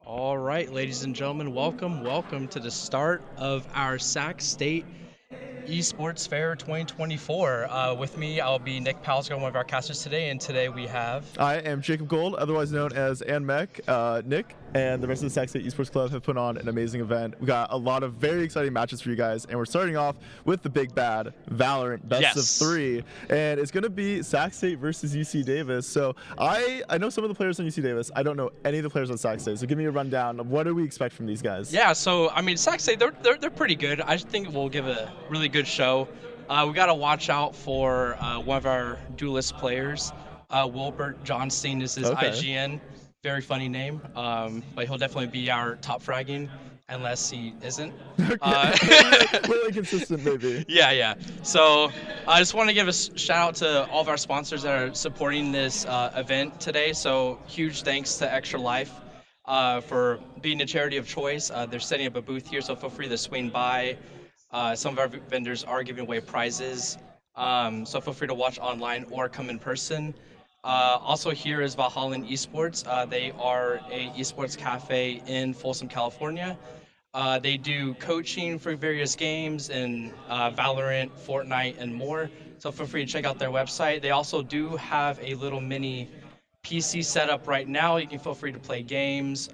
All right, ladies and gentlemen, welcome to the start of our Sac State Esports Fair 2024. With me, I'll be Nick Palsco, one of our casters today, and today we have. I am Jacob Gold, otherwise known as AnMech. Nick and the rest of the Sac State Esports Club have put on an amazing event. We got a lot of very exciting matches for you guys, and we're starting off with the big bad Valorant best of 3, and it's going to be Sac State versus UC Davis. So I know some of the players on UC Davis. I don't know any of the players on Sac State. So give me a rundown of what do we expect from these guys? Yeah, so I mean, Sac State, they're pretty good. I think we'll give a really good show. We got to watch out for one of our duelist players. Wilbert Johnstein is his IGN. Very funny name, but he'll definitely be our top fragging unless he isn't. Really consistent, maybe. Yeah. So I just want to give a shout out to all of our sponsors that are supporting this event today. So huge thanks to Extralife for being a charity of choice. They're setting up a booth here, so feel free to swing by. Some of our vendors are giving away prizes, so feel free to watch online or come in person. Also here is Valhalla Esports. They are a esports cafe in Folsom, California. They do coaching for various games in Valorant, Fortnite, and more. So feel free to check out their website. They also do have a little mini PC setup right now. You can feel free to play games.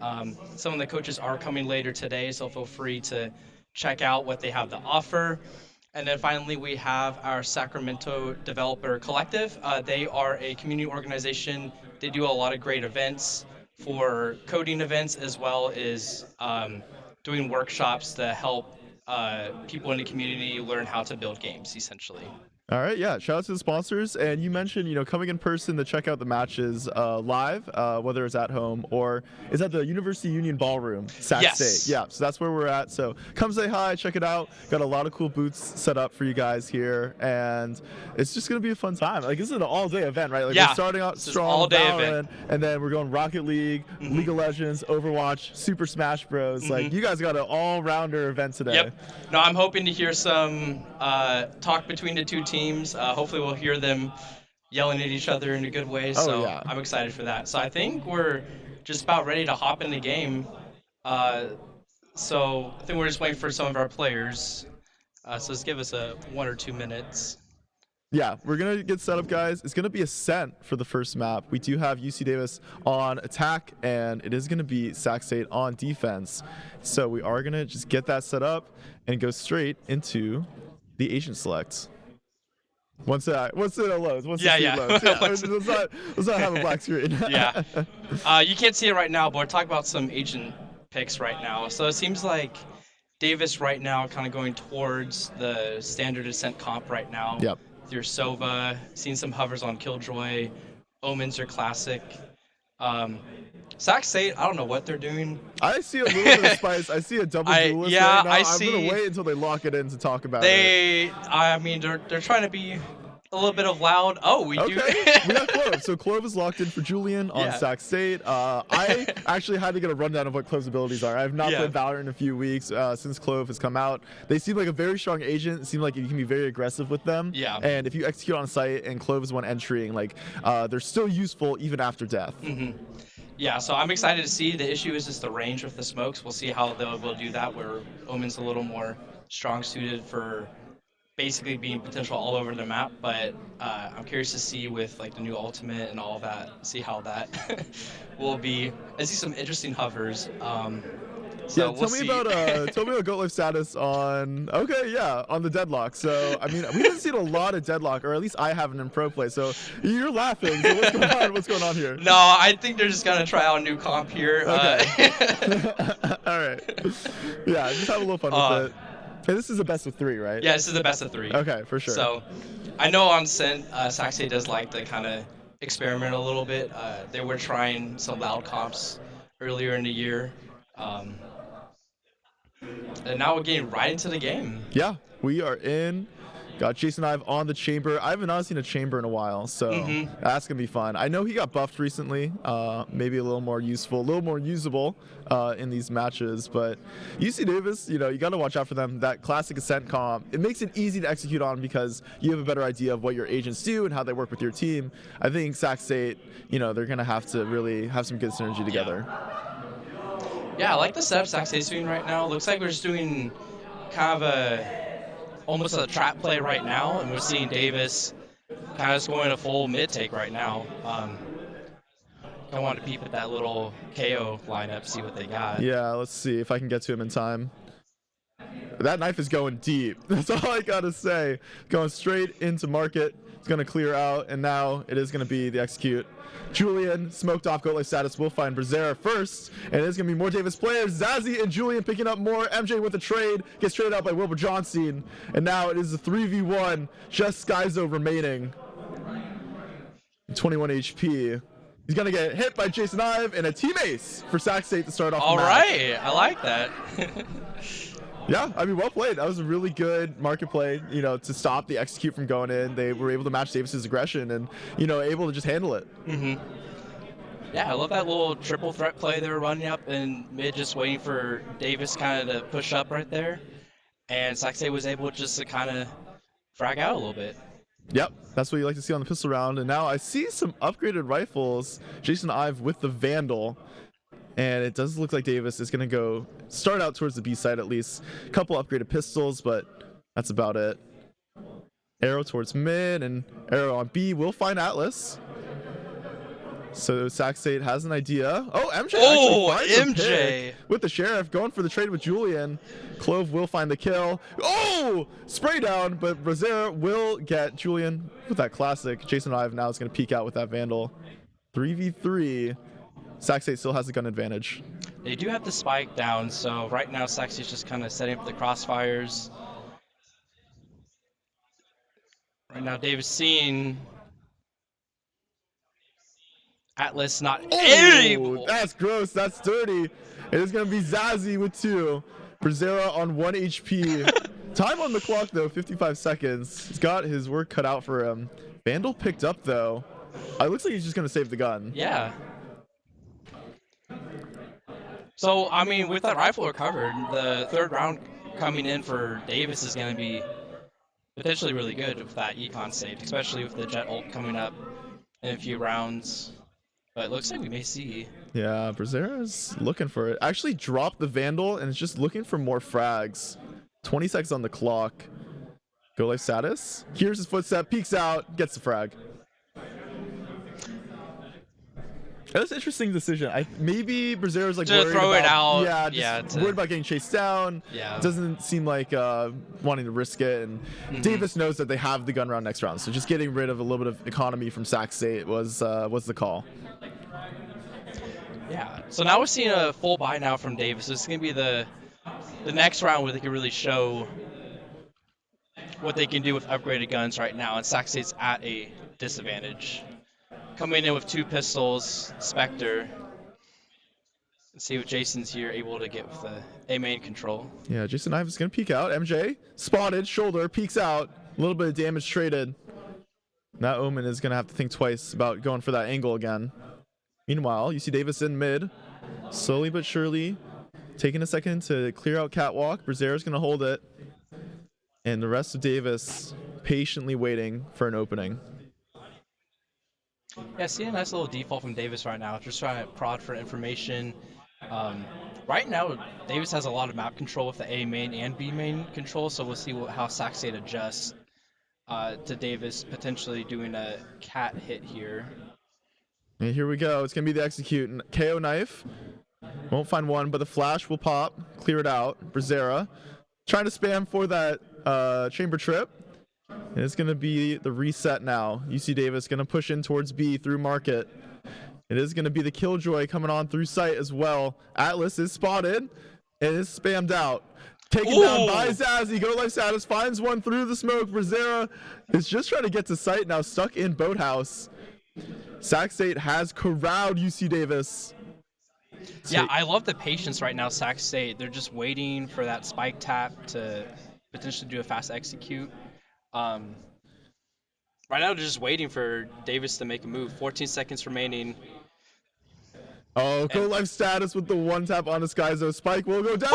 Some of the coaches are coming later today, so feel free to check out what they have to offer. And then finally, we have our Sacramento Developer Collective. They are a community organization. They do a lot of great events for coding events, as well as doing workshops to help people in the community learn how to build games, essentially. All right, yeah. Shout out to the sponsors. And you mentioned, coming in person to check out the matches live, whether it's at home or is at the University Union Ballroom, Sac State. Yeah, so that's where we're at. So come say hi, check it out. Got a lot of cool booths set up for you guys here, and it's just gonna be a fun time. Like, this is an all-day event, right? Like, we're starting out strong, all-day event, and then we're going Rocket League, League of Legends, Overwatch, Super Smash Bros. Like, you guys got an all-rounder event today. Yep. No, I'm hoping to hear some talk between the two teams. Hopefully we'll hear them yelling at each other in a good way, so yeah. I'm excited for that. So I think we're just about ready to hop in the game. So I think we're just waiting for some of our players. So just give us 1 or 2 minutes. Yeah, we're going to get set up, guys. It's going to be Ascent for the first map. We do have UC Davis on attack, and it is going to be Sac State on defense. So we are going to just get that set up and go straight into the agent selects. Once it loads. Once the screen loads. Yeah, let's not have a black screen. Yeah. You can't see it right now, but we're talking about some agent picks right now. So it seems like Davis right now kind of going towards the standard Ascent comp right now. Yep. Your Sova, seen some hovers on Killjoy. Omens are classic. Sac State, I don't know what they're doing. I see a little bit of spice. I see a double duelist right now. I'm going to wait until they lock it in to talk about it. I mean, they're trying to be a little bit of loud. Oh, we do. We got Clove. So Clove is locked in for Julian on Sac State. I actually had to get a rundown of what Clove's abilities are. I have not played Valorant in a few weeks since Clove has come out. They seem like a very strong agent. It seems like you can be very aggressive with them. Yeah. And if you execute on site and Clove is one entering, like they're still useful even after death. Yeah, so I'm excited to see. The issue is just the range with the smokes. We'll see how they'll do that, where Omen's a little more strong suited for basically being potential all over the map, but I'm curious to see with like the new ultimate and all that, see how that will be. I see some interesting hovers. So tell me about Goat Life status on on the deadlock. So I mean, we haven't seen a lot of deadlock, or at least I haven't in pro play. So you're laughing. So what's going on? What's going on here? No, I think they're just gonna try out a new comp here. Okay. All right. Yeah, just have a little fun with it. Hey, this is a best of 3, right? Yeah, this is the best of 3. Okay, for sure. So I know on Scent, Sac State does like to kind of experiment a little bit. They were trying some loud comps earlier in the year. And now we're getting right into the game. Yeah, we are in. Got Jason Ive on the chamber. I haven't honestly seen a chamber in a while, so that's going to be fun. I know he got buffed recently, maybe a little more useful, a little more usable in these matches, but UC Davis, you got to watch out for them. That classic Ascent comp, it makes it easy to execute on because you have a better idea of what your agents do and how they work with your team. I think Sac State, they're going to have to really have some good synergy together. Yeah, I like the setup Sac State's doing right now. Looks like we're just doing kind of almost a trap play right now, and we're seeing Davis kind of just going a full mid take right now. Kind of want to peep at that little KO lineup, see what they got. Yeah, let's see if I can get to him in time. That knife is going deep. That's all I gotta say. Going straight into market. It's gonna clear out, and now it is gonna be the execute. Julian, smoked off goat life status, will find Brazera first, and it is gonna be more Davis players. Zazzy and Julian picking up more. MJ with a trade, gets traded out by Wilbur Johnson, and now it is a 3v1, just Skyzo remaining. 21 HP. He's gonna get hit by Jason Ive and a team ace for Sac State to start off All the match. right, I like that. Yeah, I mean, well played. That was a really good market play, you know, to stop the execute from going in. They were able to match Davis's aggression and, you know, able to just handle it. Yeah, I love that little triple threat play they were running up in mid, just waiting for Davis kind of to push up right there. And Sac State was able just to kind of frag out a little bit. Yep, that's what you like to see on the pistol round. And now I see some upgraded rifles. Jason Ive with the Vandal. And it does look like Davis is going to go start out towards the B side at least. A couple upgraded pistols, but that's about it. Arrow towards mid, and arrow on B will find Atlas. So Sac State has an idea. Oh, MJ actually finds a pick with the Sheriff, going for the trade with Julian. Clove will find the kill. Oh, spray down, but Brazera will get Julian with that classic. Jason Ive now is going to peek out with that Vandal. 3v3. Sac State still has the gun advantage. They do have the spike down, so right now Sac State's just kind of setting up the crossfires. Right now Davis seeing Atlas not able. That's gross. That's dirty. It is going to be Zazzy with 2. Brazera on 1 HP. Time on the clock, though, 55 seconds. He's got his work cut out for him. Vandal picked up, though. It looks like he's just going to save the gun. Yeah. So, I mean, with that rifle recovered, the third round coming in for Davis is going to be potentially really good with that econ save, especially with the jet ult coming up in a few rounds. But it looks like we may see. Yeah, Brazera's looking for it. Actually dropped the Vandal and is just looking for more frags. 20 seconds on the clock. Go life status. Here's his footstep, peeks out, gets the frag. That's an interesting decision. Maybe Brazera's like to worried throw about, it out. Yeah, just worried about getting chased down. Yeah. Doesn't seem like wanting to risk it. And Davis knows that they have the gun round next round, so just getting rid of a little bit of economy from Sac State was the call. Yeah. So now we're seeing a full buy now from Davis. This is gonna be the next round where they can really show what they can do with upgraded guns right now, and Sac State's at a disadvantage. Coming in with 2 pistols, Spectre. Let's see what Jason's here able to get with the A main control. Yeah, Jason Ive is going to peek out. MJ, spotted, shoulder, peeks out. A little bit of damage traded. Now Omen is going to have to think twice about going for that angle again. Meanwhile, you see Davis in mid. Slowly but surely, taking a second to clear out Catwalk. Brazera's going to hold it. And the rest of Davis patiently waiting for an opening. Yeah, see a nice little default from Davis right now. Just trying to prod for information. Right now, Davis has a lot of map control with the A main and B main control, so we'll see how Sac State adjusts to Davis potentially doing a cat hit here. And here we go. It's going to be the execute. KO knife. Won't find one, but the flash will pop. Clear it out. Brazera trying to spam for that chamber trip. And it's going to be the reset now. UC Davis going to push in towards B through market. It is going to be the Killjoy coming on through site as well. Atlas is spotted and is spammed out. Taken down by Zazzy. Go life status finds one through the smoke. Brazera is just trying to get to site now, stuck in boathouse. Sac State has corralled UC Davis. Yeah, I love the patience right now, Sac State. They're just waiting for that spike tap to potentially do a fast execute. Right now, they're just waiting for Davis to make a move. 14 seconds remaining. Oh, go life status with the one tap on the Skyzo. Spike will go down.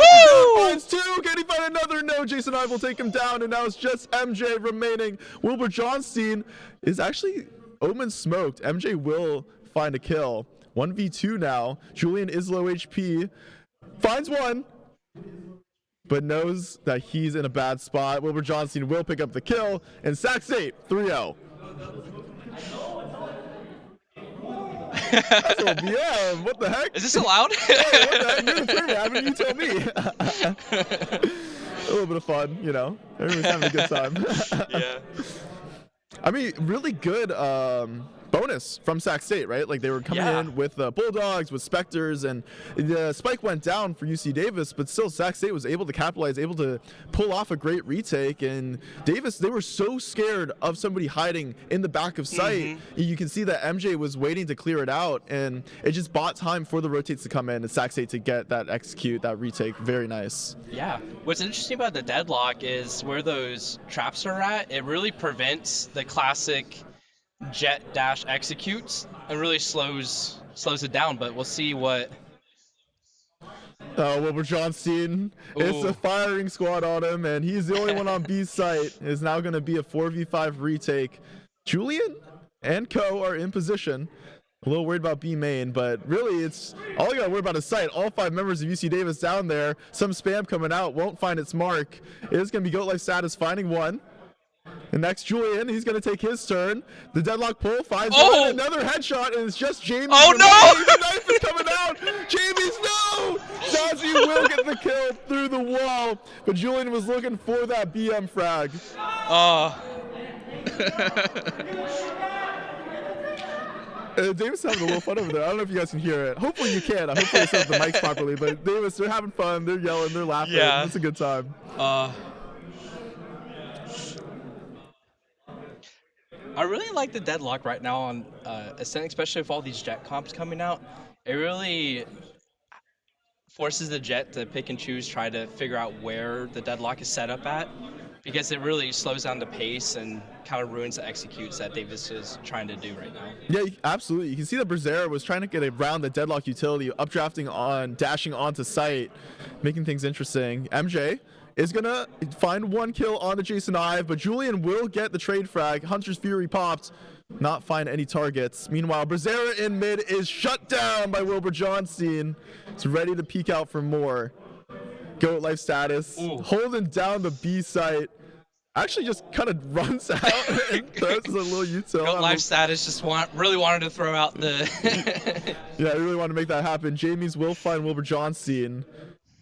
Finds 2. Can he find another? No, Jason Ive will take him down, and now it's just MJ remaining. Wilbur Johnson is actually Omen smoked. MJ will find a kill. 1v2 now. Julian is low HP. finds one, but knows that he's in a bad spot. Wilbur Johnson will pick up the kill, and Sac State 3-0. That's OBM. What the heck? Is this allowed? Hey, what the heck? You're the trainer. Haven't you tell me? A little bit of fun, you know. Everyone's having a good time. Yeah. I mean, really good bonus from Sac State, right? Like they were coming in with Bulldogs, with Spectres, and the spike went down for UC Davis, but still Sac State was able to capitalize, able to pull off a great retake. And Davis, they were so scared of somebody hiding in the back of sight. You can see that MJ was waiting to clear it out, and it just bought time for the rotates to come in and Sac State to get that execute, that retake. Very nice. Yeah. What's interesting about the deadlock is where those traps are at. It really prevents the classic jet dash executes and really slows it down, but we'll see what. Wilbur Johnson, it's a firing squad on him, and he's the only one on B's site. It's now going to be a 4v5 retake. Julian and Co are in position. A little worried about B main, but really it's all you got to worry about is sight. All 5 members of UC Davis down there. Some spam coming out, won't find its mark. It is going to be Goat Life Status finding one. And next, Julian, he's going to take his turn. The deadlock pull finds one, another headshot, and it's just Jamie. Oh, no! The knife is coming out! Jamie's no! Zazie will get the kill through the wall, but Julian was looking for that BM frag. Davis is having a little fun over there. I don't know if you guys can hear it. Hopefully you can. Hopefully I set up the mics properly, but Davis, they're having fun. They're yelling. They're laughing. Yeah. It's a good time. I really like the deadlock right now on Ascent, especially with all these jet comps coming out. It really forces the jet to pick and choose, try to figure out where the deadlock is set up at, because it really slows down the pace and kind of ruins the executes that Davis is trying to do right now. Yeah, absolutely. You can see that Brazzera was trying to get around the deadlock utility, updrafting on, dashing onto site, making things interesting. MJ is going to find one kill on the Jason Ive, but Julian will get the trade frag. Hunter's Fury popped, not find any targets. Meanwhile, Brazzera in mid is shut down by Wilbur Johnson. He's ready to peek out for more. Goat Life Status, holding down the B site. Actually just kind of runs out and throws a little util. Goat Life Status just really wanted to throw out the... Yeah, I really wanted to make that happen. Jamie's will find Wilbur Johnson.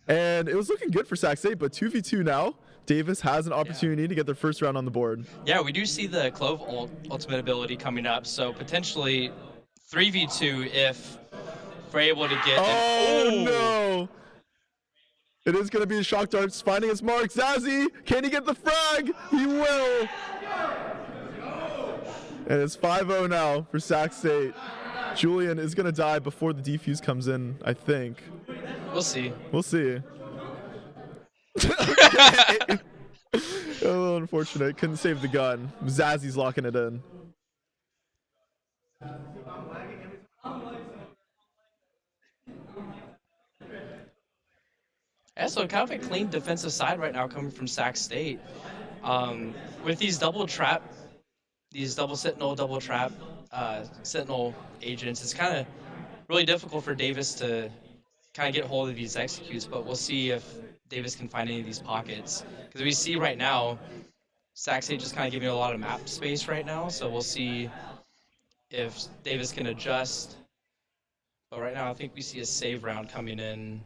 And it was looking good for Sac State, but 2v2 now. Davis has an opportunity to get their first round on the board. Yeah, we do see the Clove ultimate ability coming up, so potentially 3v2 if we're able to get... No! It is going to be the Shock Darts finding its mark. Zazie, can he get the frag? He will! And it's 5-0 now for Sac State. Julian is going to die before the defuse comes in, I think. We'll see. We'll see. A little unfortunate. Couldn't save the gun. Zazzy's locking it in. Yeah, so kind of a clean defensive side right now coming from Sac State. With these double sentinel, double trap, sentinel agents, it's kind of really difficult for Davis to kind of get hold of these executes, but we'll see if Davis can find any of these pockets. Because we see right now, Sac State just kind of giving a lot of map space right now, so we'll see if Davis can adjust. But right now, I think we see a save round coming in.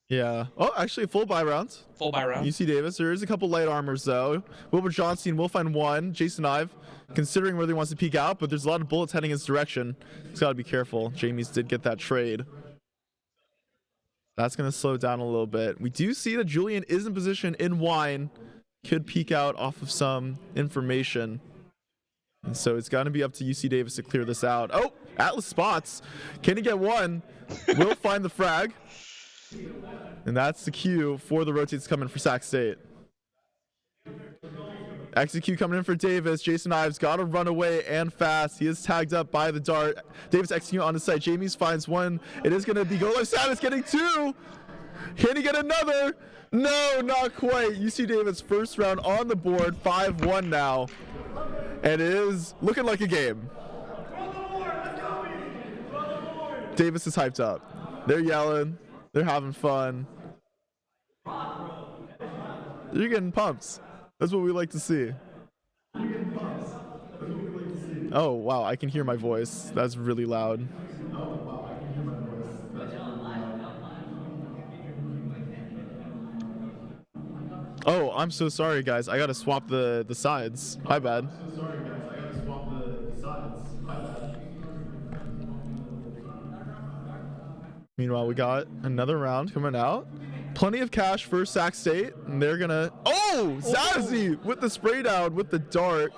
Yeah. Oh, actually, full buy round. Full buy round. UC Davis. There is a couple light armors, though. Wilbur Johnson will find one. Jason Ive, considering whether he wants to peek out, but there's a lot of bullets heading his direction. He's got to be careful. Jamie's did get that trade. That's going to slow down a little bit. We do see that Julian is in position in wine. Could peek out off of some information. And so it's going to be up to UC Davis to clear this out. Oh, Atlas spots. Can he get one? Will find the frag. And that's the cue for the rotates coming for Sac State. Execute coming in for Davis. Jason Ives got to run away and fast. He is tagged up by the dart. Davis execute on the site. Jamies finds one. It is going to be Goat Life Status getting two. Can he get another? No, not quite. UC Davis first round on the board. 5-1 now. And it is looking like a game. Davis is hyped up. They're yelling. They're having fun. You're getting pumped. That's what we like to see. Oh, wow, I can hear my voice. That's really loud. Oh, I'm so sorry, guys. I gotta swap the sides. My bad. Meanwhile, we got another round coming out. Plenty of cash for Sac State, and they're gonna. Oh, Zazzy with the spray down with the dart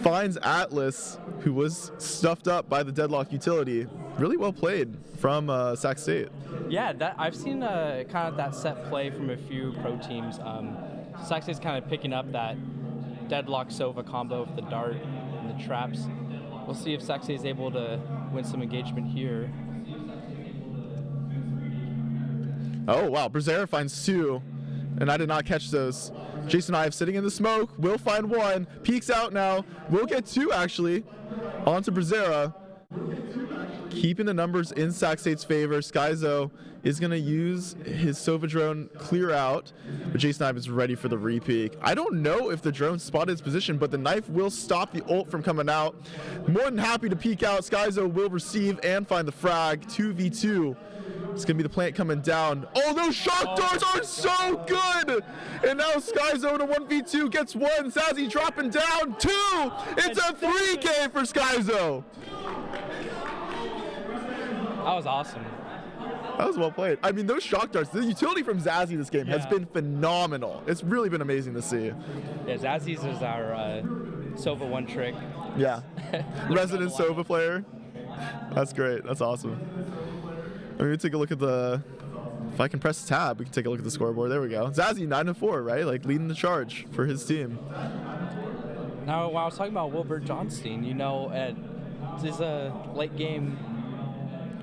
finds Atlas, who was stuffed up by the deadlock utility. Really well played from Sac State. Yeah, that I've seen kind of that set play from a few pro teams. Sac State's kind of picking up that deadlock Sova combo with the dart and the traps. We'll see if Sac State is able to win some engagement here. Oh, wow. Brazera finds two, and I did not catch those. Jason Ive sitting in the smoke. Will find one. Peeks out now. Will get two, actually. On to Brazera. Keeping the numbers in Sac State's favor. Skyzo is going to use his Sova drone clear out, but Jason Ive is ready for the repeak. I don't know if the drone spotted his position, but the knife will stop the ult from coming out. More than happy to peek out. Skyzo will receive and find the frag. 2v2. It's going to be the plant coming down. Oh, those shock darts are so good! And now Skyzo to 1v2 gets one. Zazzy dropping down. Two! It's a 3K for Skyzo. That was awesome. That was well played. I mean, those shock darts, the utility from Zazzy this game has been phenomenal. It's really been amazing to see. Yeah, Zazzy's is our Sova one trick. Yeah. Resident Sova player. That's great. That's awesome. Let me take a look at the. If I can press tab, we can take a look at the scoreboard. There we go. Zazzy 9-4, right? Like leading the charge for his team. Now, while I was talking about Wilbert Johnstein, you know, this is a late game.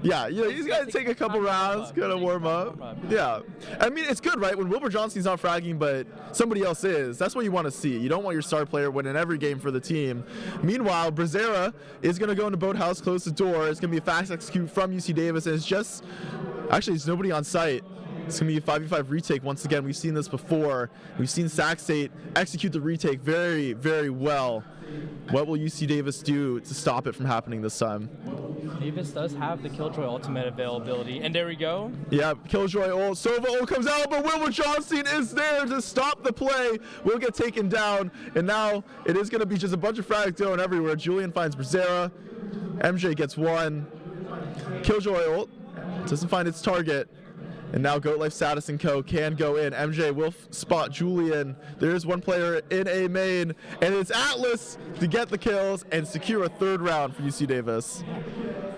Yeah, he's got to take a couple rounds, got to warm up. Yeah. I mean, it's good, right? When Wilbur Johnstein's not fragging, but somebody else is. That's what you want to see. You don't want your star player winning every game for the team. Meanwhile, Brazera is going to go into Boathouse, close the door. It's going to be a fast execute from UC Davis, and it's just... Actually, there's nobody on site. It's going to be a 5v5 retake once again. We've seen this before. We've seen Sac State execute the retake very, very well. What will UC Davis do to stop it from happening this time? Davis does have the Killjoy ultimate availability, and there we go. Yeah, Killjoy ult, Sova ult comes out, but Wilbur Johnstein is there to stop the play. Will get taken down, and now it is going to be just a bunch of frags going everywhere. Julian finds Brazera. MJ gets one. Killjoy ult doesn't find its target. And now Goat Life Status and Co. can go in. MJ will spot Julian. There is one player in A main, and it's Atlas to get the kills and secure a third round for UC Davis.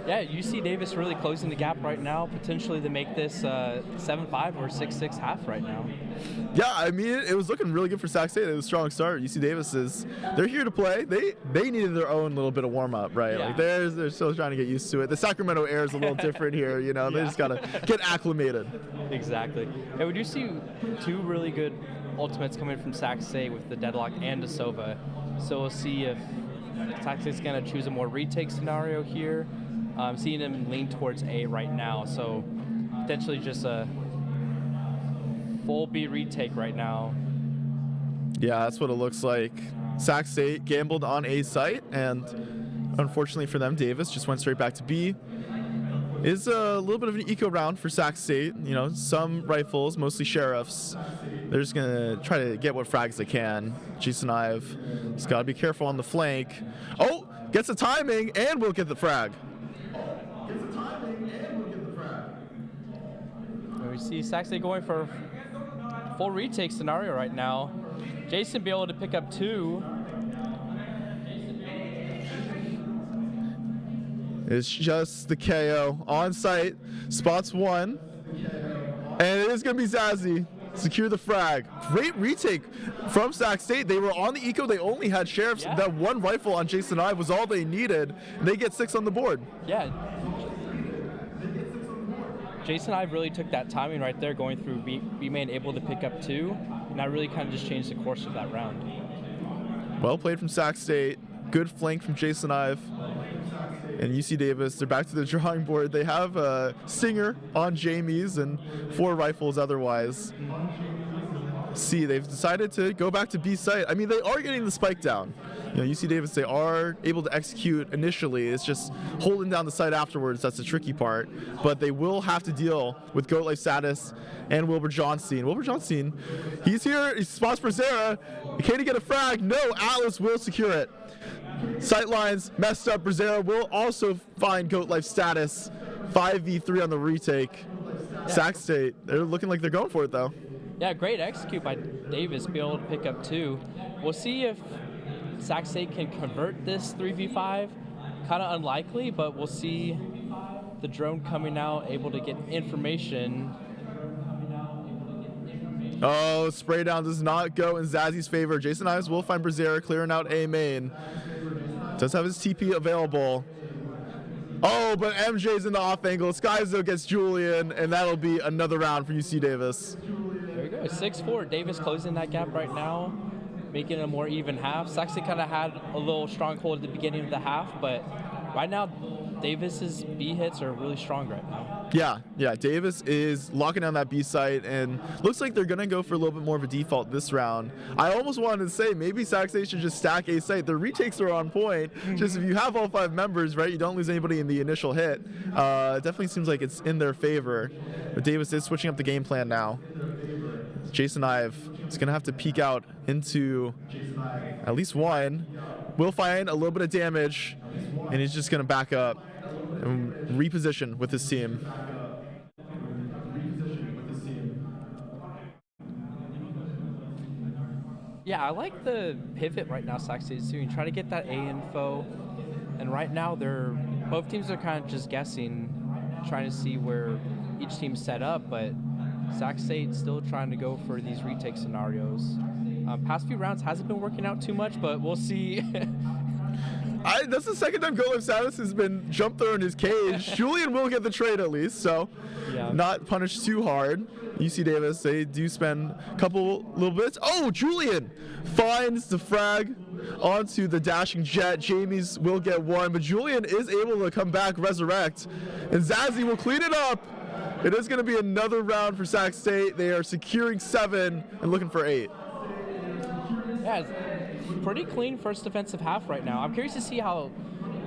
Yeah, UC Davis really closing the gap right now, potentially to make this 7-5 or 6-6 half right now. Yeah, I mean, it was looking really good for Sac State. It was a strong start. UC Davis they're here to play. They needed their own little bit of warm up, right? Yeah. Like they're still trying to get used to it. The Sacramento air is a little different here, you know. They just gotta get acclimated. Exactly. And we do see two really good ultimates coming from Sac State with the Deadlock and the Sova. So we'll see if Sac State's gonna choose a more retake scenario here. I'm seeing him lean towards A right now, so potentially just a full B retake right now. Yeah, that's what it looks like. Sac State gambled on A site, and unfortunately for them, Davis just went straight back to B. Is a little bit of an eco round for Sac State. You know, some rifles, mostly sheriffs. They're just gonna try to get what frags they can. Jason Ive has got to be careful on the flank. Oh, gets the timing and will get the frag. We see Sac State going for a full retake scenario right now. Jason be able to pick up two. It's just the KO on site, spots one, and it is going to be Zazzy. Secure the frag. Great retake from Sac State. They were on the eco. They only had sheriffs. Yeah. That one rifle on Jason Ive was all they needed. And they get 6 on the board. Yeah. Jason Ive really took that timing right there, going through B main, able to pick up two, and that really kind of just changed the course of that round. Well played from Sac State. Good flank from Jason Ive. And UC Davis, they're back to the drawing board. They have a Singer on Jamie's and 4 rifles otherwise. C, they've decided to go back to B site. I mean, they are getting the spike down. UC Davis, they are able to execute initially. It's just holding down the site afterwards that's the tricky part. But they will have to deal with Goat Life Status and Wilbur Johnstein. Wilbur Johnstein, he's here. He spots Brazzera. Can he get a frag? No, Atlas will secure it. Sightlines messed up. Brazzera will also find Goat Life Status. 5v3 on the retake. Yeah. Sac State, they're looking like they're going for it though. Yeah, great execute by Davis, be able to pick up 2. We'll see if Sac State can convert this 3v5. Kind of unlikely, but we'll see the drone coming out, able to get information. Oh, spray down does not go in Zazzy's favor. Jason Ives will find Brazzera clearing out A main. Does have his TP available. Oh, but MJ's in the off angle. Skyzo gets Julian, and that'll be another round for UC Davis. There we go. 6-4. Davis closing that gap right now, making it a more even half. Sac State kind of had a little stronghold at the beginning of the half, but right now Davis's B hits are really strong right now. Yeah, Davis is locking down that B site, and looks like they're gonna go for a little bit more of a default this round. I almost wanted to say maybe Sac State should just stack A site. The retakes are on point. Just if you have all 5 members, right, you don't lose anybody in the initial hit. It definitely seems like it's in their favor. But Davis is switching up the game plan now. Jason Ive is gonna have to peek out into at least 1. Will find a little bit of damage, and he's just gonna back up and reposition with his team. Yeah, I like the pivot right now Sac State is doing. Try to get that A info, and right now both teams are kind of just guessing, trying to see where each team's set up, but Sac State's still trying to go for these retake scenarios. Past few rounds hasn't been working out too much, but we'll see. That's the second time Goat Life Status has been jumped there in his cage. Julian will get the trade at least, so yeah. Not punished too hard. UC Davis, they do spend a couple little bits. Oh, Julian finds the frag onto the dashing jet. Jamie's will get 1, but Julian is able to come back, resurrect, and Zazzy will clean it up. It is going to be another round for Sac State. They are securing 7 and looking for 8. Yeah, it's pretty clean first defensive half right now. I'm curious to see how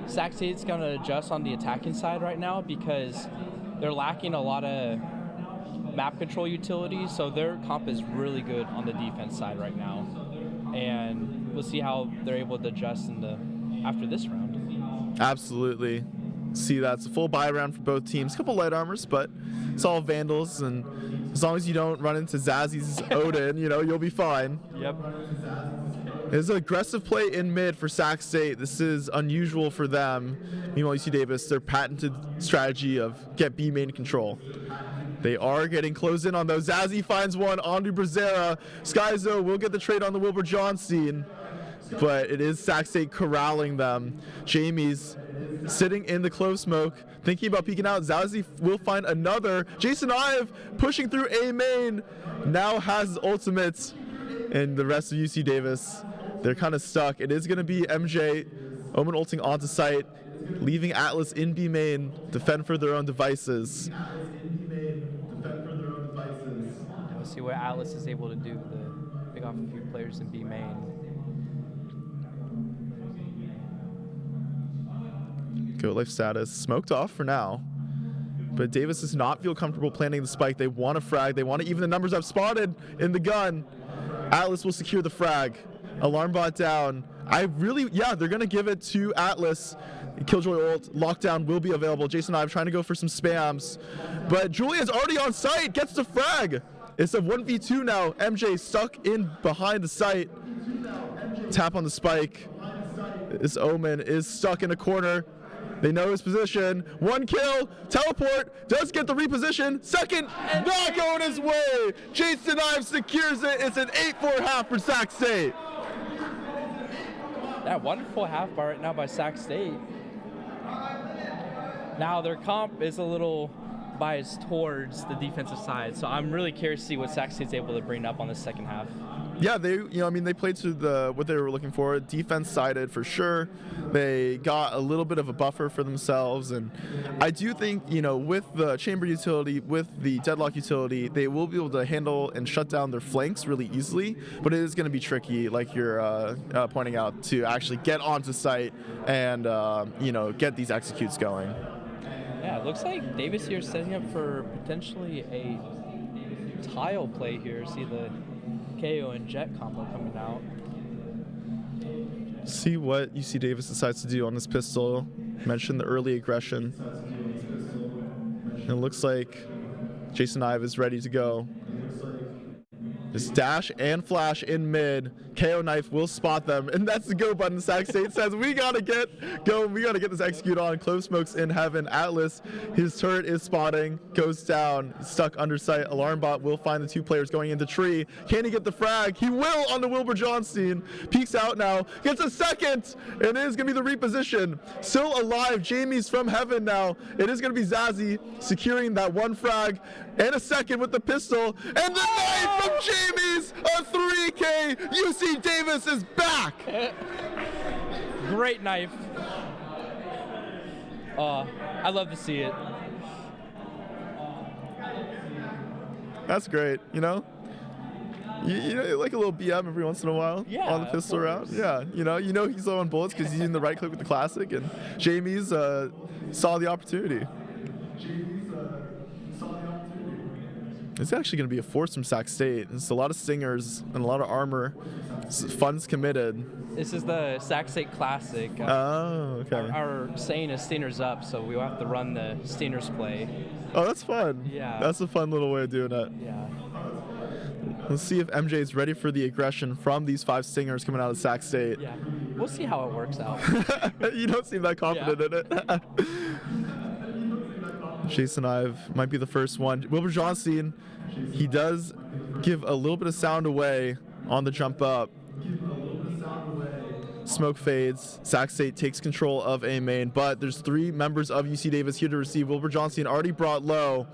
Sac State's going to adjust on the attacking side right now, because they're lacking a lot of map control utilities, so their comp is really good on the defense side right now. And we'll see how they're able to adjust after this round. Absolutely. See, that's a full buy round for both teams. A couple light armors, but it's all Vandals, and as long as you don't run into Zazzy's Odin, you'll be fine. Yep. There's an aggressive play in mid for Sac State. This is unusual for them. Meanwhile, UC Davis, their patented strategy of get B main control. They are getting close in on those. Zazzy finds 1 onto Brazzera. Skyzo will get the trade on the Wilbur Johnstein, but it is Sac State corralling them. Jamie's sitting in the clove smoke, thinking about peeking out. Zazzy will find another. Jason Ive pushing through A main, now has his ultimates, and the rest of UC Davis, they're kind of stuck. It is going to be MJ, Omen ulting onto site, leaving Atlas in B main, defend for their own devices. We'll see what Atlas is able to do to pick off a few players in B main. Goat Life Status smoked off for now, but Davis does not feel comfortable planting the spike. They want to frag. They want to even the numbers up. Spotted in the gun. Atlas will secure the frag. Alarm bot down. They're going to give it to Atlas. Killjoy ult, lockdown will be available. Jason Ive trying to go for some spams, but Julian's already on site, gets the frag. It's a 1v2 now. MJ stuck in behind the site. Tap on the spike. This Omen is stuck in a corner. They know his position. 1 kill, teleport, does get the reposition. Second, not going his way. Jason Ives secures it. It's an 8-4 half for Sac State. That wonderful half bar right now by Sac State. Now their comp is a little biased towards the defensive side, so I'm really curious to see what Sac State's able to bring up on the second half. Yeah, they played to what they were looking for. Defense sided for sure. They got a little bit of a buffer for themselves, and I do think, with the chamber utility, with the deadlock utility, they will be able to handle and shut down their flanks really easily. But it is going to be tricky, like you're pointing out, to actually get onto site and get these executes going. Yeah, it looks like Davis here is setting up for potentially a tile play here. See the KO and Jet combo coming out. See what UC Davis decides to do on this pistol. Mentioned the early aggression. And it looks like Jason Ive is ready to go. Just dash and flash in mid. KO knife will spot them, and that's the go button. Sac State says we gotta get this execute on. Clove smokes in heaven. Atlas, his turret is spotting, goes down, stuck under sight. Alarm bot will find the two players going into tree. Can he get the frag? He will on the Wilbur Johnstein. Peeks out now, gets a second, and it is gonna be the reposition. Still alive, Jamie's from heaven now. It is gonna be Zazzy securing that one frag and a second with the pistol, and the knife from Jamie's, a 3K. UC Davis is back. Great knife. I love to see it. That's great. You like a little BM every once in a while on the pistol round. Yeah, he's low on bullets because he's using the right click with the classic, and Jamie's saw the opportunity. It's actually going to be a force from Sac State. It's a lot of stingers and a lot of armor. Funds committed. This is the Sac State Classic. Oh, okay. Our saying is Steiners up, so we will have to run the Steiners play. Oh, that's fun. Yeah. That's a fun little way of doing it. Yeah. Let's see if MJ is ready for the aggression from these 5 stingers coming out of Sac State. Yeah. We'll see how it works out. You don't seem that confident in it. Jason Ive might be the first one. Wilbur Johnstein, he does give a little bit of sound away on the jump up. Smoke fades. Sac State takes control of A main, but there's 3 members of UC Davis here to receive. Wilbur Johnstein already brought low.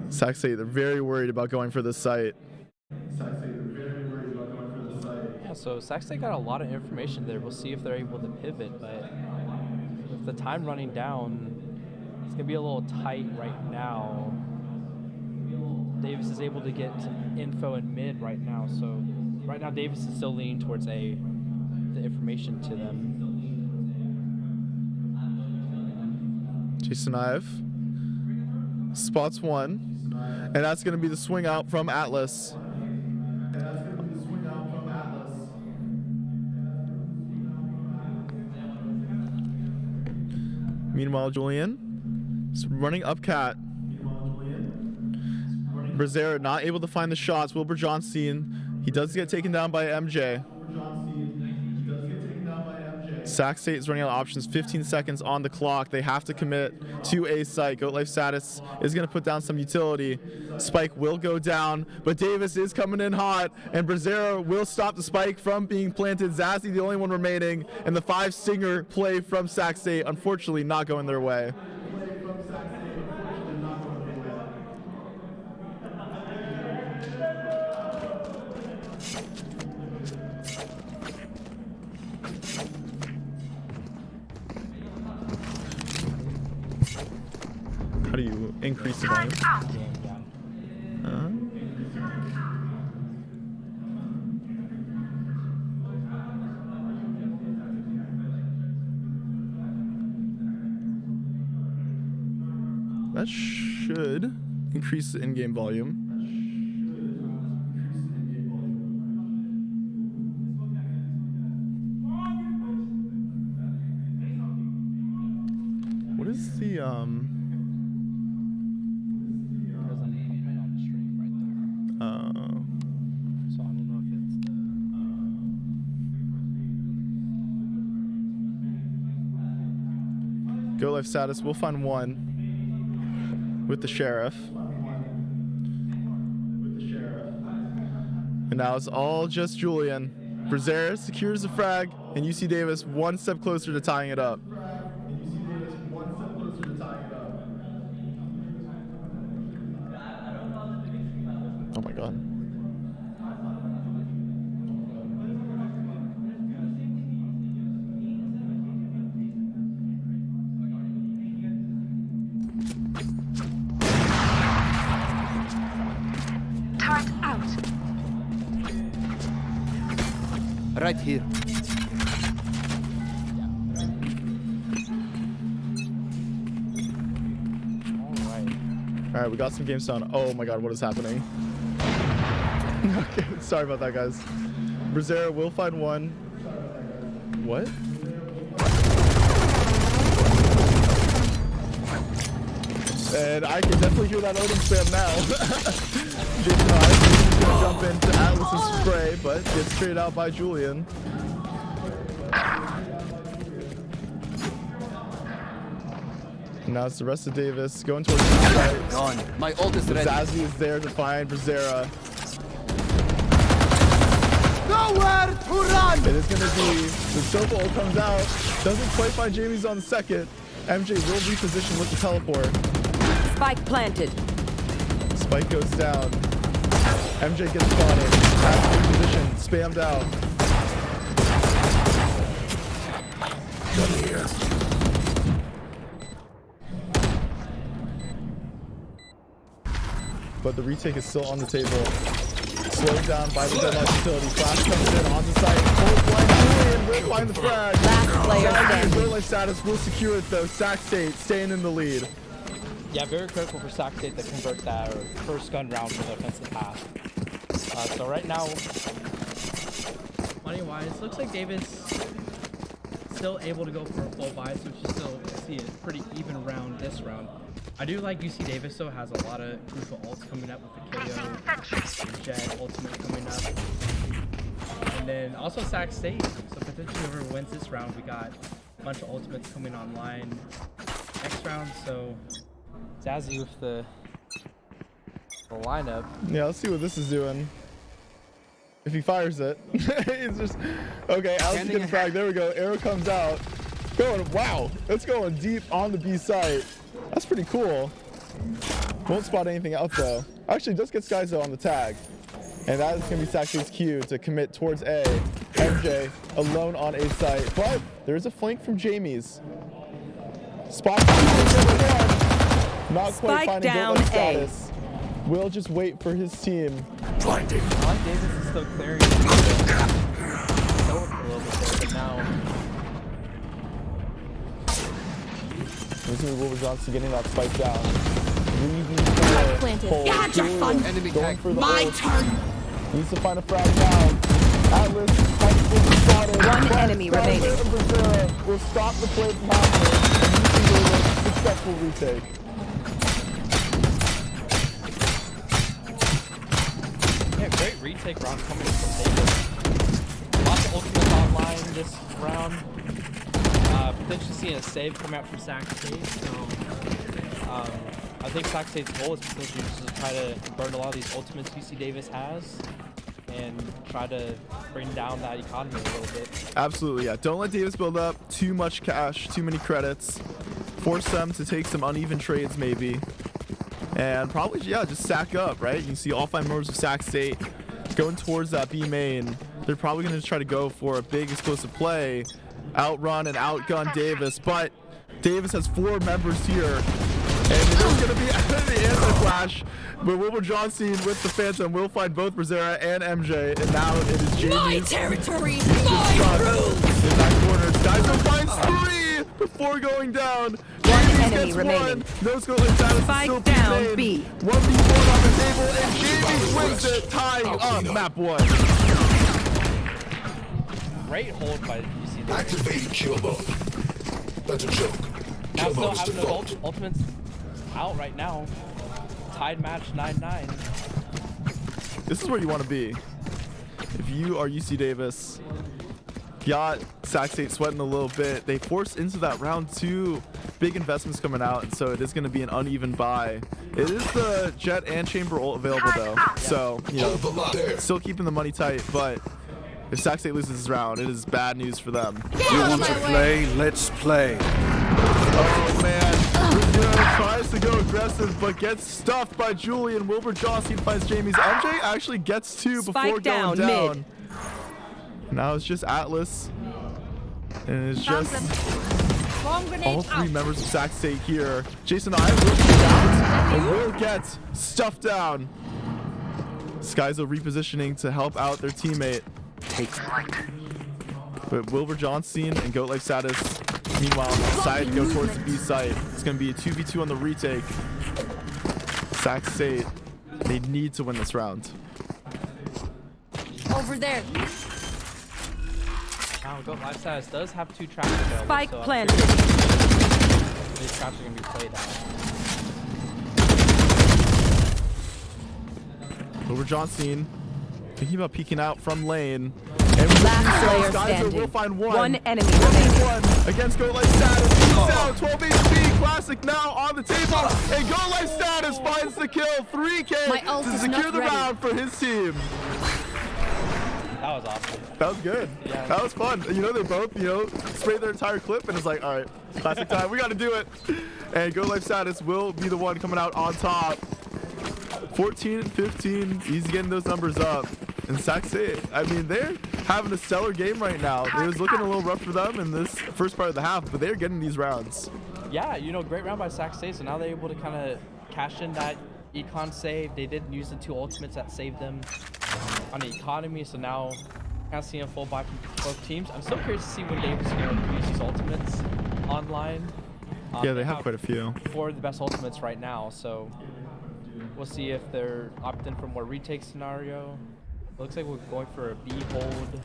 Sac State, they're very worried about going for this site. Yeah, so Sac State got a lot of information there. We'll see if they're able to pivot, but with the time running down, it's going to be a little tight right now. Davis is able to get info in mid right now, so right now Davis is still leaning towards the information to them. Jason Ive spots one, and that's going to be the swing out from Atlas. Meanwhile, Julian is running up cat. Brazier not able to find the shots. Wilbur Johnstein, he does get taken down by MJ. Sac State is running out of options. 15 seconds on the clock. They have to commit to a site. Goat Life status is going to put down some utility. Spike will go down, but Davis is coming in hot, and Brazier will stop the spike from being planted. Zazzy, the only one remaining, and the 5 stinger play from Sac State, unfortunately not going their way. How do you increase the volume? That should increase the in-game volume. What is the Go Life status, we'll find one with the sheriff. And now it's all just Julian. Brazier secures the frag, and UC Davis one step closer to tying it up. Right here. All right, we got some games done. Oh my God, what is happening? Okay, sorry about that, guys. Brazzera will find one. What? And I can definitely hear that Odin spam now. Jason is gonna jump into Atlas's spray, but gets traded out by Julian. Now it's the rest of Davis going towards the side. Gone. My ult is ready. Zazie is there to find Brazzera. Nowhere to run! It is going to be the Sova ult comes out. Doesn't quite find Jamie's on the second. MJ will reposition with the teleport. Spike planted. Spike goes down. MJ gets spotted. Has to reposition. Spammed out. Done here. But the retake is still on the table. Slowed down by the deadlock utility. Flash comes in on the site. Full blind Julian will find the frag. Last player standing. Real life status will secure it though. Sac State staying in the lead. Yeah, very critical for Sac State to convert that first gun round for the offensive half. So right now, money-wise, looks like Davis still able to go for a full buy, so we should still see a pretty even round this round. I do like UC Davis though, has a lot of crucial ults coming up with the KO, the Jet ultimate coming up. And then also Sac State, so potentially whoever wins this round, we got a bunch of ultimates coming online next round, so Zazie with the lineup. Yeah, let's see what this is doing. If he fires it. It's just okay, Alex getting frag. There we go. Arrow comes out. Going, wow, it's going deep on the B site. That's pretty cool. Won't spot anything out though. Actually does get Skyzo on the tag. And that is gonna be Sac State's cue to commit towards A. MJ alone on A site. But there's a flank from Jamie's. Spot not quite Spike finding down goal A. status. Will just wait for his team. Blinding. I like Davis is still clearing a little bit there, but now This is Wilbur Johnson getting that spike down. Planted. You had your fun. Enemy Going tag. for the My ult. turn. Needs to find a frag now. Atlas fights for the spotted. One But enemy remaining. Brazzera will stop the play from happening. And UC Davis successful retake. yeah, great retake round coming from Davis. Lots of ultimates online this round. Potentially seeing a save come out from Sac State, so I think Sac State's goal is potentially just to try to burn a lot of these ultimates UC Davis has and try to bring down that economy a little bit. Absolutely, yeah. Don't let Davis build up too much cash, too many credits. Force them to take some uneven trades maybe. And probably, yeah, just sack up, right? You can see all 5 members of Sac State going towards that B main. They're probably going to try to go for a big explosive play, outrun and outgun Davis, but Davis has 4 members here. And it is going to be the anti-flash, but Wilbur Johnson with the Phantom will find both Brazzera and MJ, and now it is Jamie's. My territory, my rules. In that corner, Skyzo finds 3 before going down. One Jamie enemy gets remaining. 1. No score status Spike still down, being B. made. 1v1 on the table, and Jamie wins it, tying up map 1. Great hold by UC Davis. Activating kill mode. That's a joke. Now Kill still mode is having the default. ultimates out right now. Tied match 9-9. This is where you want to be. If you are UC Davis, got Sac State sweating a little bit. They forced into that round 2. Big investments coming out, and so it is going to be an uneven buy. It is the Jet and Chamber ult available though, so you know, Hold the line there. still keeping the money tight. But if Sac State loses this round, it is bad news for them. You want to play? Let's play. Oh man, Brazzera tries to go aggressive, but gets stuffed by Julian. Wilbur Johnson finds Jamie's. MJ actually gets 2 before Spike going down, down. mid. Now it's just Atlas, and it's just all 3 members of Sac State here. Jason I will get out and will get stuffed down. Skyzo repositioning to help out their teammate. Take flight. But Wilbur Johnson and Goat Life Status, meanwhile, on the side, go towards the B site. It's going to be a 2v2 on the retake. Sac State, they need to win this round. Over there. Now, Goat Life Status does have 2 traps available. Spike so planted. these traps are going to be played out. Wilbur Johnson thinking about peeking out from lane. And with Last the player Skyzer standing. will find one. One enemy remaining. One against Goat Life Status. He's out. 12 HP. Classic now on the table. And Goat Life Status finds the kill. 3K My ult to is secure not the ready. round for his team. That was awesome. That was good. Yeah. That was fun. You know, they both, sprayed their entire clip and it's like, all right, classic time. We got to do it. And Goat Life Status will be the one coming out on top. 14 and 15. He's getting those numbers up. And Sac State, I mean, they're having a stellar game right now. It was looking a little rough for them in this first part of the half, but they're getting these rounds. Yeah, great round by Sac State. So now they're able to kind of cash in that econ save. They did use the 2 ultimates that saved them on the economy. So now kind of seeing a full buy from both teams. I'm still curious to see when Davis is going to use these ultimates online. Yeah, they have quite a few. 4 of the best ultimates right now. So we'll see if they're opting for more retake scenario. Looks like we're going for a B hold.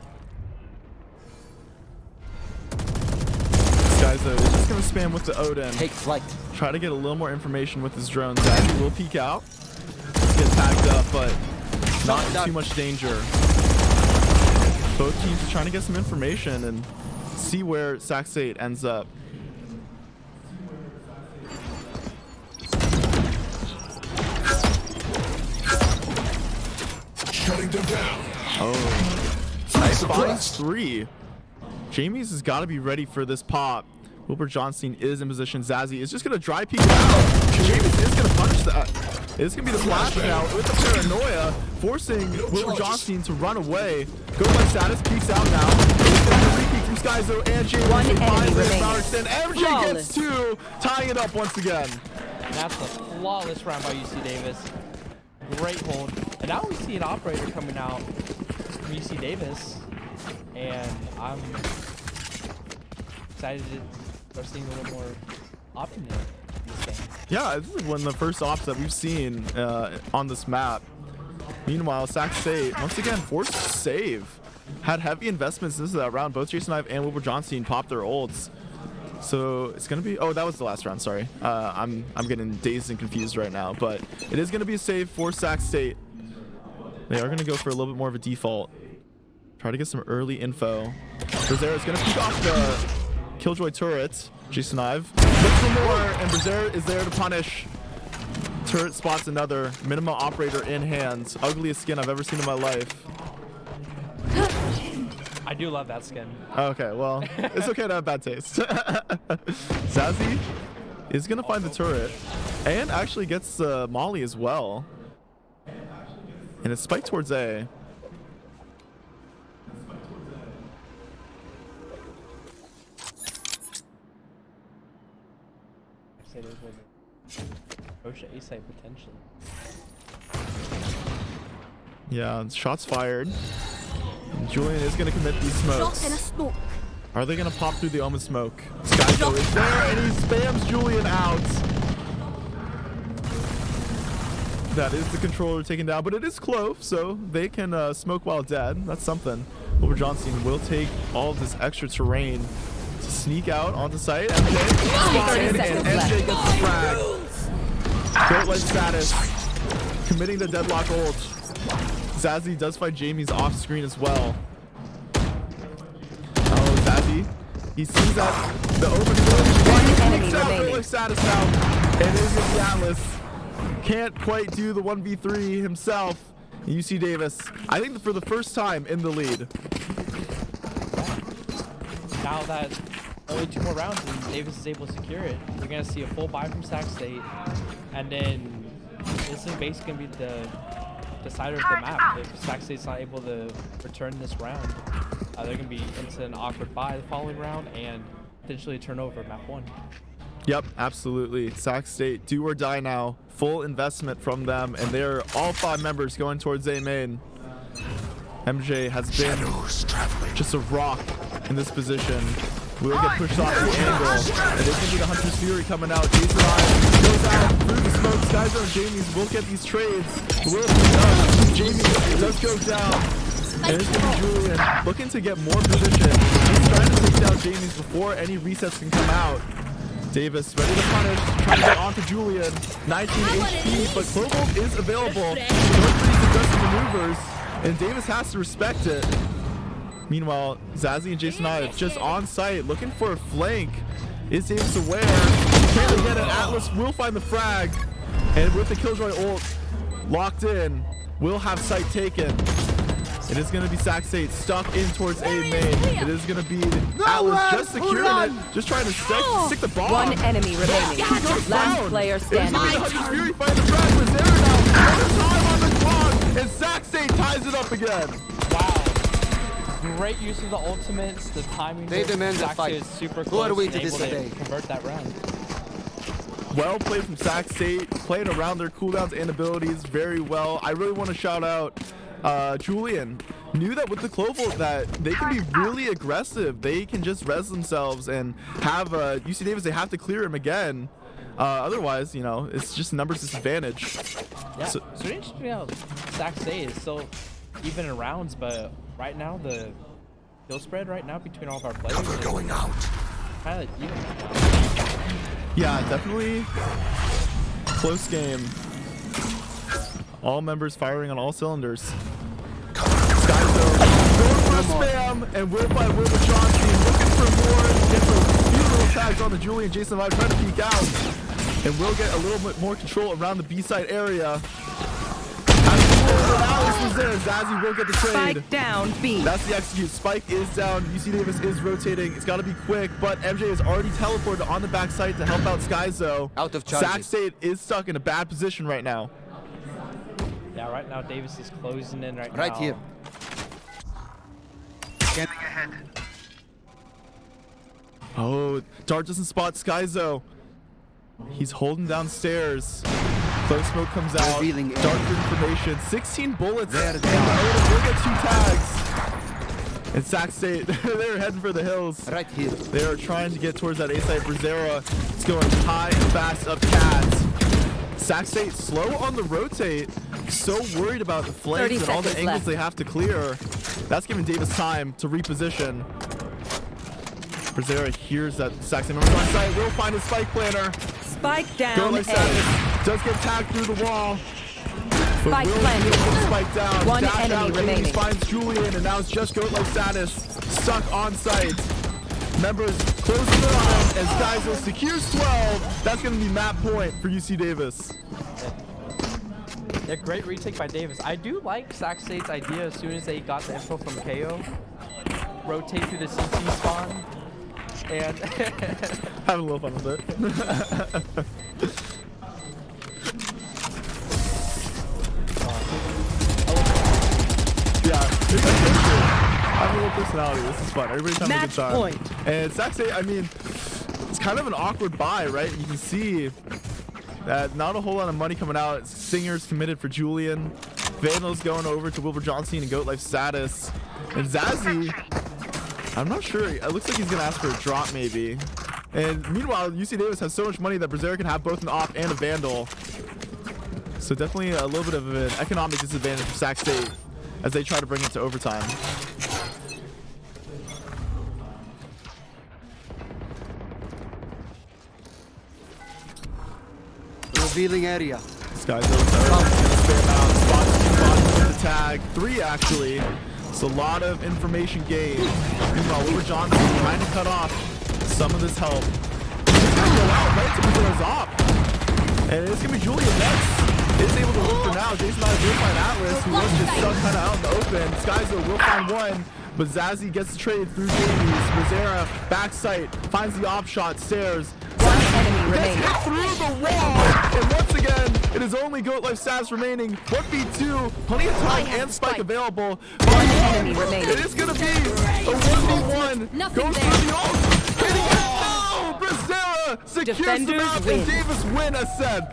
Skyzer is just going to spam with the Odin. Take flight. Try to get a little more information with his drones. Zach will peek out. Get tagged up, but not in too much danger. Both teams are trying to get some information and see where Sac State ends up. Shutting them down. Oh, nice Suppressed. 3. Jamie's has got to be ready for this pop. Wilbur Johnson is in position. Zazzy is just going to dry peek out. Jamie's is going to punish that. It's going to be the flash now with the paranoia, forcing Wilbur Johnson to run away. Go Life Status peeks out now. It's going to be a repeat from Skyzo and Jamie. One enemy remaining. MJ gets 2, tying it up once again. And that's a flawless round by UC Davis. Great hold. And now we see an operator coming out from UC Davis. And I'm excited to start seeing a little more optimism in this game. Yeah, this is one of the first ops that we've seen on this map. Meanwhile, Sac State, once again, forced to save. Had heavy investments into that round. Both Jason Ive and Wilbur Johnson popped their ults. So it's going to be... Oh, that was the last round, sorry. I'm getting dazed and confused right now. But it is going to be a save for Sac State. They are going to go for a little bit more of a default. Try to get some early info. Berzer is going to peek off the Killjoy turret. Jason Ive looks for more, and Berzer is there to punish. Turret spots another. Minima operator in hand. Ugliest skin I've ever seen in my life. I do love that skin. Okay, well, it's okay to have bad taste. Zazzy is going to find the turret and actually gets Molly as well. And it's spiked towards A. Say there's one Osha A site potentially. Yeah, shots fired. And Julian is going to commit these smokes. Are they going to pop through the Omen smoke? Skyzo is there, and he spams Julian out. That is the controller taken down, but it is Clove, so they can smoke while dead. That's something. Wilbur Johnson will take all of this extra terrain to sneak out onto site. MJ spotted, and MJ gets the frag. Goat Life Status committing the deadlock ult. Zazzy does fight Jamie's off screen as well. Oh, Zazzy. He sees that the open One enemy Goat remaining. Life Status now. And it is the Atlas. Can't quite do the 1v3 himself. UC Davis, I think for the first time in the lead. Now that only 2 more rounds and Davis is able to secure it, we're going to see a full buy from Sac State. And then this is basically going to be the decider of the map. If Sac State's not able to return this round, they're going to be into an awkward buy the following round and potentially turn over map 1. Yep, absolutely. Sac State, do or die now. Full investment from them, and they're all 5 members going towards A main. MJ has been just a rock in this position. Will get pushed off the angle. And it's going to be the Hunter's Fury coming out. Jason Ryan goes out through the smoke. Skyzo and Jamie's will get these trades. Will Jamie does go down. And it's going to be Julian looking to get more position. He's trying to take down Jamie's before any resets can come out. Davis ready to punish, trying to get onto Julian. 19 HP, but Clovold is available. Going for these aggressive maneuvers, and Davis has to respect it. Meanwhile, Zazzy and Jason Ive just on site, looking for a flank. Is Davis aware? Can they get it? Atlas will find the frag, and with the Killjoy ult locked in, will have site taken. It is going to be Sac State stuck in towards A main. It is going to be Atlas just securing it, just trying to stick the bomb. One enemy remaining. Last player standing. Fury find the frag. Brazier now. Another time on the clock, and Sac State ties it up again. Wow. Great use of the ultimates. The timing. They demand a fight. Is super close. Who are we to and able disobey? Convert that round. Well played from Sac State, playing around their cooldowns and abilities very well. I really want to shout out Julian. Knew that with the Clovold that they can be really aggressive. They can just res themselves and have UC Davis, they have to clear him again. Otherwise, you know, it's just numbers disadvantage. Yeah, so interesting how Sac State is still even in rounds, but right now the kill spread right now between all of our players Cover going out. kind of even. Yeah, definitely close game. All members firing on all cylinders. Skyzo going for a spam, and Will by Will Johnson looking for more. Gets a few little tags on the Julian. Jason Live trying to peek out, and will get a little bit more control around the B side area. Alice was there. Zazzy will get the trade. Spike down B. That's the execute. Spike is down. UC Davis is rotating. It's got to be quick, but MJ is already teleported on the backside to help out Skyzo. Out of charges. Sac State is stuck in a bad position right now. Yeah, right now Davis is closing in right now. Right here. Oh, Dart doesn't spot Skyzo. He's holding downstairs. Close smoke comes out. Revealing Dart for information. 16 bullets. There And they are. Odin will get 2 tags. And Sac State, they're heading for the hills. Right here. They are trying to get towards that A site. Brazera is going high and fast up Cats. Sac State slow on the rotate. So worried about the flanks and all the seconds angles left. they have to clear. That's giving Davis time to reposition. Brazera hears that Sac State members on site. Will find his spike planner. Spike Go down like A. Satis. Does get tagged through the wall. But Spike Will planted. get the spike down. One Dash enemy out. James remaining. finds Julian, and now it's just Goat like Satis stuck on site. Members closing in on him as Skyzo secures 12. That's going to be map point for UC Davis. Yeah, great retake by Davis. I do like Sac State's idea as soon as they got the info from KO. Rotate through the CT spawn. And Having a little fun with it. Yeah, having a little personality. This is fun. Everybody's having a good Match time. point. And Sac State, I mean, it's kind of an awkward buy, right? You can see that not a whole lot of money coming out. Singer's committed for Julian. Vandal's going over to Wilbur Johnson and Goat Life Status. And Zazzy, I'm not sure. It looks like he's going to ask for a drop maybe. And meanwhile, UC Davis has so much money that Brazera can have both an op and a Vandal. So definitely a little bit of an economic disadvantage for Sac State as they try to bring it to overtime. Revealing area. This guy's over spam out. Spots the tag. 3 actually. It's a lot of information gained. Meanwhile, Wilbur Johnson trying to cut off some of this help. He's gonna go out right to Brazera's op. And it's gonna be Julian next. Is able to look for now. Jason Ive will find Atlas, who was just stuck kind of out in the open. Skyzo will find one, but Zazzy gets the trade through Jamie's. Brazera backside finds the op shot, stairs. One enemy Gets remaining. hit through the wall, and once again, it is only Goat Life Stats remaining. 1v2, plenty of time and spike available. One enemy remaining. It is gonna be a 1v1. Nothing Goes there. for the ult. Hitting it. No! Brazera secures the Defenders map, win. and Davis win ascent.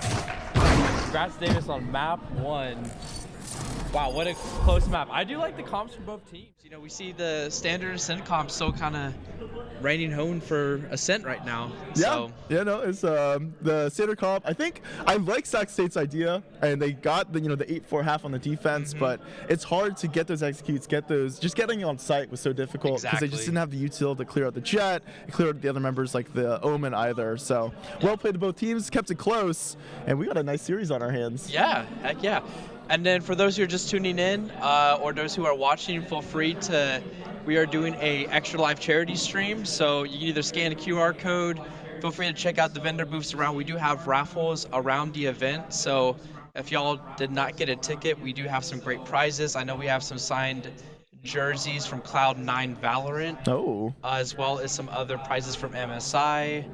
congrats Davis on map 1. Wow, what a close map. I do like the comps from both teams. You know, we see the standard Ascent comp still kind of reigning home for Ascent right now. Yeah, So, yeah, no, it's the standard comp. I think I like Sac State's idea, and they got the the 8-4 half on the defense, but it's hard to get those executes, just getting on site was so difficult because they just Exactly. didn't have the util to clear out the jet, and clear out the other members like the Omen either. So well played to both teams, kept it close, and we got a nice series on our hands. yeah, heck yeah. And then for those who are just tuning in, or those who are watching, feel free to, we are doing a Extra Life charity stream, so you can either scan a QR code, feel free to check out the vendor booths around. We do have raffles around the event, so if y'all did not get a ticket, we do have some great prizes. I know we have some signed jerseys from Cloud9 Valorant, Oh. as well as some other prizes from MSI.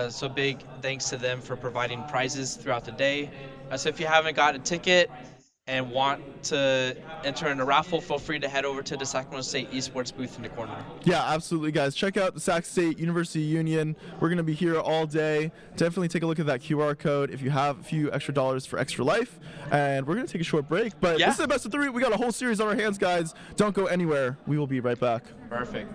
So big thanks to them for providing prizes throughout the day. So if you haven't got a ticket and want to enter in a raffle, feel free to head over to the Sacramento State Esports booth in the corner. Yeah, absolutely, guys. Check out the Sac State University Union. We're going to be here all day. Definitely take a look at that QR code if you have a few extra dollars for Extra Life. And we're going to take a short break. But Yeah. this is the best of 3. We got a whole series on our hands, guys. Don't go anywhere. We will be right back. Perfect.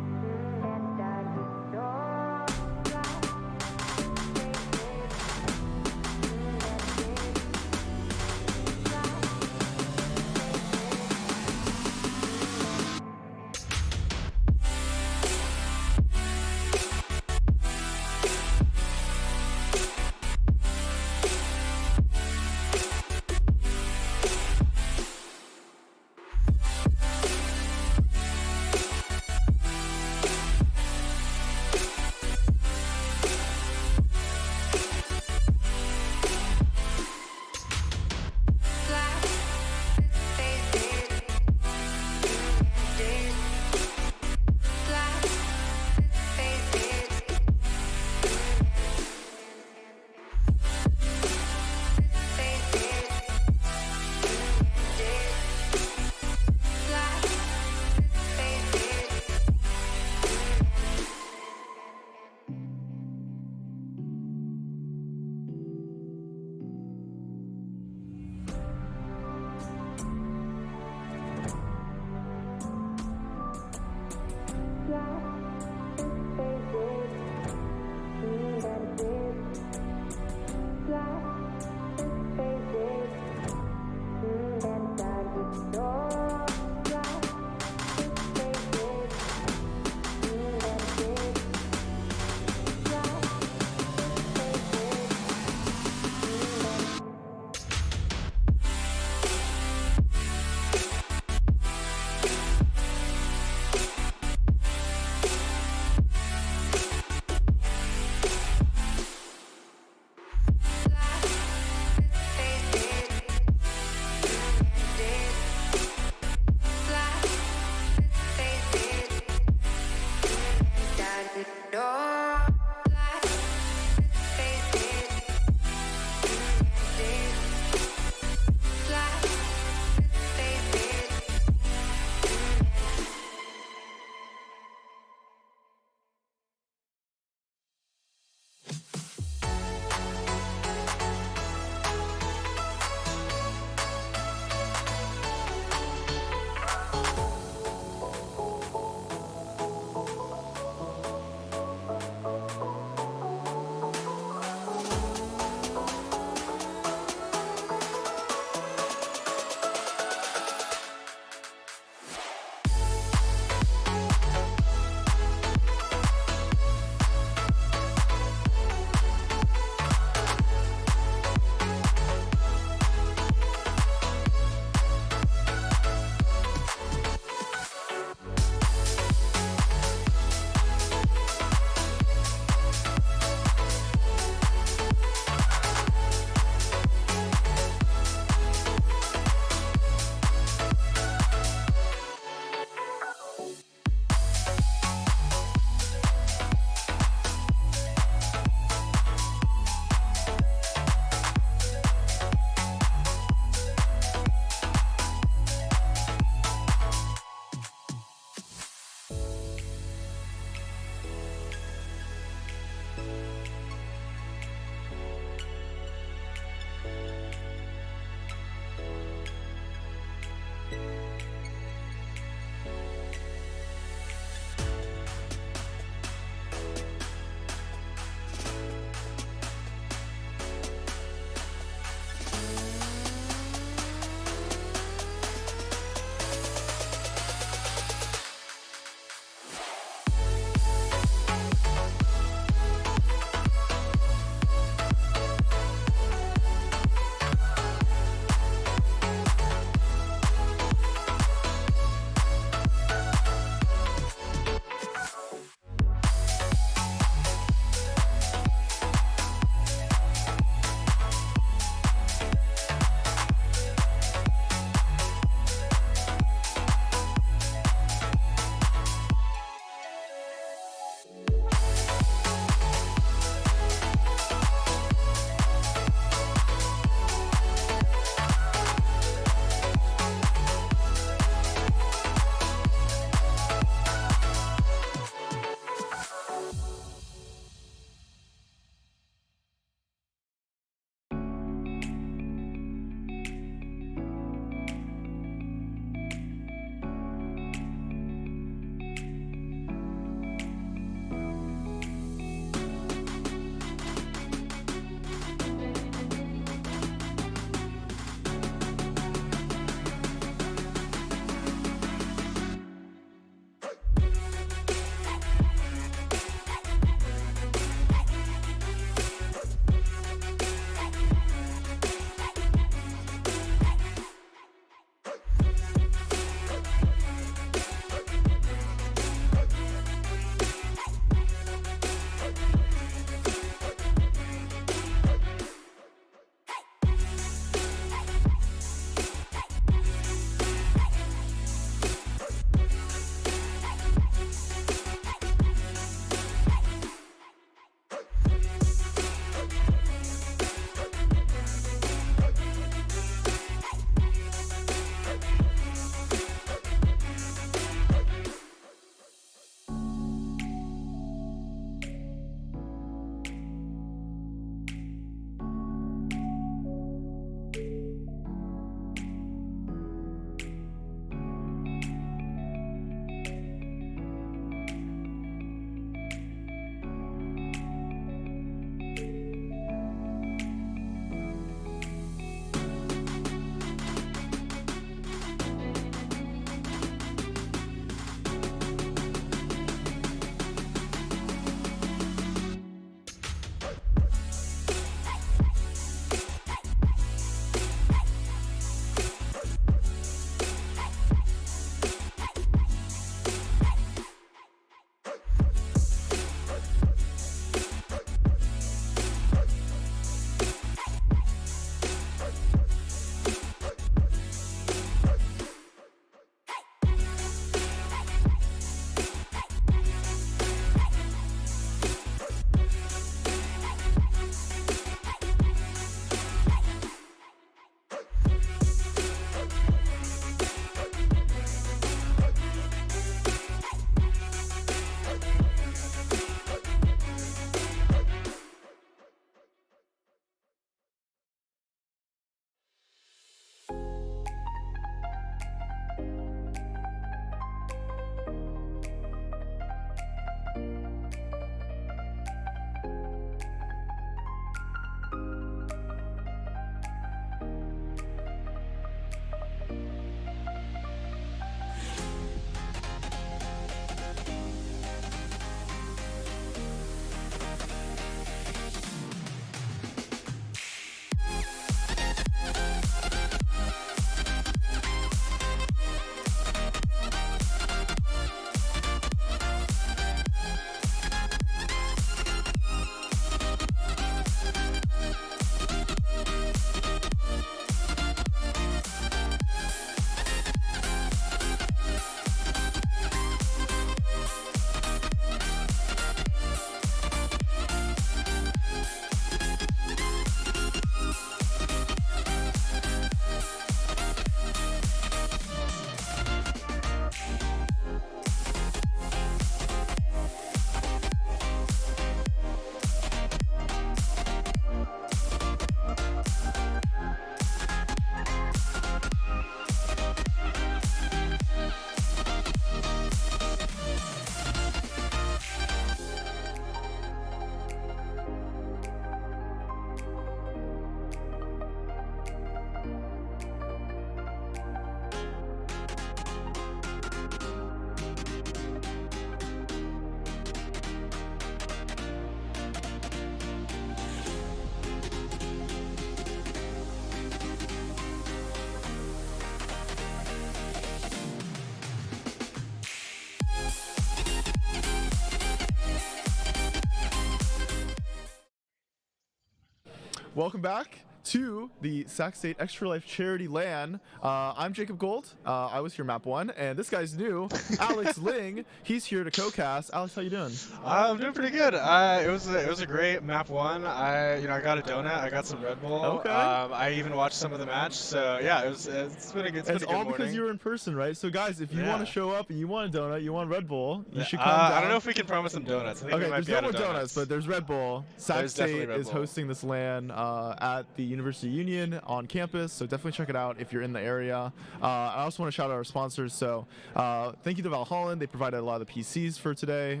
welcome back to the Sac State Extralife Charity LAN. I'm Jacob Gold. I was here map 1, and this guy's new, Alex Ling. He's here to co-cast. Alex, how you doing? I'm doing pretty good. It was a great map 1. I got a donut. I got some Red Bull. Okay. I even watched some of the match. So yeah, it's been a good. It's all morning. because you were in person, right? So guys, if you want to show up and you want a donut, you want Red Bull, you should come down. I don't know if we can promise some donuts. I think Okay, we might there's be no out more of donuts, but there's Red Bull. Sac There's definitely State Red is Bull. hosting this LAN at the University Union on campus, so definitely check it out if you're in the area. I also want to shout out our sponsors. So thank you to Valhalla. They provided a lot of the PCs for today.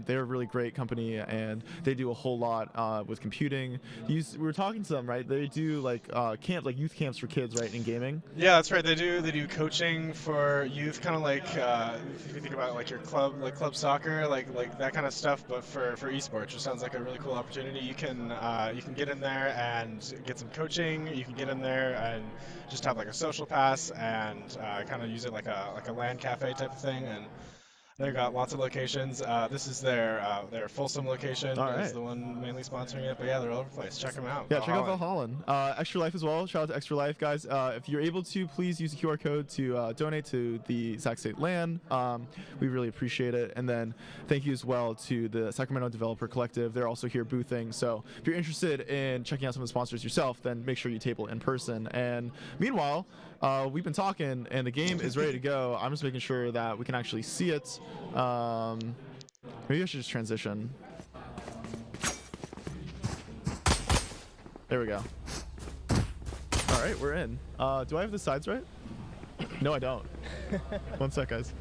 They're a really great company, and they do a whole lot with computing. We were talking to them, right? They do like youth camps for kids, right, in gaming. Yeah, that's right. They do coaching for youth, kind of like if you think about like your club soccer, like that kind of stuff, but for esports, which sounds like a really cool opportunity. You can get in there and get some coaching. You can get in there and just have like a social pass and kind of use it like a LAN cafe type of thing. And they've got lots of locations. This is their Folsom location. All right. Is the one mainly sponsoring it. But yeah, they're all over the place. Check them out. Yeah, check out Valhalla. Extralife as well. Shout out to Extralife, guys. If you're able to, please use the QR code to donate to the Sac State LAN. We really appreciate it. And then thank you as well to the Sacramento Developer Collective. They're also here boothing. So if you're interested in checking out some of the sponsors yourself, then make sure you table in person. And meanwhile, we've been talking, and the game is ready to go. I'm just making sure that we can actually see it. Maybe I should just transition. There we go. All right, we're in. Do I have the sides right? No, I don't. 1 sec, guys.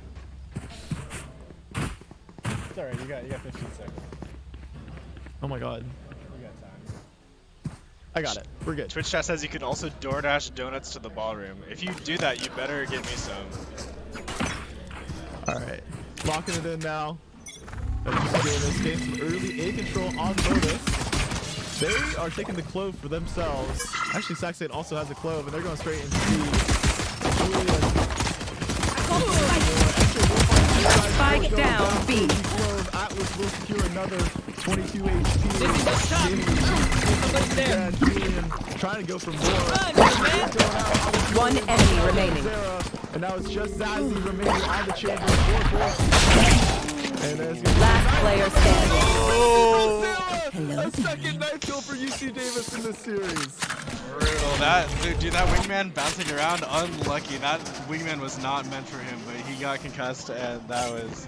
It's alright, you got 15 seconds. Oh my god. You got time. I got it. We're good. Twitch chat says you can also DoorDash donuts to the ballroom. If you do that, you better get me some. All right. Locking it in now. Davis getting some early A control on Lotus. They are taking the clove for themselves. Actually, Sac State also has a clove, and they're going straight into Julian. Spike down B. Clove. Atlas will secure another 22 HP. Yeah, Julian trying to go for more. One enemy remaining. And now it's just Zazzy remaining on the chamber. And there's Last player standing. a second knife kill for UC Davis in this series. Brutal. That wingman bouncing around, unlucky. That wingman was not meant for him, but he got concussed, and that was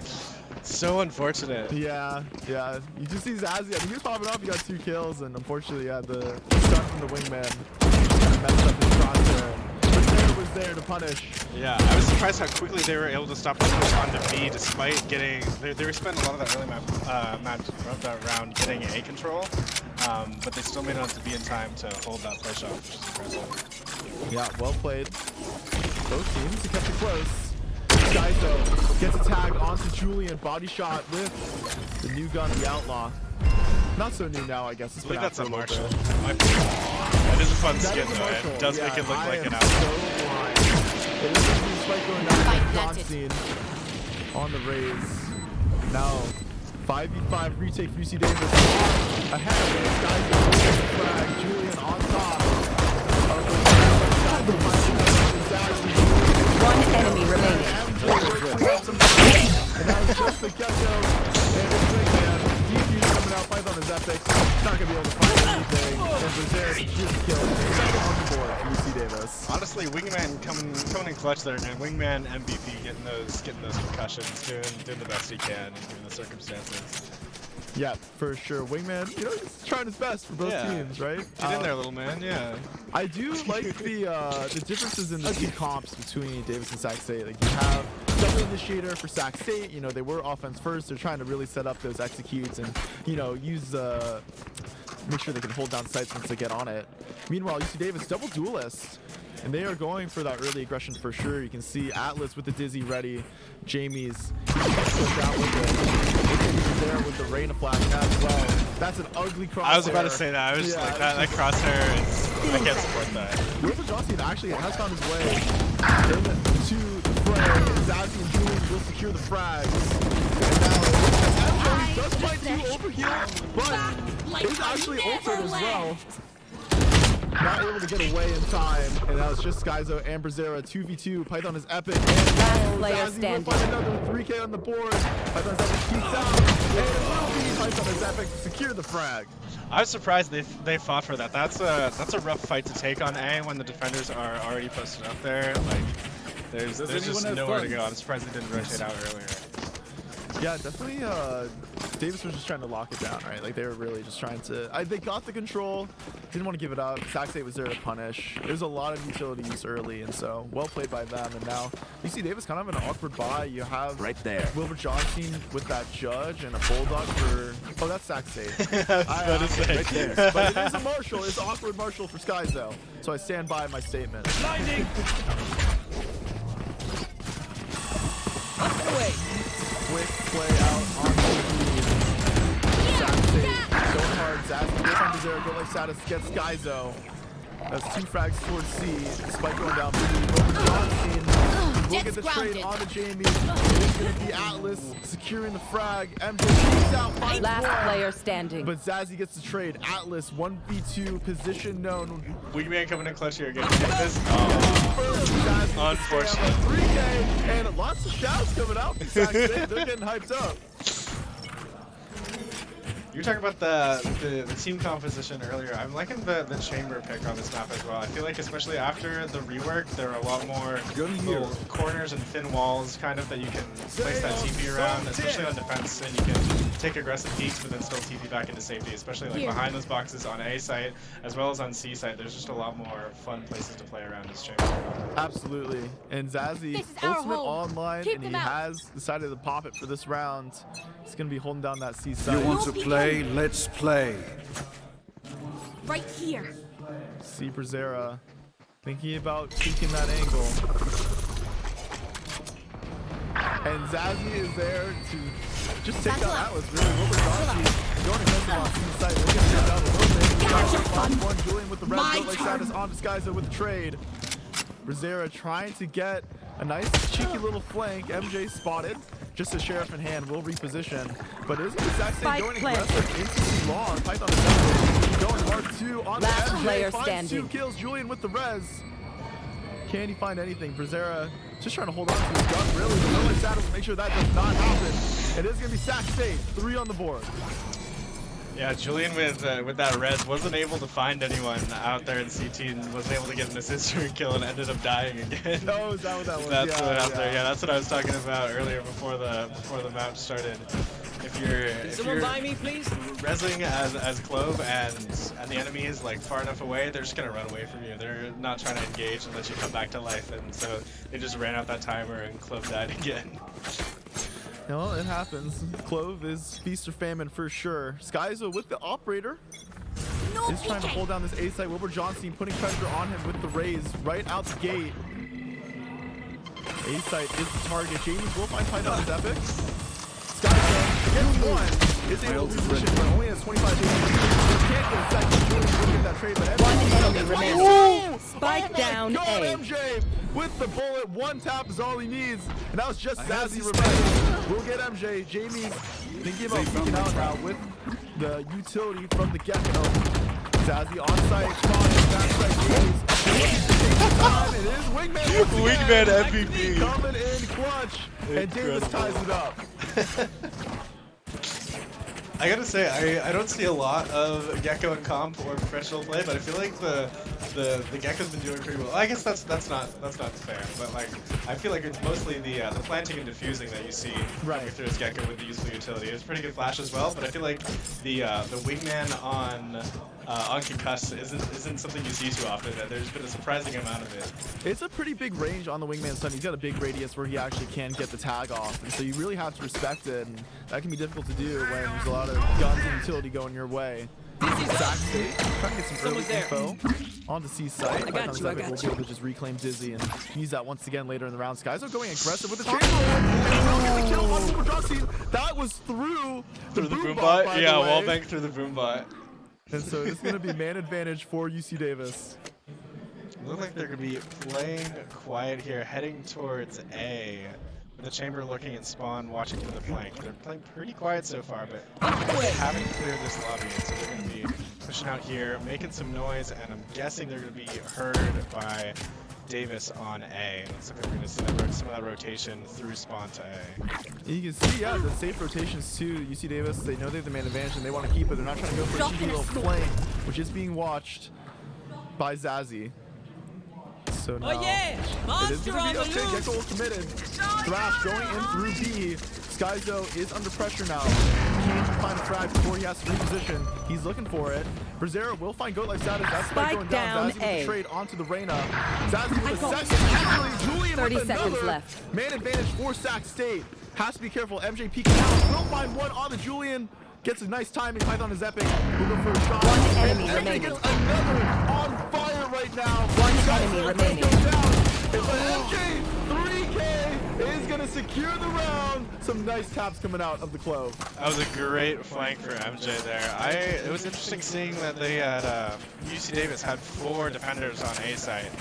so unfortunate. Yeah. You just see Zazzy. I mean, he was popping off. He got 2 kills, and unfortunately, the stun from the wingman kind of messed up his crosshair. But there was there to punish. Yeah, I was surprised how quickly they were able to stop the push onto B, despite getting. They were spending a lot of that early that round getting A control, but they still made it onto B in time to hold that push off, which is impressive. Yeah, well played. Both teams kept it close. Skyzo gets a tag onto Julian. Body shot with the new gun, the Outlaw. Not so new now, I guess. It's I believe been out that's for a little Marshall. bit. That is a fun That skin, is a though. Marshall. It does Yeah, make it look I like am an Outlaw. so blind. It is going to be Spike going down Constantine on the raise. Now, 5v5 retake for UC Davis. Ahead of it, Skyzo with the frag. Julian on top. One enemy remaining. And that was just the get-go. And it's Wingman. DQ coming out, Python is epic. Not going to be able to find anything. And Berserk, huge kill. Second on the board for UC Davis. Honestly, Wingman coming in clutch there, and Wingman MVP getting those concussions, doing the best he can given the circumstances. Yeah, for sure. Wingman, he's trying his best for both teams, right? Get in there, little man. Yeah. I do like the differences in the two comps between Davis and Sac State. Like, you have double initiator for Sac State. Ththey were offense first. They're trying to really set up those executes and use make sure they can hold down sites once they get on it. Meanwhile, UC Davis double duelist. And they are going for that early aggression for sure. You can see Atlas with the Dizzy ready. Jamie's out with it. There with the Rain of Flash as well. That's an ugly crosshair. I was about to say that. I was just like, that crosshair is. I can't support that. Wilfred Johnson actually has found his way into the fray. Zazzy and Julian will secure the frags. And now does fight 2 overheal, but is actually ulted as well. not able to get away in time, and that was just Skyzo and Brazera 2v2. Python is epic. And Last player Zazzy will standing. find another 3K on the board. Python's epic keeps out, and it will be Python is epic to secure the frag. I was surprised they fought for that. That's a rough fight to take on A when the defenders are already posted up there. Like, there's just nowhere to go. I'm surprised they didn't rotate out earlier. Yeah, definitely. Davis was just trying to lock it down, right? Like they were really just trying to. They got the control, didn't want to give it up. Sac State was there to punish. There's a lot of utility use early, and so well played by them. And now you see Davis kind of in an awkward buy. You have right there Wilbur Johnson with that judge and a bulldog for. Oh, that's Sac State. I was about to say. Right there. But it is a Marshall. It's awkward Marshall for Skyzo. So I stand by my statement. Blinding. Away. Quick play out on the Sac State. Going hard. Zazzy goes on Brazera. Go like Satis gets Skyzo. That's 2 frags towards C. Spike going down. We'll get the trade on to Jamie. It's going to be Atlas securing the frag. MJ shoots out. Finds Last one. player standing. But Zazzy gets the trade. Atlas 1v2 position known. Wingman coming in clutch here again. Unfortunate. 3K and lots of shouts coming out from Sac State. They're getting hyped up. You were talking about the team composition earlier. I'm liking the chamber pick on this map as well. I feel like especially after the rework, there are a lot more little corners and thin walls kind of that you can place that TP around, especially on defense, and you can take aggressive peeks but then still TP back into safety, especially like behind those boxes on A site as well as on C site. There's just a lot more fun places to play around this chamber. Absolutely. And Zazzy, ultimate online, and he has decided to pop it for this round. He's going to be holding down that C side. You want to play? Let's play. Right here. C Brazera thinking about tweaking that angle. And Zazzy is there to just take out Atlas. Really, Wilbur Johnson going aggressive on C side. We're going to get down a little bit. One Julian with the red goat like Satis on Disguiser with the trade. Brazera trying to get a nice cheeky little flank. MJ spotted. Just a sheriff in hand will reposition, but isn't the Sac State going aggressive into the long? Python is going hard too on the MJ. Finds 2 kills. Julian with the res. Can he find anything? Brazera just trying to hold on to his gun, really. But really Saddles make sure that does not happen. It is going to be Sac State, 3 on the board. Yeah, Julian with that res wasn't able to find anyone out there in CT and wasn't able to get an assist or a kill and ended up dying again. Oh, is that what that was? That's what happened there. Yeah, that's what I was talking about earlier before the map started. If you're buy me, please? resing as Clove and the enemy is like far enough away, they're just gonna run away from you. They're not trying to engage and let you come back to life, and so they just ran out that timer and Clove died again. No, it happens. Clove is feast or famine for sure. Skyzo with the operator is trying to hold down this A site. Wilbur Johnson putting pressure on him with the raise right out the gate. A site is the target. Jamie's will find Python is epic. Skyzo against one is able to position, but only has 25 HP. Can't get a second. Julian's will get that trade, but One enemy remaining. Spike down A. MJ with the bullet. One tap is all he needs. And that was just Zazzy remaining. We'll get MJ. Jamie's thinking about freaking out now with the utility from the Gecko. Zazzy on site, it is Wingman. Wingman MVP. Coming in clutch. And Davis ties it up. I gotta say, I don't see a lot of Gecko in comp or professional play, but I feel like the Gecko's been doing pretty well. I guess that's not fair, but like I feel like it's mostly the planting and diffusing that you see coming through as Gecko with the useful utility. It's pretty good flash as well, but I feel like the Wingman on Concuss isn't something you see too often. There's been a surprising amount of it. It's a pretty big range on the Wingman stun. He's got a big radius where he actually can get the tag off, and so you really have to respect it, and that can be difficult to do when there's a lot of guns and utility going your way. Sac State trying to get some early info onto C site. I got you. We'll be able to just reclaim Dizzy and use that once again later in the round. Skyzo going aggressive with the chain. That was through the boom bot. Yeah, wallbang through the boom bot. And so it's going to be man advantage for UC Davis. Look like they're going to be playing quiet here, heading towards A. with the chamber lurking in spawn, watching from the flank. They're playing pretty quiet so far, but they haven't cleared this lobby, so they're going to be pushing out here, making some noise, and I'm guessing they're going to be heard by Davis on A. Looks like we're going to see some of that rotation through spawn to A. You can see, yeah, the safe rotations too. UC Davis, they know they have the man advantage and they want to keep it. They're not trying to go for a cheeky little flank, which is being watched by Zazzy. So now it is going to be okay. Gecko committed. Thrash going in through B. Skyzo is under pressure now. Can't find a frag before he has to reposition. He's looking for it. Brazzera will find Goat Life status. That's Spike going down. Zazzy with the trade onto the Reyna. Zazzy with a second. Actually, Julian 30 with seconds another. left. Man advantage for Sac State. Has to be careful. MJ peeking out. Will find one on the Julian. Gets a nice timing. Python is epic. We'll go for a shot. One enemy and remaining. Gets another on fire right now. One enemy remaining. But MJ 3K is going to secure the round. Some nice taps coming out of the Clove. That was a great flank for MJ there. It was interesting seeing that they had UC Davis had 4 defenders on A site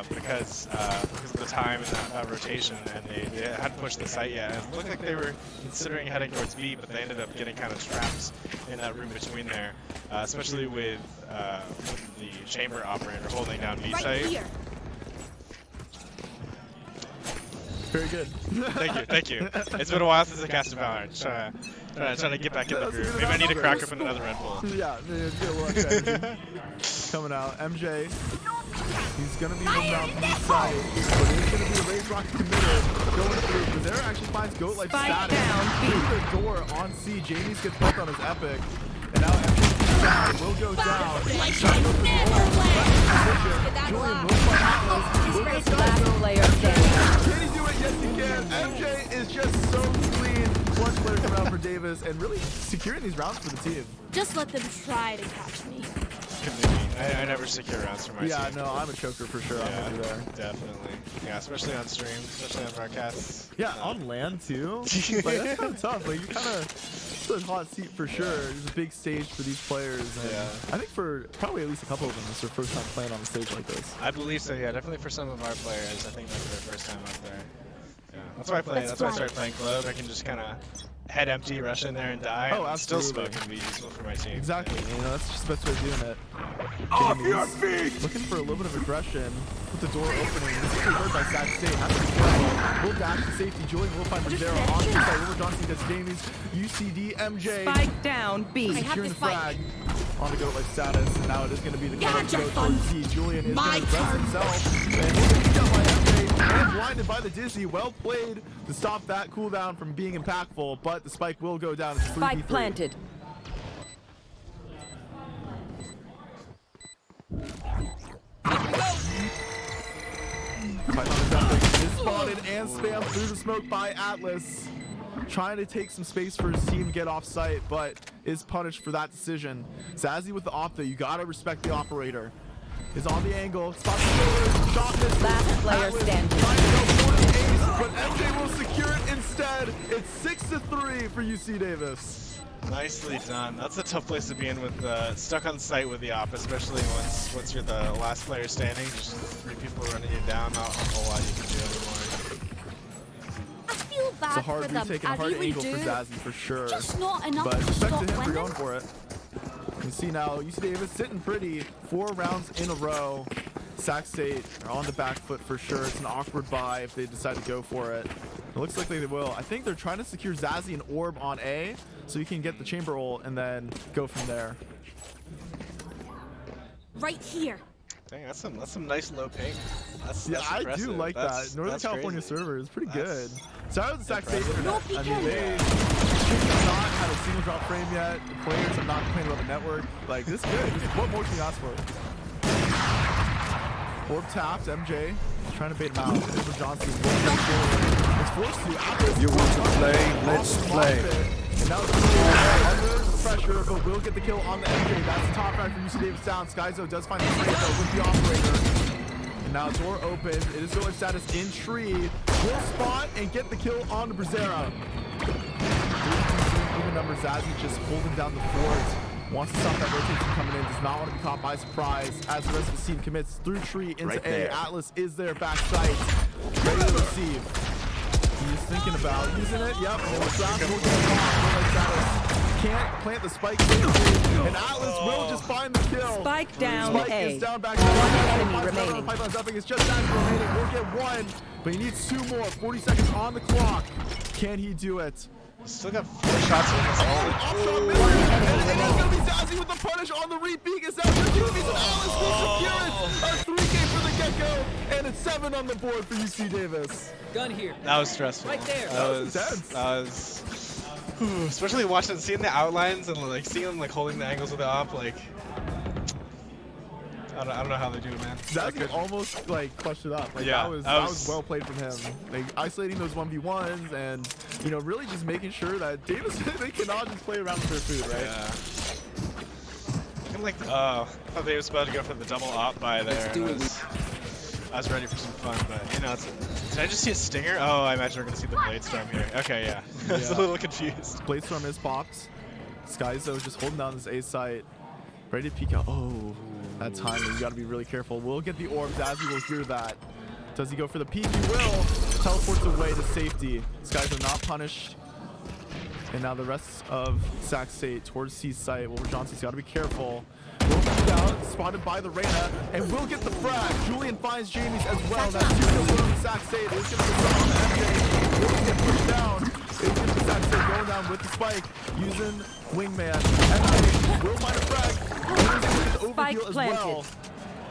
because of the time in that rotation, and they hadn't pushed the site yet. And it looked like they were considering heading towards B, but they ended up getting kind of trapped in that room between there, especially with the chamber operator holding down B site. Right here. Very good. Thank you. It's been a while since I cast a Valorant. Trying to get back in the groove. Maybe I need to crack open another Red Bull. Yeah, get a little extra energy. Coming out. MJ, he's going to be moving out from the side, but he's going to be a raised rocket committed. Going through. Brazzera actually finds Goat Life status. Through the door on C. Jamies gets bumped on his epic. And now MJ will go down. Julian will find Atlas. Last player standing. Can he do it? Yes, he can. MJ is just so clean. Clutch player coming out for Davis and really securing these rounds for the team. Just let them try to catch me. I never secure rounds for my team. Yeah, no, I'm a choker for sure. Yeah, I'm there. definitely. Yeah, especially on stream, especially on broadcasts. Yeah, on land too. Like that's kind of tough. Like you kind of, it's a hot seat for sure. It's a big stage for these players. And Yeah. I think for probably at least a couple of them, it's their first time playing on a stage like this. I believe so. Yeah, definitely for some of our players, I think that's their first time up there. Yeah, that's why I play. That's why I started playing Globe. I can just kind of head empty, rush in there, and die. Oh, and still absolutely. smoke and be useful for my team. Exactly. You know, that's just the best way of doing it. Off Jamie's your feet! looking for a little bit of aggression with the door opening. This is heard by Sac State. Has to be careful. Will dash to safety. Julian will find Brazzera on the side. River Johnson gets Jamie's UCD MJ. Spike down B. Securing the frag on the Goat Life status. And now it is going to be the cover to go towards C. Julian is going to press himself. And he's going to be down by MJ. And blinded by the Dizzy. Well played to stop that cooldown from being impactful. But the spike will go down. It's 3v3. Spike planted. Python is spotted and spammed through the smoke by Atlas. Trying to take some space for his team, get off site, but is punished for that decision. Zazzy with the op though, you gotta respect the operator. Is on the angle, spots the killer, shot misses. Last player Atlas standing. trying to go for the ace, but MJ will secure it instead. It's 6-3 for UC Davis. Nicely done. That's a tough place to be in with stuck on site with the op, especially once you're the last player standing. Just 3 people running you down. Not a whole lot you can do anymore. I feel bad It's a hard for them. retake and a I hard really angle do. for Zazzy for sure. Just not enough But to respect stop to him for winning. going for it. You can see now UC Davis sitting pretty. 4 rounds in a row. Sac State are on the back foot for sure. It's an awkward buy if they decide to go for it. It looks like they will. I think they're trying to secure Zazzy and Orb on A so you can get the chamber ult and then go from there. Right here. Dang, that's some nice low ping. That's I impressive. do like that. Northern California crazy. server is pretty good. Shout out to Sac State impressive. Internet. No I mean, they have not had a single drop frame yet. The players have not complained about the network. Like, this is good. What more can you ask for? Orb tapped, MJ trying to bait him out. River Johnson is forced to. Atlas You want to play? Let's play. And now it's under pressure, but will get the kill on the MJ. That's the top right from UC Davis down. Skyzo does find the trade though with the operator. And now door open. It is going status in tree. Will spot and get the kill on the Brazzera. Even number Zazzy just holding down the fort. Wants to stop that rotation coming in. Does not want to be caught by surprise as the rest of the team commits through tree into Right A. there. Atlas is there backside. Ready to receive. He's thinking about using it. Yep, and the Flash will get off. Can't plant the spike safely, and Atlas will just find the kill. Spike down Spike A. is down back. One enemy remaining. Python's upping. It's just Atlas remaining. We'll get one, but he needs 2 more. 40 seconds on the clock. Can he do it? Still got 4 shots in his ult. Offshot missing, and it is going to be Zazzy with the punish on the repeat. Is that the Juvies and Alice will secure it? A 3K for the get-go, and it's 7 on the board for UC Davis. Gun here. That was stressful. Right there. That was intense. That was, especially watching, seeing the outlines and like seeing them like holding the angles of the op. Like, I don't know how they do it, man. Zazzy almost like clutched it up. Like, Yeah, that was well played from him. Like isolating those 1v1s and really just making sure that Davis they cannot just play around with their food, right? Yeah. I'm like, I thought they was about to go for the double op by there. I was ready for some fun, but did I just see a stinger? Oh, I imagine we're gonna see the Blade Storm here. Okay, yeah. I was a little confused. Blade Storm is popped. Skyzo just holding down this A site. Ready to peek out. Oh, that timing. You got to be really careful. We'll get the orb. Zazzy will hear that. Does he go for the peek? He will. Teleports away to safety. Skyzo not punished. And now the rest of Sac State towards C site. Wilbur Johnson's got to be careful. Will peek out, spotted by the Reyna, and will get the frag. Julian finds Jamie's as well. That's 2 kills from Sac State. It's going to be on MJ. Will get pushed down. It's going to be Sac State going down with the spike, using Wingman. MJ will find a frag. Spike Overheal as planted. well.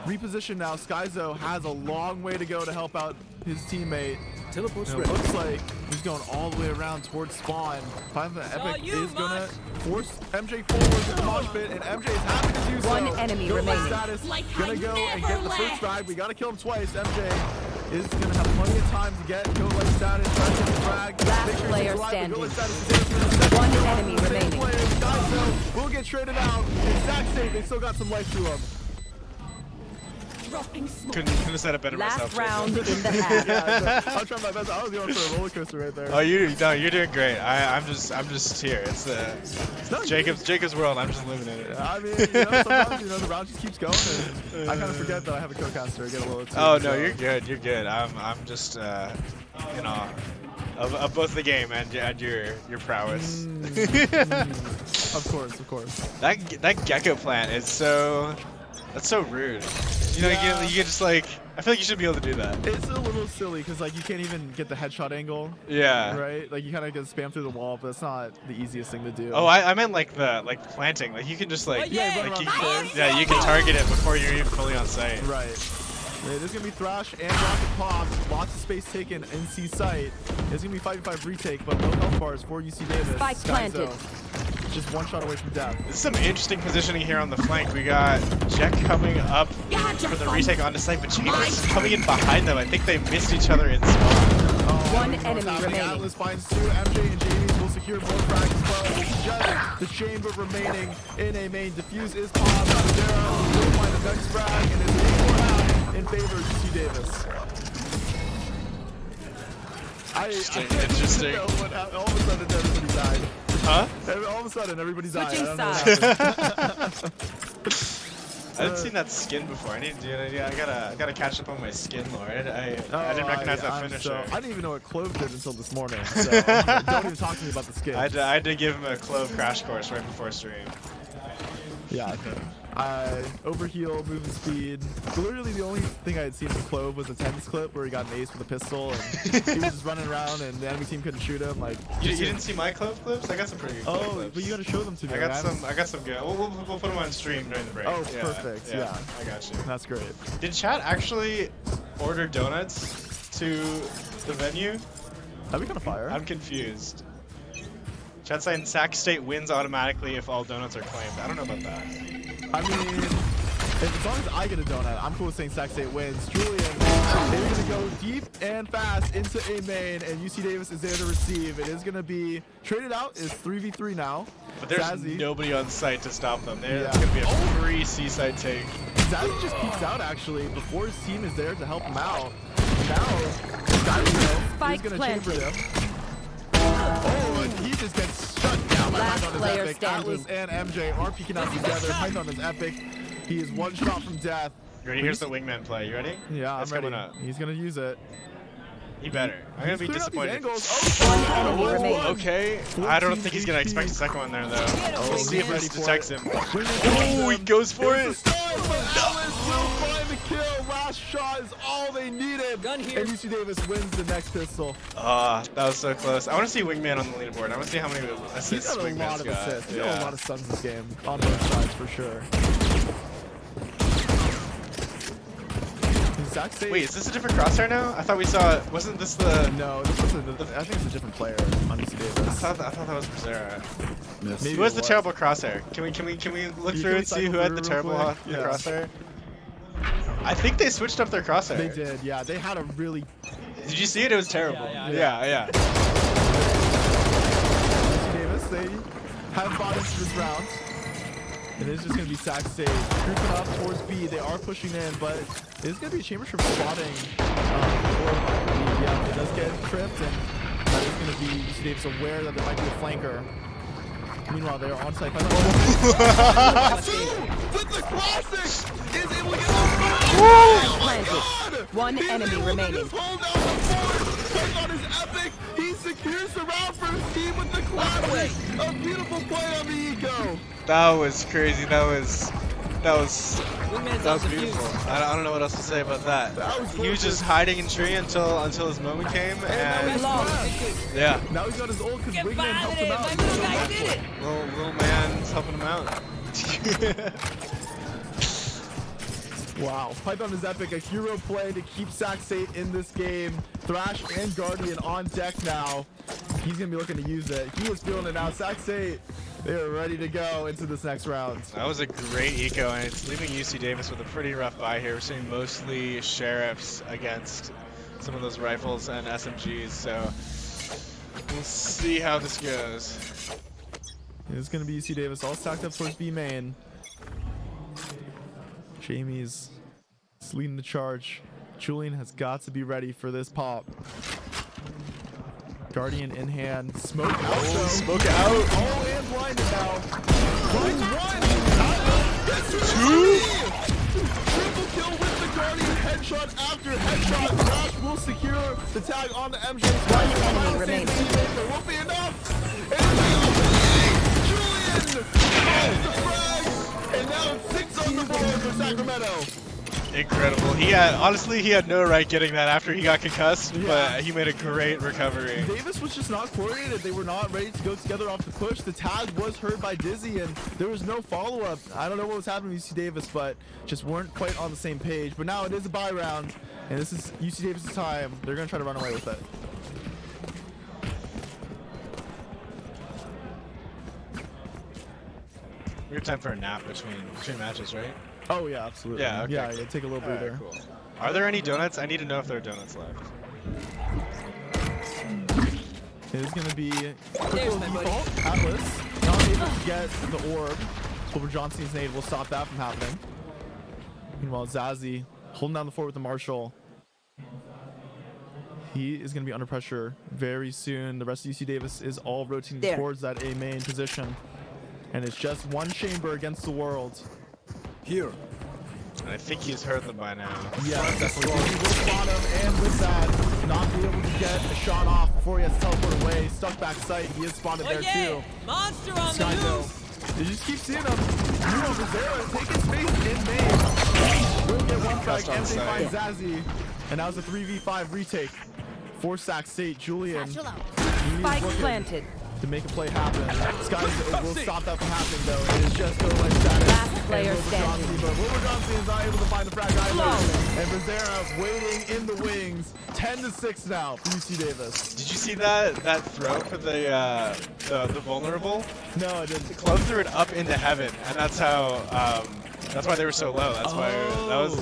Reposition now. Skyzo has a long way to go to help out his teammate. Teleport's It ready. looks like he's going all the way around towards spawn. Finally, the Epic is gonna force MJ forward with the mosh pit, and MJ is happy to do so. One enemy Go remaining. Status, Like gonna I go and never get the first left. frag. We gotta kill him twice. MJ is gonna have plenty of time to get go like status, try to get the frag. Last Make sure player he's alive, but standing. go like status is there for the second One kill. enemy Same remaining. player, Skyzo will get traded out. Exact same. They still got some life to them. Dropping smoke. Couldn't have said it better myself. Last round in the half. Yeah, so I'm trying my best. I was going for a roller coaster right there. Oh, you're doing great. I'm just here. It's Jacob's world. I'm just living in it. I mean, sometimes the round just keeps going, and I kind of forget that I have a co-caster. I get a little. Oh no, you're good. You're good. I'm just of both the game and your prowess. Of course. That gecko plant is that's so rude. You can just like, I feel like you should be able to do that. It's a little silly because like you can't even get the headshot angle. Yeah. Right. Like you kind of get spam through the wall, but it's not the easiest thing to do. Oh, I meant like planting. Like you can just like, Yeah, run like around the stairs. you can target it before you're even fully on site. Right. Yeah, there's gonna be Thrash and Rocket Pop. Lots of space taken in C site. It's gonna be 5v5 retake, but low health bars for UC Davis. Spike planted. Just 1 shot away from death. This is some interesting positioning here on the flank. We got Jack coming up for the retake onto site, but Chambers is coming in behind them. I think they missed each other in spawn. One enemy remaining. Atlas finds 2. MJ and Jamie will secure more frags as well. It's just the chamber remaining in a main. Defuse is popped. Zera will find the next frag, and it's 8-4 out in favor of UC Davis. Interesting. All of a sudden, everybody died. Huh? All of a sudden, everybody died. Switching I don't know what happened. I hadn't seen that skin before. I gotta catch up on my skin, Lord. I didn't recognize that finisher. I didn't even know what Clove did until this morning. So don't even talk to me about the skin. I had to give him a Clove crash course right before stream. Yeah. Overheal, movement speed. Literally the only thing I had seen from Clove was a tennis clip where he got an ace with a pistol and he was just running around and the enemy team couldn't shoot him. Like You didn't see my Clove clips? I got some pretty good Clove clips. But you gotta show them to me. I got some good. We'll put them on stream during the break. Oh, perfect. Yeah. I got you. That's great. Did chat actually order donuts to the venue? That'd be kind of fire. I'm confused. Chat saying Sac State wins automatically if all donuts are claimed. I don't know about that. I mean, as long as I get a donut, I'm cool with saying Sac State wins. Julian is going to go deep and fast into A main, and UC Davis is there to receive. It is going to be traded out. It's 3v3 now. But there's Zazzy. nobody on site to stop them. There's Yeah. going to be a free seaside take. Zazzy just peeks out, actually, before his team is there to help him out. Now, Zazzy Spike is going to planted. chamber him. Oh, and he just gets shut down by Last Python is player epic. standing. Atlas and MJ are peeking out together. Python is epic. He is 1 shot from death. You ready? Here's the wingman play. You ready? Yeah, That's I'm ready. coming up. He's going to use it. He better. I'm gonna be Clearing out these disappointed. angles. One enemy Oh, remaining. Okay, I don't think he's gonna 14 expect a second one there though. Oh, We'll see if he's this ready for detects it. him. Oh, Oh, he goes for it. Alice will find the kill. Last shot is all they needed. Gun here. And UC Davis wins the next pistol. Ah, that was so close. I want to see Wingman on the leaderboard. I want to see how many He's assists got a Wingman's lot of got. assists. He's Yeah. got a lot of stuns this game on both sides for sure. Sac State. Wait, is this a different crosshair now? I thought we saw. Wasn't this the? No, this is I think it's a different player on UC Davis. I thought that was Berzera. Maybe Who has it the was. terrible crosshair? Can we look through and see who had the terrible Yeah. crosshair? I think they switched up their crosshair. They did, yeah. They had a really. Did you see it? It was terrible. Yeah. UC Davis, they have bought into this round. And it's just going to be Sac State creeping up towards B. They are pushing in, but it's going to be Chamber Trip spotting. Yeah, it does get tripped, and that is going to be UC Davis aware that there might be a flanker. Meanwhile, they are on site. With the classic! Is able to get Planted. One enemy remaining. Hold down the fort. On his epic. He secures the round for his team with the classic. A beautiful play on the eco. That was crazy. That was Wingman's out beautiful. I don't know what else to say about that. He was just hiding in tree until his moment came, and yeah, Now he's got his ult because Get Wingman helped botted! him out. My little guy did it! little man's helping him out. Wow. Python is epic. A hero play to keep Sac State in this game. Thrash and Guardian on deck now. He's going to be looking to use it. He is feeling it now. Sac State, they are ready to go into this next round. That was a great eco, and it's leaving UC Davis with a pretty rough bye here. We're seeing mostly sheriffs against some of those rifles and SMGs, so we'll see how this goes. It's going to be UC Davis all stacked up towards B main. Jamie's leading the charge. Julian has got to be ready for this pop. Guardian in hand. Smoke out. Oh, smoke out. Oh, and blinded now. Blind one. Two. Triple kill with the Guardian. Headshot after headshot. Crash will secure the tag on the MJ. One enemy remaining. There won't be enough. Julian. Oh, the frag. And now it's 6 on the board for Sacramento. Incredible. He had no right getting that after he got concussed, Yeah. but he made a great recovery. Davis was just not coordinated. They were not ready to go together off the push. The tag was heard by Dizzy, and there was no follow-up. I don't know what was happening with UC Davis, but just weren't quite on the same page. But now it is a bye round, and this is UC Davis' time. They're going to try to run away with it. We have time for a nap between matches, right? Oh, yeah, absolutely. Yeah, okay, Yeah, cool. take a little All right, breather. cool. Are there any donuts? I need to know if there are donuts left. It is going to be There's my buddy. default. Atlas not able to get the orb. Over Johnson's nade will stop that from happening. Meanwhile, Zazie holding down the fort with the Marshall. He is going to be under pressure very soon. The rest of UC Davis is all rotating There. towards that A main position. And it's just one chamber against the world. Here. And I think he's heard them by now. Yeah, definitely. He will spot him, and with that, not be able to get a shot off before he has to teleport away. Stuck back sight. He is spotted there too. Monster on the Skyzo. loose! You just keep seeing him. Bruno Rosero taking space in main. Will get one frag. Just on MJ site. finds Zazie. And that was a 3v5 retake for Sac State. Julian. He is Spike looking planted. to make a play happen. Skyzo will stop that from happening though. It is just go like status. Last player And Wilbur standing. Johnson, but Wilbur Johnson is not able to find the frag either. Flawless. And Rosero waiting in the wings. 10-6 now for UC Davis. Did you see that throw for the vulnerable? No, I didn't. The club threw it up into heaven, and that's how. That's why they were so low. That's why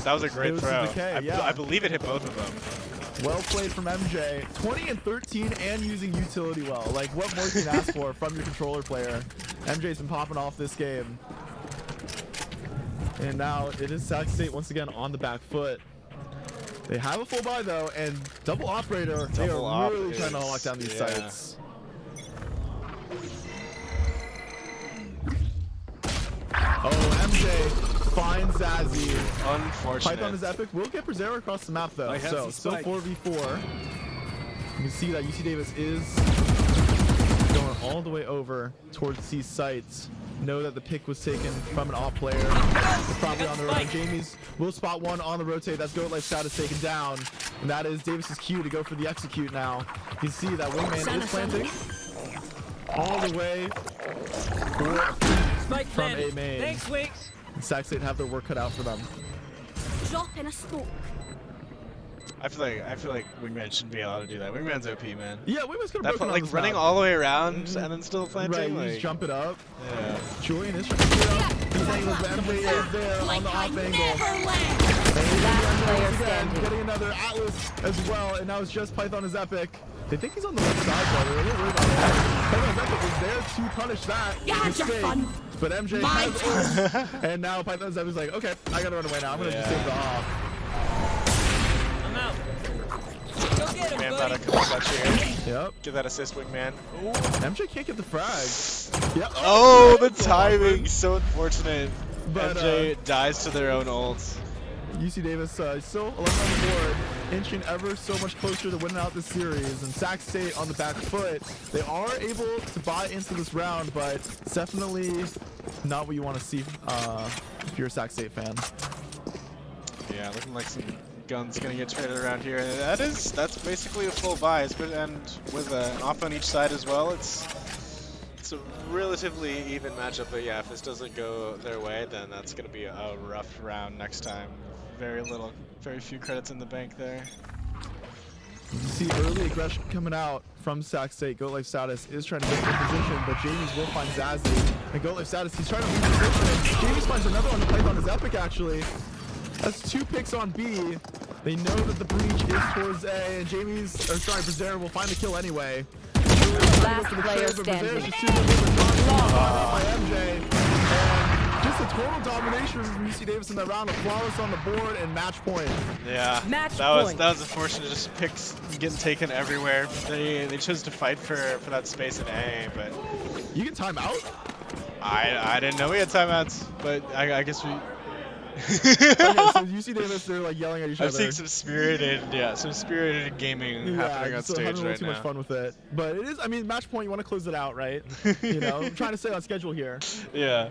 that was a It great was the throw. decay, yeah. I believe it hit both of them. Well played from MJ. 20 and 13 and using utility well. Like, what more can you ask for from your controller player? MJ's been popping off this game. And now it is Sac State once again on the back foot. They have a full buy though, and double operator. They Double are op really trying to is- lock down these yeah. sites. Oh, MJ finds Zazie. Unfortunate. Python is epic. We'll get Berserker across the map though. I have So the still spike. 4v4. can see that UC Davis is going all the way over towards these sites. Know that the pick was taken from an off player. They're probably on their own. Jamie's will spot one on the rotate. That's Goat Life status taken down. And that is Davis's cue to go for the execute now. You can see that Wingman is planting all the way from A main. Thanks, Winks. And Sac State have their work cut out for them. Drop in a smoke. I feel like Wingman shouldn't be allowed to do that. Wingman's OP, man. Yeah, Wingman's gonna That broken on like this running map. all the way around and then still planting. Right, you like, just jump it up. Yeah. Julian is trying to get up. He's angling with MJ is there on the off angle. Last player standing. Getting another Atlas as well, and now it's just Python is Epic. They think he's on the left side, though. They're a little worried about that. Python is Epic is there to punish that mistake. But MJ has ult, and now Python is Epic's like, okay, I gotta run away now. I'm gonna just save the off. I'm out. Go get him, Man, buddy. about to come clutch here. Yep. Give that assist, Wingman. Ooh. MJ can't get the frag. Yep. Oh, the timing, so unfortunate. But, MJ dies to their own ults. UC Davis still 11 on the board, inching ever so much closer to winning out this series. And Sac State on the back foot. They are able to buy into this round, but it's definitely not what you want to see if you're a Sac State fan. Yeah, looking like some guns gonna get traded around here. And that's basically a full buy, and with an off on each side as well. It's a relatively even matchup, but yeah, if this doesn't go their way, then that's gonna be a rough round next time. Very few credits in the bank there. You see early aggression coming out from Sac State. Goat Life status is trying to get in position, but Jamie's will find Zazzy. And Goat Life status, he's trying to reposition. Jamie's finds another one to play on his Epic, actually. That's 2 picks on B. They know that the breach is towards A, and Brazier will find the kill anyway. Last player standing. By MJ. And just a total domination from UC Davis in that round. A flawless on the board and match point. Yeah, Match that was point. unfortunate. Just picks getting taken everywhere. They chose to fight for that space in A, but you can time out. I didn't know we had timeouts, but I guess we. Okay, so UC Davis, they're like yelling at each other. I'm seeing some spirited gaming happening on so stage having right too now. much fun with it, but it is. I mean, match point. You want to close it out, right? You know, I'm trying to stay on schedule here. Yeah.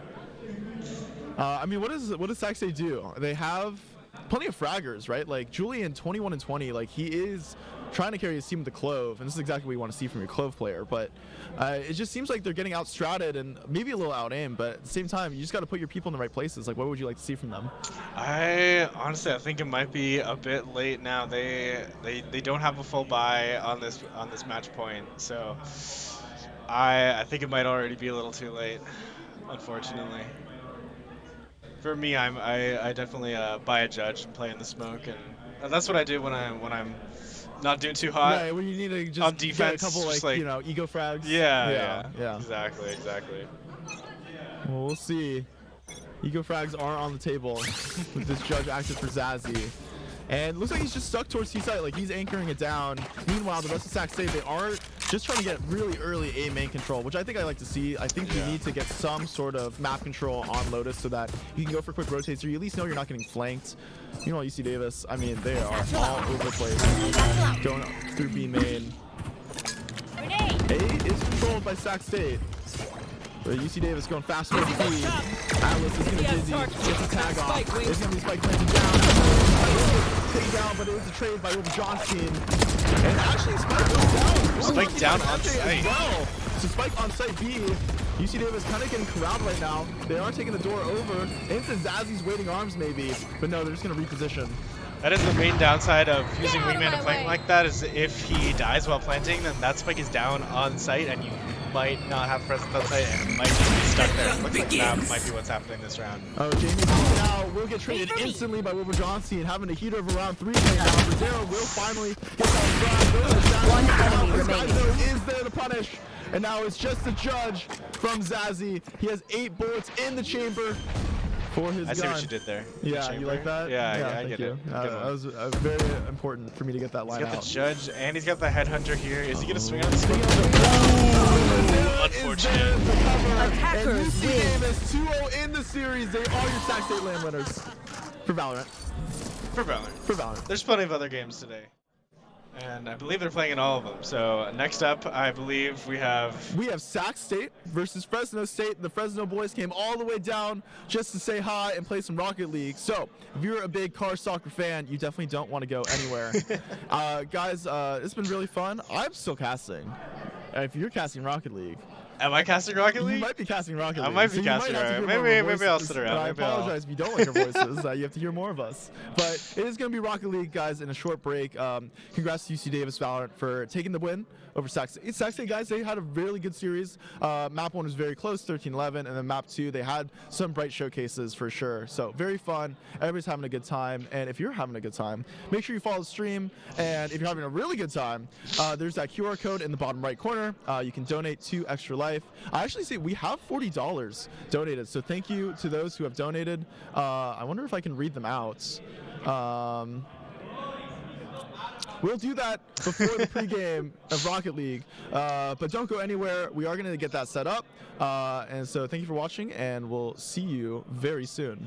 I mean, what does Sac State do? They have plenty of fraggers, right? Like Julian, 21 and 20. Like he is trying to carry his team with the Clove, and this is exactly what you want to see from your Clove player. But it just seems like they're getting outstratted and maybe a little out-aimed, but at the same time, you just got to put your people in the right places. Like, what would you like to see from them? I think it might be a bit late now. They don't have a full buy on this match point, so I think it might already be a little too late, unfortunately. For me, I definitely buy a judge and play in the smoke, and that's what I do when I'm not doing too hot. Right, when you need to just on defense, get a couple just like you know ego frags. Yeah. Yeah. Exactly. Well, we'll see. Ego frags are on the table with this judge active for Zazzy. And it looks like he's just stuck towards T-site, like he's anchoring it down. Meanwhile, the rest of Sac State, they are just trying to get really early A main control, which I think I like to see. I think you need to get some sort of map control on Lotus so that you can go for quick rotates, or you at least know you're not getting flanked. Meanwhile, UC Davis, I mean, they are all over the place. Going through B main. A is controlled by Sac State. But UC Davis going faster with B. Atlas is going to dizzy. Gets a tag off. There's going to be Spike planted down. Taken down, but it was a trade by Will Johnson. And actually, Spike goes down. Spike down on site. Well. So Spike on site B. UC Davis kind of getting corralled right now. They are taking the door over into Zazzy's waiting arms maybe. But no, they're just going to reposition. That is the main downside of using Wingman and playing like that, is if he dies while planting, then that Spike is down on site, and you might not have presence on site, and might just be stuck there. Looks like that might be what's happening this round. Oh, Jamie's now will get traded instantly by Wilbur Johnson, having a heater of around 3 right now. Brazier will finally get that frag. One enemy remaining. Is there to punish, and now it's just the judge from Zazzy. He has 8 bullets in the chamber for his gun. I see what you did there. Yeah, you like that? Yeah, I thank get you. it. That was very important for me to get that line He's got out. the judge, and he's got the headhunter here. Is he gonna swing on the smoke? Unfortunate. Attackers UC win. Davis 2-0 in the series. They are your Sac State land winners for Valorant. For Valorant. For Valorant. There's plenty of other games today. and I believe they're playing in all of them. So next up, I believe we have Sac State versus Fresno State. The Fresno boys came all the way down just to say hi and play some Rocket League. So if you're a big car soccer fan, you definitely don't want to go anywhere. Guys, it's been really fun. I'm still casting. If you're casting Rocket League. Am I casting Rocket League? You might be casting Rocket League. I might be so casting Rocket League. Maybe I'll sit around. I apologize if you don't like our voices. You have to hear more of us. But it is going to be Rocket League, guys, in a short break. Congrats to UC Davis Valorant for taking the win over Sac State. Sac State, guys, they had a really good series. Map 1 was very close, 13-11, and then Map 2, they had some bright showcases for sure. So very fun. Everybody's having a good time. And if you're having a good time, make sure you follow the stream. And if you're having a really good time, there's that QR code in the bottom right corner. You can donate to Extralife. I actually see we have $40 donated, so thank you to those who have donated. I wonder if I can read them out. We'll do that before the pregame of Rocket League, but don't go anywhere. We are going to get that set up, and so thank you for watching, and we'll see you very soon.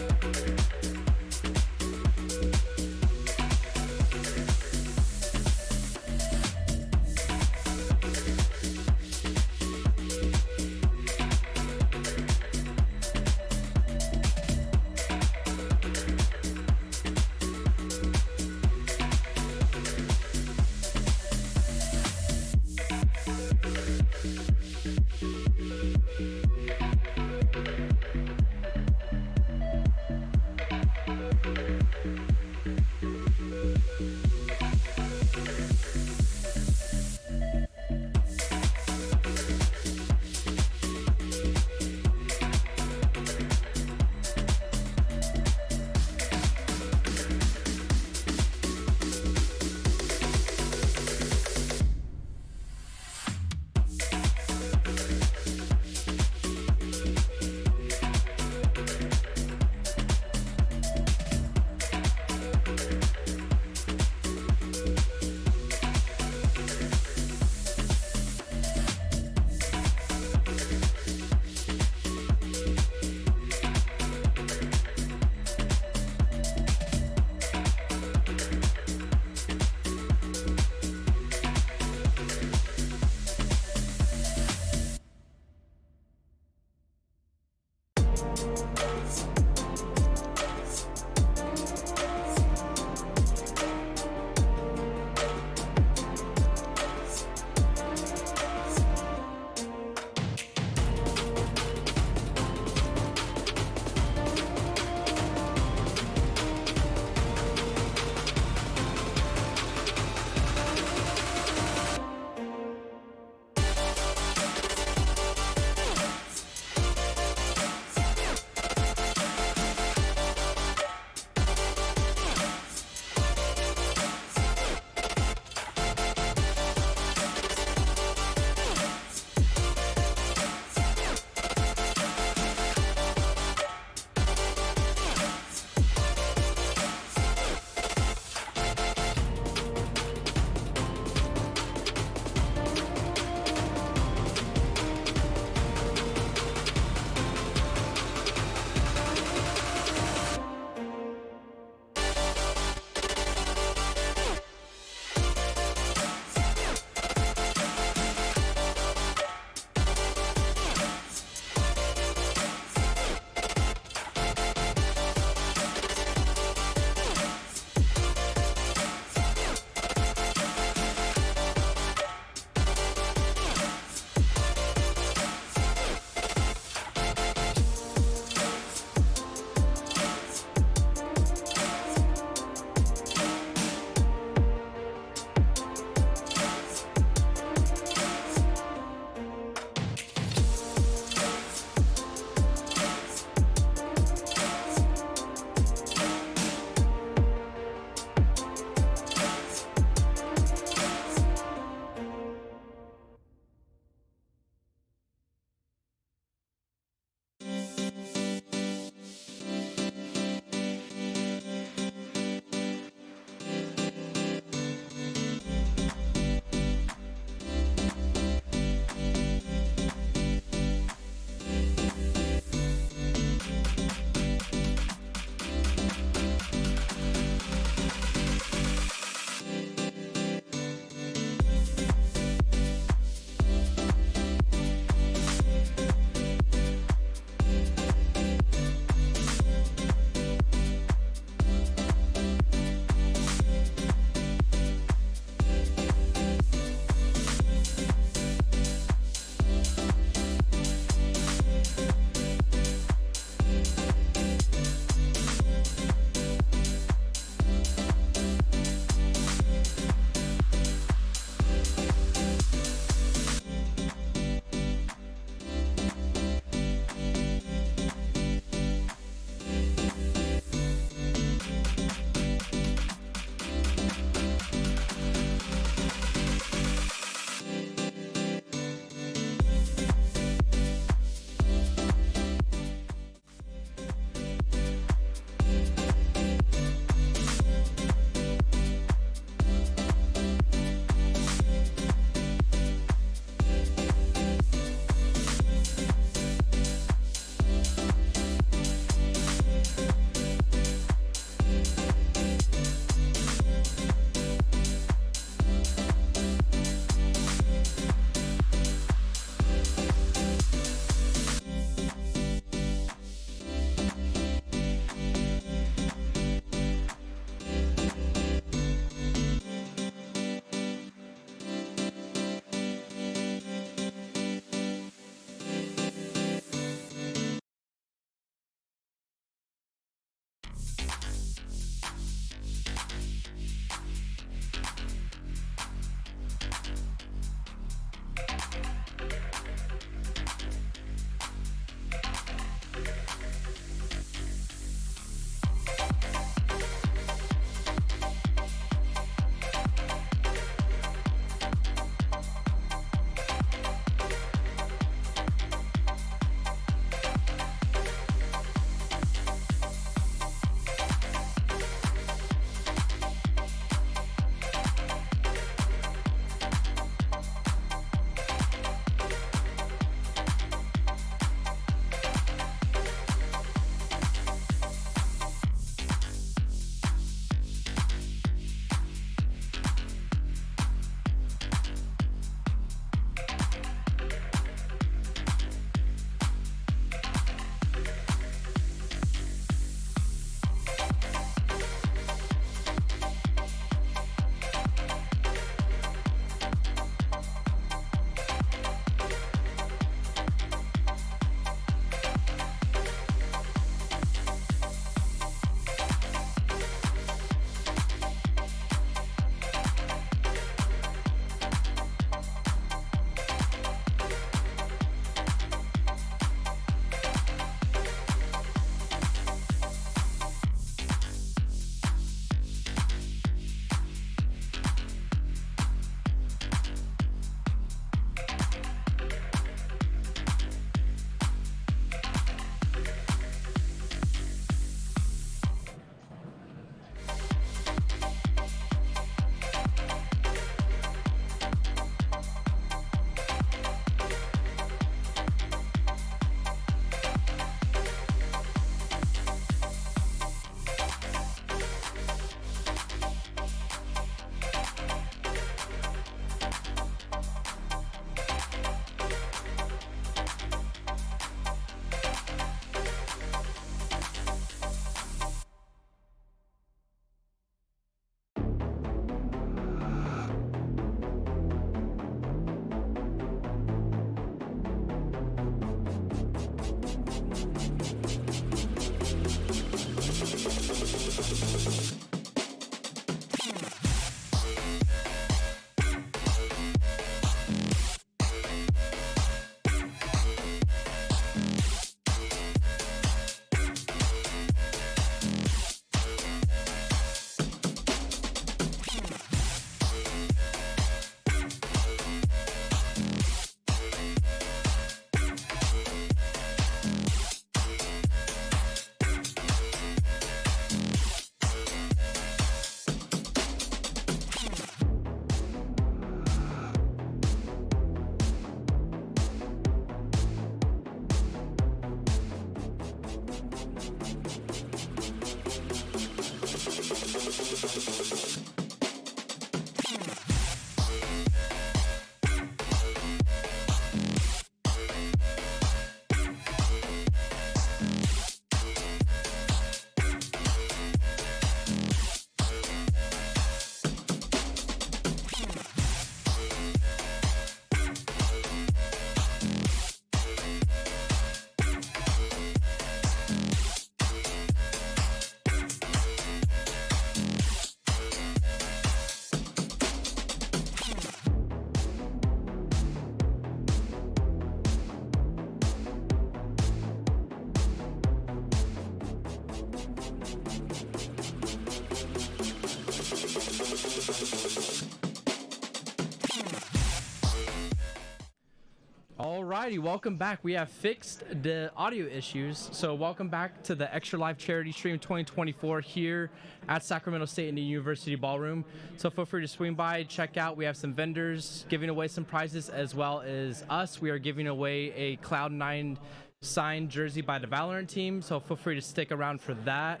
Alrighty, welcome back. We have fixed the audio issues, so welcome back to the Extralife Charity Stream 2024 here at Sacramento State in the University Ballroom. So feel free to swing by, check out. We have some vendors giving away some prizes, as well as us. We are giving away a Cloud9 signed jersey by the Valorant team, so feel free to stick around for that.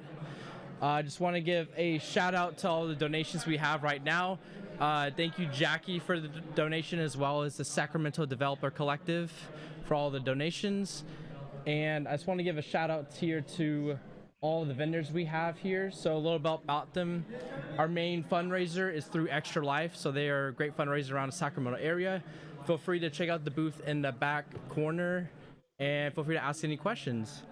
I just want to give a shout out to all the donations we have right now. Thank you, Jackie, for the donation, as well as the Sacramento Developer Collective for all the donations. And I just want to give a shout out here to all the vendors we have here. So a little bit about them. Our main fundraiser is through Extralife, so they are a great fundraiser around the Sacramento area. Feel free to check out the booth in the back corner, and feel free to ask any questions.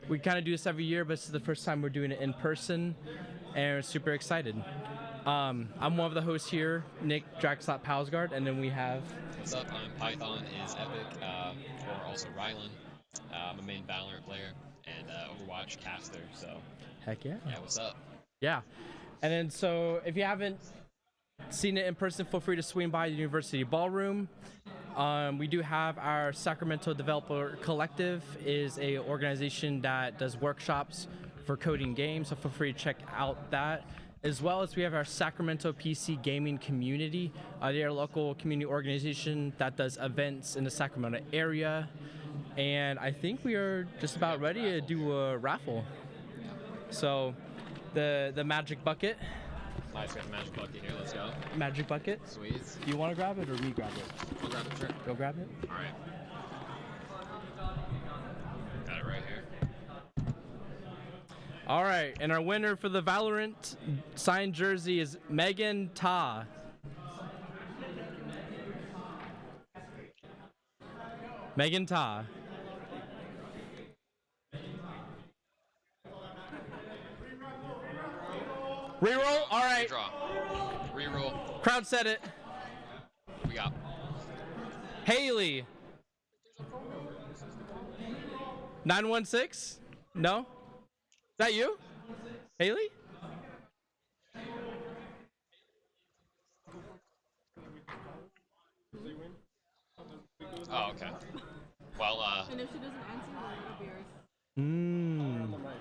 We kind of do this every year, but this is the first time we're doing it in person, and we're super excited. I'm one of the hosts here, Nick Draxlot Palsgard, and then we have... What's up? I'm Python is Epic, or also Rylan. I'm a main Valorant player and Overwatch caster, so... Heck yeah. Yeah, what's up? Yeah. And then, so, if you haven't seen it in person, feel free to swing by the University Ballroom. We do have our Sacramento Developer Collective, is a organization that does workshops for coding games, so feel free to check out that. As well as we have our Sacramento PC gaming community. They're a local community organization that does events in the Sacramento area. And I think we are just about ready to do a raffle. So the magic bucket. Nice, got the magic bucket here, let's go. Magic bucket. Sweet. Do you want to grab it or me grab it? I'll grab it, sure. Go grab it. All right. Got it right here. All right, and our winner for the Valorant signed jersey is Megan Ta. Megan Ta. Reroll? All right. Redraw. Reroll. Crowd said it. We got. Haley. 916? No? Is that you? Haley? Oh, okay. Well, And if she doesn't answer, it'll be yours.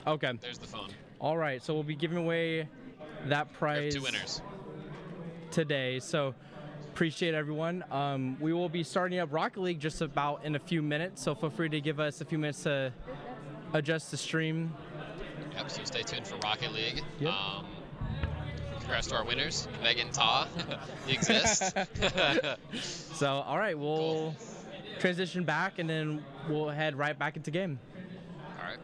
Okay. There's the phone. All right, so we'll be giving away that prize. We have 2 winners today, so appreciate everyone. We will be starting up Rocket League just about in a few minutes, so feel free to give us a few minutes to adjust the stream. Yep, so stay tuned for Rocket League. Yep. Congrats to our winners, Megan Ta. You exist. So, all right, we'll transition back, and then we'll head right back into game. All right.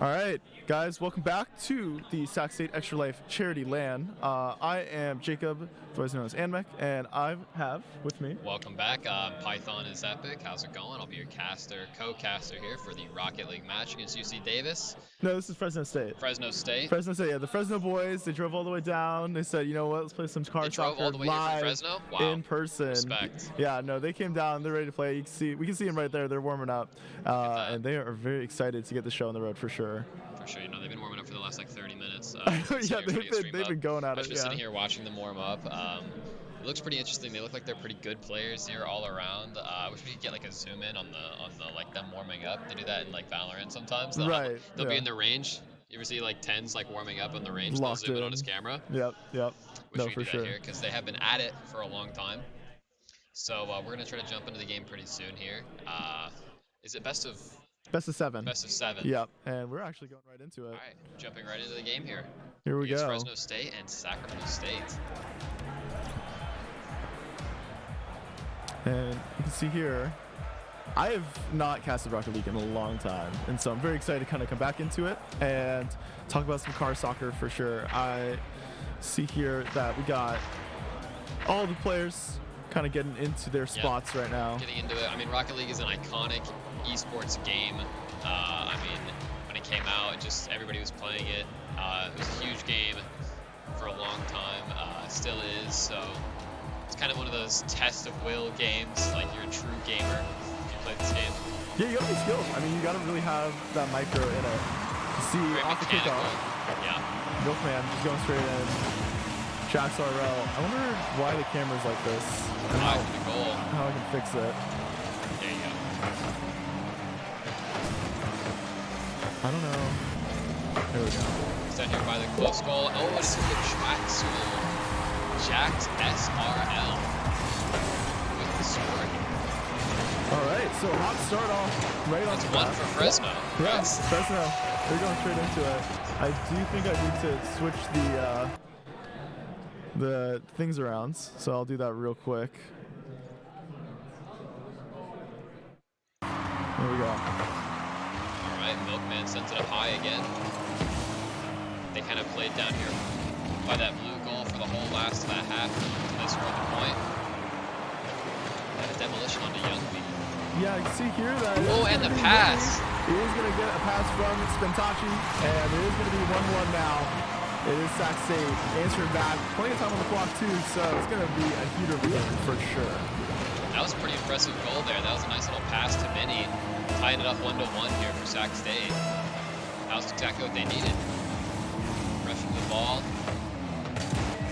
All right, guys, welcome back to the Sac State Extralife Charity LAN. I am Jacob, otherwise known as Anmec, and I have with me. Welcome back. Python is Epic. How's it going? I'll be your co-caster here for the Rocket League match against UC Davis. No, this is Fresno State. Fresno State. Fresno State, yeah. The Fresno boys, they drove all the way down. They said, you know what, let's play some car soccer all the way here from live Fresno? Wow. in person. Respect. Yeah, no, they came down. They're ready to play. We can see them right there. They're warming up, and they are very excited to get the show on the road for sure. For sure, you know, they've been warming up for the last like 30 minutes. Yeah, they've been going at it. I've been sitting here watching them warm up. It looks pretty interesting. They look like they're pretty good players here all around. I wish we could get like a zoom in on the like them warming up. They do that in like Valorant sometimes. They'll be in the range. You ever see like Tens like warming up on the range? They'll zoom in on his camera. Yep. Wish No, we for could do sure. that here because they have been at it for a long time. So we're gonna try to jump into the game pretty soon here. Is it best of 7? Best of 7. Yep, and we're actually going right into it. All right, jumping right into the game here. Here we Against go. Fresno State and Sacramento State. And you can see here, I have not casted Rocket League in a long time, and so I'm very excited to kind of come back into it and talk about some car soccer for sure. I see here that we got all the players kind of getting into their spots right now. Getting into it. I mean, Rocket League is an iconic esports game. I mean, when it came out, everybody was playing it. It was a huge game for a long time. Still is. So it's kind of one of those test of will games. Like you're a true gamer if you play this game. Yeah, you got to be skilled. I mean, you got to really have that micro in it. You see Very off the mechanical. kickoff. Yeah. Milkman just going straight in. Jax RL. I wonder why the camera's like this. And Eye for the goal. how I can fix it. There you go. I don't know. There we go. Set here by the close goal. Oh, it's a good Jax. Jax SRL with the score. All right, so hot start off right on That's the one bat. for Fresno. Yeah, Right? Fresno. They're going straight into it. I do think I need to switch the things around, so I'll do that real quick. There we go. All right, Milkman sends it up high again. They kind of played down here by that blue goal for the whole last half until they scored the point. And a demolition onto Youngby. Yeah, you can see here that. Oh, and the pass. He is going to get a pass from Spentaci, and it is going to be 1-1 now. It is Sac State answering back. Plenty of time on the clock, too, so it's going to be a heater win for sure. That was a pretty impressive goal there. That was a nice little pass to Minnie, tying it up 1-1 here for Sac State. That was exactly what they needed. Rushing the ball.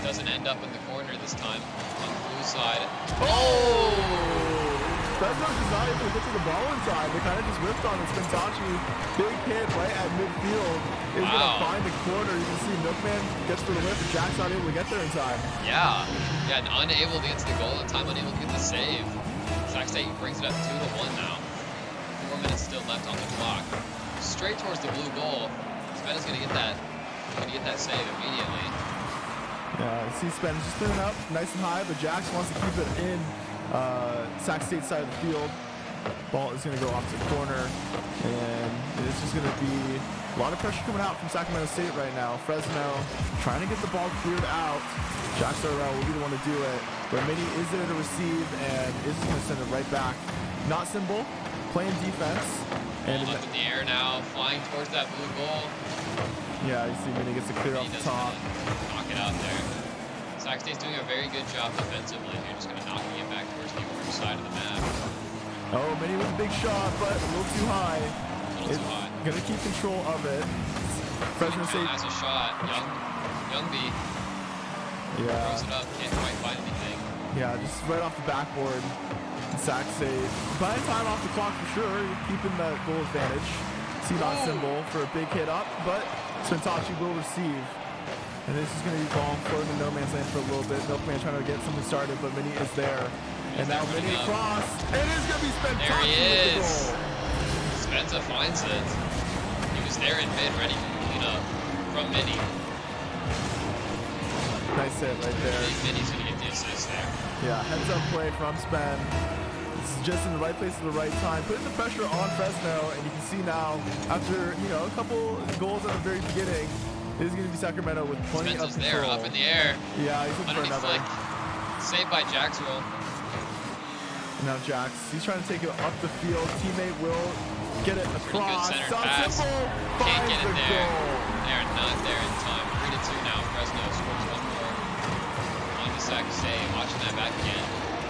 Doesn't end up in the corner this time on the blue side. Oh! Fresno is not able to get to the ball in time. They kind of just whipped on it. Spentaci, big hit right at midfield. Is going to find the corner. You can see Milkman gets for the whip, and Jack's not able to get there in time. Yeah, and unable to get to the goal in time, unable to get the save. Sac State brings it up 2-1 now. 4 minutes still left on the clock. Straight towards the blue goal. Spen's going to get that save immediately. Yeah, you see Spen just throwing up nice and high, but Jax wants to keep it in Sac State side of the field. Ball is going to go off to the corner, and it's just going to be a lot of pressure coming out from Sacramento State right now. Fresno trying to get the ball cleared out. Jax RL will be the one to do it, but Mini is there to receive, and is just going to send it right back. Not Symbol, playing defense. And up in the air now, flying towards that blue goal. Yeah, you see Mini gets it clear off the top. Knock it out there. Sac State's doing a very good job defensively here, just kind of knocking it back towards the orange side of the map. Oh, Mini with a big shot, but a little too high. Too high. Gonna keep control of it. Fresno State has a shot. Youngby throws it up, can't quite find anything. Yeah, just right off the backboard. Sac State buying time off the clock for sure, keeping the goal advantage. See that symbol for a big hit up, but Spentaci will receive. And this is going to be ball floating in no man's land for a little bit. Milkman trying to get something started, but Mini is there. And now Mini across. It is going to be Spentaci There he with the is. goal. Spenza finds it. He was there in mid, ready to clean up from Mini. Nice hit right there. I think Mini's going to get the assist there. Yeah, heads up play from Spen. It's just in the right place at the right time, putting the pressure on Fresno, and you can see now, after a couple goals at the very beginning, it is going to be Sacramento with plenty of control. There, up in the air. Yeah, he's looking for another. Saved by Jackswell. Now Jax, he's trying to take it up the field. Teammate will get it across. Good centered pass. Can't get it there. They're not there in time. 3-2 now. Fresno scores one more. On to Sac State. Watching that back again.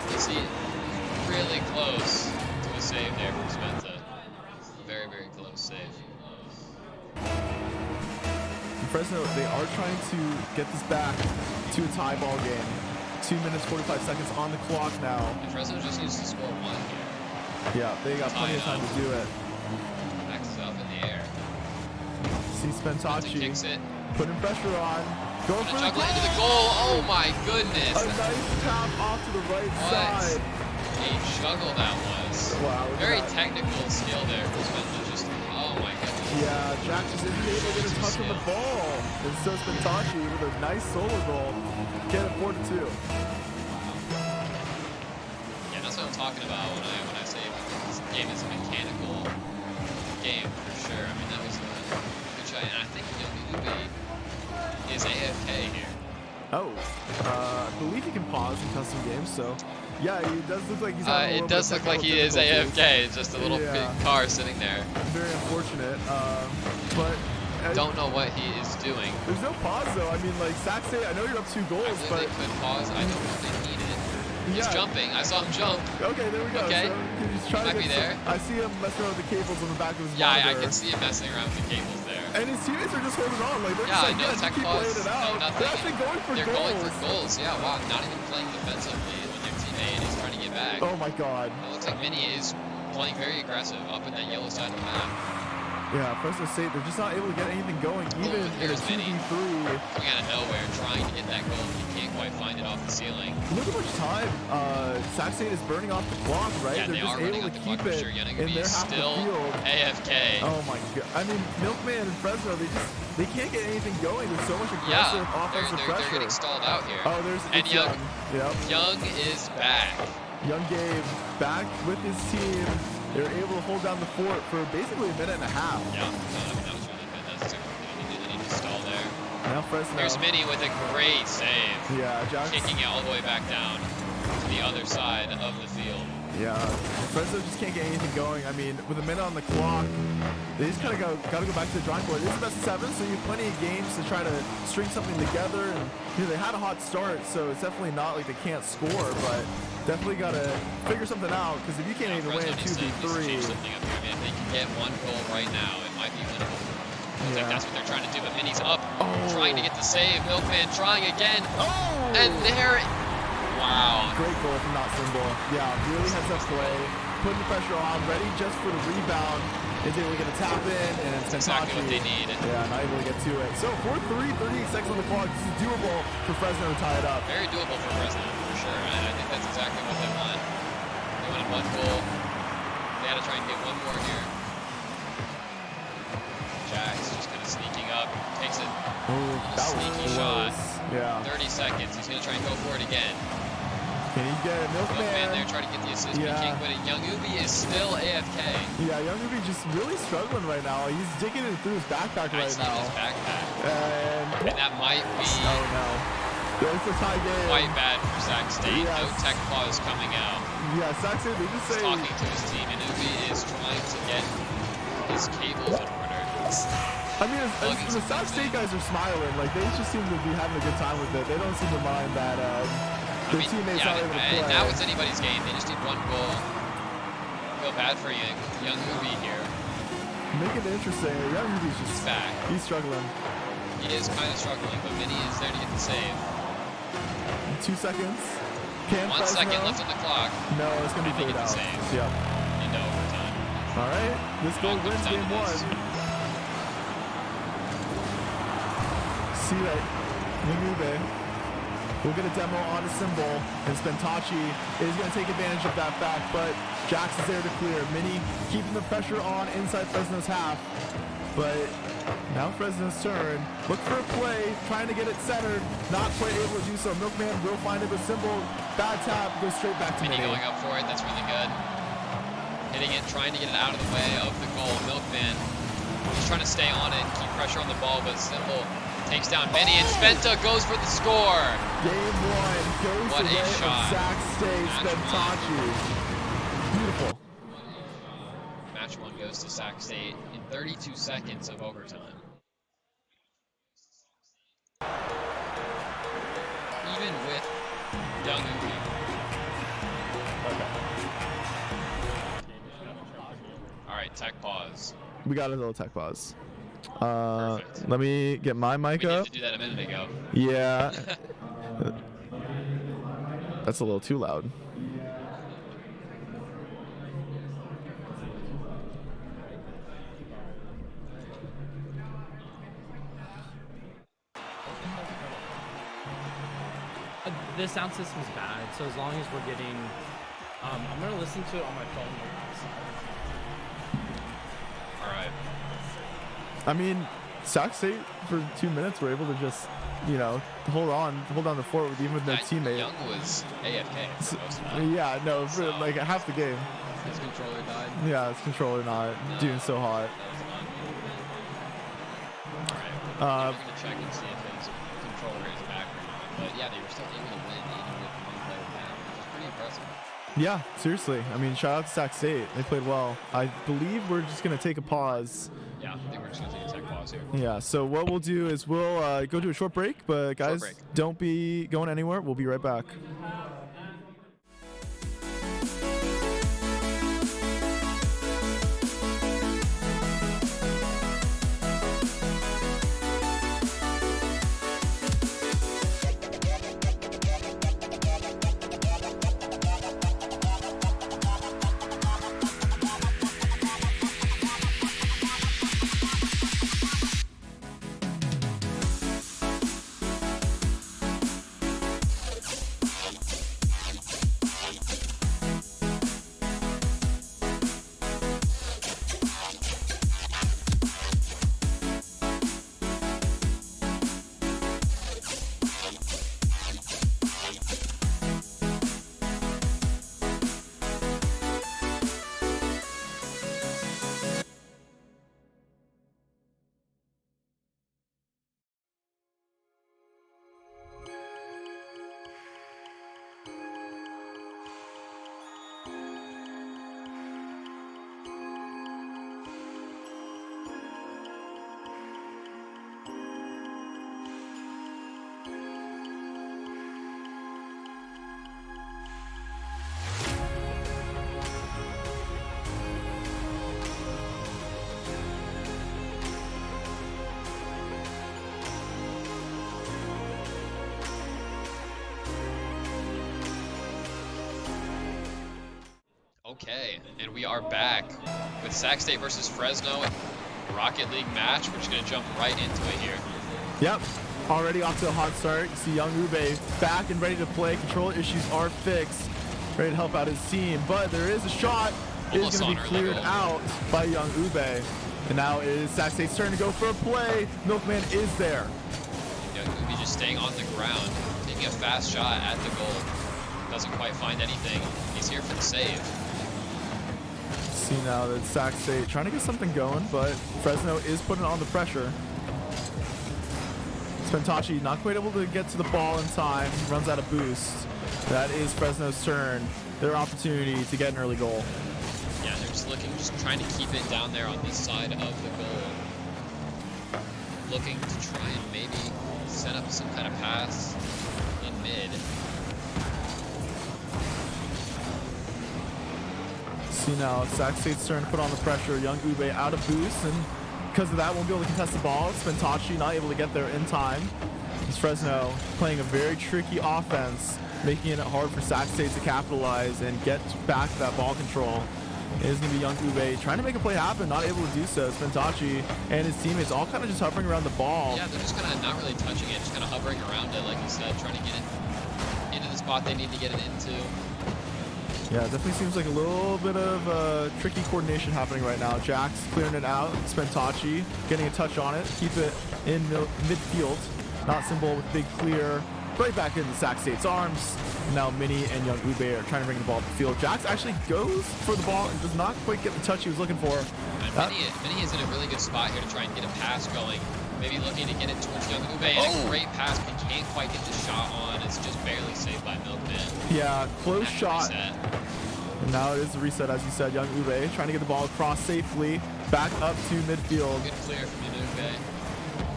You see it really close to a save there from Spenta. Very, very close save. Fresno, they are trying to get this back to a tie ball game. 2 minutes, 45 seconds on the clock now. And Fresno just needs to score one here. Yeah, they got plenty of time to do it. Max is up in the air. See Spentaci kicks it. Putting pressure on. Going for the goal. Into the goal. Oh my goodness. A nice tap off to the right side. A juggle that was. Wow. Very technical skill there for Spenta. Just, oh my goodness. Yeah, Jax just isn't able to get a touch on the ball. And so Spentaci with a nice solo goal. Get it 4-2. Yeah, that's what I'm talking about when I say this game is a mechanical game for sure. I mean, that was a good try, and I think Yogi is AFK here. Oh, I believe he can pause in custom games, so yeah, it does look like he's having a little it does look like he is AFK. It's just a little big car sitting there. Very unfortunate, but don't know what he is doing. There's no pause though. I mean, like Sac State, I know you're up 2 goals, but they could pause. I don't know if they need it. He's jumping. I saw him jump. Okay, there we go. Okay, so he's trying might to be there. I see him messing around with the cables on the back of his monitor. monitor. I can see him messing around with the cables there. And his teammates are just holding on. Like, they're just like, no tech keep pause, playing it out. no nothing. They're actually going for They're goals. going for goals. Yeah, wow. Not even playing defensively when their teammate is trying to get back. Oh my God. It looks like Mini is playing very aggressive up in that yellow side of the map. Yeah, Fresno State, they're just not able to get anything going, even in a 2v3. Coming out of nowhere, trying to get that goal. He can't quite find it off the ceiling. Look how much time Sac State is burning off the clock, right? Yeah, they're just able to keep it in their half the field. AFK. Oh my God. I mean, Milkman and Fresno, they can't get anything going. There's so much aggressive offensive pressure. They're getting stalled out here. Oh, and Young. Yep. Young is back. Young Gabe back with his team. They're able to hold down the fort for basically a minute and a half. Yeah, that was really good. That's super good. They need to stall there. Now Fresno. Here's Mini with a great save. Yeah, Jax. Kicking it all the way back down to the other side of the field. Yeah, Fresno just can't get anything going. I mean, with a minute on the clock, they just kind of got to go back to the drawing board. This is the best of 7, so you have plenty of games to try to string something together. And they had a hot start, so it's definitely not like they can't score, but definitely got to figure something out, because if you can't even win 2v3. If they can get 1 goal right now, it might be winnable. Looks like that's what they're trying to do, but Mini's up, trying to get the save. Milkman trying again, and there. Wow. Great goal from Not Symbol. Yeah, really heads up play, putting the pressure on, ready just for the rebound. Is able to get a tap in, and it's exactly what they need. Yeah, not able to get to it. So 4-3, 38 seconds on the clock. This is doable for Fresno to tie it up. Very doable for Fresno, for sure. And I think that's exactly what they want. They wanted 1 goal. They had to try and get 1 more here. Jax just kind of sneaking up, takes it. That sneaky was shot. Yeah. 30 seconds. He's going to try and go for it again. Can he get it? Milkman there trying to get the assist, but he can't win it. Young Ubi is still AFK. Yeah, Young Ubi just really struggling right now. He's digging it through his backpack right now. His backpack. And that might be it's a tie game. Quite bad for Sac State. No tech pause coming out. Yeah, Sac State, they just say... He's talking to his team, and Ubi is trying to get his cables in order. I mean, the Sac State guys are smiling. Like, they just seem to be having a good time with it. They don't seem to mind that their teammates aren't able to play. Now it's anybody's game. They just need 1 goal. Feel bad for young Ubi here. Make it interesting. Young Ubi's just back. He's struggling. He is kind of struggling, but Mini is there to get the save. 2 seconds. 1 second left on the clock. No, it's going to be cleared out. Yep. Into overtime. All right. This goal wins game 1. See that Ningube will get a demo on a Symbol, and Spentaci is going to take advantage of that fact, but Jax is there to clear. Mini keeping the pressure on inside Fresno's half, but Now Fresno's turn. Look for a play, trying to get it centered. Not quite able to do so. Milkman will find it, but Symbol, bad tap, goes straight back to Mini mid. going up for it, that's really good. Hitting it, trying to get it out of the way of the goal. Milkman just trying to stay on it, keep pressure on the ball, but Symbol takes down Mini, and Spenta goes for the score. Game 1 goes What away a shot. of Sac State Spentaci. Beautiful. Match 1 goes to Sac State in 32 seconds of overtime. Even with Young Ubi. All right, tech pause. We got a little tech pause. Perfect. Let me get my mic We up. needed to do that a minute ago. Yeah. That's a little too loud. The sound system's bad, so as long as we're getting, I'm gonna listen to it on my phone. All right. I mean, Sac State for 2 minutes were able to just, you know, hold on the fort with even with no teammate. Young was AFK for most of that. Yeah, no, for like half the game. His controller died. Yeah, his controller not doing so hot. All right. We're gonna check and see if his controller is back or not. But yeah, they were still able to win even with one player down, which is pretty impressive. Yeah, seriously. I mean, shout out to Sac State. They played well. I believe we're just gonna take a pause. Yeah, I think we're just gonna take a tech pause here. Yeah, so what we'll do is we'll go to a short break, but guys, don't be going anywhere. We'll be right back. Okay, and we are back with Sac State versus Fresno, Rocket League match. We're just gonna jump right into it here. Yep, already off to a hot start. You see Young Ube back and ready to play. Control issues are fixed. Ready to help out his team, but there is a shot. It is going to be cleared out by Young Ube. And now it is Sac State's turn to go for a play. Milkman is there. Young Ube just staying on the ground, taking a fast shot at the goal. Doesn't quite find anything. He's here for the save. See now that Sac State trying to get something going, but Fresno is putting on the pressure. Spentaci not quite able to get to the ball in time, runs out of boost. That is Fresno's turn, their opportunity to get an early goal. Yeah, they're just trying to keep it down there on this side of the goal. Looking to try and maybe set up some kind of pass in mid. See now, Sac State's turn to put on the pressure. Young Ube out of boost, and because of that, won't be able to contest the ball. Spentaci not able to get there in time. It's Fresno playing a very tricky offense, making it hard for Sac State to capitalize and get back to that ball control. It is going to be Young Ube trying to make a play happen, not able to do so. Spentaci and his teammates all kind of just hovering around the ball. Yeah, they're just kind of not really touching it, just kind of hovering around it, like you said, trying to get it into the spot they need to get it into. Yeah, it definitely seems like a little bit of tricky coordination happening right now. Jax clearing it out. Spentachi getting a touch on it. Keep it in midfield. Not Symbol with big clear. Right back into Sac State's arms. Now Mini and Young Ube are trying to bring the ball up the field. Jax actually goes for the ball and does not quite get the touch he was looking for. Mini is in a really good spot here to try and get a pass going. Maybe looking to get it towards Young Ube, and a great pass, but he can't quite get the shot on. It's just barely saved by Milkman. Yeah, close shot. And now it is the reset, as you said. Young Ube trying to get the ball across safely. Back up to midfield. Good clear from Young Ube.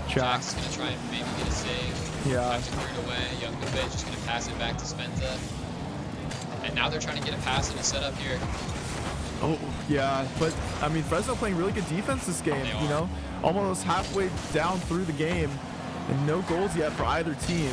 Jax is going to try and maybe get a save. Yeah. Have to clear it away. Young Ube just going to pass it back to Spenza. And now they're trying to get a pass in a setup here. Oh, yeah, but I mean, Fresno playing really good defense this game, you know, almost halfway down through the game and no goals yet for either team.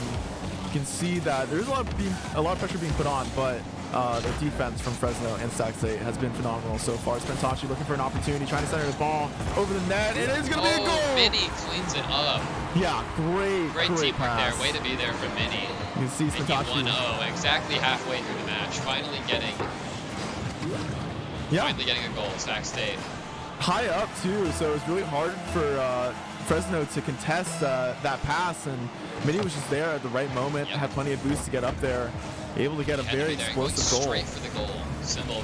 You can see that there's a lot of pressure being put on, but the defense from Fresno and Sac State has been phenomenal so far. Spentachi looking for an opportunity, trying to center the ball over the net. It is going to be a goal! Mini cleans it up. Yeah, great teamwork pass. there. Way to be there for Mini. You can see Spentachi. 1-0, exactly halfway through the match. Finally getting a goal, Sac State. High up too, so it was really hard for Fresno to contest that pass, and Mini was just there at the right moment, had plenty of boost to get up there, able to get a very explosive goal. Straight for the goal. Symbol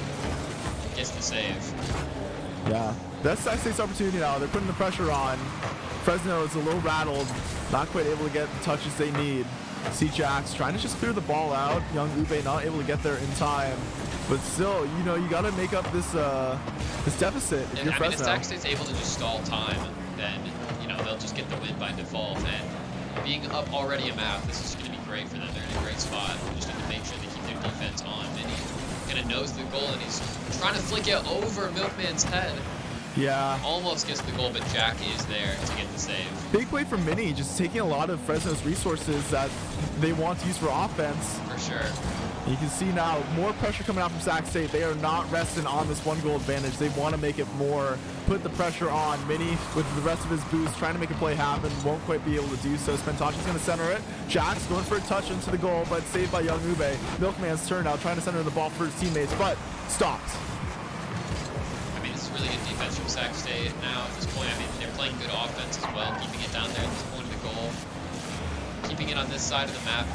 gets the save. Yeah, that's Sac State's opportunity now. They're putting the pressure on. Fresno is a little rattled, not quite able to get the touches they need. See Jax trying to just clear the ball out. Young Ube not able to get there in time. But still, you know, you got to make up this deficit if you're Fresno. If Sac State's able to just stall time, then, you know, they'll just get the win by default. And being up already a map, this is going to be great for them. They're in a great spot. They just need to make sure they keep their defense on. And he kind of knows the goal, and he's trying to flick it over Milkman's head. Yeah. Almost gets the goal, but Jackie is there to get the save. Big play from Mini, just taking a lot of Fresno's resources that they want to use for offense. For sure. You can see now more pressure coming out from Sac State. They are not resting on this 1-goal advantage. They want to make it more, put the pressure on. Mini with the rest of his boost trying to make a play happen, won't quite be able to do so. Spentachi's going to center it. Jax going for a touch into the goal, but saved by Young Ube. Milkman's turn now, trying to center the ball for his teammates, but stopped. I mean, this is really good defense from Sac State now at this point. I mean, they're playing good offense as well, keeping it down there at this point of the goal. Keeping it on this side of the map.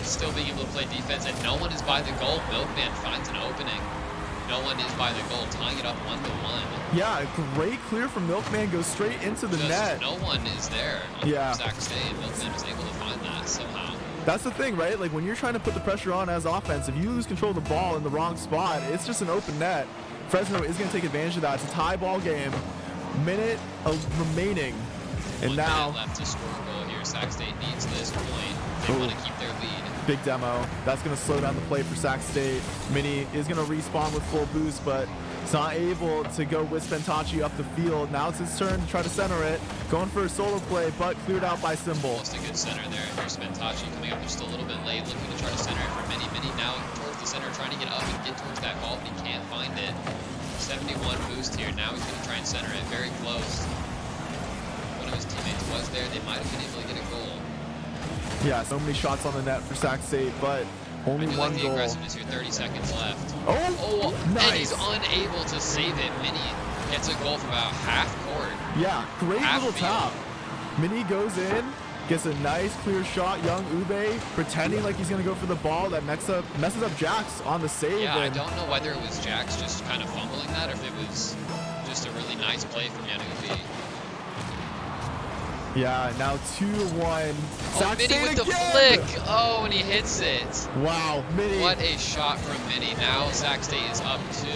Still being able to play defense, and no one is by the goal. Milkman finds an opening. No one is by the goal, tying it up 1-1. Yeah, great clear from Milkman, goes straight into the net. No one is there on Sac State. Milkman was able to find that somehow. That's the thing, right? Like when you're trying to put the pressure on as offense, if you lose control of the ball in the wrong spot, it's just an open net. Fresno is going to take advantage of that. It's a tie ball game. Minute remaining. And now left to score a goal here. Sac State needs this point. They want to keep their lead. Big demo. That's going to slow down the play for Sac State. Mini is going to respawn with full boost, but it's not able to go with Spentachi up the field. Now it's his turn to try to center it. Going for a solo play, but cleared out by Symbol. Just a good center there. Here's Spentachi coming up just a little bit late, looking to try to center it for Mini. Mini now towards the center, trying to get up and get towards that ball, but he can't find it. 71 boost here. Now he's going to try and center it. Very close. One of his teammates was there. They might have been able to get a goal. Yeah, so many shots on the net for Sac State, but only one the goal. Aggressiveness here, 30 seconds left. Oh, nice. And he's unable to save it. Mini gets a goal from about half court. Yeah, great little tap. Mini goes in, gets a nice clear shot. Young Ube pretending like he's going to go for the ball. That messes up Jax on the save. Yeah, I don't know whether it was Jax just kind of fumbling that or if it was just a really nice play from Young Ube. Yeah, now 2-1. Oh, Mini with the flick. Oh, and he hits it. Wow, Mini. What a shot from Mini. Now Sac State is up 2.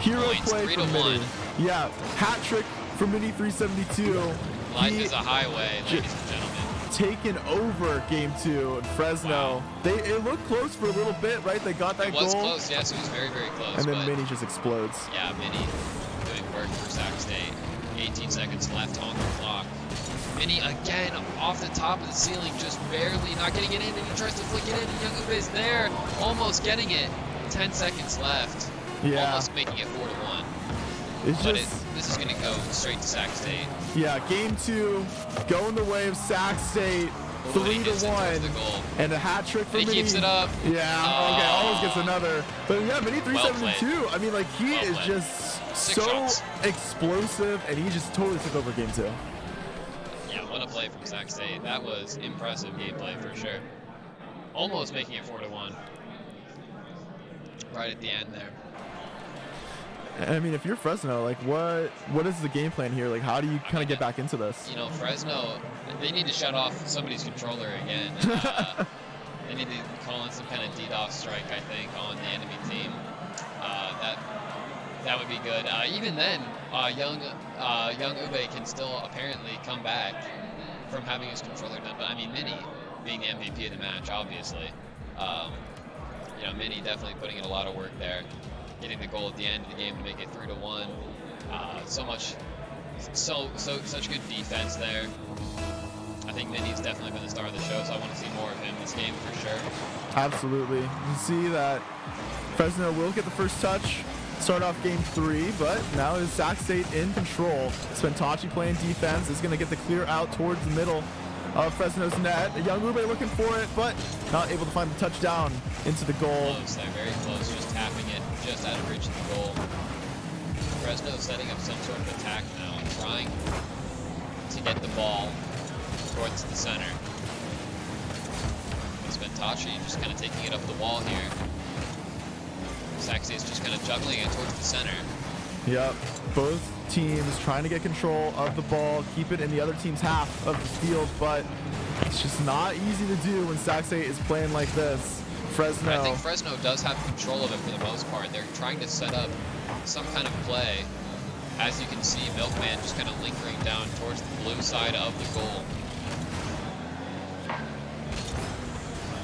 Hero points, play 3 from to Mini. 1. Yeah, hat trick for Mini 372. Life is a highway, ladies and gentlemen. Taken over game 2 in Fresno. Wow. It looked close for a little bit, right? They got that goal. It was close, yes, it was very, very close. And then Mini just explodes. Yeah, Mini doing work for Sac State. 18 seconds left on the clock. Mini again off the top of the ceiling, just barely not getting it in, and he tries to flick it in, and Young Ube is there, almost getting it. 10 seconds left. Yeah. Almost making it 4-1. This is going to go straight to Sac State. Yeah, game 2 going the way of Sac State. 3-1. And a hat trick for He Mini. keeps it up. Yeah, okay, almost gets another. But yeah, Mini 372. Well I mean, like, he is just so explosive, and he just totally took over game 2. Yeah, what a play from Sac State. That was impressive gameplay for sure. Almost making it 4-1. Right at the end there. I mean, if you're Fresno, like, what is the game plan here? Like, how do you kind of get back into this? You know, Fresno, they need to shut off somebody's controller again. They need to call in some kind of DDoS strike, I think, on the enemy team. That would be good. Even then, young Ube can still apparently come back from having his controller done. But I mean, Mini being the MVP of the match, obviously. You know, Mini definitely putting in a lot of work there, getting the goal at the end of the game to make it 3-1. Such good defense there. I think Mini's definitely been the star of the show, so I want to see more of him this game for sure. Absolutely. You see that Fresno will get the first touch, start off game 3, but now is Sac State in control. Spentachi playing defense is going to get the clear out towards the middle of Fresno's net. Young Ube looking for it, but not able to find the touchdown into the goal. Close there, very close, just tapping it just out of reach of the goal. Fresno setting up some sort of attack now and trying to get the ball towards the center. Spentachi just kind of taking it up the wall here. Sac State's just kind of juggling it towards the center. Yep, both teams trying to get control of the ball, keep it in the other team's half of the field, but it's just not easy to do when Sac State is playing like this. Fresno. I think Fresno does have control of it for the most part. They're trying to set up some kind of play. As you can see, Milkman just kind of lingering down towards the blue side of the goal.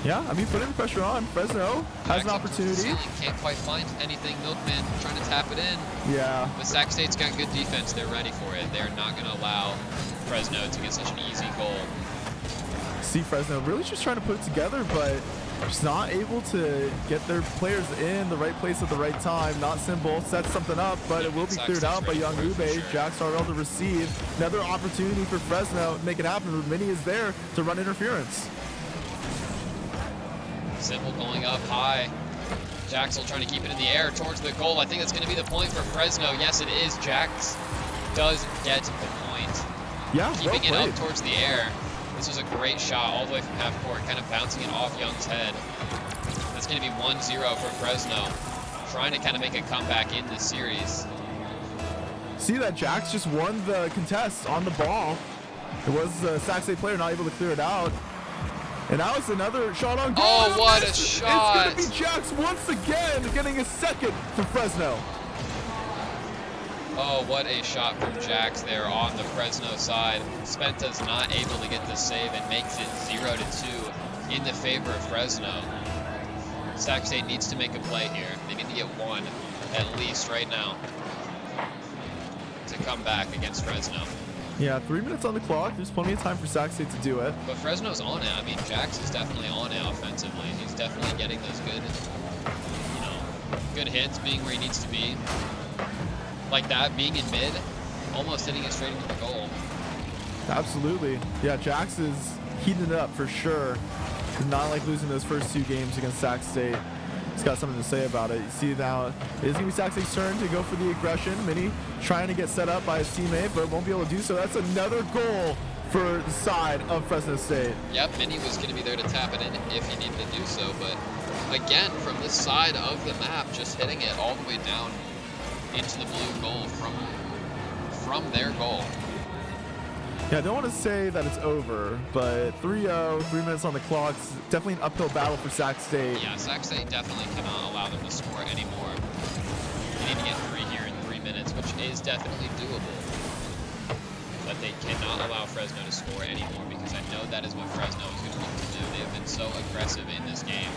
Yeah, I mean, putting the pressure on. Fresno has an opportunity. Can't quite find anything. Milkman trying to tap it in. Yeah. But Sac State's got good defense. They're ready for it. They're not going to allow Fresno to get such an easy goal. See Fresno really just trying to put it together, but just not able to get their players in the right place at the right time. Not Symbol sets something up, but it will be cleared out by Young Ube. Sure. Jack Starrell to receive. Another opportunity for Fresno to make it happen, but Mini is there to run interference. Symbol going up high. Jaxel trying to keep it in the air towards the goal. I think that's going to be the point for Fresno. Yes, it is. Jax does get the point. Yeah, keeping it up towards the air. This was a great shot all the way from half court, kind of bouncing it off Young's head. That's going to be 1-0 for Fresno, trying to kind of make a comeback in this series. See that Jax just won the contest on the ball. It was a Sac State player not able to clear it out. And now it's another shot on goal. Oh, what a shot! It's going to be Jax once again, getting a second for Fresno. Oh, what a shot from Jax there on the Fresno side. Spenta's not able to get the save and makes it 0-2 in the favor of Fresno. Sac State needs to make a play here. They need to get one, at least right now, to come back against Fresno. Yeah, 3 minutes on the clock. There's plenty of time for Sac State to do it. But Fresno's on it. I mean, Jax is definitely on it offensively. He's definitely getting those good, you know, good hits, being where he needs to be. Like that, being in mid, almost hitting it straight into the goal. Absolutely. Yeah, Jax is heating it up for sure. Did not like losing those first 2 games against Sac State. He's got something to say about it. You see now, it is going to be Sac State's turn to go for the aggression. Mini trying to get set up by his teammate, but won't be able to do so. That's another goal for the side of Fresno State. Yep, Mini was going to be there to tap it in if he needed to do so, but again, from this side of the map, just hitting it all the way down into the blue goal from their goal. Yeah, I don't want to say that it's over, but 3-0, 3 minutes on the clock. It's definitely an uphill battle for Sac State. Yeah, Sac State definitely cannot allow them to score anymore. They need to get 3 here in 3 minutes, which is definitely doable. But they cannot allow Fresno to score anymore because I know that is what Fresno is going to look to do. They have been so aggressive in this game.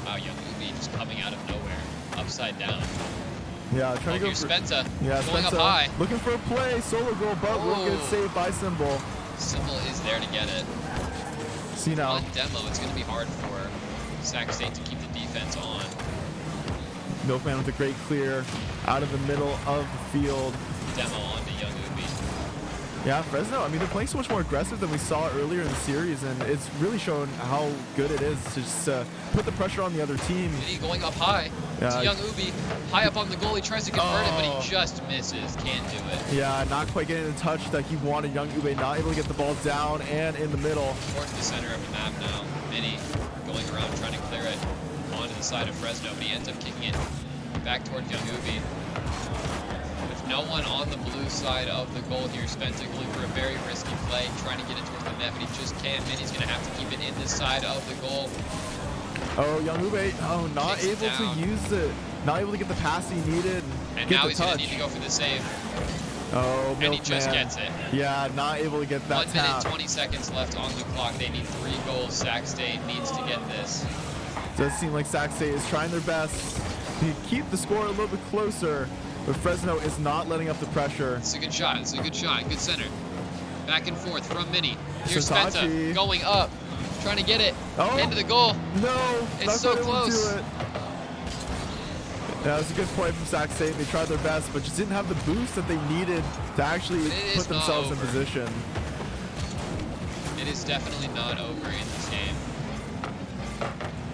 Wow, Young Ubi just coming out of nowhere, upside down. Yeah, trying to go for Spenta. Yeah, going up high. Looking for a play, solo goal, but will get saved by Symbol. Symbol is there to get it. See now. On demo, it's going to be hard for Sac State to keep the defense on. Milkman with a great clear out of the middle of the field. Demo onto Young Ubi. Yeah, Fresno, I mean, they're playing so much more aggressive than we saw earlier in the series, and it's really shown how good it is to just put the pressure on the other team. Mini going up high. It's young Ubi. High up on the goal. He tries to convert it, but he just misses. Can't do it. Yeah, not quite getting the touch that he wanted. Young Ube not able to get the ball down and in the middle. Towards the center of the map now. Mini going around trying to clear it onto the side of Fresno, but he ends up kicking it back towards young Ubi. With no one on the blue side of the goal here, Spencer going for a very risky play, trying to get it towards the net, but he just can't. Mini's going to have to keep it in this side of the goal. Oh, young Ube, not able to use it. Not able to get the pass he needed. And get now the he's going touch. to need to go for the save. Oh, and he just gets it. Yeah, not able to get that 1 minute, 20 seconds left on the clock. They need 3 goals. Sac State needs to get this. Does seem like Sac State is trying their best to keep the score a little bit closer, but Fresno is not letting up the pressure. It's a good shot. It's a good shot. Good center. Back and forth from Mini. Here's Satachi. Spenta going up, trying to get it into the goal. No, it's so close. Yeah, it was a good play from Sac State. They tried their best, but just didn't have the boost that they needed to actually put themselves in position. It is definitely not over in this game.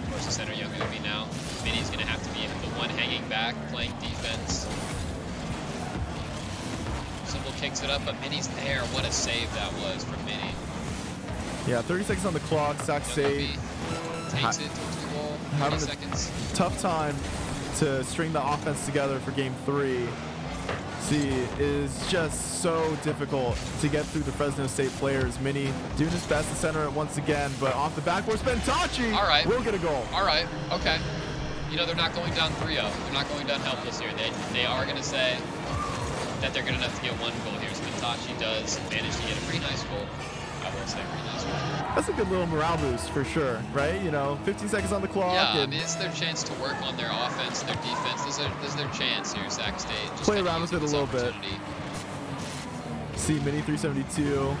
Towards the center, young Ubi now. Mini's going to have to be the one hanging back, playing defense. Simple kicks it up, but Mini's there. What a save that was from Mini. Yeah, 30 seconds on the clock. Sac State takes it towards the goal. 30 having seconds. a tough time to string the offense together for game 3. See, it is just so difficult to get through the Fresno State players. Mini doing his best to center it once again, but off the backboard, Spentachi will get a goal. All right, okay. You know, they're not going down 3-0. They're not going down helpless here. They are going to say that they're good enough to get 1 goal here. Spentachi does manage to get a pretty nice goal. I will say pretty nice goal. That's a good little morale boost for sure, right? You know, 15 seconds on the clock. Yeah, I mean, it's their chance to work on their offense, their defense. This is their chance here, Sac State. Just play around with it a little bit. See, Mini 372.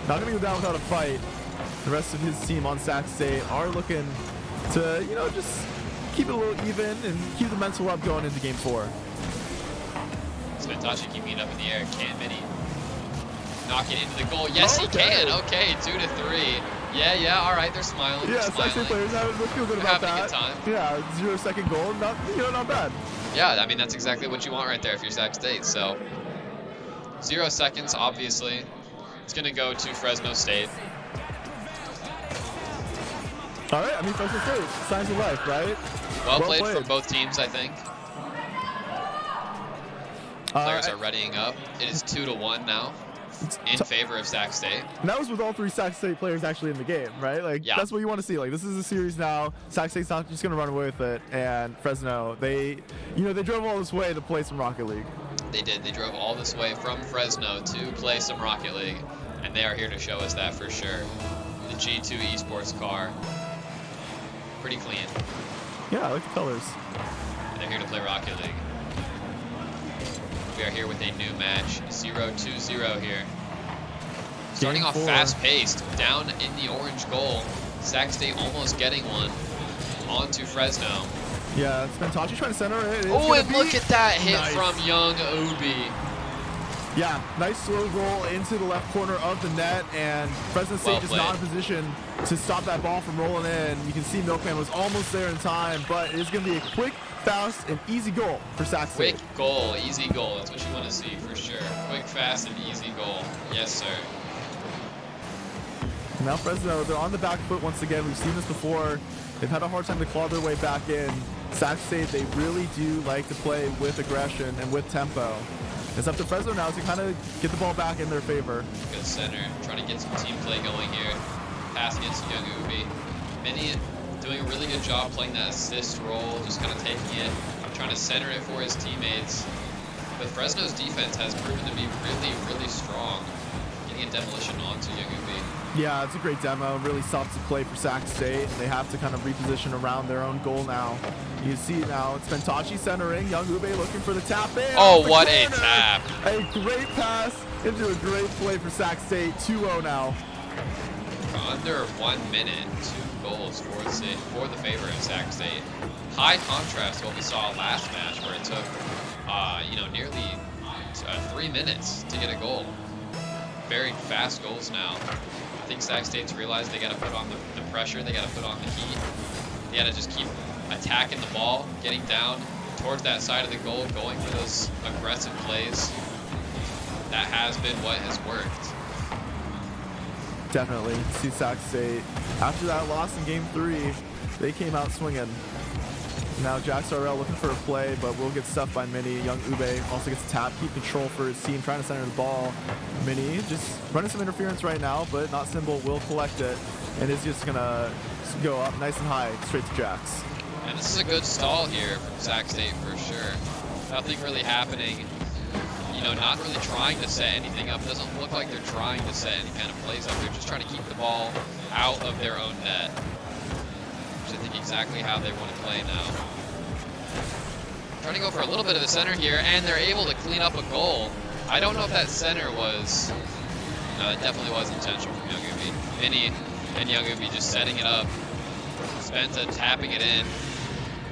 Not going to go down without a fight. The rest of his team on Sac State are looking to, you know, just keep it a little even and keep the mental up going into game 4. Spentachi keeping it up in the air. Can Mini knock it into the goal? Yes, he can. Okay, 2-3. Yeah, all right, they're smiling. Yeah, Sac State players feel good about that. Having a good time. Yeah, 0-second goal, not bad. Yeah, I mean, that's exactly what you want right there if you're Sac State. So, 0 seconds, obviously. It's going to go to Fresno State. All right, I mean, Fresno State, signs of life, right? Well played from both teams, I think. Players are readying up. It is 2-1 now in favor of Sac State. And that was with all 3 Sac State players actually in the game, right? Like, that's what you want to see. Like, this is a series now. Sac State's not just going to run away with it. And Fresno, they drove all this way to play some Rocket League. They did. They drove all this way from Fresno to play some Rocket League. And they are here to show us that for sure. The G2 Esports car. Pretty clean. Yeah, I like the colors. And they're here to play Rocket League. We are here with a new match, 0-2-0 here. Starting off fast-paced, down in the orange goal. Sac State almost getting one onto Fresno. Yeah, Spentachi trying to center it. Oh, and look at that hit from young Ubi. Yeah, nice slow roll into the left corner of the net, and Fresno State just not in position to stop that ball from rolling in. You can see Milkman was almost there in time, but it is going to be a quick, fast, and easy goal for Sac State. Quick goal, easy goal. That's what you want to see for sure. Quick, fast, and easy goal. Yes, sir. Now Fresno, they're on the back foot once again. We've seen this before. They've had a hard time to claw their way back in. Sac State, they really do like to play with aggression and with tempo. It's up to Fresno now to kind of get the ball back in their favor. Good center, trying to get some team play going here. Pass against young Ubi. Mini doing a really good job playing that assist role, just kind of taking it, trying to center it for his teammates. But Fresno's defense has proven to be really, really strong. Getting a demolition onto young Ubi. Yeah, it's a great demo. Really soft to play for Sac State. They have to kind of reposition around their own goal now. You see now, it's Spentachi centering. Young Ube looking for the tap in. Oh, what a tap. A great pass into a great play for Sac State. 2-0 now. Under 1 minute, 2 goals for the favor of Sac State. High contrast to what we saw last match, where it took, nearly 3 minutes to get a goal. very fast goals now. I think Sac State's realized they got to put on the pressure, they got to put on the heat. They got to just keep attacking the ball, getting down towards that side of the goal, going for those aggressive plays. That has been what has worked. Definitely. See Sac State. After that loss in game 3, they came out swinging. Now Jax RL looking for a play, but will get stuffed by Mini. Young Ube also gets tapped, keep control for his team, trying to center the ball. Mini just running some interference right now, but not Symbol will collect it, and is just gonna go up nice and high, straight to Jax. And this is a good stall here from Sac State for sure. Nothing really happening. You know, not really trying to set anything up. Doesn't look like they're trying to set any kind of plays up. They're just trying to keep the ball out of their own net. Which I think exactly how they want to play now. Trying to go for a little bit of the center here, and they're able to clean up a goal. I don't know if that center was... No, it definitely was intentional from Young Ubi. Vinny and Young Ubi just setting it up. Spenta tapping it in.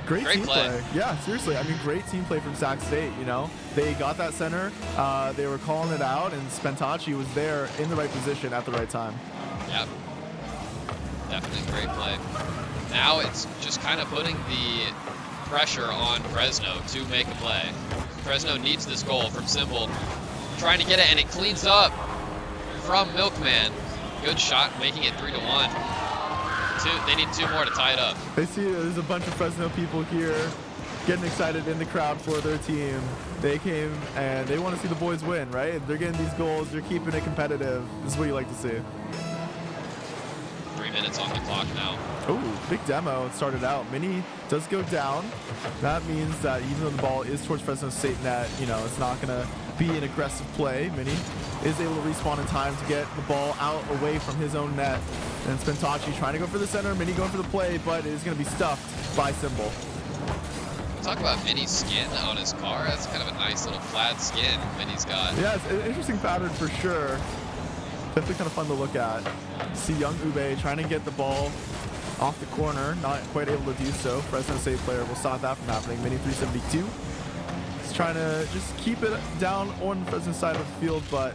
Great team play. Yeah, seriously. I mean, great team play from Sac State, you know. They got that center, they were calling it out, and Spentaci was there in the right position at the right time. Yep. Definitely great play. Now it's just kind of putting the pressure on Fresno to make a play. Fresno needs this goal from Symbol. Trying to get it, and it cleans up from Milkman. Good shot, making it 3-1. They need 2 more to tie it up. They see there's a bunch of Fresno people here getting excited in the crowd for their team. They came and they want to see the boys win, right? They're getting these goals, they're keeping it competitive. This is what you like to see. 3 minutes on the clock now. Oh, big demo. It started out. Mini does go down. That means that even though the ball is towards Fresno State net, you know, it's not going to be an aggressive play. Mini is able to respawn in time to get the ball out away from his own net. And Spentaci trying to go for the center. Mini going for the play, but it is going to be stuffed by Symbol. Talk about Mini's skin on his car. That's kind of a nice little plaid skin Mini's got. Yeah, it's an interesting pattern for sure. Definitely kind of fun to look at. See Young Ube trying to get the ball off the corner, not quite able to do so. Fresno State player will stop that from happening. Mini 372. He's trying to just keep it down on Fresno side of the field, but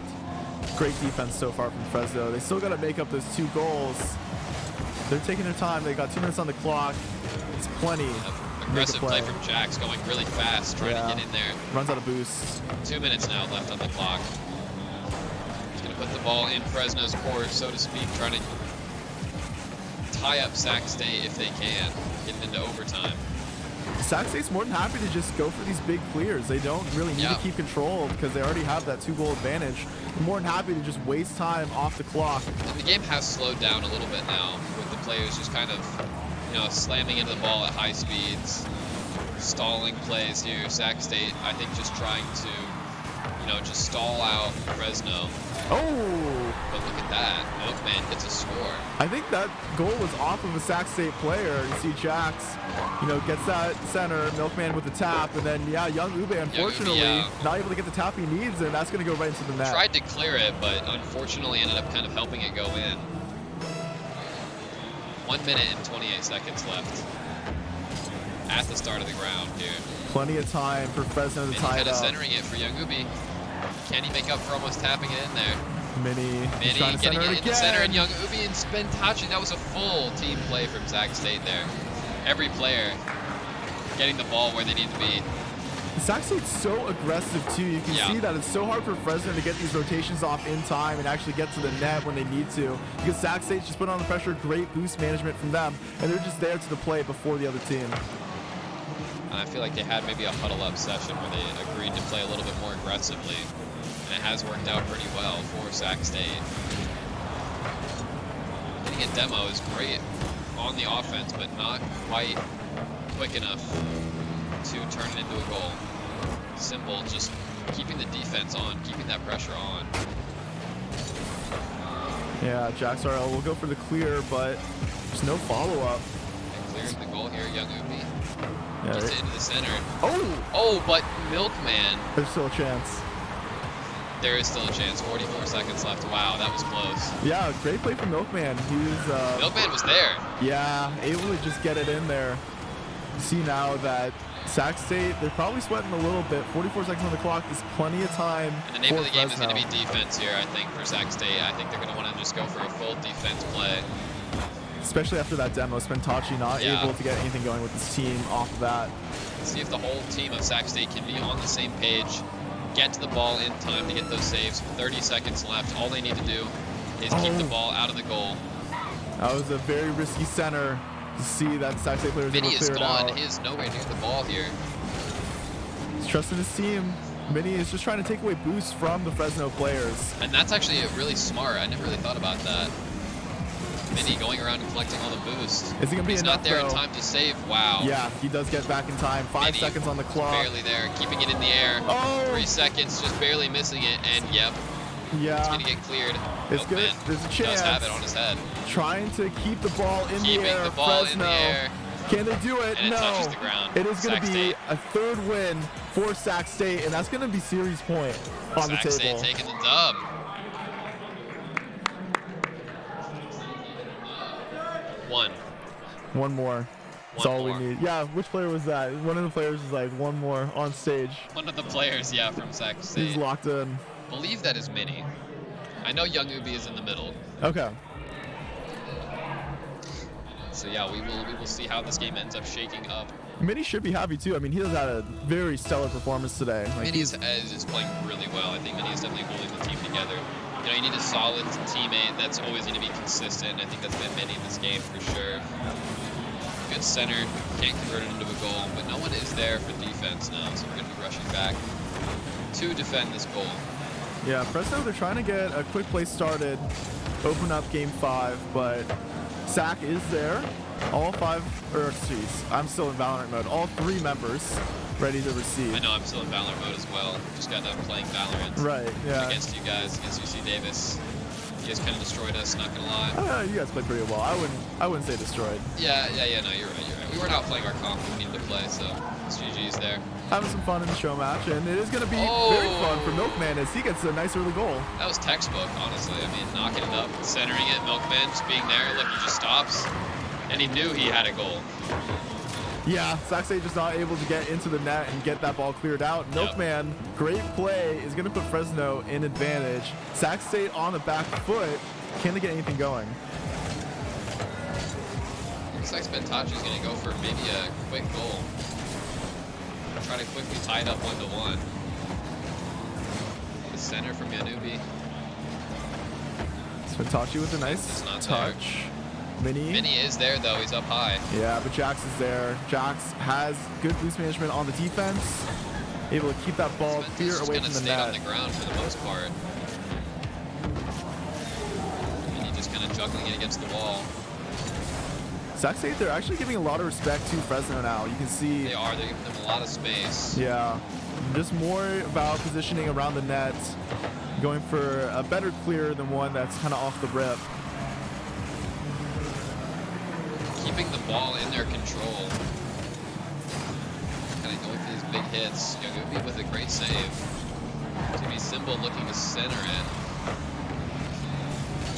great defense so far from Fresno. They still got to make up those 2 goals. They're taking their time. They got 2 minutes on the clock. It's plenty. Aggressive play from Jax, going really fast, trying to get in there. Runs out of boost. 2 minutes now left on the clock. He's going to put the ball in Fresno's court, so to speak, trying to tie up Sac State if they can, getting into overtime. Sac State's more than happy to just go for these big clears. They don't really need to keep control because they already have that 2-goal advantage. They're more than happy to just waste time off the clock. And the game has slowed down a little bit now, with the players just kind of, you know, slamming into the ball at high speeds, stalling plays here. Sac State, I think, just trying to, you know, just stall out Fresno. Oh! But look at that. Milkman gets a score. I think that goal was off of a Sac State player. You see Jax, you know, gets that center, Milkman with the tap, and then, yeah, Young Ube, unfortunately, not able to get the tap he needs, and that's going to go right into the net. Tried to clear it, but unfortunately ended up kind of helping it go in. 1 minute and 28 seconds left at the start of the ground here. Plenty of time for Fresno to tie it up. Centering it for Young Ubi. Can he make up for almost tapping it in there? Mini getting it in the center, and Young Ubi and Spentaci. That was a full team play from Sac State there. Every player getting the ball where they need to be. Sac State's so aggressive too. You can see that it's so hard for Fresno to get these rotations off in time and actually get to the net when they need to. Because Sac State's just put on the pressure, great boost management from them, and they're just there to the play before the other team. And I feel like they had maybe a huddle-up session where they agreed to play a little bit more aggressively. And it has worked out pretty well for Sac State. Getting a demo is great on the offense, but not quite quick enough to turn it into a goal. Symbol just keeping the defense on, keeping that pressure on. Yeah, Jax RL will go for the clear, but there's no follow-up. And clearing the goal here, Young Ubi. Yeah, gets it into the center. Oh! Oh, but Milkman. There's still a chance. There is still a chance. 44 seconds left. Wow, that was close. Yeah, great play from Milkman. He was Milkman was there. Yeah, able to just get it in there. See now that Sac State, they're probably sweating a little bit. 44 seconds on the clock is plenty of time. And the name of the game Fresno. is going to be defense here, I think, for Sac State. I think they're going to want to just go for a full defense play. Especially after that demo, Spentachi not able to get anything going with his team off of that. See if the whole team of Sac State can be on the same page, get to the ball in time to get those saves. 30 seconds left. All they need to do is keep the ball out of the goal. That was a very risky center to see that Sac State player was able Mini to is clear it gone. out. He is nowhere near the ball here. He's trusting his team. Mini is just trying to take away boosts from the Fresno players. And that's actually really smart. I never really thought about that. Mini going around and collecting all the boosts. Is he gonna be He's enough, not there in though? time to save. Wow. Yeah, he does get back in time. 5 seconds on the clock. Barely there, keeping it in the air. Oh! 3 seconds, just barely missing it, and yep, Yeah. it's gonna get cleared. It's good. Milkman There's a chance. does have it on his head. Trying to keep the ball in Keeping the air. the ball Fresno. in the air. Can they do it? And it no. touches the ground. It is going Sac to be State. a 3rd win for Sac State, and that's going to be series point on Sac the State table. taking the dub. One more. That's One all more. we need. Yeah, which player was that? One of the players was like, one more on stage. One of the players, yeah, from Sac State. He's locked in. Believe that is Mini. I know Young Ubi is in the middle. Okay. So yeah, we will see how this game ends up shaking up. Mini should be happy too. I mean, he has had a very stellar performance today. Like, Mini is playing really well. I think Mini is definitely holding the team together. You know, you need a solid teammate that's always going to be consistent. I think that's been Mini in this game for sure. Good center, can't convert it into a goal, but no one is there for defense now, so we're going to be rushing back to defend this goal. Yeah, Fresno, they're trying to get a quick play started, open up game 5, but Sac is there. All 5, or geez, I'm still in Valorant mode. All 3 members ready to receive. I know I'm still in Valorant mode as well. Just got done playing Valorant. Right, yeah. Against you guys, against UC Davis. You guys kind of destroyed us, not gonna lie. You guys played pretty well. I wouldn't say destroyed. Yeah, no, you're right. We weren't out playing our comp we needed to play, so it's GG's there. Having some fun in the show match, and it is going to be very fun for Milkman as he gets a nice early goal. That was textbook, honestly. I mean, knocking it up, centering it, Milkman just being there. Look, he just stops, and he knew he had a goal. Yeah, Sac State just not able to get into the net and get that ball cleared out. Milkman, great play, is going to put Fresno in advantage. Sac State on the back foot. Can they get anything going? Looks like Spentachi's going to go for maybe a quick goal. Try to quickly tie it up 1-1. The center from Yanubi. Spentachi with a nice touch. Mini is there though, he's up high. Yeah, but Jax is there. Jax has good boost management on the defense. Able to keep that ball clear away from the net. On the ground for the most part. Mini just kind of juggling it against the wall. Sac State, they're actually giving a lot of respect to Fresno now. You can see they are. They're giving them a lot of space. Yeah, just more about positioning around the net, going for a better clear than one that's kind of off the rip. Keeping the ball in their control. Kind of going for these big hits. Yanubi with a great save. To be Symbol looking to center it.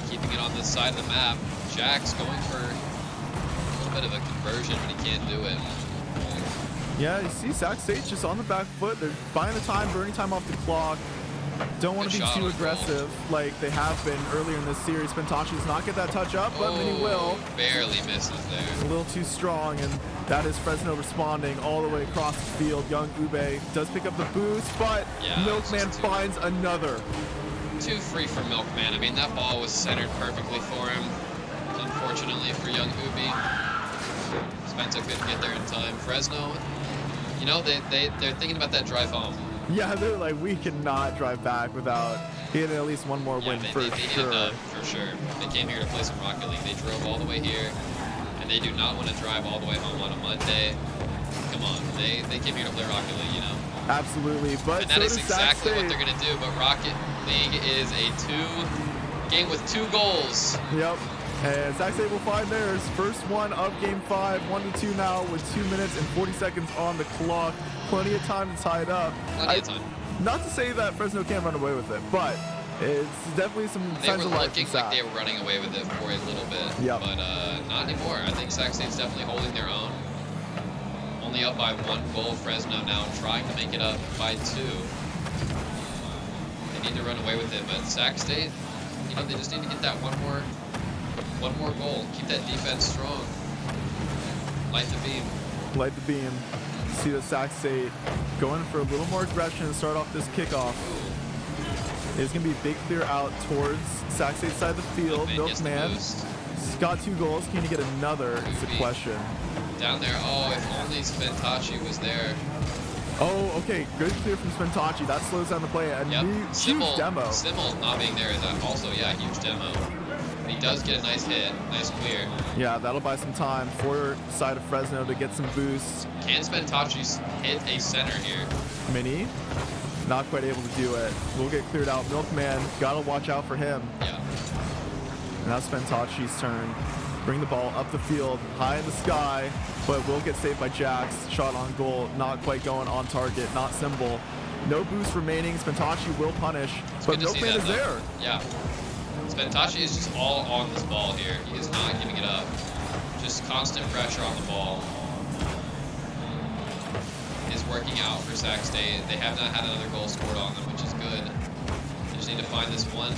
Keeping it on this side of the map. Jax going for bit of a conversion, but he can't do it. Yeah, you see Sac State just on the back foot. They're buying the time, burning time off the clock. Don't want to be too aggressive like they have been earlier in this series. Spentachi does not get that touch up, but Mini will. Barely misses there. A little too strong, and that is Fresno responding all the way across the field. Young Ube does pick up the boost, but Milkman finds another. Too free for Milkman. I mean, that ball was centered perfectly for him. Unfortunately for Young Ube. Spenta couldn't get there in time. Fresno, you know, they're thinking about that drive home. Yeah, they're like, we cannot drive back without getting at least one more win for sure. For sure. They came here to play some Rocket League. They drove all the way here, and they do not want to drive all the way home on a Monday. Come on, they came here to play Rocket League, you know. Absolutely, but and that is exactly what they're gonna do. But Rocket League is a game with 2 goals. Yep. And Sac State will find theirs. First one of game 5, 1-2 now with 2 minutes and 40 seconds on the clock. Plenty of time to tie it up. Plenty of time. Not to say that Fresno can't run away with it, but it's definitely some signs of life. They were looking like they were running away with it for a little bit, but not anymore. I think Sac State's definitely holding their own. only up by 1 goal. Fresno now trying to make it up by 2. They need to run away with it, but Sac State, you know, they just need to get that one more goal. Keep that defense strong. Light the beam. Light the beam. See the Sac State going for a little more aggression to start off this kickoff. It's going to be big clear out towards Sac State side of the field. Milkman's got 2 goals. Can he get another? Is the question. Down there. Oh, if only Spentaci was there. Oh, okay. Good clear from Spentaci. That slows down the play. A huge demo. Simmel not being there is also, yeah, huge demo. He does get a nice hit. Nice clear. Yeah, that'll buy some time for side of Fresno to get some boosts. Can Spentaci hit a center here? Mini. Not quite able to do it. We'll get cleared out. Milkman, gotta watch out for him. Yeah. Now Spentaci's turn. Bring the ball up the field, high in the sky, but will get saved by Jax. Shot on goal, not quite going on target, not Symbol. No boost remaining. Spentaci will punish, but Milkman is there. Yeah. Spentaci is just all on this ball here. He is not giving it up. Just constant pressure on the ball. Is working out for Sac State. They have not had another goal scored on them, which is good. They just need to find this one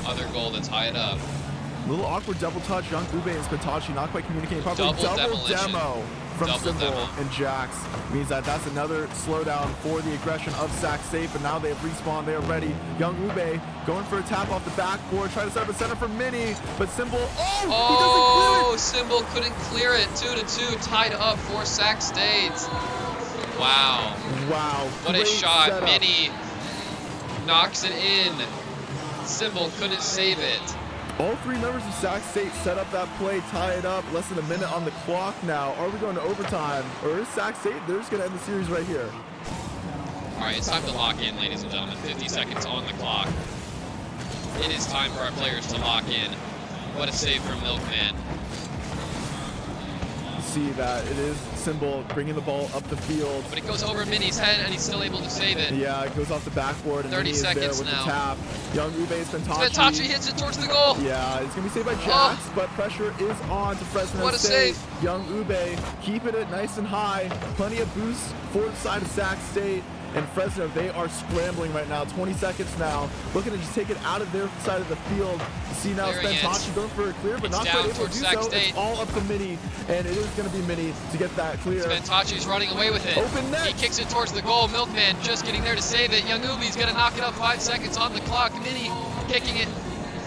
other goal to tie it up. A little awkward double touch. Young Ube and Spentaci not quite communicating properly. Double demo from Symbol and Jax. Means that that's another slowdown for the aggression of Sac State, but now they have respawned. They are ready. Young Ube going for a tap off the backboard. Try to set up a center for Mini, but Symbol, oh, he doesn't clear it. Symbol couldn't clear it. 2-2, tied up for Sac State. Wow. Wow. What a shot. Setup. Mini knocks it in. Symbol couldn't save it. All 3 members of Sac State set up that play, tie it up. Less than a minute on the clock now. Are we going to overtime? Or is Sac State, they're just going to end the series right here? All right, it's time to lock in, ladies and gentlemen. 50 seconds on the clock. It is time for our players to lock in. What a save from Milkman. See that it is Symbol bringing the ball up the field. But it goes over Mini's head and he's still able to save it. Yeah, it goes off the backboard and 30 Mini is there with now. the tap. Young Ube Spentaci. Spentaci hits it towards the goal. Yeah, it's going to be saved by Jax, but pressure is on to Fresno What a State. save. Young Ube keeping it nice and high. Plenty of boosts for the side of Sac State. And Fresno, they are scrambling right now. 20 seconds now. Looking to just take it out of their side of the field. You see now Spentaci going for a clear, but not quite able to do so. It's all up to Mini, and it is going to be Mini to get that clear. Spentaci's running away with it. Open net. He kicks it towards the goal. Milkman just getting there to save it. Young Ubi's going to knock it up. 5 seconds on the clock. Mini kicking it.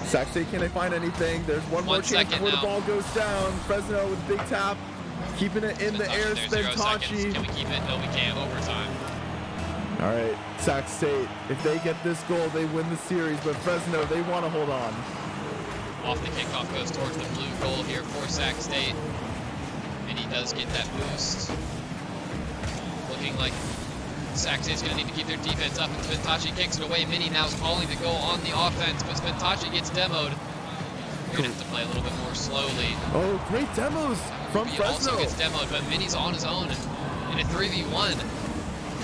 Sac State, can they find anything? There's one more chance before the ball goes down. Fresno with a big tap. Keeping it in the air. Spentaci. Can we keep it? No, we can't. Overtime. All right, Sac State, if they get this goal, they win the series, but Fresno, they want to hold on. Off the kickoff goes towards the blue goal here for Sac State. And he does get that boost. Looking like Sac State's going to need to keep their defense up, and Spentaci kicks it away. Mini now is calling to go on the offense, but Spentaci gets demoed. We're going to have to play a little bit more slowly. Oh, great demos from Fresno. He also gets demoed, but Mini's on his own in a 3v1.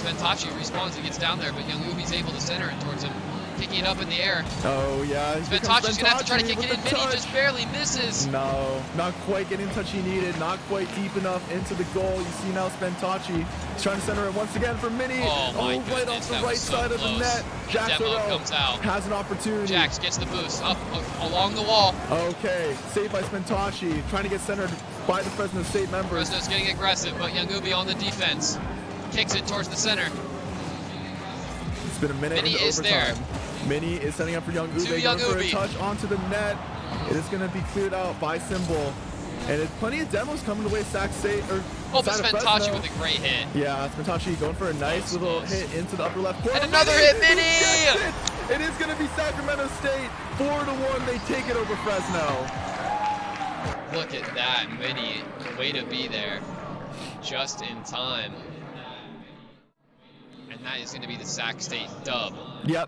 Spentaci respawns and gets down there, but Young Ubi's able to center it towards him, kicking it up in the air. Oh, yeah. Spentaci's going to have to try to kick it in. Mini just barely misses. No, not quite getting the touch he needed. Not quite deep enough into the goal. You see now Spentaci is trying to center it once again for Mini. Oh, my right goodness, off the right side of the net. Jax comes out. Has an opportunity. Jax gets the boost up along the wall. Okay, saved by Spentaci. Trying to get centered by the Fresno State members. Fresno's getting aggressive, but Young Ubi on the defense. Kicks it towards the center. It's been a minute Mini into is overtime. there. Mini is setting up for Young Ube. Young going for Ubi. a touch onto the net. It is going to be cleared out by Symbol. And it's plenty of demos coming away Sac State. But Spentaci with a great hit. Yeah, Spentaci going for a nice little hit into the upper left corner. And another hit, Mini! It is going to be Sacramento State. 4-1. They take it over Fresno. Look at that, Mini. Way to be there. Just in time. And that is going to be the Sac State dub. Yep.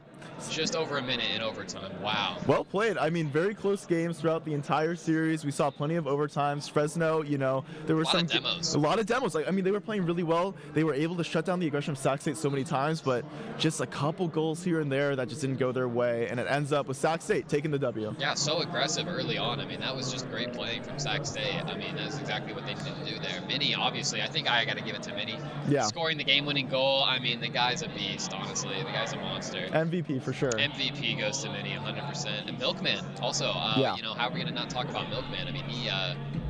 Just over a minute in overtime. Wow. Well played. I mean, very close games throughout the entire series. We saw plenty of overtimes. Fresno, there were A lot of demos. a lot of demos. Like, I mean, they were playing really well. They were able to shut down the aggression of Sac State so many times, but just a couple goals here and there that just didn't go their way, and it ends up with Sac State taking the W. Yeah, so aggressive early on. I mean, that was just great playing from Sac State. I mean, that's exactly what they needed to do there. Minnie, obviously, I think I got to give it to Minnie. Yeah. Scoring the game-winning goal. I mean, the guy's a beast, honestly. The guy's a monster. MVP for sure. MVP goes to Minnie, 100%. And Milkman, also. Yeah. How are we going to not talk about Milkman? I mean, he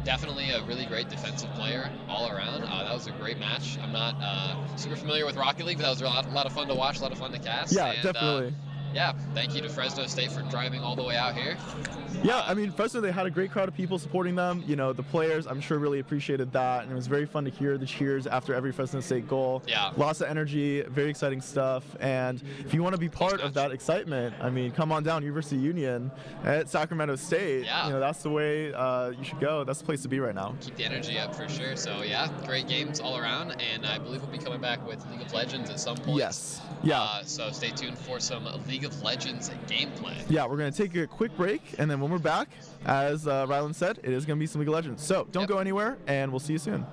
definitely a really great defensive player all around. That was a great match. I'm not super familiar with Rocket League, but that was a lot of fun to watch, a lot of fun to cast. Yeah, and, definitely. Yeah, thank you to Fresno State for driving all the way out here. Yeah, I mean, Fresno, they had a great crowd of people supporting them. The players, I'm sure, really appreciated that, and it was very fun to hear the cheers after every Fresno State goal. Yeah. Lots of energy, very exciting stuff, and if you want to be part of that excitement, I mean, come on down, University Union at Sacramento State. Yeah. That's the way you should go. That's the place to be right now. Keep the energy up for sure. So, yeah, great games all around, and I believe we'll be coming back with League of Legends at some point. Yes. Yeah. So stay tuned for some League of Legends gameplay. Yeah, we're going to take a quick break, and then when we're back, as Rylan said, it is going to be some League of Legends. So don't go anywhere, and we'll see you soon.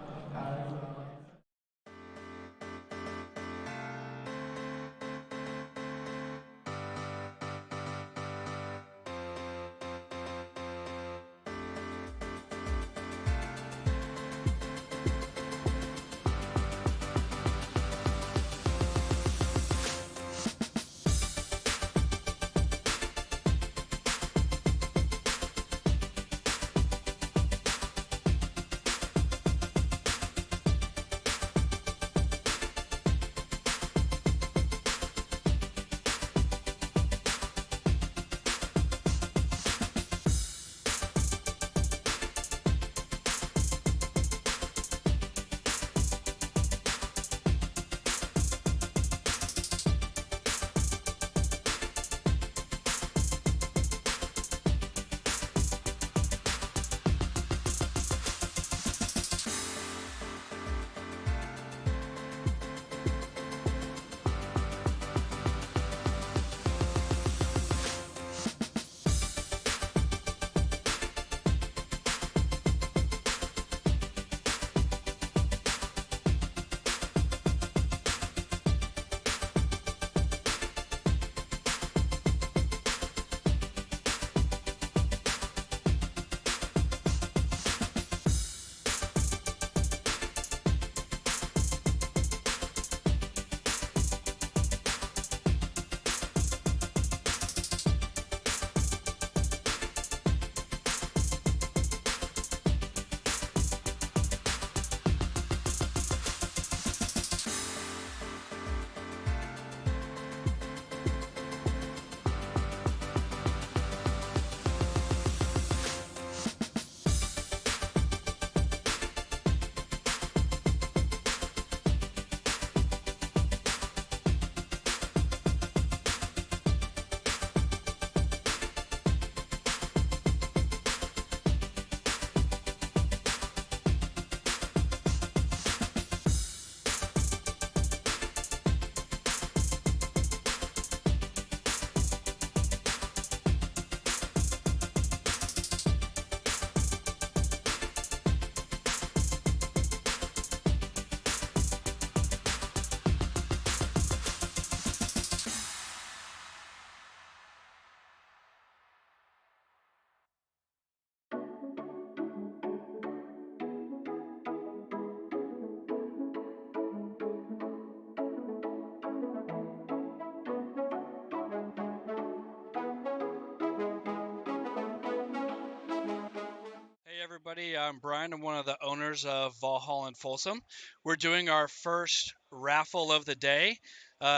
Everybody, I'm Brian. I'm one of the owners of Valhalla and Folsom. We're doing our first raffle of the day,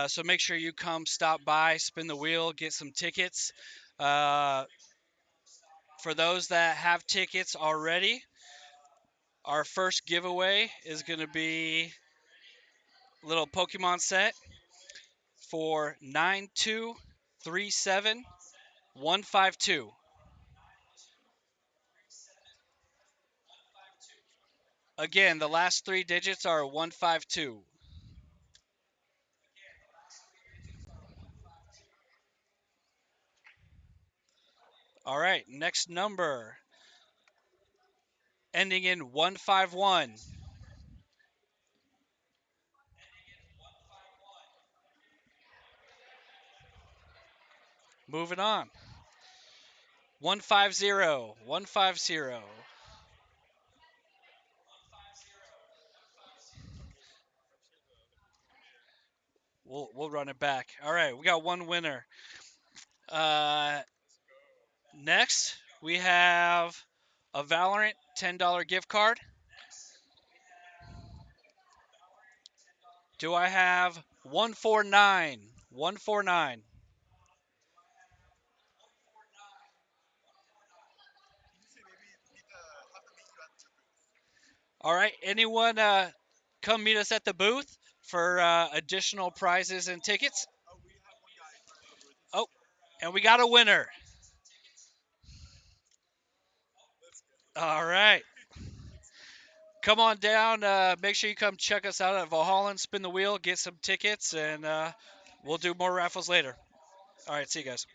so make sure you come stop by, spin the wheel, get some tickets. For those that have tickets already, our first giveaway is going to be a little Pokemon set for 9237152. Again, the last three digits are 152. All right, next number ending in 151. Moving on. 150. 150. We'll run it back. All right, we got one winner. Next, we have a Valorant $10 gift card. Do I have 149? 149. All right, anyone come meet us at the booth for additional prizes and tickets? Oh, and we got a winner. All right. Come on down. Make sure you come check us out at Valhalla, spin the wheel, get some tickets, and we'll do more raffles later. All right, see you guys.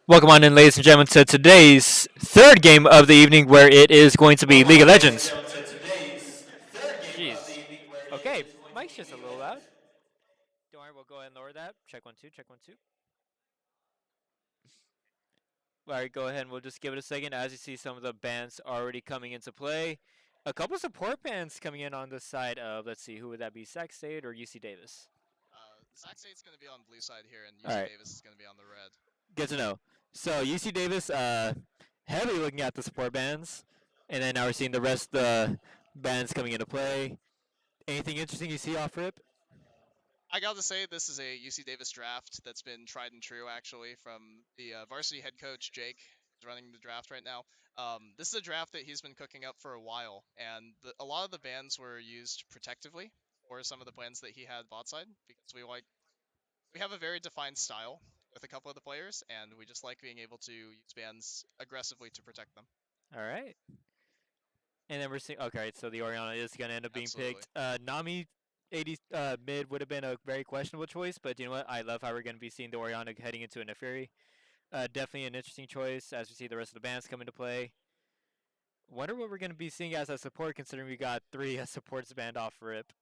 Welcome on in, ladies and gentlemen, to today's third game of the evening, where it is going to be League of Legends. Jeez. Okay, mic's just a little loud. Don't worry, we'll go ahead and lower that. Check 1 2, check 1 2. All right, go ahead and we'll just give it a second as you see some of the bans already coming into play. A couple support bans coming in on the side of, let's see, who would that be? Sac State or UC Davis? Sac State's going to be on blue side here, and All UC right. Davis is going to be on the red. Good to know. So UC Davis, heavily looking at the support bans, and then now we're seeing the rest of the bans coming into play. Anything interesting you see off rip? I got to say, this is a UC Davis draft that's been tried and true, actually, from the varsity head coach, Jake, who's running the draft right now. This is a draft that he's been cooking up for a while, and a lot of the bans were used protectively for some of the plans that he had bot side, because we have a very defined style with a couple of the players, and we just like being able to use bans aggressively to protect them. All right. And then we're seeing. Okay, so the Oriana is going to end up being Absolutely. picked. Nami 80 mid would have been a very questionable choice, but you know what? I love how we're going to be seeing the Oriana heading into a Neferi. Definitely an interesting choice as we see the rest of the bands come into play. Wonder what we're going to be seeing as a support, considering we got 3 supports band off rip.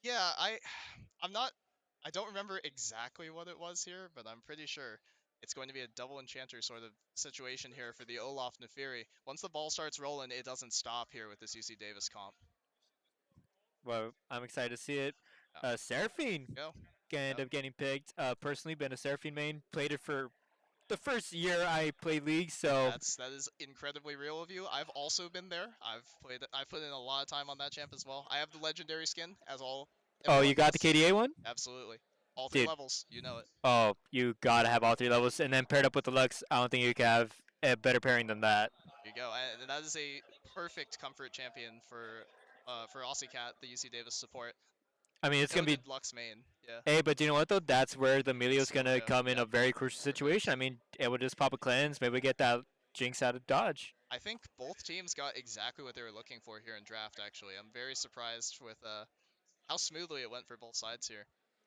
Yeah, I'm not. I don't remember exactly what it was here, but I'm pretty sure it's going to be a double enchanter sort of situation here for the Olaf Nefiri. Once the ball starts rolling, it doesn't stop here with this UC Davis comp. Well, I'm excited to see it. Seraphine Go. gonna end up getting picked. Personally, been a Seraphine main. Played it for the first year I played League, so That is incredibly real of you. I've also been there. I've put in a lot of time on that champ as well. I have the legendary skin, as oh, everyone you got does. the KDA one? Absolutely. All 3 Dude. levels, you know it. Oh, you gotta have all 3 levels, and then paired up with the Lux. I don't think you can have a better pairing than that. There you go. And that is a perfect comfort champion for Aussie Cat, the UC Davis support. I mean, it's gonna be. Goated Lux main. Yeah. Hey, but you know what though? That's where the Melio's Skill gonna go, come in yep. a very crucial situation. I mean, it would just pop a cleanse, maybe get that Jinx out of dodge. I think both teams got exactly what they were looking for here in draft. Actually, I'm very surprised with how smoothly it went for both sides here.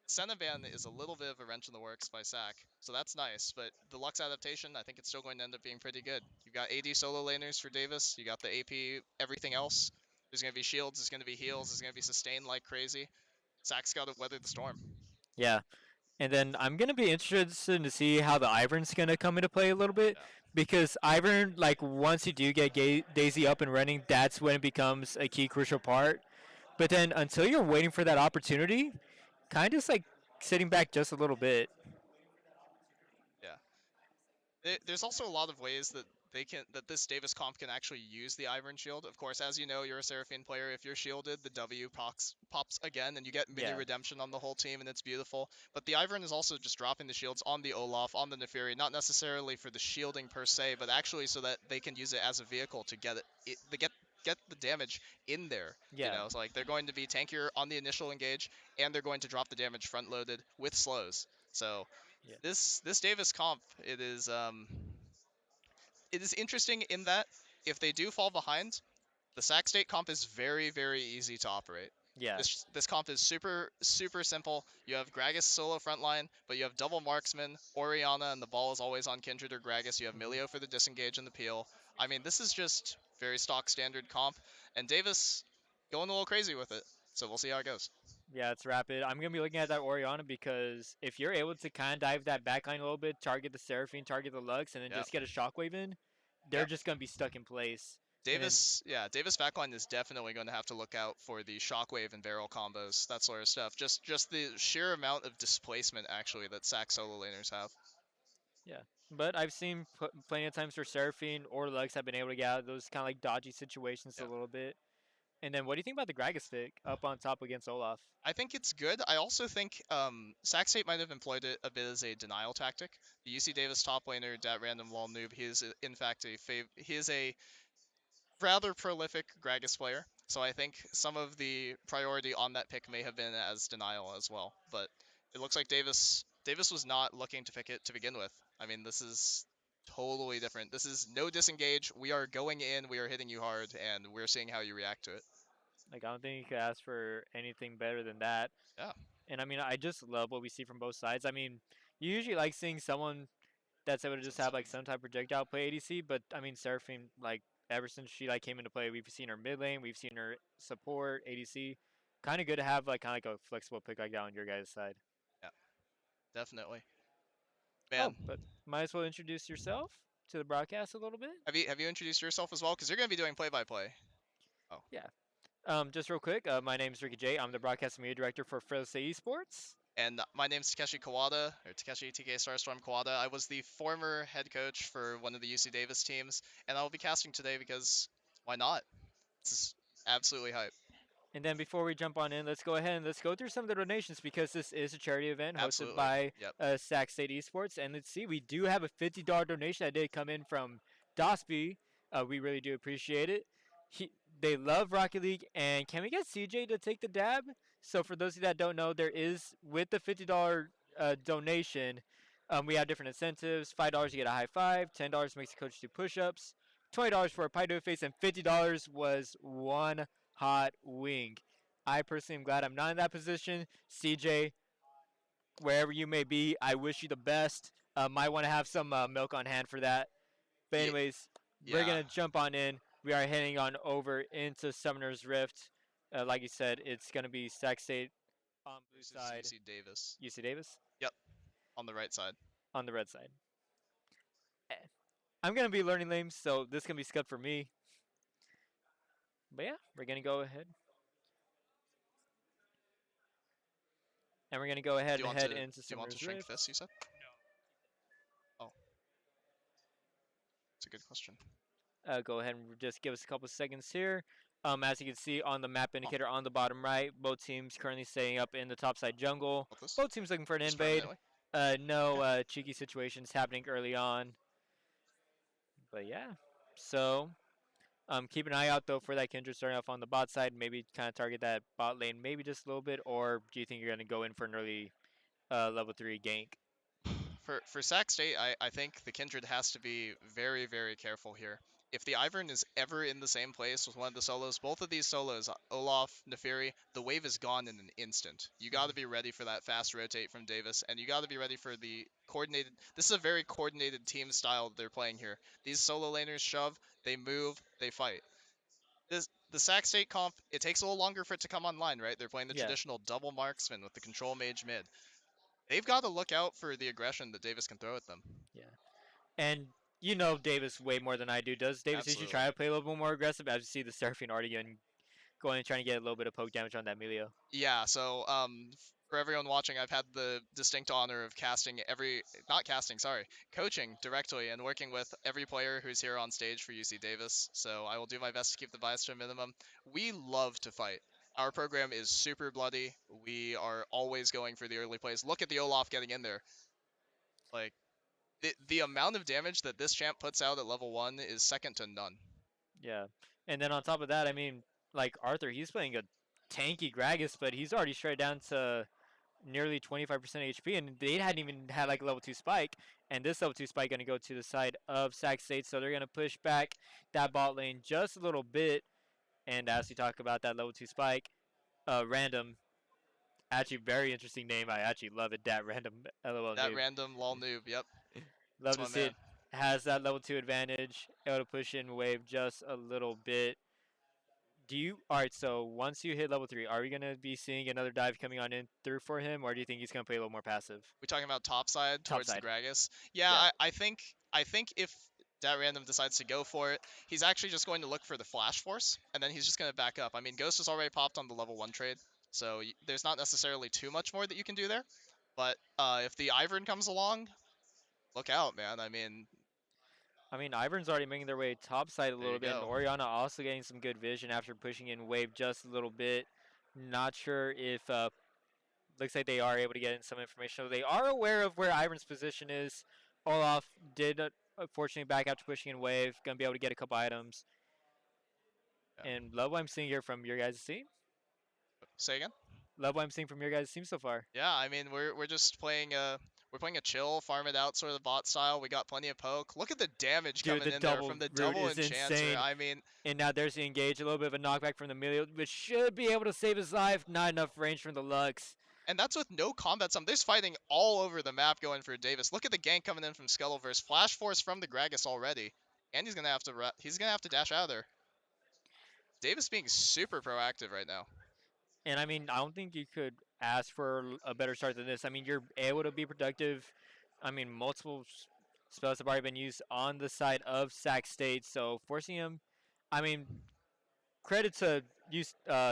Cenavan is a little bit of a wrench in the works by Sac, so that's nice, but the Lux adaptation, I think it's still going to end up being pretty good. You've got AD solo laners for Davis, you got the AP, everything else. There's going to be shields, there's going to be heals, there's going to be sustained like crazy. Sac's got to weather the storm. Yeah. And then I'm gonna be interested to see how the Ivern's gonna come into play a little bit, because Ivern, like once you do get Daisy up and running, that's when it becomes a key crucial part. But then until you're waiting for that opportunity, kind of just like sitting back just a little bit. Yeah. There's also a lot of ways that this Davis comp can actually use the Ivern shield. Of course, as you know, you're a Seraphine player. If you're shielded, the W pops again, and you get mini redemption on the whole team, and it's beautiful. But the Ivern is also just dropping the shields on the Olaf, on the Neferi, not necessarily for the shielding per se, but actually so that they can use it as a vehicle to get the damage in there. Yeah. You know, it's like they're going to be tankier on the initial engage, and they're going to drop the damage front loaded with slows. So this Davis comp, it is interesting in that if they do fall behind, the Sac State comp is very, very easy to operate. Yeah. This comp is super, super simple. You have Gragas solo frontline, but you have double marksman, Oriana, and the ball is always on Kindred or Gragas. You have Milio for the disengage and the peel. I mean, this is just very stock standard comp, and Davis going a little crazy with it. So we'll see how it goes. Yeah, it's rapid. I'm going to be looking at that Oriana because if you're able to kind of dive that backline a little bit, target the Seraphine, target the Lux, and then just get a shockwave in, they're just going to be stuck in place. Davis backline is definitely going to have to look out for the shockwave and barrel combos, that sort of stuff. Just the sheer amount of displacement actually that Sac solo laners have. Yeah, but I've seen plenty of times where Seraphine or Lux have been able to get out of those kind of like dodgy situations a little bit. And then what do you think about the Gragas pick up on top against Olaf? I think it's good. I also think Sac State might have employed it a bit as a denial tactic. The UC Davis top laner, Dat Random Lol Noob, he is in fact he is a rather prolific Gragas player. So I think some of the priority on that pick may have been as denial as well. But it looks like Davis was not looking to pick it to begin with. I mean, this is totally different. This is no disengage. We are going in, we are hitting you hard, and we're seeing how you react to it. Like, I don't think you could ask for anything better than that. Yeah. And I mean, I just love what we see from both sides. I mean, you usually like seeing someone that's able to just have like some type of projectile play ADC, but I mean, Seraphine, like ever since she like came into play, we've seen her mid lane, we've seen her support ADC. Kind of good to have like kind of like a flexible pick like that on your guys' side. Yeah, definitely. Man. Oh, but might as well introduce yourself to the broadcast a little bit. Have you introduced yourself as well? Because you're going to be doing play-by-play. Oh. Yeah. Just real quick, my name is Ricky J. I'm the broadcast and media director for Sac State Esports. And my name's Takeshi Kawada, or Takeshi TK Starstorm Kawada. I was the former head coach for one of the UC Davis teams, and I'll be casting today because why not? This is absolutely hype. And then before we jump on in, let's go ahead and let's go through some of the donations because this is a charity event hosted by Sac State Esports. And let's see, we do have a $50 donation that did come in from Dosby. We really do appreciate it. They love Rocket League, and can we get CJ to take the dab? So for those of you that don't know, there is, with the $50 donation, we have different incentives. $5 you get a high five, $10 makes the coach do push-ups, $20 for a pie to face, and $50 was one hot wing. I personally am glad I'm not in that position. CJ, wherever you may be, I wish you the best. Might want to have some milk on hand for that. But anyways, we're Yeah. gonna jump on in. We are heading on over into Summoner's Rift. Like you said, it's gonna be Sac State on blue side. UC Davis. UC Davis. Yep. On the right side. On the red side. I'm gonna be learning names, so this can be scud for me. But yeah, we're gonna go ahead. And we're gonna go ahead and head into Summoner's Rift. Do you want to shrink this, you said? No. Oh. It's a good question. Go ahead and just give us a couple seconds here. As you can see on the map indicator on the bottom right, both teams currently staying up in the topside jungle. Both teams looking for an invade. No cheeky situations happening early on. But yeah, so keep an eye out though for that Kindred starting off on the bot side. Maybe kind of target that bot lane maybe just a little bit, or do you think you're going to go in for an early level 3 gank? For Sac State, I think the Kindred has to be very, very careful here. If the Ivern is ever in the same place with one of the solos, both of these solos, Olaf, Neferi, the wave is gone in an instant. You got to be ready for that fast rotate from Davis, and you got to be ready for the coordinated... This is a very coordinated team style that they're playing here. These solo laners shove, they move, they fight. The Sac State comp, it takes a little longer for it to come online, right? They're playing the traditional double marksman with the control mage mid. They've got to look out for the aggression that Davis can throw at them. Yeah. And you know Davis way more than I do. Does Davis usually try to play a little bit more aggressive? As you see the Seraphine already going and trying to get a little bit of poke damage on that Melio. Yeah, so for everyone watching, I've had the distinct honor of coaching directly and working with every player who's here on stage for UC Davis. So I will do my best to keep the bias to a minimum. We love to fight. Our program is super bloody. We are always going for the early plays. Look at the Olaf getting in there. Like, the amount of damage that this champ puts out at level 1 is second to none. Yeah. And then on top of that, I mean, like Arthur, he's playing a tanky Gragas, but he's already straight down to nearly 25% HP, and they hadn't even had like a level 2 spike. And this level 2 spike going to go to the side of Sac State, so they're going to push back that bot lane just a little bit. And as we talk about that level 2 spike, Random, actually very interesting name. I actually love it. Dat Random, LOL That noob. Random, lol noob, yep. Love to see it. Has that level 2 advantage, able to push in wave just a little bit. Alright, so once you hit level 3, are we going to be seeing another dive coming on in through for him, or do you think he's going to play a little more passive? We talking about topside towards the Gragas? Yeah. I think if Dat Random decides to go for it, he's actually just going to look for the Flash Force, and then he's just going to back up. I mean, Ghost is already popped on the level 1 trade, so there's not necessarily too much more that you can do there. But if the Ivern comes along, look out, man. I mean, Ivern's already making their way topside a little bit, and Oriana also getting some good vision after pushing in wave just a little bit. Not sure if... looks like they are able to get in some information. So they are aware of where Ivern's position is. Olaf did... unfortunately, back after pushing in wave, gonna be able to get a couple items. Yeah. And love what I'm seeing here from your guys' team. Say again? Love what I'm seeing from your guys' team so far. Yeah, I mean we're just playing a chill, farm it out sort of bot style. We got plenty of poke. Look at the damage coming in there from the double enchanter. Insane. I mean, and now there's the engage, a little bit of a knockback from the Melio, which should be able to save his life. Not enough range from the Lux. And that's with no combat sum. There's fighting all over the map going for Davis. Look at the gank coming in from Skettleverse. Flash Force from the Gragas already. And he's gonna have to dash out of there. Davis being super proactive right now. And I mean, I don't think you could ask for a better start than this. I mean, you're able to be productive. I mean, multiple spells have already been used on the side of Sac State, so forcing him, I mean, credit to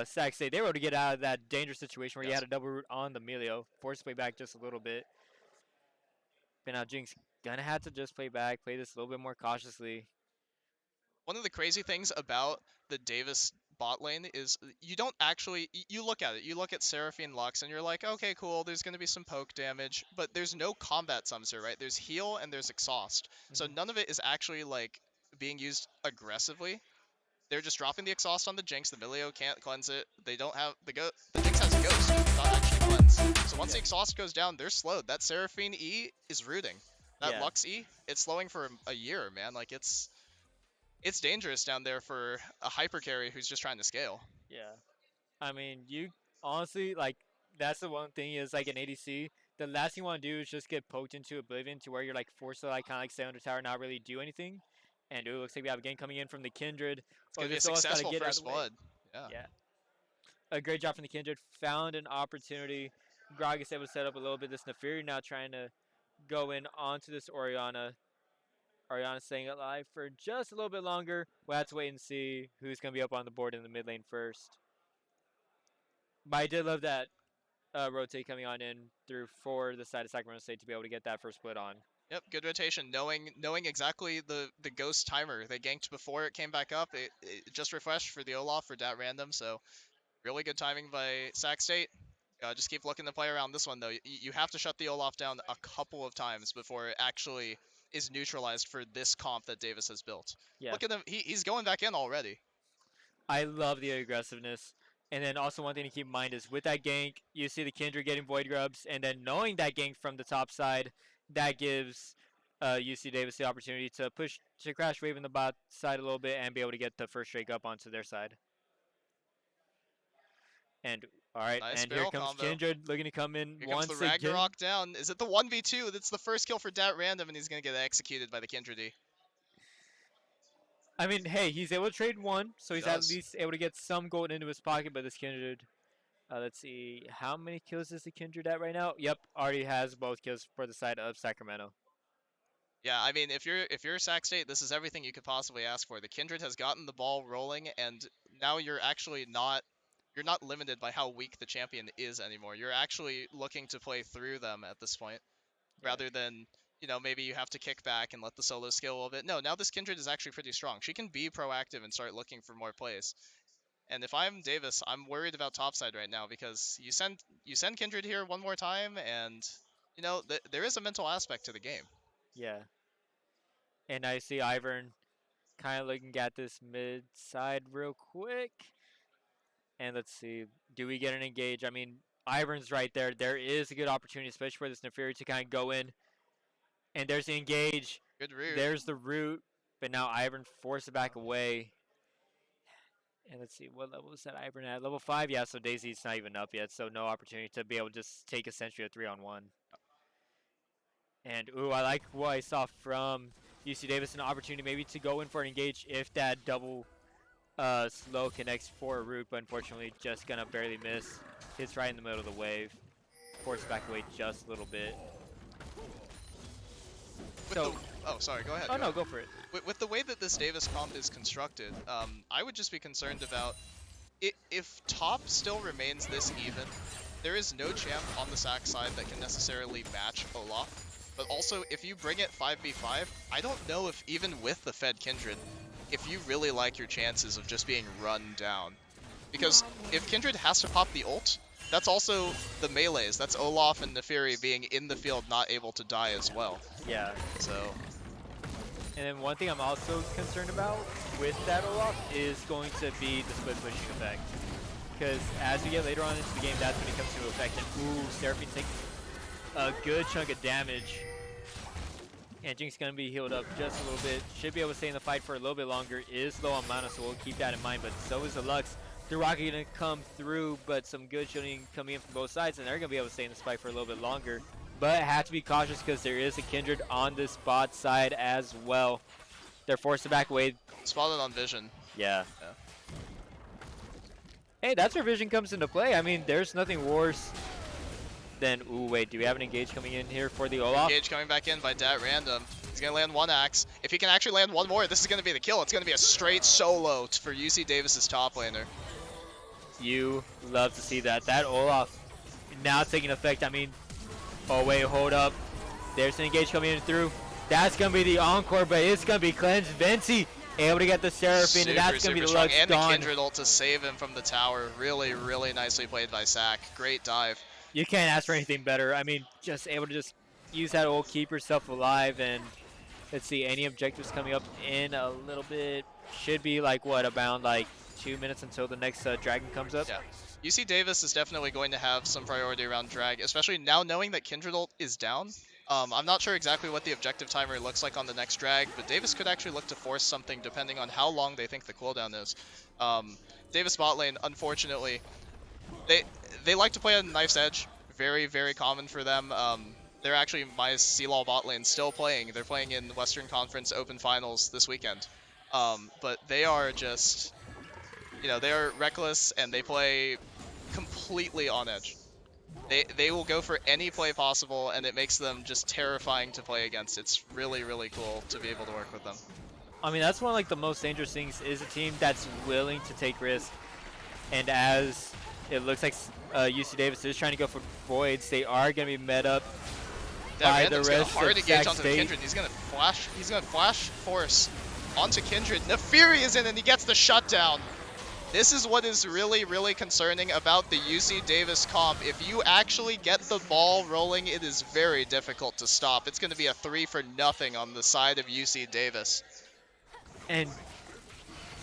Sac State. They were able to get out of that dangerous situation where you had a double root on the Melio. Force play back just a little bit. But now Jinx gonna have to just play this a little bit more cautiously. One of the crazy things about the Davis bot lane is you don't actually, you look at it, you look at Seraphine Lux and you're like, okay, cool, there's going to be some poke damage, but there's no combat sums here, right? There's heal and there's exhaust. So none of it is actually like being used aggressively. They're just dropping the exhaust on the Jinx. The Melio can't cleanse it. They don't have the Jinx has a ghost, not actually cleanse. So once the exhaust goes down, they're slowed. That Seraphine E is rooting. That Lux E, it's slowing for a year, man. Like it's it's dangerous down there for a hyper carry who's just trying to scale. Yeah. I mean, you honestly, like, that's the one thing is, like, in ADC, the last thing you want to do is just get poked into oblivion to where you're, like, forced to, like, kind of, like, stay under tower and not really do anything. And, ooh, looks like we have a game coming in from the Kindred. It's going to be a successful first blood. Yeah. Yeah. A great job from the Kindred. Found an opportunity. Grog is able to set up a little bit. This Nefiri now trying to go in onto this Orianna. Orianna staying alive for just a little bit longer. We'll have to wait and see who's going to be up on the board in the mid lane first. But I did love that rotate coming on in through for the side of Sacramento State to be able to get that first split on. Yep, good rotation. Knowing exactly the ghost timer. They ganked before it came back up. It just refreshed for the Olaf for that random. So really good timing by Sac State. Just keep looking to play around this one though. You have to shut the Olaf down a couple of times before it actually is neutralized for this comp that Davis has built. Yeah. Look at him. He's going back in already. I love the aggressiveness. And then also one thing to keep in mind is with that gank, you see the Kindred getting Void Grubs, and then knowing that gank from the top side, that gives UC Davis the opportunity to push to crash wave in the bot side a little bit and be able to get the first Drake up onto their side. And all right, nice and here comes combo. Kindred looking to come in here once comes the Ragnarok down. Is it the 1v2? That's the first kill for Dat Random, and he's going to get executed by the Kindred. I mean, hey, he's able to trade one, so he's at least able to get some gold into his pocket, but this Kindred, let's see, how many kills is the Kindred at right now? Yep, already has both kills for the side of Sacramento. Yeah, I mean, if you're Sac State, this is everything you could possibly ask for. The Kindred has gotten the ball rolling, and now you're actually not limited by how weak the champion is anymore. You're actually looking to play through them at this point, rather than, you know, maybe you have to kick back and let the solo scale a little bit. No, now this Kindred is actually pretty strong. She can be proactive and start looking for more plays. And if I'm Davis, I'm worried about topside right now because you send Kindred here one more time, and you know there is a mental aspect to the game. Yeah. And I see Ivern kind of looking at this mid side real quick. And let's see, do we get an engage? I mean, Ivern's right there. There is a good opportunity, especially for this Nefiri to kind of go in. And there's the engage. Good root. There's the root. But now Ivern forced it back away. And let's see, what level is that Ivern at? Level 5? Yeah, so Daisy's not even up yet, so no opportunity to be able to just take essentially a 3-on-1. And, ooh, I like what I saw from UC Davis, an opportunity maybe to go in for an engage if that double slow connects for a root, but unfortunately just going to barely miss. Hits right in the middle of the wave. Forced back away just a little bit. Oh, sorry, go ahead. Oh, no, go for it. With the way that this Davis comp is constructed, I would just be concerned about if top still remains this even, there is no champ on the Sac side that can necessarily match Olaf. But also, if you bring it 5v5, I don't know if even with the Fed Kindred, if you really like your chances of just being run down. Because if Kindred has to pop the ult, that's also the melees. That's Olaf and Nefiri being in the field, not able to die as well. Yeah. So. And then one thing I'm also concerned about with that Olaf is going to be the split pushing effect. Because as we get later on into the game, that's when it comes into effect. And ooh, Seraphine taking a good chunk of damage. And Jinx going to be healed up just a little bit. Should be able to stay in the fight for a little bit longer. Is low on mana, so we'll keep that in mind. But so is the Lux. The Rocket going to come through, but some good shielding coming in from both sides. And they're going to be able to stay in this fight for a little bit longer. But have to be cautious because there is a Kindred on this bot side as well. They're forced to back away. Spotted on Vision. Yeah. Hey, that's where Vision comes into play. I mean, there's nothing worse than... Ooh, wait, do we have an engage coming in here for the Olaf? Engage coming back in by Dat Random. He's going to land one axe. If he can actually land one more, this is going to be the kill. It's going to be a straight solo for UC Davis's top laner. You love to see that. That Olaf now taking effect. I mean... Oh, wait, hold up. There's an engage coming in through. That's going to be the encore, but it's going to be cleansed. Venti able to get the Seraphine, and that's going to be the Lux and gone. the Kindred ult to save him from the tower. Really, really nicely played by Sac. Great dive. You can't ask for anything better. I mean, just able to just use that ult, keep yourself alive, and let's see, any objectives coming up in a little bit. Should be like, what, about like 2 minutes until the next dragon comes up? Yeah. UC Davis is definitely going to have some priority around drag, especially now knowing that Kindred ult is down. I'm not sure exactly what the objective timer looks like on the next drag, but Davis could actually look to force something depending on how long they think the cooldown is. Davis bot lane, unfortunately, they like to play on Knife's Edge. Very, very common for them. They're actually my C-Law bot lane still playing. They're playing in the Western Conference Open Finals this weekend. But they are just, they are reckless and they play completely on edge. They will go for any play possible, and it makes them just terrifying to play against. It's really, really cool to be able to work with them. I mean, that's one of like the most dangerous things is a team that's willing to take risk. And as it looks like UC Davis is trying to go for voids, they are going to be met up by the rest of hard engage Sac onto State. Kindred. He's gonna flash force onto Kindred. Nefiri is in and he gets the shutdown. This is what is really, really concerning about the UC Davis comp. If you actually get the ball rolling, it is very difficult to stop. It's going to be a 3-for-0 on the side of UC Davis. And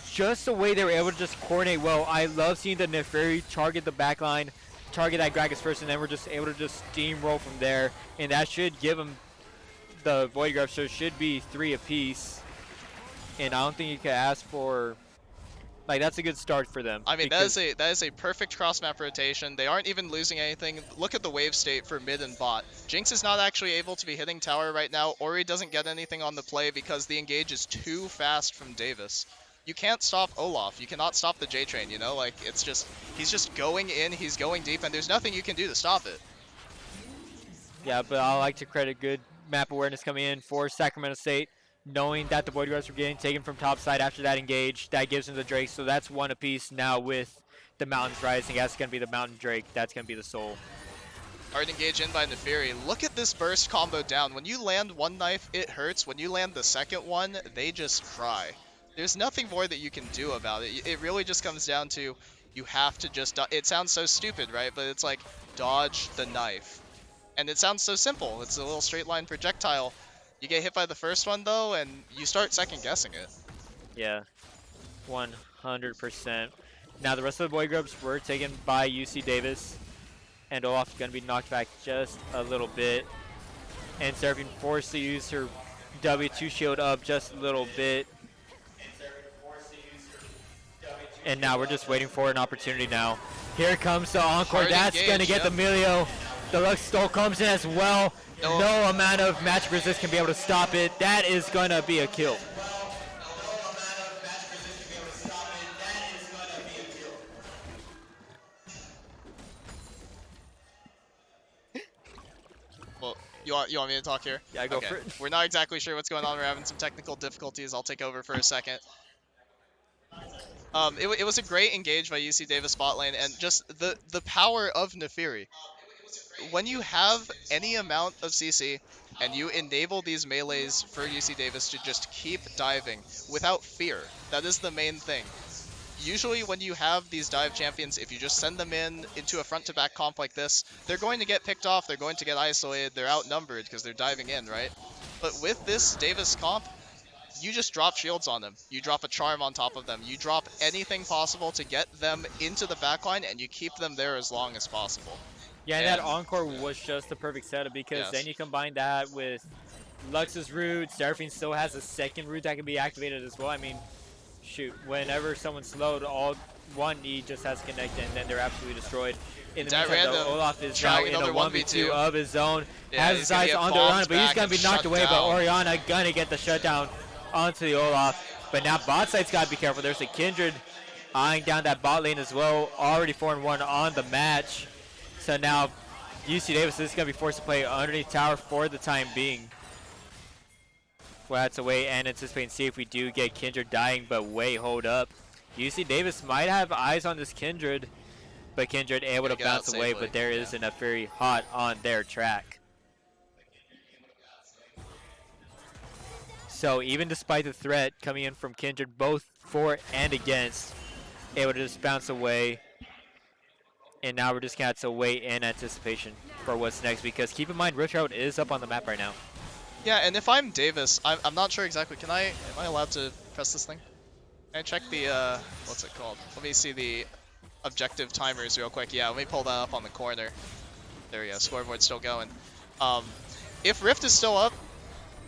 just the way they were able to just coordinate well, I love seeing the Neferi target the backline, target that Gragas first, and then we're just able to just steamroll from there. And that should give them the Void Grub, so it should be 3 apiece. And I don't think you could ask for... Like, that's a good start for them. I mean, that is a perfect cross-map rotation. They aren't even losing anything. Look at the wave state for mid and bot. Jinx is not actually able to be hitting tower right now. Ori doesn't get anything on the play because the engage is too fast from Davis. You can't stop Olaf. You cannot stop the J-Train, you know? Like, it's just, he's just going in, he's going deep, and there's nothing you can do to stop it. Yeah, but I like to credit good map awareness coming in for Sacramento State, knowing that the Void Guards were getting taken from top side after that engage. That gives them the Drake, so that's 1 apiece now with the Mountains Rising. That's going to be the Mountain Drake. That's going to be the Soul. Hard engage in by Nefiri. Look at this burst combo down. When you land one knife, it hurts. When you land the second one, they just cry. There's nothing more that you can do about it. It really just comes down to you have to just... It sounds so stupid, right? But it's like, dodge the knife. And it sounds so simple. It's a little straight line projectile. You get hit by the first one, though, and you start second-guessing it. Yeah, 100%. Now, the rest of the Void Grubs were taken by UC Davis, and Olaf's going to be knocked back just a little bit. And Seraphine forced to use her W2 shield up just a little bit. And now we're just waiting for an opportunity now. Here comes the Encore. Hard That's engage, going to get the Milio. The Lux Stole comes in as well. No amount of magic resist can be able to stop it. That is going to be a kill. Well, you want me to talk here? Yeah, go okay. for it. We're not exactly sure what's going on. We're having some technical difficulties. I'll take over for a second. It was a great engage by UC Davis bot lane, and just the power of Nefiri. When you have any amount of CC and you enable these melees for UC Davis to just keep diving without fear, that is the main thing. Usually when you have these dive champions, if you just send them into a front-to-back comp like this, they're going to get picked off, they're going to get isolated, they're outnumbered because they're diving in, right? But with this Davis comp, you just drop shields on them. You drop a charm on top of them. You drop anything possible to get them into the backline, and you keep them there as long as possible. Yeah, and that Encore was just the perfect setup because then you combine that with Lux's root. Seraphine still has a second root that can be activated as well. I mean, shoot, whenever someone's slowed, all one E just has to connect, and then they're absolutely destroyed. In the meantime, though, Olaf is now in a 1v2 of his own. Has his eyes on Oriana, but he's going to be knocked away, but Oriana going to get the shutdown onto the Olaf. But now bot side's got to be careful. There's a Kindred eyeing down that bot lane as well. Already 4-1 on the match. So now UC Davis is going to be forced to play underneath tower for the time being. We'll have to wait and anticipate and see if we do get Kindred dying, but wait, hold up. UC Davis might have eyes on this Kindred, but Kindred able to bounce away, but there is enough very hot on their track. So even despite the threat coming in from Kindred, both for and against, able to just bounce away. And now we're just going to have to wait in anticipation for what's next, because keep in mind, Rift Road is up on the map right now. Yeah, and if I'm Davis, I'm not sure exactly. Am I allowed to press this thing? Can I check the, what's it called? Let me see the objective timers real quick. Yeah, let me pull that up on the corner. There we go, scoreboard's still going. if Rift is still up,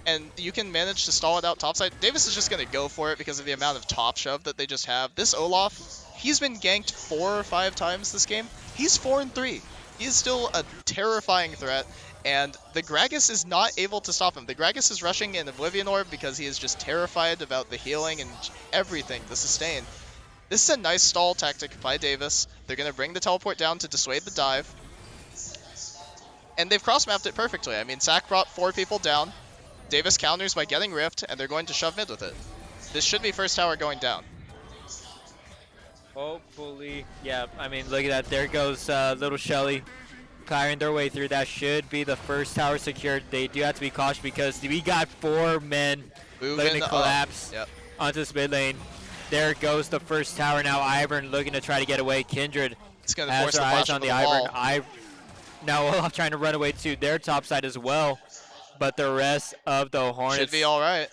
and you can manage to stall it out topside, Davis is just going to go for it because of the amount of top shove that they just have. This Olaf, he's been ganked 4 or 5 times this game. He's 4-3. He is still a terrifying threat, and the Gragas is not able to stop him. The Gragas is rushing in Oblivion Orb because he is just terrified about the healing and everything, the sustain. This is a nice stall tactic by Davis. They're going to bring the teleport down to dissuade the dive. And they've cross-mapped it perfectly. I mean, Sac brought 4 people down. Davis counters by getting Rift, and they're going to shove mid with it. This should be first tower going down. Hopefully. Yeah, I mean, look at that. There goes little Shelly clearing their way through. That should be the first tower secured. They do have to be cautious because we got 4 men looking to collapse onto this mid lane. There goes the first tower. Now Ivern looking to try to get away. Kindred it's gonna has force their the eyes flash on the wall. Ivern. Now Olaf trying to run away to their top side as well. But the rest of the Hornets should be all right.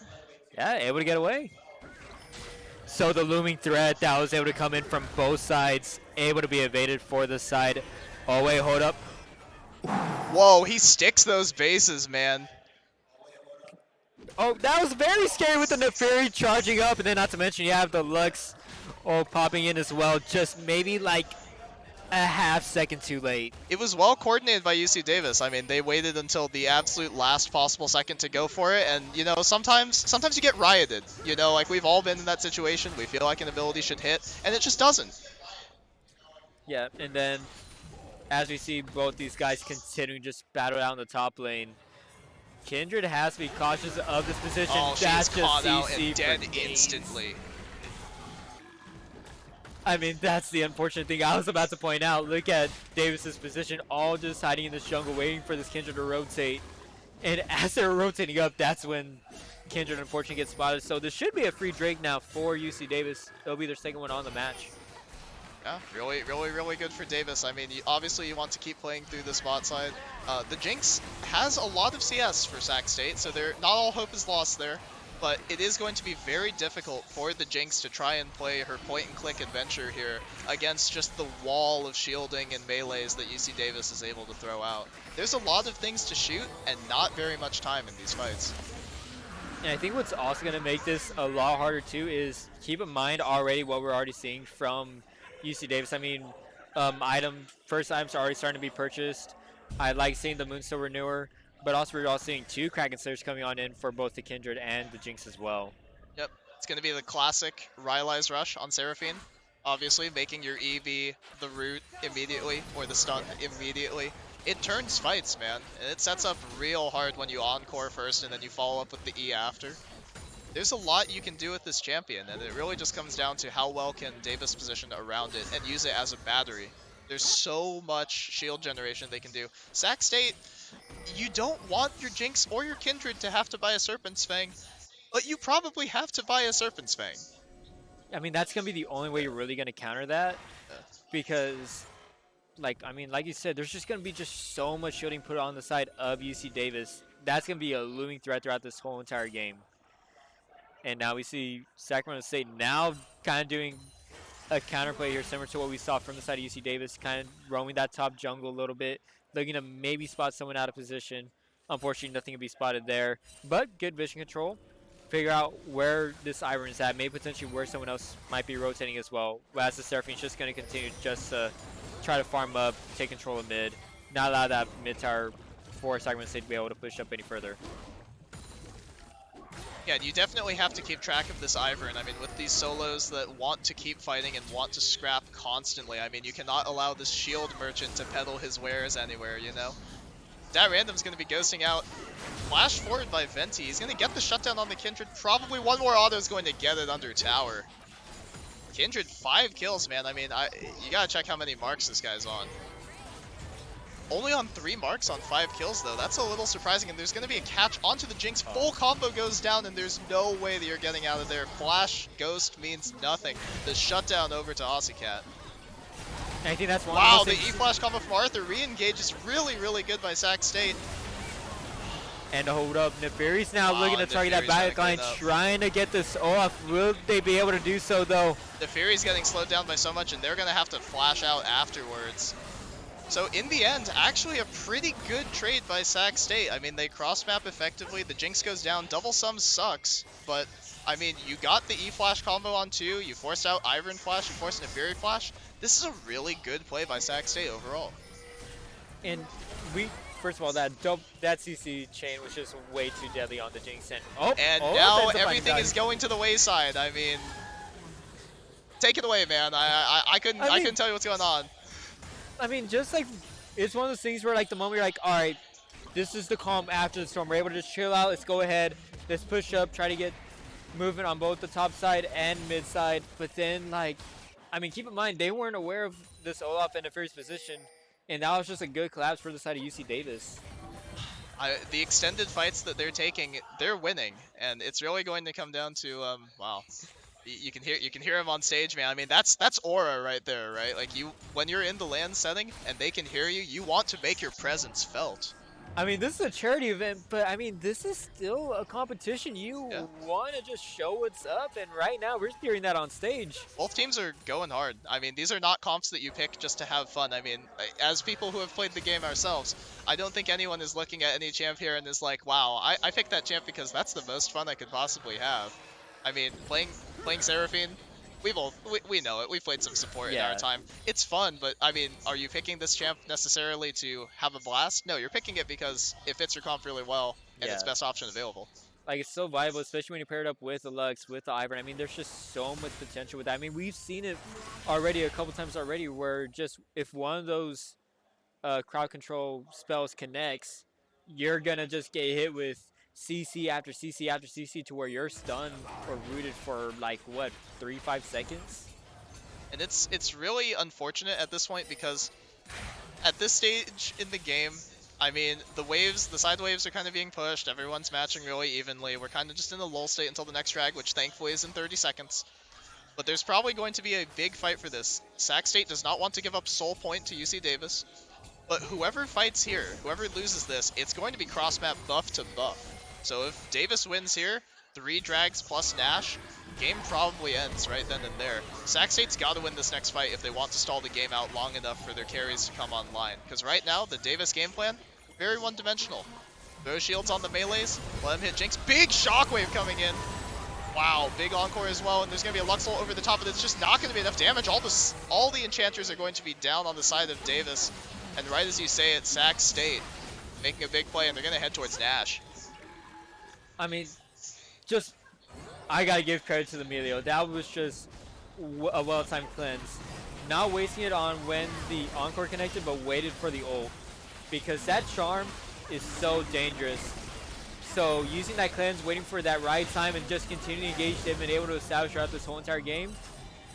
Yeah, able to get away. So the looming threat that was able to come in from both sides, able to be evaded for the side. Oh wait, hold up. Whoa, he sticks those bases, man. Oh, that was very scary with the Neferi charging up, and then not to mention you have the Lux popping in as well, just maybe like a half second too late. It was well coordinated by UC Davis. I mean, they waited until the absolute last possible second to go for it, and you know, sometimes you get rioted. You know, like we've all been in that situation. We feel like an ability should hit, and it just doesn't. Yeah, and then as we see both these guys continuing just battle down the top lane, Kindred has to be cautious of this position. Oh, that's she's caught out CC and dead for days. instantly. I mean, that's the unfortunate thing I was about to point out. Look at Davis's position, all just hiding in this jungle, waiting for this Kindred to rotate. And as they're rotating up, that's when Kindred unfortunately gets spotted. So this should be a free Drake now for UC Davis. It'll be their second one on the match. Yeah, really good for Davis. I mean, obviously you want to keep playing through the spot side. The Jinx has a lot of CS for Sac State, so not all hope is lost there. But it is going to be very difficult for the Jinx to try and play her point-and-click adventure here against just the wall of shielding and melees that UC Davis is able to throw out. There's a lot of things to shoot and not very much time in these fights. And I think what's also going to make this a lot harder too is keep in mind already what we're already seeing from UC Davis. I mean, first items are already starting to be purchased. I like seeing the Moonstone Renewer, but also we're all seeing 2 Kraken Slayers coming on in for both the Kindred and the Jinx as well. Yep, it's going to be the classic Rylai's Rush on Seraphine. Obviously, making your E be the root immediately, or the stun immediately. It turns fights, man, and it sets up real hard when you encore first and then you follow up with the E after. There's a lot you can do with this champion, and it really just comes down to how well can Davis position around it and use it as a battery. There's so much shield generation they can do. Sac State, you don't want your Jinx or your Kindred to have to buy a Serpent's Fang, but you probably have to buy a Serpent's Fang. I mean, that's going to be the only way you're really going to counter that, because, like you said, there's just going to be just so much shielding put on the side of UC Davis. That's going to be a looming threat throughout this whole entire game. And now we see Sacramento State now kind of doing a counterplay here, similar to what we saw from the side of UC Davis, kind of roaming that top jungle a little bit, looking to maybe spot someone out of position. Unfortunately, nothing can be spotted there, but good vision control. Figure out where this Ivern is at, maybe potentially where someone else might be rotating as well. Whereas the Seraphine's just going to continue just to try to farm up, take control of mid, not allow that mid tower for Sacramento State to be able to push up any further. Yeah, you definitely have to keep track of this Ivern. I mean, with these solos that want to keep fighting and want to scrap constantly, I mean, you cannot allow this shield merchant to peddle his wares anywhere, you know? Dat Random's going to be ghosting out. Flash forward by Venti. He's going to get the shutdown on the Kindred. Probably one more auto is going to get it under tower. Kindred, 5 kills, man. I mean, you got to check how many marks this guy's on. Only on 3 marks on 5 kills, though. That's a little surprising, and there's going to be a catch onto the Jinx. Full combo goes down, and there's no way that you're getting out of there. Flash Ghost means nothing. The shutdown over to Ozzycat. I think that's one wow, of the those E-Flash combo from Arthur. Re-engage is really good by Sac State. And hold up, Neferi's now wow, looking to target that back line, trying to get this off. Will they be able to do so, though? Neferi's getting slowed down by so much, and they're going to have to flash out afterwards. So in the end, actually a pretty good trade by Sac State. I mean, they cross-map effectively, the Jinx goes down, double sum sucks, but I mean, you got the E-Flash combo on 2, you forced out Iron Flash, you forced an Fury Flash. This is a really good play by Sac State overall. And first of all, that CC chain was just way too deadly on the Jinx. And now everything is going to the wayside. I mean, take it away, man. I couldn't tell you what's going on. I mean, just like, it's one of those things where like the moment you're like, all right, this is the calm after the storm. We're able to just chill out. Let's go ahead. Let's push up. Try to get movement on both the top side and mid side. But then, like, I mean, keep in mind they weren't aware of this Olaf and the Fury's position, and that was just a good collapse for the side of UC Davis. The extended fights that they're taking, they're winning, and it's really going to come down to wow. You can hear him on stage, man. I mean, that's aura right there, right? Like when you're in the LAN setting and they can hear you, you want to make your presence felt. I mean, this is a charity event, but I mean, this is still a competition. You want to just show what's up, and right now we're hearing that on stage. Both teams are going hard. I mean, these are not comps that you pick just to have fun. I mean, as people who have played the game ourselves, I don't think anyone is looking at any champ here and is like, wow, I picked that champ because that's the most fun I could possibly have. I mean, playing Seraphine, we know it. We've played some support in our time. It's fun, but I mean, are you picking this champ necessarily to have a blast? No, you're picking it because it fits your comp really well and it's best option available. Like, it's so viable, especially when you pair it up with the Lux, with the Ivern. I mean, there's just so much potential with that. I mean, we've seen it already a couple times already where just if one of those crowd control spells connects, you're going to just get hit with CC after CC after CC to where you're stunned or rooted for like what, 3-5 seconds. And it's really unfortunate at this point because at this stage in the game, I mean, the side waves are kind of being pushed, everyone's matching really evenly, we're kind of just in a lull state until the next drag, which thankfully is in 30 seconds. But there's probably going to be a big fight for this. Sac State does not want to give up soul point to UC Davis, but whoever fights here, whoever loses this, it's going to be cross-map buff to buff. So if Davis wins here, 3 drags plus Nash, game probably ends right then and there. Sac State's got to win this next fight if they want to stall the game out long enough for their carries to come online. Because right now, the Davis game plan, very one-dimensional. Throw shields on the melees, let him hit Jinx. Big shockwave coming in. Wow, big encore as well, and there's going to be a Luxol over the top, but it's just not going to be enough damage. All the enchanters are going to be down on the side of Davis. And right as you say it, Sac State making a big play, and they're going to head towards Nash. I mean, I gotta give credit to the Melio. That was just a well-timed cleanse. Not wasting it on when the encore connected, but waited for the ult. Because that charm is so dangerous. So using that cleanse, waiting for that right time, and just continuing to engage, they've been able to establish throughout this whole entire game.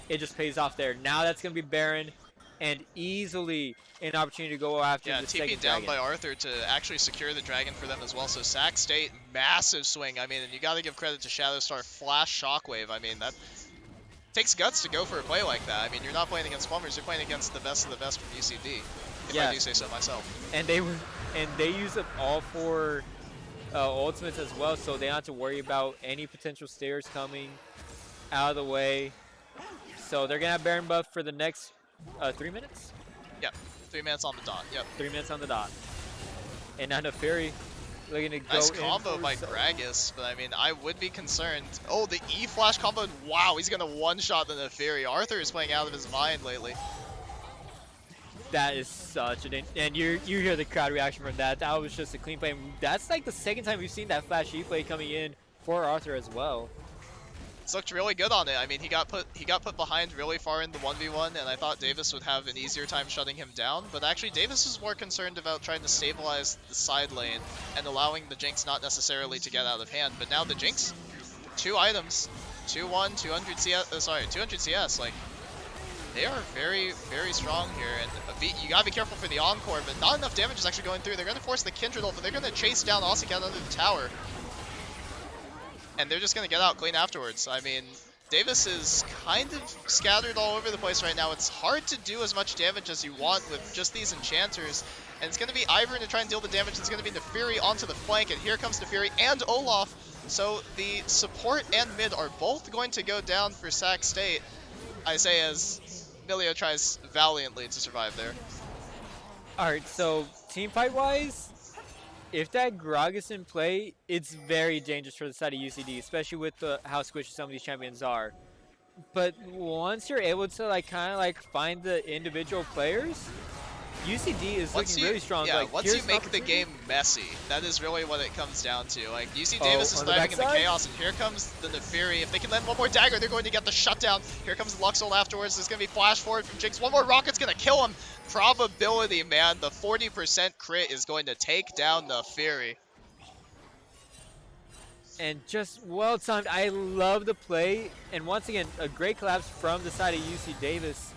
It just pays off there. Now that's gonna be Baron, and easily an opportunity to go after the second TP down dragon. by Arthur to actually secure the dragon for them as well. So Sac State, massive swing. I mean, and you got to give credit to Shadowstar, flash shockwave. I mean, that takes guts to go for a play like that. I mean, you're not playing against Plumbers, you're playing against the best of the best from UCD, if I do say so myself. And they use up all 4 ultimates as well, so they don't have to worry about any potential stairs coming out of the way. So they're gonna have Baron buff for the next 3 minutes? Yep, 3 minutes on the dot. Yep. 3 minutes on the dot. And now the Fury looking to go nice combo by so Gragas, but I mean, I would be concerned. Oh, the E-Flash combo. Wow, he's going to one-shot the Neferi. Arthur is playing out of his mind lately. That is such an... And you hear the crowd reaction from that. That was just a clean play. That's like the second time we've seen that flash E-play coming in for Arthur as well. It's looked really good on it. I mean, he got put behind really far in the 1v1, and I thought Davis would have an easier time shutting him down, but actually Davis was more concerned about trying to stabilize the side lane and allowing the Jinx not necessarily to get out of hand. But now the Jinx, 2 items, 2-1, 200 CS, 200 CS, like, they are very, very strong here, and you gotta be careful for the encore, but not enough damage is actually going through. They're gonna force the Kindred ult, but they're gonna chase down Osicat under the tower. And they're just going to get out clean afterwards. I mean, Davis is kind of scattered all over the place right now. It's hard to do as much damage as you want with just these enchanters. And it's going to be Ivern to try and deal the damage. It's going to be Neferi onto the flank, and here comes Neferi and Olaf. So the support and mid are both going to go down for Sac State, I say, as Milio tries valiantly to survive there. All right, so team fight wise, if that Grog is in play, it's very dangerous for the side of UCD, especially with how squishy some of these champions are. But once you're able to like kind of like find the individual players, UCD is looking really strong. Yeah, like, once you make the game messy, that is really what it comes down to. Like, UC Davis is on the thriving in the backside? chaos, and here comes the Neferi. If they can land one more dagger, they're going to get the shutdown. Here comes Luxol afterwards. There's going to be flash forward from Jinx. One more rocket's going to kill him. Probability, man. The 40% crit is going to take down the Fury. And just well timed. I love the play. And once again, a great collapse from the side of UC Davis.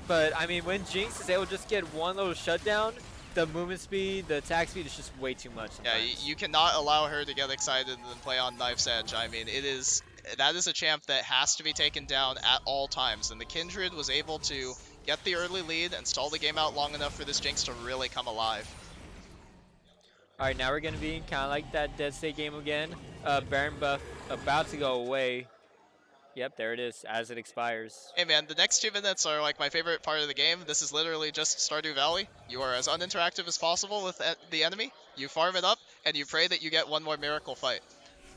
But I mean, when Jinx is able to just get one little shutdown, the movement speed, the attack speed is just way too much sometimes. Yeah, you cannot allow her to get excited and then play on Knife's Edge. I mean, that is a champ that has to be taken down at all times. And the Kindred was able to get the early lead and stall the game out long enough for this Jinx to really come alive. All right, now we're going to be kind of like that Dead State game again. Baron buff about to go away. Yep, there it is, as it expires. Hey man, the next 2 minutes are like my favorite part of the game. This is literally just Stardew Valley. You are as uninteractive as possible with the enemy. You farm it up, and you pray that you get one more miracle fight.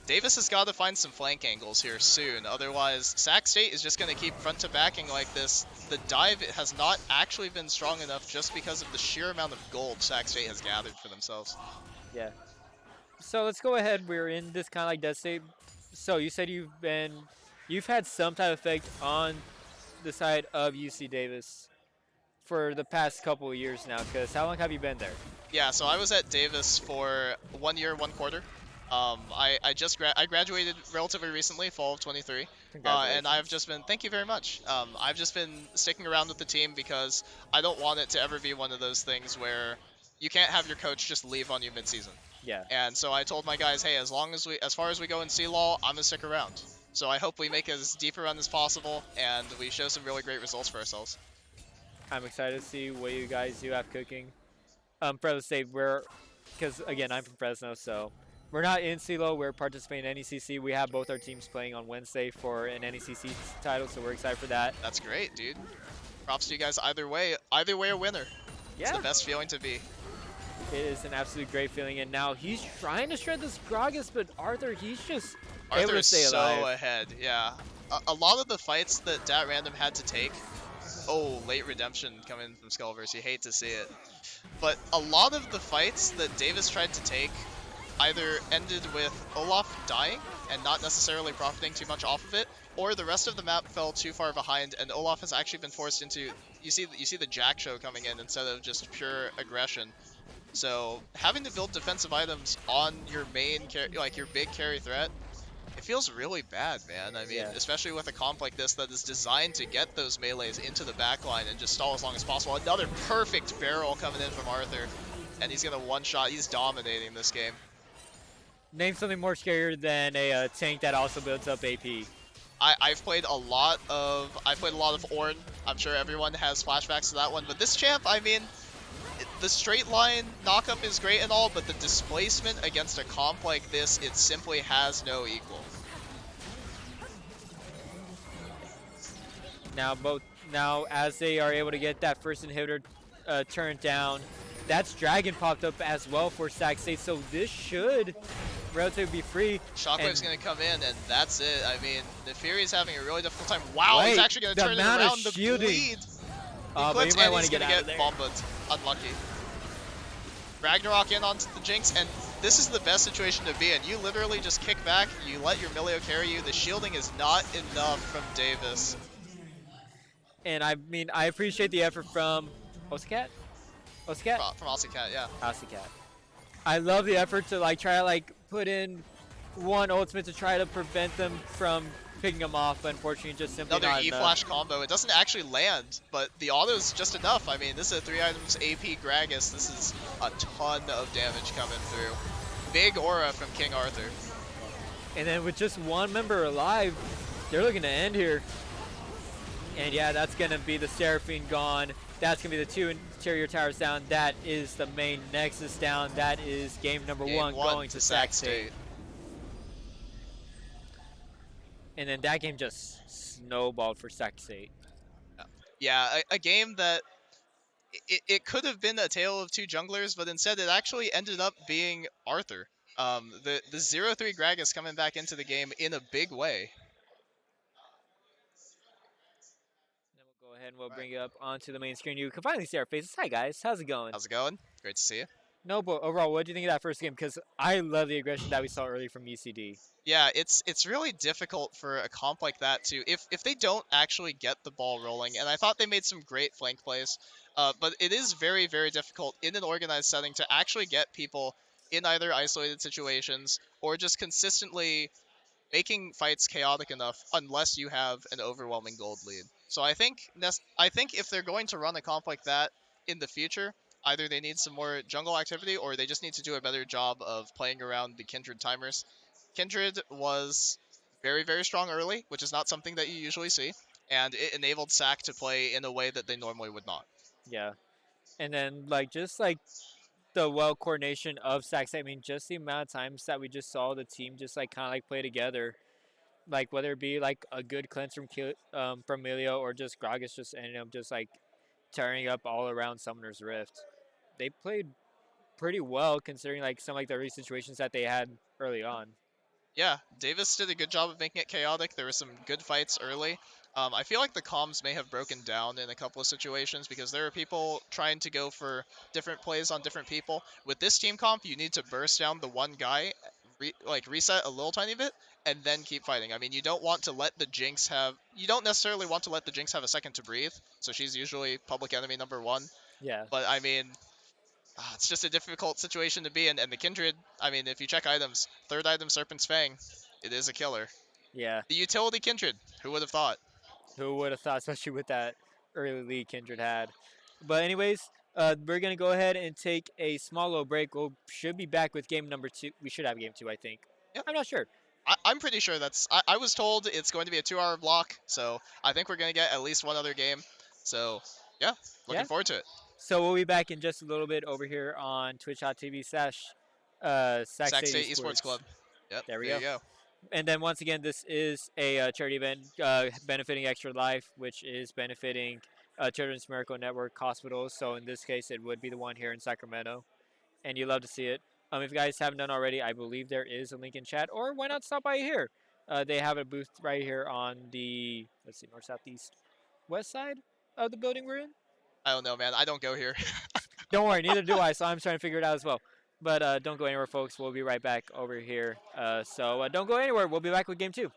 Davis has got to find some flank angles here soon, otherwise Sac State is just going to keep front to backing like this. The dive has not actually been strong enough just because of the sheer amount of gold Sac State has gathered for themselves. Yeah. So let's go ahead. We're in this kind of like Dead State. So you said you've had some type of effect on the side of UC Davis for the past couple of years now, because how long have you been there? Yeah, so I was at Davis for 1 year, 1 quarter. I graduated relatively recently, fall of 23. And I've just been, thank you very much. I've just been sticking around with the team because I don't want it to ever be one of those things where you can't have your coach just leave on you mid-season. Yeah. And so I told my guys, hey, as far as we go in C-Law, I'm gonna stick around. So I hope we make as deep a run as possible, and we show some really great results for ourselves. I'm excited to see what you guys do have cooking. Fresno State, because again, I'm from Fresno, so we're not in CeeLo. We're participating in NECC. We have both our teams playing on Wednesday for an NECC title, so we're excited for that. That's great, dude. Props to you guys either way. Either way, a winner. Yeah. It's the best feeling to be. It is an absolute great feeling, and now he's trying to shred this Gragas, but Arthur, he's just able to stay alive. So ahead, yeah. A lot of the fights that Dat Random had to take, late redemption coming from Skullverse, you hate to see it. But a lot of the fights that Davis tried to take either ended with Olaf dying and not necessarily profiting too much off of it, or the rest of the map fell too far behind, and Olaf has actually been forced into, you see the Jack show coming in instead of just pure aggression. So having to build defensive items on your main your big carry threat, it feels really bad, man. I mean, especially with a comp like this that is designed to get those melees into the backline and just stall as long as possible. Another perfect barrel coming in from Arthur, and he's gonna one-shot. He's dominating this game. Name something more scarier than a tank that also builds up AP. I've played a lot of Ornn. I'm sure everyone has flashbacks to that one, but this champ, I mean, the straight line knockup is great and all, but the displacement against a comp like this, it simply has no equal. Now as they are able to get that first inhibitor turned down, that's Dragon popped up as well for Sac State, so this should relatively be free. Shockwave's going to come in, and that's it. I mean, the Fury's having a really difficult time. Wow, he's actually going to turn it around. The bleed. But He's going to get bombed. Unlucky. Ragnarok in onto the Jinx, and this is the best situation to be in. You literally just kick back, you let your Milio carry you. The shielding is not enough from Davis. And I mean, I appreciate the effort from Osicat? Osicat? From Osicat, yeah. Osicat. I love the effort to try to put in one ultimate to try to prevent them from picking them off, but unfortunately just simply Another not E-Flash combo. It doesn't actually land, but the auto's just enough. I mean, this is a 3 items AP Gragas. This is a ton of damage coming through. Big aura from King Arthur. And then with just one member alive, they're looking to end here. And yeah, that's going to be the Seraphine gone. That's going to be the 2 interior towers down. That is the main Nexus down. That is game number one going to Sac State. And then that game just snowballed for Sac State. Yeah, a game that it could have been a tale of two junglers, but instead it actually ended up being Arthur. The 0-3 Gragas coming back into the game in a big way. Then we'll go ahead and we'll bring it up onto the main screen. You can finally see our faces. Hi guys, how's it going? How's it going? Great to see you. No, but overall, what do you think of that first game? Because I love the aggression that we saw early from ECD. Yeah, it's really difficult for a comp like that to if they don't actually get the ball rolling. And I thought they made some great flank plays, but it is very very difficult in an organized setting to actually get people in either isolated situations or just consistently making fights chaotic enough unless you have an overwhelming gold lead. So I think if they're going to run a comp like that in the future, either they need some more jungle activity or they just need to do a better job of playing around the Kindred timers. Kindred was very very strong early, which is not something that you usually see, and it enabled Sac to play in a way that they normally would not. Yeah, and then like just like the well coordination of Sac State. I mean, just the amount of times that we just saw the team just like kind of like play together, like whether it be like a good cleanse from Emilio or just Gragas just ended up just like tearing up all around Summoner's Rift. They played pretty well considering like some like the early situations that they had early on. Yeah, Davis did a good job of making it chaotic. There were some good fights early. I feel like the comms may have broken down in a couple of situations because there are people trying to go for different plays on different people. With this team comp, you need to burst down the one guy, reset a little tiny bit, and then keep fighting. I mean, you don't want to let the Jinx have... You don't necessarily want to let the Jinx have a second to breathe, so she's usually public enemy number 1. Yeah. But, I mean, it's just a difficult situation to be in, and the Kindred, I mean, if you check items, third item, Serpent's Fang, it is a killer. Yeah. The utility Kindred, who would have thought? Who would have thought, especially with that early lead Kindred had. But anyways, we're going to go ahead and take a small little break. We should be back with game number 2. We should have game 2, I think. Yep. I'm not sure. I'm pretty sure that's... I was told it's going to be a 2-hour block, so I think we're going to get at least one other game. So, yeah, looking forward to it. So we'll be back in just a little bit over here on twitch.tv/ Sac State Esports Club. Yep, there we you go. And then once again, this is a charity event benefiting Extra Life, which is benefiting Children's Miracle Network hospitals. So in this case, it would be the one here in Sacramento. And you love to see it. If you guys haven't done already, I believe there is a link in chat. Or why not stop by here? They have a booth right here on the, let's see, north, south, east, west side of the building we're in. I don't know, man. I don't go here. Don't worry, neither do I, so I'm trying to figure it out as well. But don't go anywhere, folks. We'll be right back over here. So don't go anywhere. We'll be back with game 2.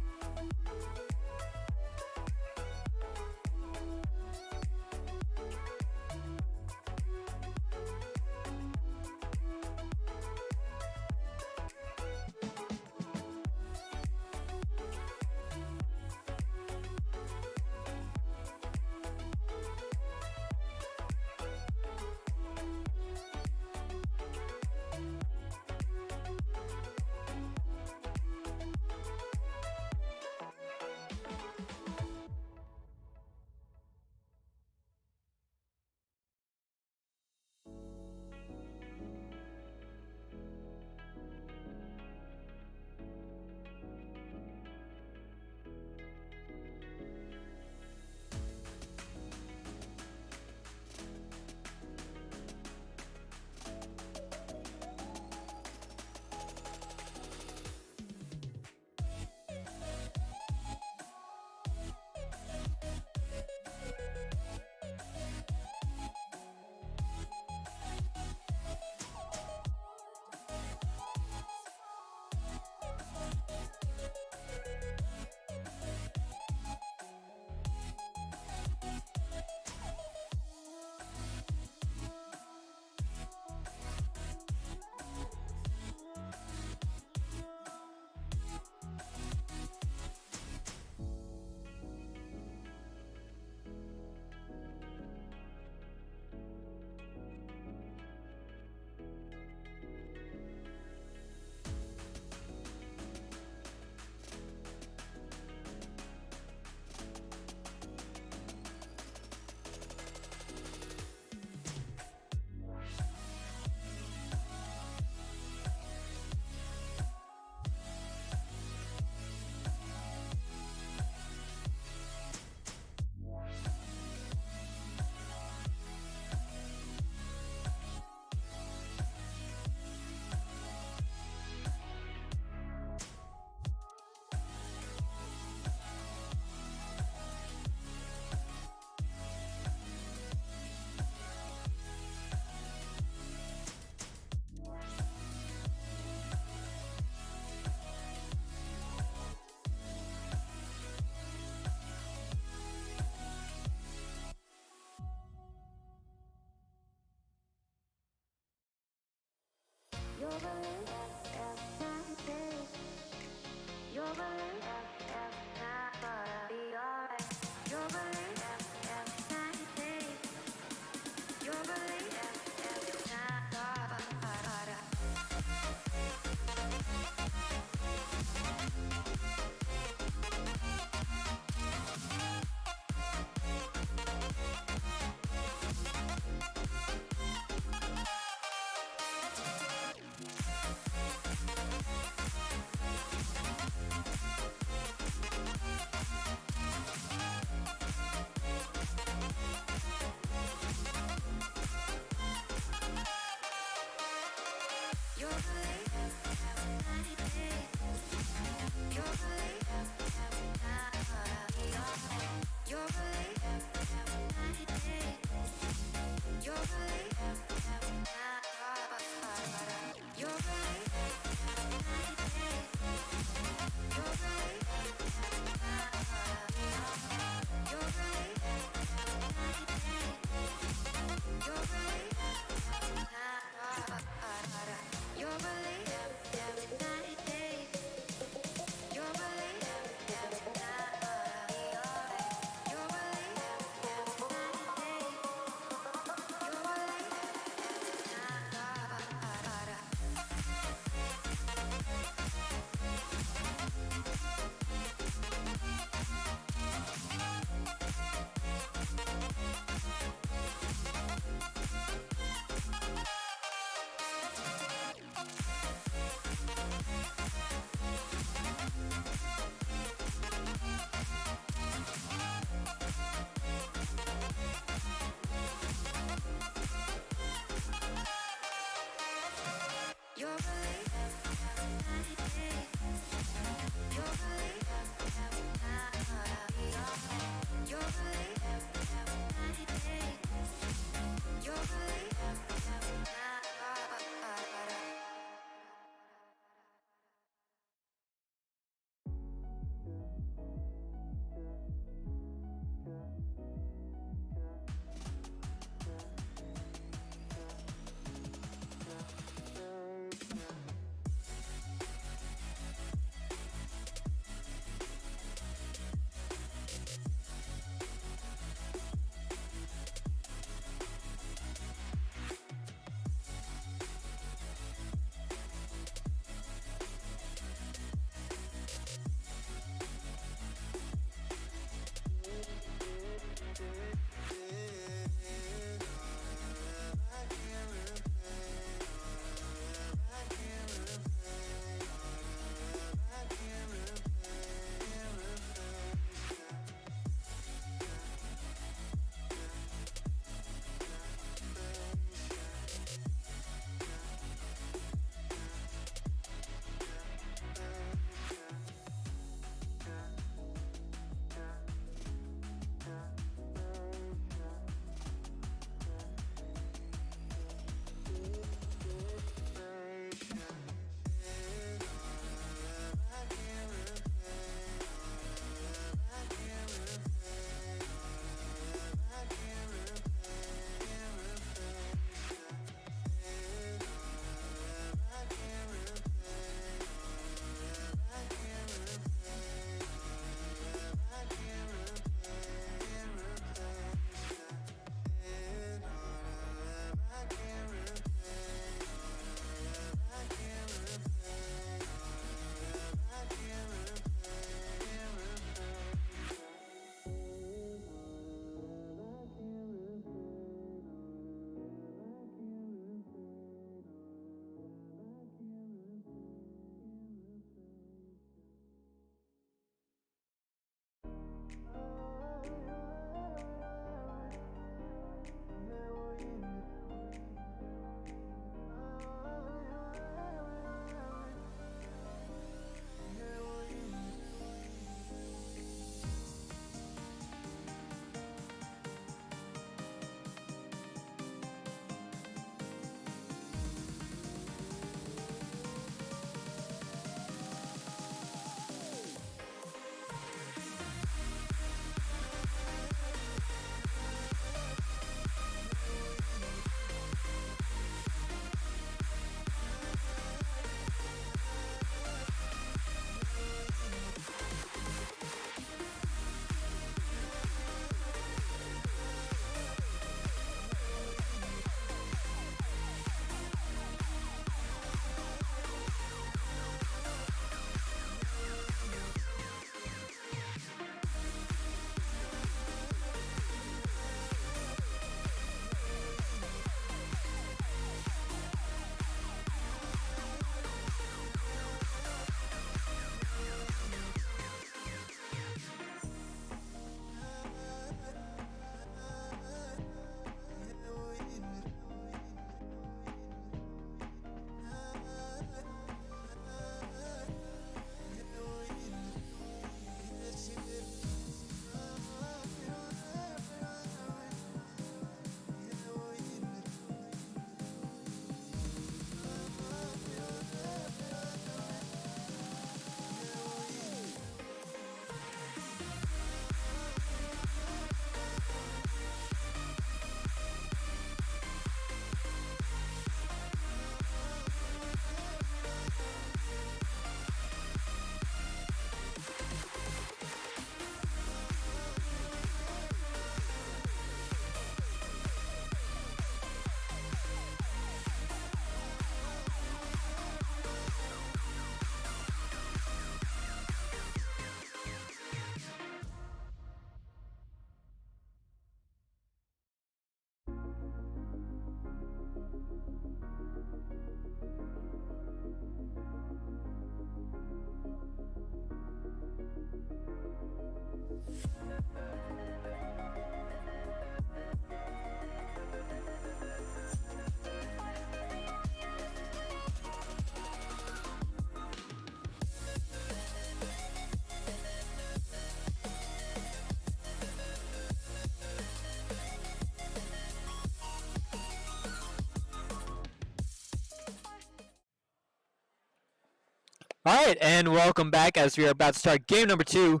All right, and welcome back as we are about to start game number 2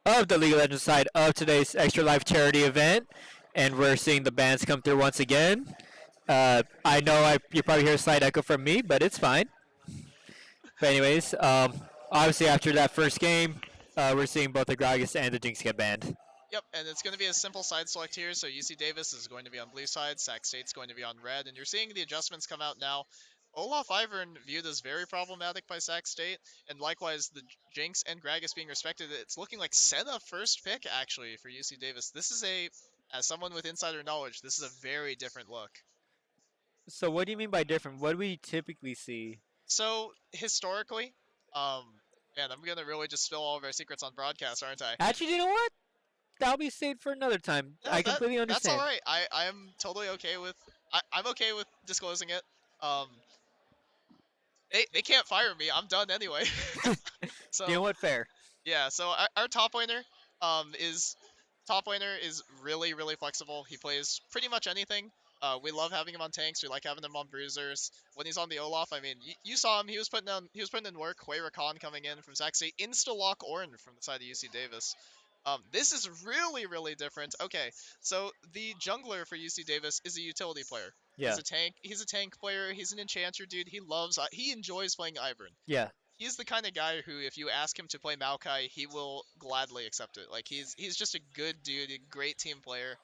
of the League of Legends side of today's Extra Life charity event. And we're seeing the bands come through once again. I know you probably hear a slight echo from me, but it's fine. But anyways, obviously after that first game, we're seeing both the Gragas and the Jinx get banned. Yep, and it's going to be a simple side select here. So UC Davis is going to be on blue side, Sac State's going to be on red, and you're seeing the adjustments come out now. Olaf Ivern viewed as very problematic by Sac State, and likewise the Jinx and Gragas being respected. It's looking like Senna first pick actually for UC Davis. This is as someone with insider knowledge, this is a very different look. So what do you mean by different? What do we typically see? So historically, man, I'm gonna really just spill all of our secrets on broadcast, aren't I? Actually, you know what? That'll be saved for another time. No, I completely understand. That's all right. I'm totally okay with. I'm okay with disclosing it. Um, they can't fire me. I'm done anyway. So you know what? Fair. Yeah. So our top laner is really flexible. He plays pretty much anything. We love having him on tanks. We like having him on bruisers. When he's on the Olaf, I mean, you saw him. He was putting in work. Huey Rakan coming in from Sac State, insta lock Ornn from the side of UC Davis. This is really different. Okay, so the jungler for UC Davis is a utility player. Yeah. He's a tank. He's a tank player. He's an enchanter dude. He enjoys playing Ivern. Yeah. He's the kind of guy who, if you ask him to play Maokai, he will gladly accept it. Like he's just a good dude, a great team player.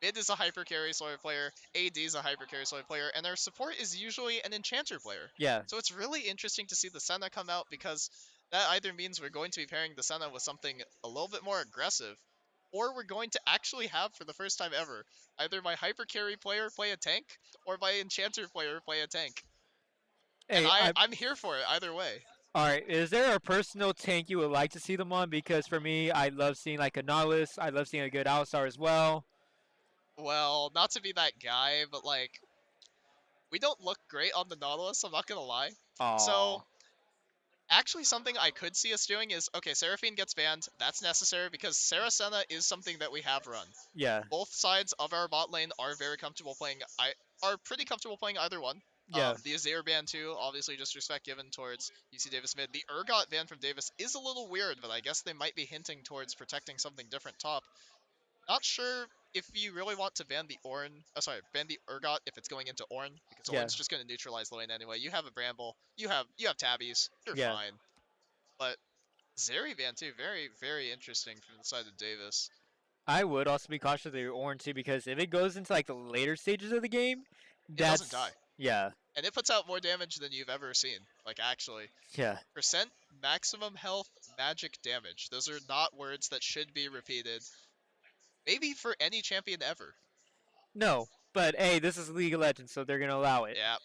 Mid is a hyper carry sort of player. AD is a hyper carry sort of player, and our support is usually an enchanter player. Yeah. So it's really interesting to see the Senna come out because that either means we're going to be pairing the Senna with something a little bit more aggressive, or we're going to actually have, for the first time ever, either my hyper carry player play a tank, or my enchanter player play a tank. Hey, and I'm here for it either way. All right, is there a personal tank you would like to see them on? Because for me, I love seeing like a Nautilus. I love seeing a good Alistar as well. Well, not to be that guy, but like, we don't look great on the Nautilus, I'm not gonna lie. Aww. So, actually something I could see us doing is, okay, Seraphine gets banned, that's necessary because Saracena is something that we have run. Yeah. Both sides of our bot lane are pretty comfortable playing either one. Yeah. The Azir ban too, obviously just respect given towards UC Davis mid. The Urgot ban from Davis is a little weird, but I guess they might be hinting towards protecting something different top. Not sure if you really want to ban the ban the Urgot if it's going into Ornn, because Ornn's just going to neutralize the lane anyway. You have a Bramble, you have Tabbies, you're fine. But Zeri ban too, very interesting from the side of Davis. I would also be cautious of the Ornn too, because if it goes into like the later stages of the game, it doesn't die. Yeah. And it puts out more damage than you've ever seen. Like actually. Yeah. Percent maximum health magic damage. Those are not words that should be repeated. Maybe for any champion ever. No, but hey, this is League of Legends, so they're gonna allow it. Yeah.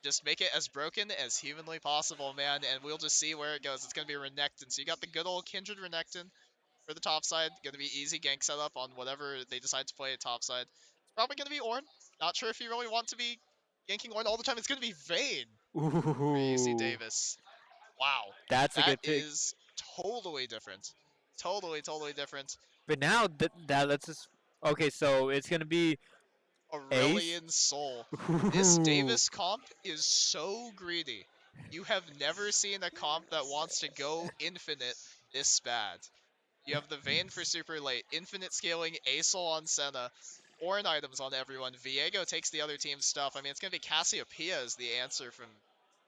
Just make it as broken as humanly possible, man, and we'll just see where it goes. It's gonna be Renekton. So you got the good old Kindred Renekton for the top side. Gonna be easy gank setup on whatever they decide to play at top side. It's probably gonna be Ornn. Not sure if you really want to be ganking Ornn all the time. It's gonna be Vayne for UC Davis. Wow. That's a good pick. That is totally different. Totally different. But now that lets us. Okay, so it's gonna be Aurelion Sol. This Davis comp is so greedy. You have never seen a comp that wants to go infinite this bad. You have the Vayne for super late, infinite scaling, Asol on Senna, Ornn items on everyone. Viego takes the other team's stuff. I mean, it's gonna be Cassiopeia as the answer from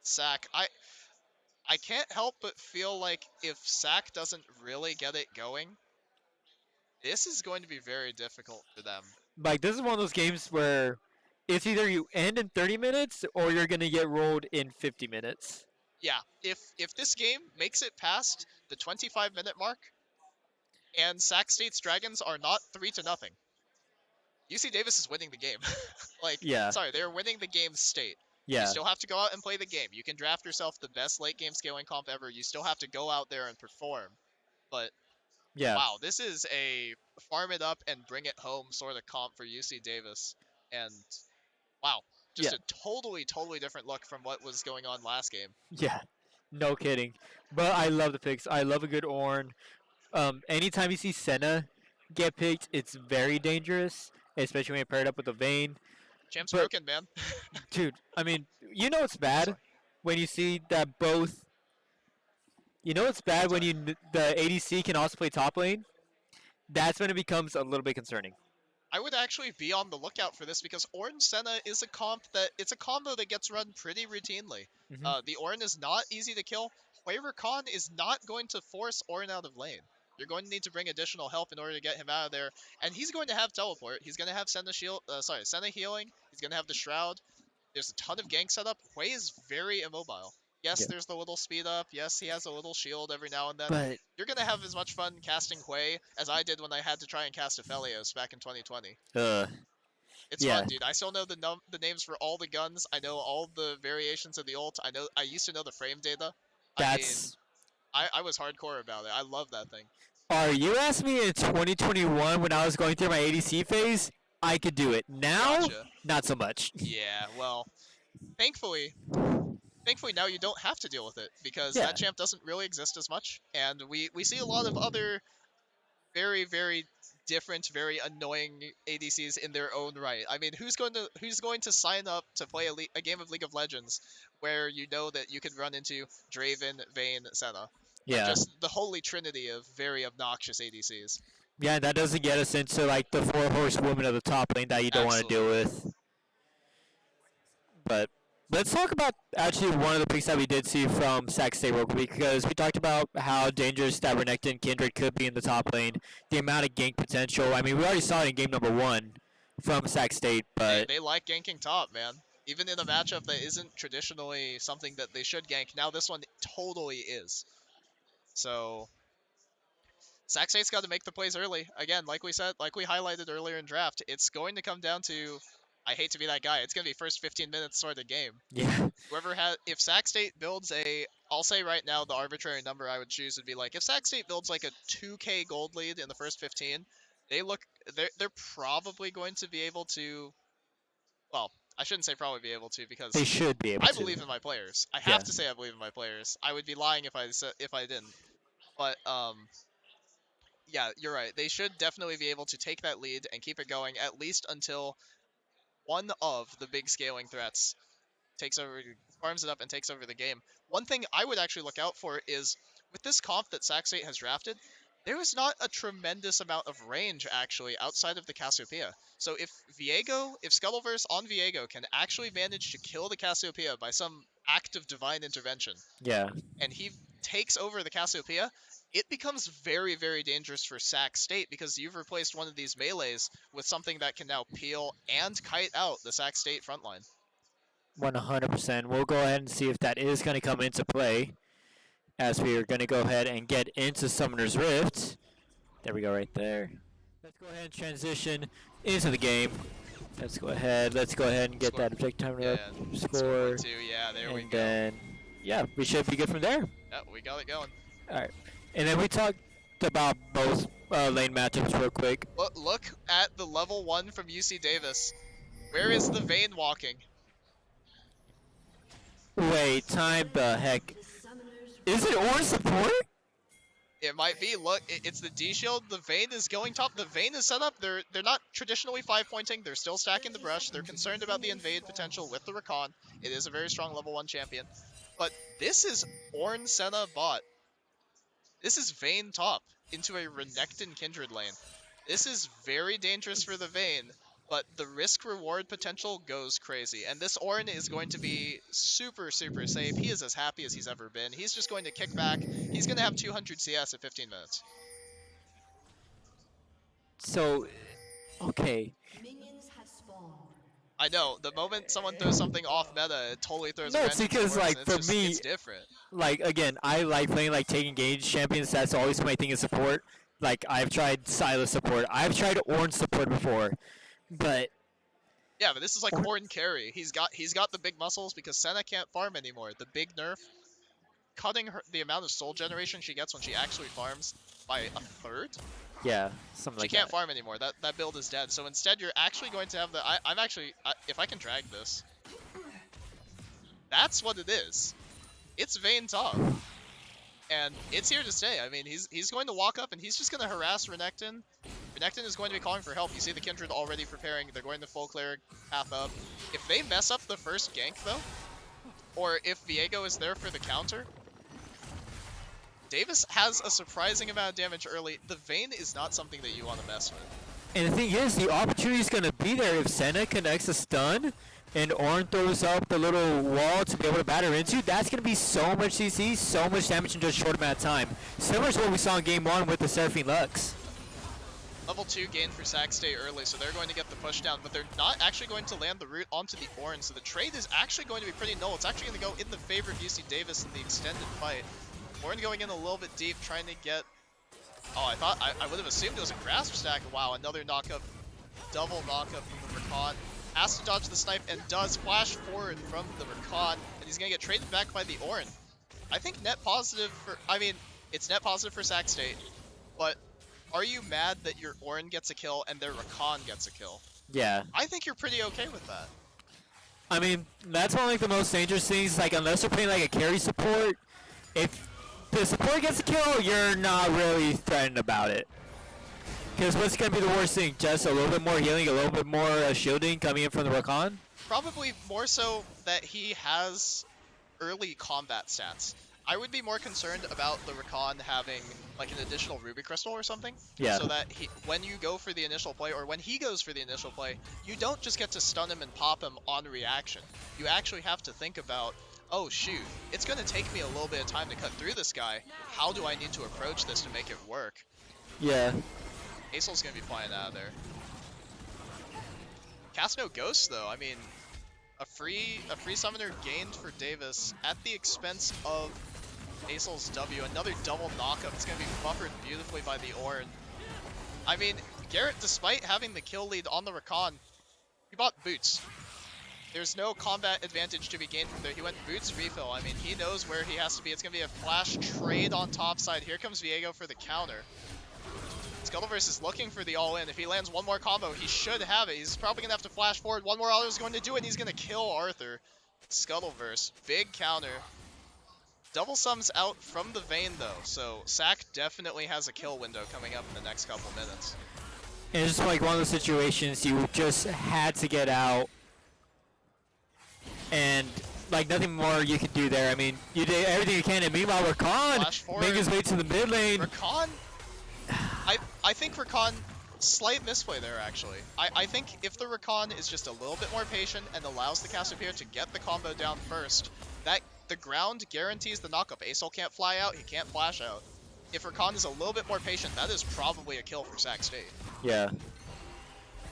Sac. I can't help but feel like if Sac doesn't really get it going, this is going to be very difficult for them. Like, this is one of those games where it's either you end in 30 minutes or you're going to get rolled in 50 minutes. Yeah, if this game makes it past the 25-minute mark and Sac State's Dragons are not 3-0, UC Davis is winning the game. Sorry, they're winning the game state. Yeah. You still have to go out and play the game. You can draft yourself the best late game scaling comp ever. You still have to go out there and perform. But yeah. Wow, this is a farm it up and bring it home sort of comp for UC Davis. And wow, just a totally different look from what was going on last game. Yeah, no kidding. But I love the picks. I love a good Ornn. Anytime you see Senna get picked, it's very dangerous, especially when you pair it up with a Vayne. Champ's broken, man. Dude, I mean, you know it's bad when you see that both You know what's bad when the ADC can also play top lane? That's when it becomes a little bit concerning. I would actually be on the lookout for this because Ornn Senna is a combo that gets run pretty routinely. The Ornn is not easy to kill. Huayra Khan is not going to force Ornn out of lane. You're going to need to bring additional help in order to get him out of there, and he's going to have teleport. He's going to have Senna Senna healing. He's going to have the Shroud. There's a ton of gank setup. Hui is very immobile. Yes, there's the little speed up. Yes, he has a little shield every now and then. But you're going to have as much fun casting Hui as I did when I had to try and cast Aphelios back in 2020. It's fun, dude. I still know the names for all the guns. I know all the variations of the ult. I used to know the frame data. I was hardcore about it. I love that thing. Are you asking me in 2021 when I was going through my ADC phase? I could do it. Now, not so much. Yeah, well, thankfully now you don't have to deal with it because that champ doesn't really exist as much, and we see a lot of other very, very different, very annoying ADCs in their own right. I mean, who's going to sign up to play a game of League of Legends where you know that you could run into Draven, Vayne, Senna? Yeah. Just the holy trinity of very obnoxious ADCs. Yeah, that doesn't get us into like the 4 horsewomen of the top lane that you don't want to deal with. But let's talk about actually one of the picks that we did see from Sac State real quick, because we talked about how dangerous that Renekton Kindred could be in the top lane, the amount of gank potential. I mean, we already saw it in game number 1 from Sac State, but they like ganking top, man. Even in a matchup that isn't traditionally something that they should gank, now this one totally is. So Sac State's got to make the plays early. Again, like we said, like we highlighted earlier in draft, it's going to come down to, I hate to be that guy, it's going to be first 15 minutes sort of game. Yeah. If Sac State builds I'll say right now the arbitrary number I would choose would be like, if Sac State builds like a 2k gold lead in the first 15, they're probably going to be able to, well, I shouldn't say probably be able to because they should be able I to. believe in my players. I have to say I believe in my players. I would be lying if I didn't. But yeah, you're right. They should definitely be able to take that lead and keep it going at least until one of the big scaling threats farms it up and takes over the game. One thing I would actually look out for is, with this comp that Sac State has drafted, there is not a tremendous amount of range actually outside of the Cassiopeia. So if Scuttleverse on Viego can actually manage to kill the Cassiopeia by some act of divine intervention, and he takes over the Cassiopeia, it becomes very, very dangerous for Sac State because you've replaced one of these melees with something that can now peel and kite out the Sac State frontline. 100%. We'll go ahead and see if that is going to come into play, as we are going to go ahead and get into Summoner's Rift. There we go, right there. Let's go ahead and transition into the game. Let's go ahead and get that objective timer up. Score. There we go. And then, we should be good from there. Yeah, we got it going. All right. And then we talked about both lane matchups real quick. Look at the level 1 from UC Davis. Where is the Vayne walking? Wait, time the heck. Is it Ornn support? It might be. Look, it's the D shield. The Vayne is going top. The Vayne is set up. They're not traditionally 5-pointing. They're still stacking the brush. They're concerned about the invade potential with the Rakan. It is a very strong level 1 champion. But this is Ornn Senna bot. This is Vayne top into a Renekton Kindred lane. This is very dangerous for the Vayne, but the risk-reward potential goes crazy. And this Ornn is going to be super, super safe. He is as happy as he's ever been. He's just going to kick back. He's going to have 200 CS at 15 minutes. So, okay. I know, the moment someone throws something off meta, it totally throws No, it's because, like, for me, it's different. Like, again, I like playing, like, taking engaged champions. That's always my thing in support. Like, I've tried Sylas support. I've tried Ornn support before. But yeah, but this is like Ornn carry. He's got the big muscles because Senna can't farm anymore. The big nerf, cutting the amount of soul generation she gets when she actually farms by a third. Yeah, something like that. She can't farm anymore. That build is dead. So instead, you're actually going to have the. If I can drag this, that's what it is. It's Vayne top, and it's here to stay. I mean, he's going to walk up and he's just going to harass Renekton. Renekton is going to be calling for help. You see the Kindred already preparing. They're going to full cleric path up. If they mess up the first gank though, or if Viego is there for the counter, Davis has a surprising amount of damage early. The Vayne is not something that you want to mess with. And the thing is, the opportunity is going to be there if Senna connects a stun and Ornn throws up the little wall to be able to batter into. That's going to be so much CC, so much damage in just a short amount of time. Similar to what we saw in Game 1 with the Seraphine Lux. Level 2 gain for Sac State early, so they're going to get the push down, but they're not actually going to land the root onto the Ornn, so the trade is actually going to be pretty null. It's actually going to go in the favor of UC Davis in the extended fight. Ornn going in a little bit deep, trying to get... Oh, I would have assumed it was a grasp stack. Wow, another knockup, double knockup from the Rakan. Has to dodge the snipe and does flash forward from the Rakan, and he's going to get traded back by the Ornn. I think net positive for... I mean, it's net positive for Sac State, but are you mad that your Ornn gets a kill and their Rakan gets a kill? Yeah. I think you're pretty okay with that. I mean, that's one of like, the most dangerous things. Like, unless you're playing like a carry support, if the support gets a kill, you're not really threatened about it. Because what's going to be the worst thing? Just a little bit more healing, a little bit more shielding coming in from the Rakan? Probably more so that he has early combat stats. I would be more concerned about the Rakan having like an additional Ruby Crystal or something. Yeah. So that when you go for the initial play, or when he goes for the initial play, you don't just get to stun him and pop him on reaction. You actually have to think about, oh shoot, it's going to take me a little bit of time to cut through this guy. How do I need to approach this to make it work? Yeah. Acel's going to be flying out of there. Cast no Ghost though, I mean, a free summoner gained for Davis at the expense of Acel's W. Another double knockup. It's going to be buffered beautifully by the Ornn. I mean, Garrett, despite having the kill lead on the Rakan, he bought boots. There's no combat advantage to be gained from there. He went boots refill. I mean, he knows where he has to be. It's going to be a flash trade on top side. Here comes Viego for the counter. Scuttleverse is looking for the all-in. If he lands one more combo, he should have it. He's probably going to have to flash forward. One more auto is going to do it, and he's going to kill Arthur. Scuttleverse, big counter. Double sums out from the Vayne, though, so Sac definitely has a kill window coming up in the next couple minutes. And it's just like one of those situations you just had to get out, and like nothing more you could do there. I mean, you did everything you can, and meanwhile Rakan making his way to the mid lane. Rakan, I think Rakan, slight misplay there actually. I think if the Rakan is just a little bit more patient and allows the Cassiopeia to get the combo down first, that the ground guarantees the knockup. Acel can't fly out, he can't flash out. If Rakan is a little bit more patient, that is probably a kill for Sac State. Yeah.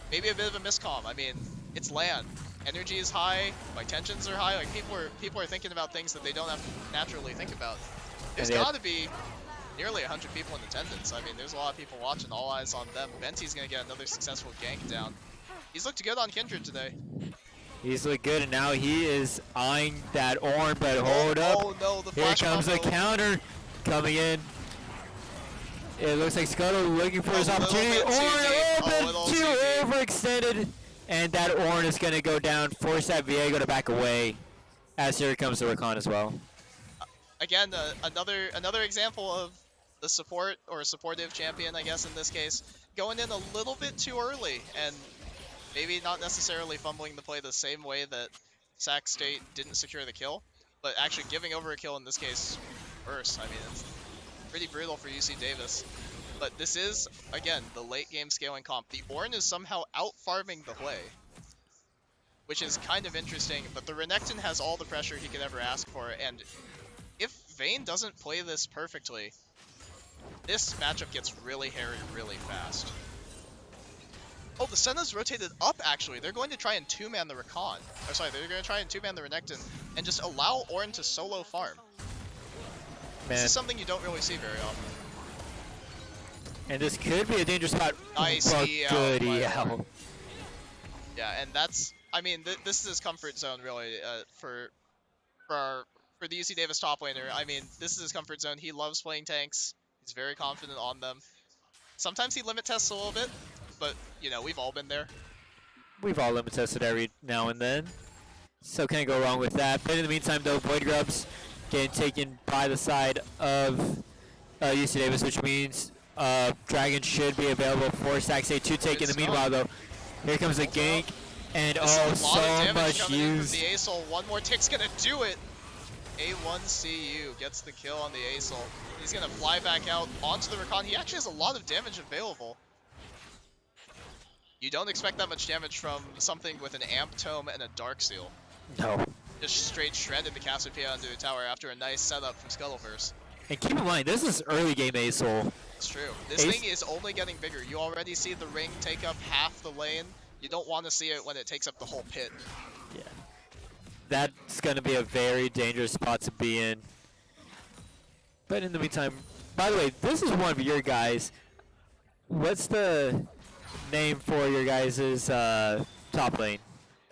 Maybe a bit of a miscomm. I mean, it's LAN. Energy is high, my tensions are high. Like people are thinking about things that they don't have to naturally think about. There's got to be nearly 100 people in attendance. I mean, there's a lot of people watching. All eyes on them. Venti's gonna get another successful gank down. He's looked good on Kindred today. He's looked good, and now he is eyeing that Ornn, but hold up. Oh no, the Here flash comes combo. the counter coming in. It looks like Scuttle looking for his opportunity. Ornn a little bit too overextended, and that Ornn is going to go down, force that Viego to back away, as here comes the Rakan as well. Again, another example of the support, or supportive champion, I guess in this case, going in a little bit too early, and maybe not necessarily fumbling the play the same way that Sac State didn't secure the kill, but actually giving over a kill in this case worse. I mean, it's pretty brutal for UC Davis. But this is, again, the late game scaling comp. The Ornn is somehow out-farming the play, which is kind of interesting, but the Renekton has all the pressure he could ever ask for, and if Vayne doesn't play this perfectly, this matchup gets really hairy really fast. Oh, the Senna's rotated up, actually. They're going to try and two-man the Rakan. Or sorry, they're going to try and two-man the Renekton and just allow Ornn to solo farm. Man. This is something you don't really see very often. And this could be a dangerous spot. Nice good EL. Yeah, and that's, I mean, this is his comfort zone, really, for the UC Davis top laner. I mean, this is his comfort zone. He loves playing tanks. He's very confident on them. Sometimes he limit tests a little bit, but, you know, we've all been there. We've all limit tested every now and then, so can't go wrong with that. But in the meantime, though, Void Grubs getting taken by the side of UC Davis, which means Dragon should be available for Sac State to take. In the meanwhile, though, here comes a gank, and oh, so much used. The Acel, one more tick's gonna do it. A1CU gets the kill on the Assault. He's gonna fly back out onto the Recon. He actually has a lot of damage available. You don't expect that much damage from something with an Amp Tome and a Dark Seal. No. Just straight shredded the Cassiopeia into the tower after a nice setup from Scuttleverse. And keep in mind, this is early game Asol. It's true. This thing is only getting bigger. You already see the ring take up half the lane. You don't want to see it when it takes up the whole pit. Yeah. That's going to be a very dangerous spot to be in. But in the meantime, by the way, this is one of your guys. What's the name for your guys' top lane?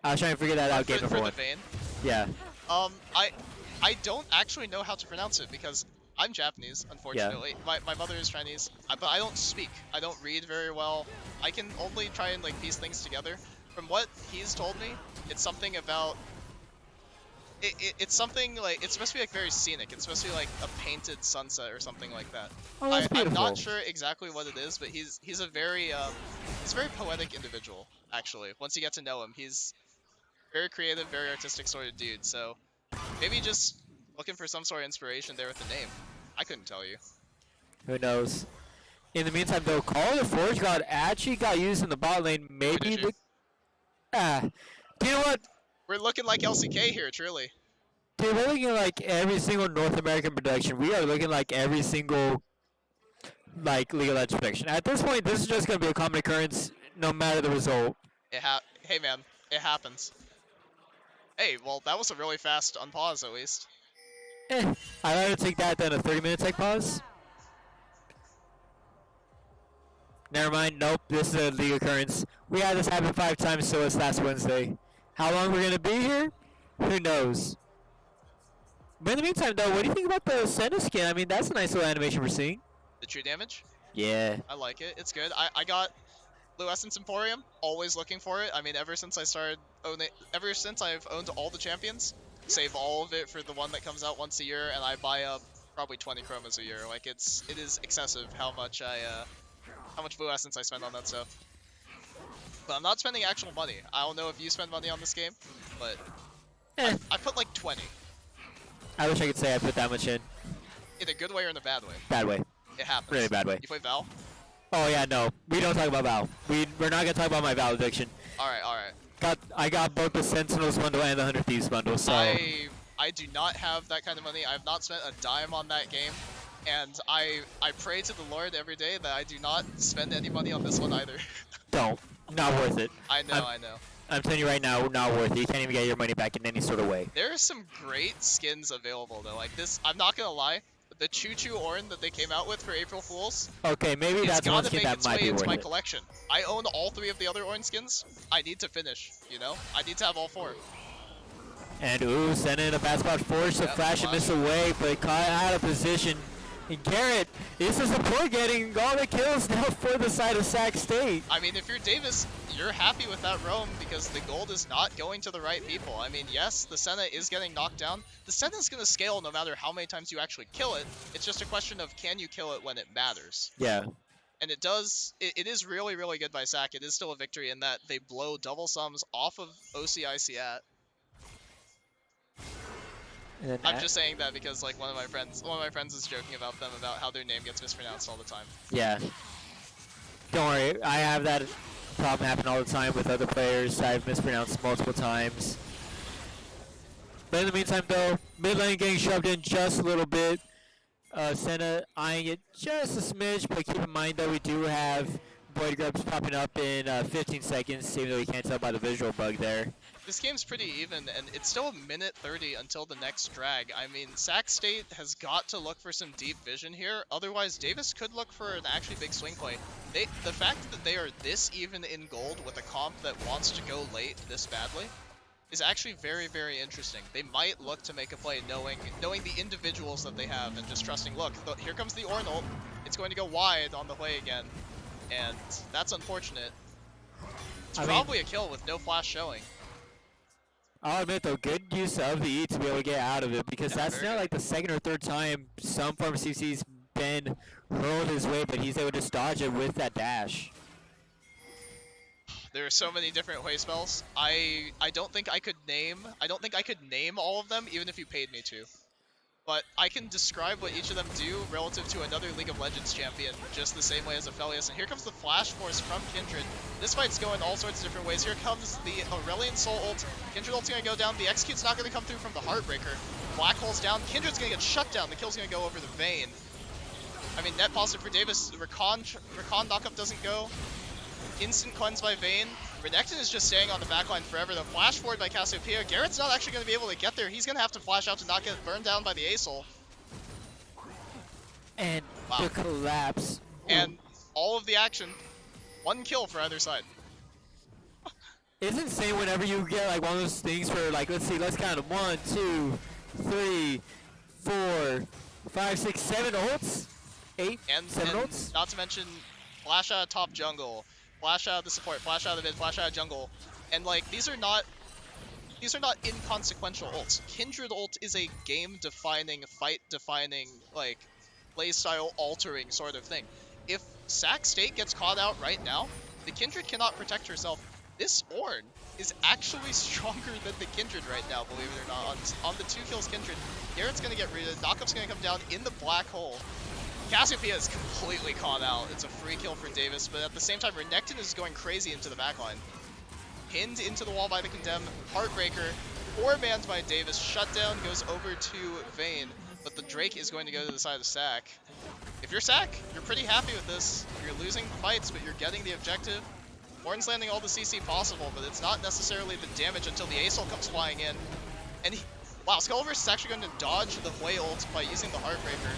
I was trying to figure that out game before. Yeah. I don't actually know how to pronounce it because I'm Japanese, unfortunately. Yeah. My mother is Chinese, but I don't speak. I don't read very well. I can only try and like piece things together. From what he's told me, it's something about. It's something like it's supposed to be like very scenic. It's supposed to be like a painted sunset or something like that. Oh, that's beautiful. I'm not sure exactly what it is, but he's a very poetic individual. Actually, once you get to know him, he's very creative, very artistic sort of dude. So maybe just looking for some sort of inspiration there with the name. I couldn't tell you. Who knows? In the meantime, though, Call of the Forge God actually got used in the bot lane. Maybe the you know what? We're looking like LCK here, truly. Dude, we're looking like every single North American production. We are looking like every single like League of Legends production. At this point, this is just gonna be a common occurrence, no matter the result. Hey man, it happens. Hey, well, that was a really fast unpause, at least. I'd rather take that than a 30-minute tech pause. Never mind. Nope, this is a league occurrence. We had this happen 5 times, so it's last Wednesday. How long we're gonna be here? Who knows? But in the meantime, though, what do you think about the Senna skin? I mean, that's a nice little animation we're seeing. The true damage? Yeah. I like it. It's good. I got Blue Essence Emporium. Always looking for it. I mean, ever since I've owned all the champions, save all of it for the one that comes out once a year, and I buy up probably 20 chromas a year. Like it is excessive how much Blue Essence I spend on that stuff. But I'm not spending actual money. I don't know if you spend money on this game, but I put like 20. I wish I could say I put that much in. In a good way or in a bad way? Bad way. It happens. Really bad way. You play Val? Oh yeah, no. We don't talk about Val. We're not gonna talk about my Val addiction. Alright. I got both the Sentinels bundle and the 100 Thieves bundle, so... I do not have that kind of money. I have not spent a dime on that game. And I pray to the Lord every day that I do not spend any money on this one either. Don't. Not worth it. I know. I'm telling you right now, not worth it. You can't even get your money back in any sort of way. There are some great skins available though. Like this, I'm not gonna lie. The Choo Choo Orin that they came out with for April Fools. Okay, maybe that's one skin that might be worth it. It's gotta make its way into my collection. I own all 3 of the other Orin skins. I need to finish, you know? I need to have all 4. And ooh, send in a bad spot Forge to flash and miss away, but caught out of position. And Garrett, this is the support getting all the kills now for the side of Sac State. I mean, if you're Davis, you're happy with that roam because the gold is not going to the right people. I mean, yes, the Senna is getting knocked down. The Senna is going to scale no matter how many times you actually kill it. It's just a question of can you kill it when it matters. Yeah. And it does, it is really, really good by Sac. It is still a victory in that they blow double sums off of OCICat. I'm just saying that because like one of my friends is joking about them about how their name gets mispronounced all the time. Yeah. Don't worry, I have that problem happen all the time with other players. I've mispronounced multiple times. But in the meantime though, mid lane getting shoved in just a little bit. Senna eyeing it just a smidge, but keep in mind though we do have Void Grubs popping up in 15 seconds, even though you can't tell by the visual bug there. This game's pretty even, and it's still a minute 30 until the next drag. I mean, Sac State has got to look for some deep vision here, otherwise Davis could look for an actually big swing play. The fact that they are this even in gold with a comp that wants to go late this badly is actually very, very interesting. They might look to make a play knowing the individuals that they have and just trusting, look, here comes the Ornn ult, it's going to go wide on the way again, and that's unfortunate. It's probably a kill with no flash showing. I'll admit though, good use of the E to be able to get out of it because that's now like the 2nd or 3rd time some form of CC's been hurled his way, but he's able to just dodge it with that dash. There are so many different Hui spells. I don't think I could name all of them even if you paid me to. but I can describe what each of them do relative to another League of Legends champion just the same way as Aphelios. And here comes the Flash Force from Kindred. This fight's going all sorts of different ways. Here comes the Aurelion Soul ult. Kindred ult's gonna go down. The Execute's not gonna come through from the Heartbreaker. Black Hole's down. Kindred's gonna get shut down. The kill's gonna go over the Vayne. I mean, net positive for Davis. Recon knockup doesn't go. Instant cleanse by Vayne. Renekton is just staying on the backline forever though. Flash forward by Cassiopeia. Garrett's not actually going to be able to get there. He's going to have to flash out to not get burned down by the Acel. And the collapse. And all of the action. 1 kill for either side. It's insane whenever you get like one of those things for like, let's count them. 1, 2, 3, 4, 5, 6, 7 ults. 8, 7 ults. Not to mention flash out of top jungle. Flash out of the support, flash out of the mid, flash out of jungle. And like these are not inconsequential ults. Kindred ult is a game defining, fight defining, like playstyle altering sort of thing. If Sac State gets caught out right now, the Kindred cannot protect herself. This Ornn is actually stronger than the Kindred right now, believe it or not. On the 2 kills Kindred, Garrett's gonna get raided, knockup's gonna come down in the black hole. Cassiopeia is completely caught out. It's a free kill for Davis, but at the same time, Renekton is going crazy into the backline. Pinned into the wall by the Condemn. Heartbreaker, 4-manned by Davis. Shutdown goes over to Vayne, but the Drake is going to go to the side of Sac. If you're Sac, you're pretty happy with this. You're losing fights, but you're getting the objective. Ornn's landing all the CC possible, but it's not necessarily the damage until the Acel comes flying in. And wow, Skullverse is actually going to dodge the Hwei ult by using the Heartbreaker.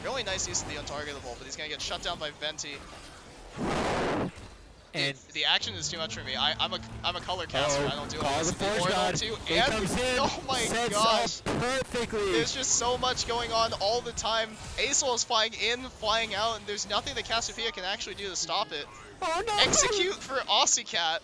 Really nice use of the untargetable, but he's gonna get shut down by Venti. And the action is too much for me. I'm a color caster. I don't do all this. Too. And oh my gosh, perfectly. There's just so much going on all the time. Acel is flying in, flying out, and there's nothing that Cassiopeia can actually do to stop it. Oh no! Execute for Aussie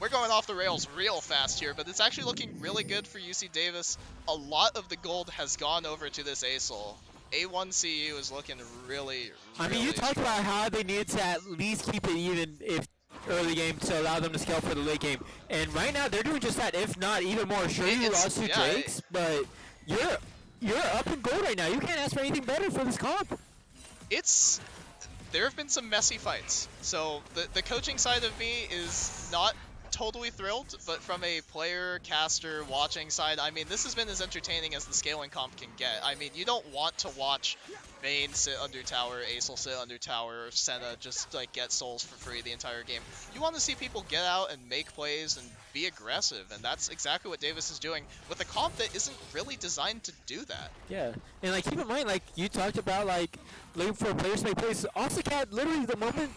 We're going off the rails real fast here, but it's actually looking really good for UC Davis. A lot of the gold has gone over to this Acel. A1CU is looking really I mean, you talked about how they need to at least keep it even if early game to allow them to scale for the late game. And right now, they're doing just that, if not even more. Sure, you lost 2 Drakes, but you're up in gold right now. You can't ask for anything better for this comp. There have been some messy fights. So the coaching side of me is not totally thrilled, but from a player, caster, watching side, I mean, this has been as entertaining as the scaling comp can get. I mean, you don't want to watch Vayne sit under tower, Acel sit under tower, or Senna just like get souls for free the entire game. You want to see people get out and make plays and be aggressive, and that's exactly what Davis is doing with a comp that isn't really designed to do that. Yeah, and like keep in mind, like you talked about, like looking for players to make plays. Ossicat, literally the moment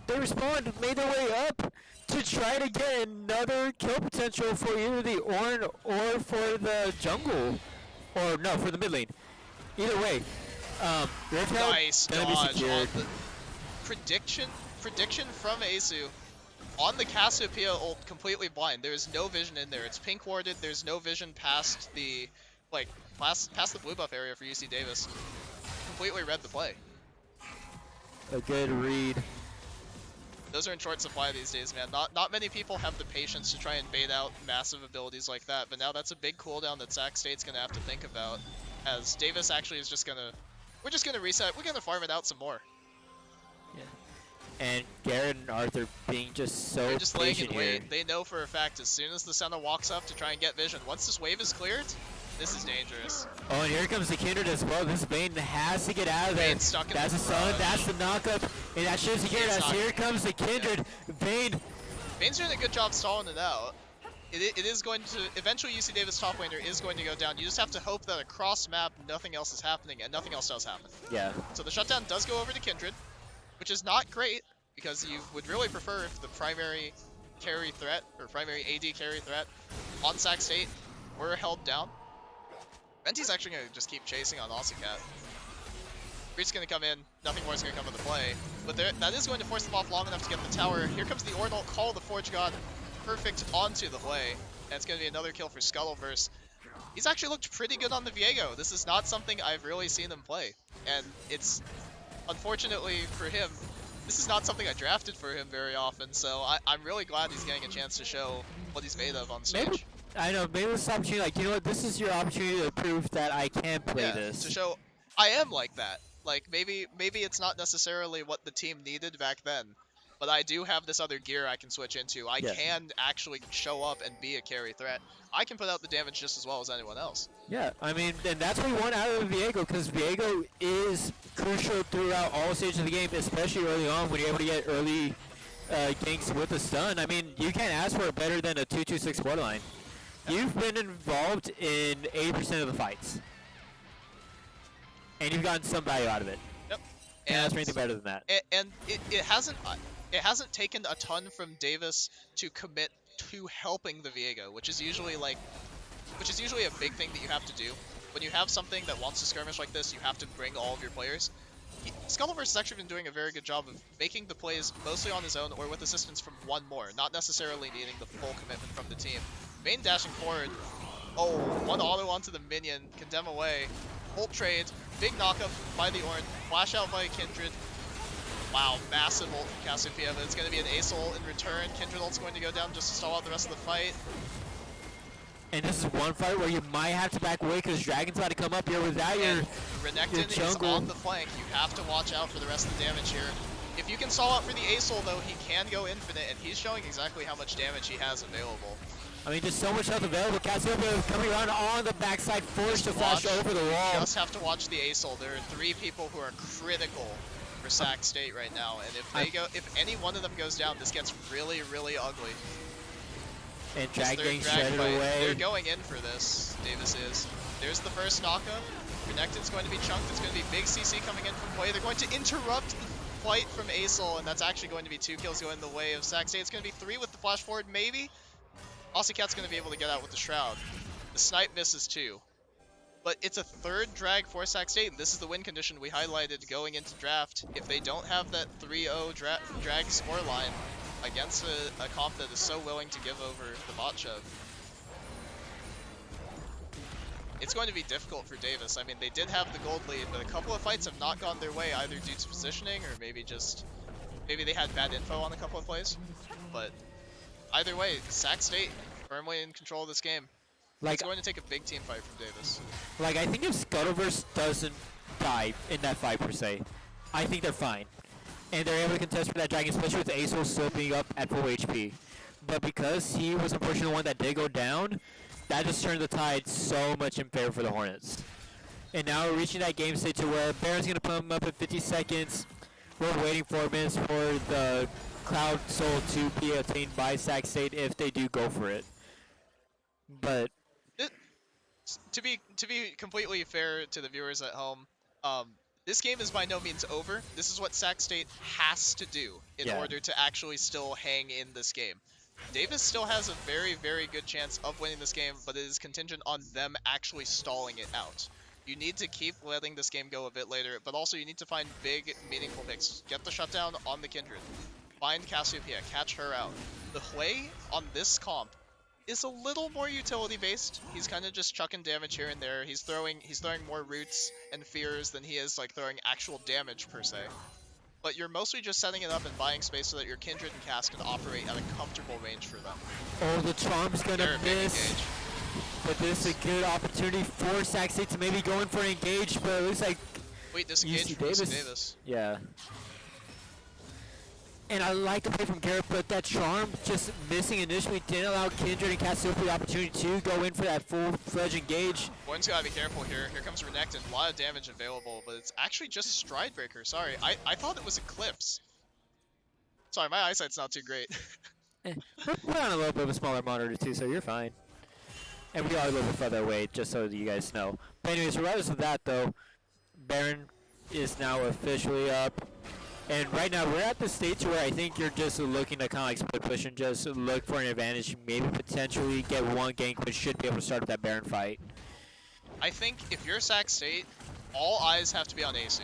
they respawned, made their way up to try to get another kill potential for either the Ornn or for the jungle, or no, for the mid lane. Either way, nice dodge on the prediction from Asu on the Cassiopeia ult, completely blind. There is no vision in there. It's pink warded. There's no vision past the past the blue buff area for UC Davis. Completely read the play. A good read. Those are in short supply these days, man. Not many people have the patience to try and bait out massive abilities like that, but now that's a big cooldown that Sac State's gonna have to think about, as Davis actually is just gonna, we're just gonna reset, we're gonna farm it out some more. Yeah. And Garrett and Arthur being just so They're just laying in patient wait. here. They know for a fact as soon as the Senna walks up to try and get vision, once this wave is cleared, this is dangerous. Oh, and here comes the Kindred as well. This Vayne has to get out of there. Vayne's stuck in that's the a stun, that's the knockup, and that should secure us. Here comes the Kindred. Vayne. Vayne's doing a good job stalling it out. It is going to, eventually UC Davis top laner is going to go down. You just have to hope that across map nothing else is happening, and nothing else does happen. Yeah. So the shutdown does go over to Kindred, which is not great, because you would really prefer if the primary carry threat, or primary AD carry threat on Sac State were held down. Venti's actually going to just keep chasing on Ossicat. Breach's going to come in, nothing more is going to come into play, but that is going to force them off long enough to get the tower. Here comes the Ornn ult, call the Forge God, perfect onto the Hwei, and it's going to be another kill for Skullverse. He's actually looked pretty good on the Viego. This is not something I've really seen him play, and it's, unfortunately for him, this is not something I drafted for him very often, so I'm really glad he's getting a chance to show what he's made of on stage. I know, maybe this opportunity, like, you know what, this is your opportunity to prove that I can play this. To show I am like that. Like, maybe it's not necessarily what the team needed back then, but I do have this other gear I can switch into. I can actually show up and be a carry threat. I can put out the damage just as well as anyone else. Yeah, I mean, and that's what we want out of Viego, because Viego is crucial throughout all stages of the game, especially early on when you're able to get early ganks with a stun. I mean, you can't ask for better than a 2-2-6 borderline. You've been involved in 80% of the fights. And you've gotten some value out of it. Yep. Can't ask for anything better than that. And it hasn't taken a ton from Davis to commit to helping the Viego, which is usually a big thing that you have to do. When you have something that wants to skirmish like this, you have to bring all of your players. Scuttleverse has actually been doing a very good job of making the plays mostly on his own or with assistance from one more, not necessarily needing the full commitment from the team. Main dashing forward. Oh, one auto onto the minion, condemn away. Ult trade, big knockup by the Ornn, flash out by Kindred. Wow, massive ult from Cassiopeia, but it's going to be an ace ult in return. Kindred ult's going to go down just to stall out the rest of the fight. And this is one fight where you might have to back away because Dragon's about to come up here without your Renekton is on the flank. You have to watch out for the rest of the damage here. If you can stall out for the ace ult though, he can go infinite, and he's showing exactly how much damage he has available. I mean, just so much health available. Cassiopeia coming around on the backside, forced to flash over the wall. Just have to watch the ace ult. There are 3 people who are critical for Sac State right now, and if any one of them goes down, this gets really, really ugly. And Drag getting shredded away. They're going in for this, Davis is. There's the first knockup. Renekton's going to be chunked. It's going to be big CC coming in from play. They're going to interrupt the flight from Acel, and that's actually going to be 2 kills going the way of Sac State. It's going to be 3 with the flash forward, maybe. Aussie Cat's going to be able to get out with the Shroud. The snipe misses too. But it's a 3rd drag for Sac State. This is the win condition we highlighted going into draft. If they don't have that 3-0 drag scoreline against a comp that is so willing to give over the bot shove, it's going to be difficult for Davis. I mean, they did have the gold lead, but a couple of fights have not gone their way, either due to positioning or maybe they had bad info on a couple of plays. But either way, Sac State firmly in control of this game. Like, it's going to take a big team fight from Davis. Like, I think if Scuttleverse doesn't die in that fight per se, I think they're fine. And they're able to contest for that dragon, especially with Acel still being up at full HP. But because he was unfortunately the one that did go down, that just turned the tide so much in favor for the Hornets. And now we're reaching that game state to where Baron's going to put him up in 50 seconds. We're waiting 4 minutes for the Cloud Soul to be obtained by Sac State if they do go for it. But to be completely fair to the viewers at home, this game is by no means over. This is what Sac State has to do in order to actually still hang in this game. Davis still has a very, very good chance of winning this game, but it is contingent on them actually stalling it out. You need to keep letting this game go a bit later, but also you need to find big, meaningful picks. Get the shutdown on the Kindred. Find Cassiopeia, catch her out. The play on this comp is a little more utility-based. He's kind of just chucking damage here and there. He's throwing more roots and fears than he is like throwing actual damage per se. But you're mostly just setting it up and buying space so that your Kindred and Cass can operate at a comfortable range for them. Oh, the Charm's gonna miss. But this is a good opportunity for Sac State to maybe go in for an engage, but it looks like wait, disengage from Davis. Yeah. And I like the play from Garrett, but that Charm just missing initially didn't allow Kindred and Cassiopeia the opportunity to go in for that full-fledged engage. One's gotta be careful here. Here comes Renekton. A lot of damage available, but it's actually just Stride Breaker. Sorry, I thought it was Eclipse. Sorry, my eyesight's not too great. We're on a little bit of a smaller monitor too, so you're fine. And we are a little bit further away, just so that you guys know. But anyways, regardless of that though, Baron is now officially up. And right now, we're at the stage where I think you're just looking to kind of like split push and just look for an advantage, maybe potentially get one gank, which should be able to start up that Baron fight. I think if you're Sac State, all eyes have to be on Asu.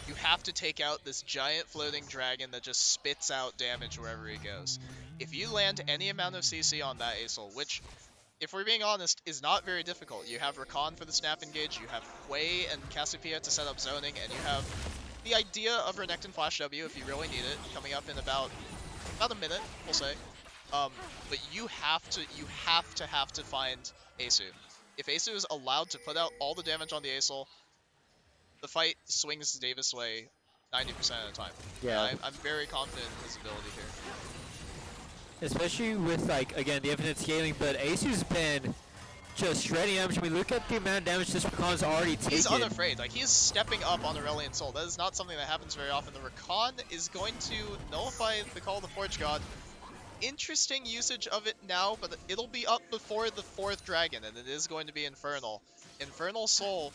You have to take out this giant floating dragon that just spits out damage wherever he goes. If you land any amount of CC on that Acel, which, if we're being honest, is not very difficult. You have Rakan for the snap engage, you have Hwei and Cassiopeia to set up zoning, and you have the idea of Renekton Flash W if you really need it, coming up in about a minute, we'll say. But you have to find Asu. If Asu is allowed to put out all the damage on the Asol, the fight swings Davis' way 90% of the time. Yeah. I'm very confident in his ability here. Especially with, like, again, the infinite scaling, but Asu's been just shredding damage. I mean, look at the amount of damage this Rakan's already taken. He's unafraid. Like, he's stepping up on Aurelion Soul. That is not something that happens very often. The Rakan is going to nullify the Call of the Forge God. Interesting usage of it now, but it'll be up before the 4th dragon, and it is going to be Infernal. Infernal Soul,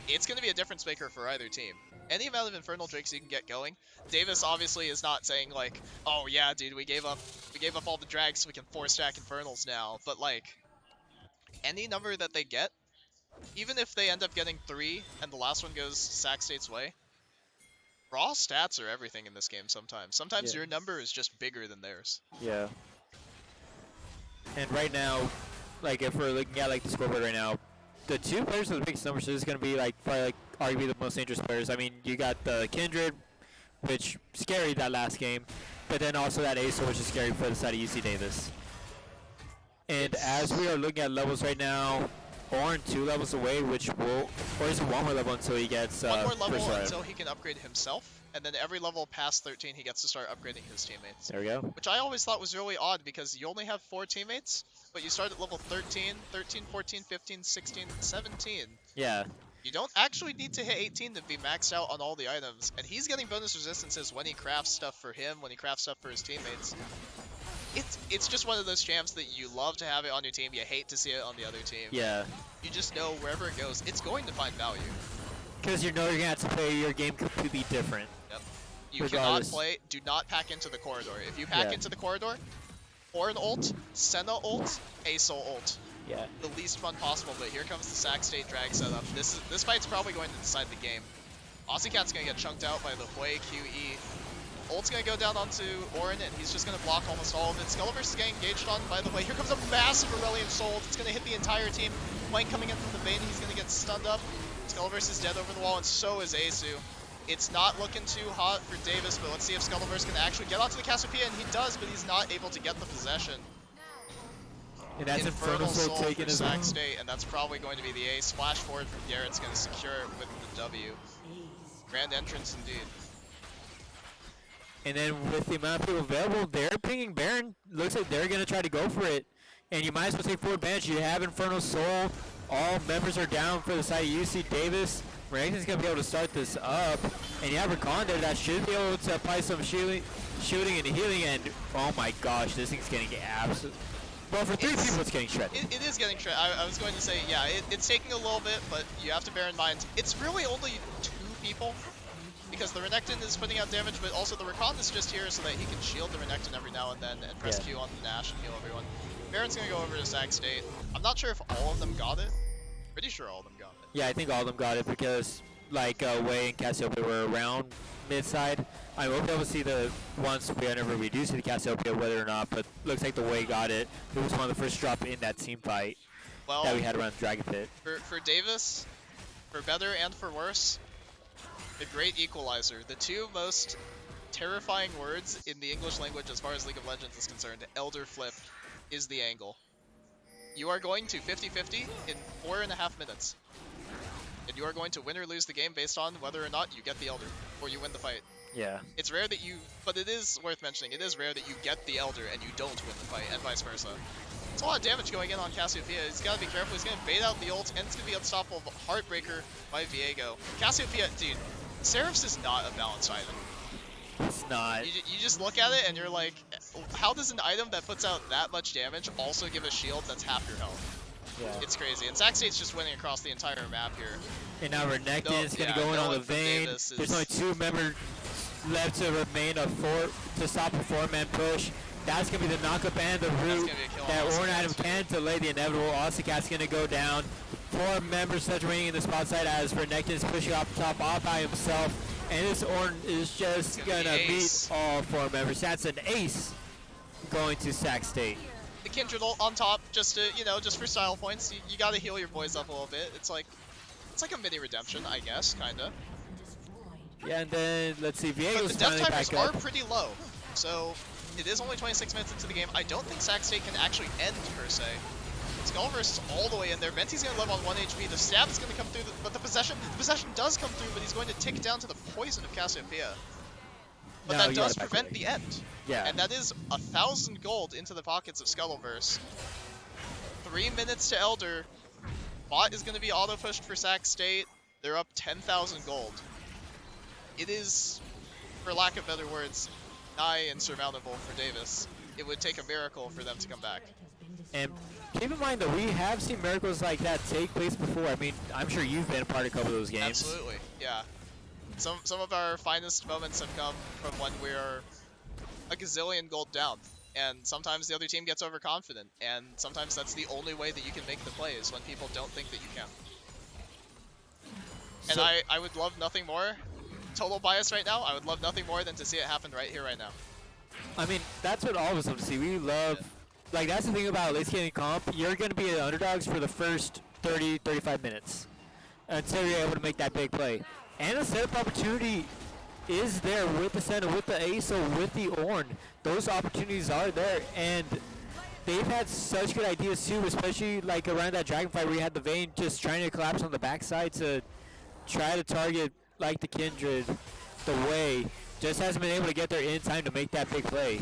it's going to be a difference maker for either team. Any amount of Infernal Drakes you can get going. Davis obviously is not saying like, oh yeah dude, we gave up all the drags so we can 4-stack Infernals now, but like, any number that they get, even if they end up getting 3 and the last one goes Sac State's way, raw stats are everything in this game sometimes. Sometimes your number is just bigger than theirs. Yeah. And right now, like, if we're looking at, like, the scoreboard right now, the 2 players with the biggest numbers is going to be, like, probably, like, arguably the most dangerous players. I mean, you got the Kindred, which scary that last game, but then also that Asol, which is scary for the side of UC Davis. And as we are looking at levels right now, Orin 2 levels away, which will, or is it 1 more level until he gets one more level until he can upgrade himself, and then every level past 13 he gets to start upgrading his teammates. There we go. Which I always thought was really odd because you only have 4 teammates, but you start at level 13, 14, 15, 16, 17. Yeah. You don't actually need to hit 18 to be maxed out on all the items, and he's getting bonus resistances when he crafts stuff for him, when he crafts stuff for his teammates. It's just one of those champs that you love to have it on your team, you hate to see it on the other team. Yeah. You just know wherever it goes, it's going to find value. Because you know you're going to have to play your game completely different. Yep. You cannot play, do not pack into the corridor. If you pack into the corridor, Orin ult, Senna ult, Asol ult. Yeah. The least fun possible, but here comes the Sac State drag setup. This fight's probably going to decide the game. Aussie going to get chunked out by the Hui QE. Ult's going to go down onto Orin, and he's just going to block almost all of it. Skullverse is getting engaged on, by the way. Here comes a massive Aurelion Soul. It's going to hit the entire team. Mike coming in from the Bane, he's going to get stunned up. Skullverse is dead over the wall, and so is Asu. It's not looking too hot for Davis, but let's see if Skullverse can actually get onto the Cassiopeia, and he does, but he's not able to get the possession. And that's Infernal Soul taken for as Sac well. State, and that's probably going to be the A. Splash forward from Garrett's going to secure it with the W. Grand entrance indeed. And then with the amount of people available, they're pinging Baron. Looks like they're going to try to go for it. And you might as well take full advantage. You have Infernal Soul. All members are down for the side of UC Davis. Renekton's going to be able to start this up. And you have Rakan there that should be able to apply some shooting and healing. And oh my gosh, this thing's getting absolutely... Well, for 3 people, it's getting shredded. It is getting shredded. I was going to say, yeah, it's taking a little bit, but you have to bear in mind, it's really only 2 people. Because the Renekton is putting out damage, but also the Rakan is just here so that he can shield the Renekton every now and then and press Q on the Nash and heal everyone. Baron's going to go over to Sac State. I'm not sure if all of them got it. Pretty sure all of them got it. Yeah, I think all of them got it because, like, Wei and Cassiopeia were around mid-side. I will be able to see the once whenever we do see the Cassiopeia, whether or not, but looks like the Wei got it. It was one of the first drop in that team fight that we had around the Dragon Pit. For Davis, for better and for worse, the great equalizer. The 2 most terrifying words in the English language as far as League of Legends is concerned, Elder Flip, is the angle. You are going to 50-50 in 4.5 minutes. And you are going to win or lose the game based on whether or not you get the Elder, or you win the fight. Yeah. It's rare that you, but it is worth mentioning, it is rare that you get the Elder and you don't win the fight, and vice versa. It's a lot of damage going in on Cassiopeia. He's got to be careful. He's going to bait out the ult, and it's going to be unstoppable. Heartbreaker by Viego. Cassiopeia, dude, Seraph's is not a balanced item. It's not. You just look at it and you're like, how does an item that puts out that much damage also give a shield that's half your health? Yeah. It's crazy. And Sac State's just winning across the entire map here. And now Renekton's going to go in on the Vayne. There's only 2 members left to remain to stop a 4-man push. That's going to be the knockup and the root that Orin item can delay the inevitable. Aussie going to go down. 4 members left remaining in the spot side as Renekton is pushing off the top all by himself. And this Orin is just going to beat all 4 members. That's an ace going to Sac State. The Kindred ult on top, just to, just for style points. You got to heal your boys up a little bit. It's like a mini redemption, I guess, kind of. Yeah, and then let's see, Viego's but the death finally timers back up. are pretty low, so it is only 26 minutes into the game. I don't think Sac State can actually end, per se. Skullverse is all the way in there. Venti's going to live on 1 HP. The stab is going to come through, but the possession does come through, but he's going to tick down to the poison of Cassiopeia. But that does prevent the end. Yeah. And that is 1,000 gold into the pockets of Skullverse. 3 minutes to Elder. Bot is going to be auto-pushed for Sac State. They're up 10,000 gold. It is, for lack of better words, nigh insurmountable for Davis. It would take a miracle for them to come back. And keep in mind that we have seen miracles like that take place before. I mean, I'm sure you've been a part of a couple of those games. Absolutely, yeah. Some of our finest moments have come from when we're a gazillion gold down. And sometimes the other team gets overconfident, and sometimes that's the only way that you can make the plays, when people don't think that you can. And I would love nothing more, total bias right now, I would love nothing more than to see it happen right here, right now. I mean, that's what all of us want to see. We love, like, that's the thing about late game comp. You're going to be the underdogs for the first 30, 35 minutes until you're able to make that big play. And the setup opportunity is there with the Senna, with the ASO, with the Ornn. Those opportunities are there, and they've had such good ideas too, especially like around that Dragonfly where you had the Vayne just trying to collapse on the backside to try to target like the Kindred, the Way. Just hasn't been able to get there in time to make that big play.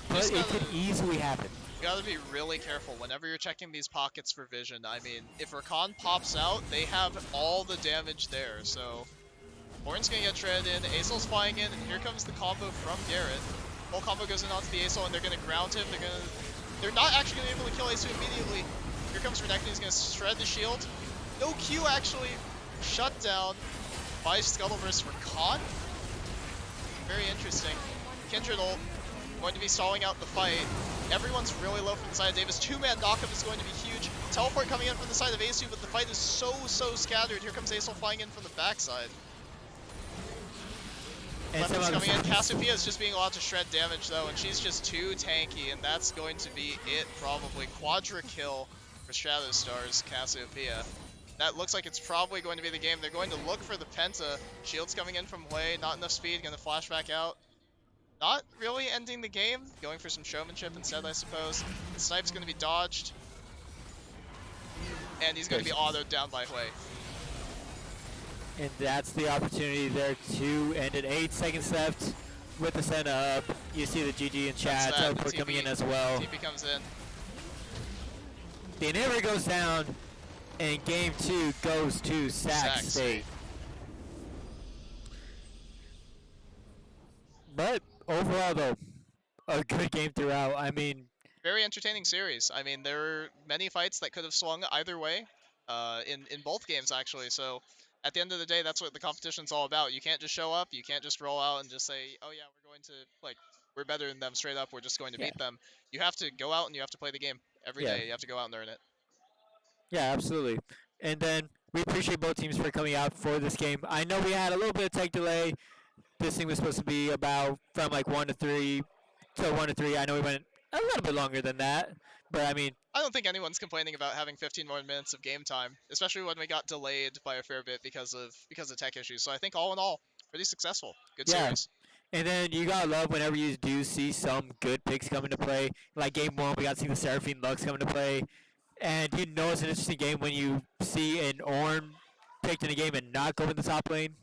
But it could easily happen. You gotta be really careful whenever you're checking these pockets for vision. I mean, if Rakan pops out, they have all the damage there, so Ornn's gonna get shredded in, Asol's flying in, and here comes the combo from Garrett. Full combo goes in onto the Asol, and they're gonna ground him. They're not actually gonna be able to kill Aso immediately. Here comes Renekton, he's gonna shred the shield. No Q actually shut down by Skullverse for Khan. Very interesting. Kindred ult going to be stalling out the fight. Everyone's really low from the side of Davis. Two-man knockup is going to be huge. Teleport coming in from the side of Asu, but the fight is so scattered. Here comes Asol flying in from the backside. Weapons coming in. Cassiopeia is just being allowed to shred damage though, and she's just too tanky, and that's going to be it probably. Quadra kill for Shadowstar's Cassiopeia. That looks like it's probably going to be the game. They're going to look for the Penta. Shields coming in from Way, not enough speed, going to flash back out. Not really ending the game, going for some showmanship instead, I suppose. The snipe's going to be dodged. And he's going to be autoed down by Hui. And that's the opportunity there to end it. 8 seconds left with the Senna up. You see the GG in chat. Teleport coming in as well. TP comes in. The inhibitor goes down, and game 2 goes to Sac State. But overall, though, a good game throughout. I mean, very entertaining series. I mean, there were many fights that could have swung either way in both games, actually. So at the end of the day, that's what the competition's all about. You can't just show up. You can't just roll out and just say, oh, yeah, we're going to, like, we're better than them straight up. We're just going to beat them. You have to go out and you have to play the game every day. You have to go out and earn it. Yeah, absolutely. And then we appreciate both teams for coming out for this game. I know we had a little bit of tech delay. This thing was supposed to be about from like 1 to 3 to 1 to 3. I know we went a little bit longer than that, but I mean, I don't think anyone's complaining about having 15 more minutes of game time, especially when we got delayed by a fair bit because of tech issues. So I think all in all, pretty successful. Good series. And then you gotta love whenever you do see some good picks come into play. Like game 1, we got to see the Seraphine Lux come into play. And you know it's an interesting game when you see an Ornn picked in a game and not go in the top lane.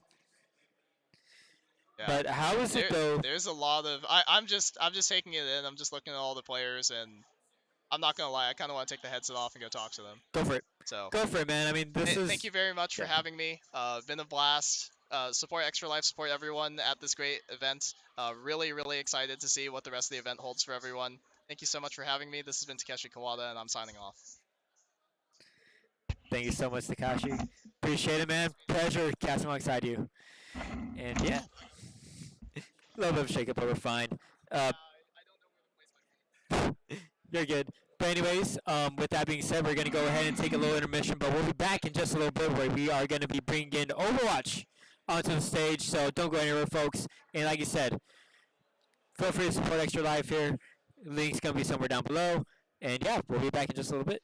Yeah. But how is it though? There's a lot of I'm just taking it in. I'm just looking at all the players, and I'm not gonna lie, I kind of want to take the headset off and go talk to them. Go for it. So go for it, man. I mean, thank you very much for having me. Been a blast. Support Extralife, support everyone at this great event. Really excited to see what the rest of the event holds for everyone. Thank you so much for having me. This has been Takeshi Kawada, and I'm signing off. Thank you so much, Takashi. Appreciate it, man. Pleasure casting alongside you. And yeah, a little bit of shake-up, but we're fine. You're good. But anyways, with that being said, we're going to go ahead and take a little intermission, but we'll be back in just a little bit where we are going to be bringing in Overwatch onto the stage, so don't go anywhere, folks. And like you said, feel free to support Extralife here. Link's going to be somewhere down below. And yeah, we'll be back in just a little bit.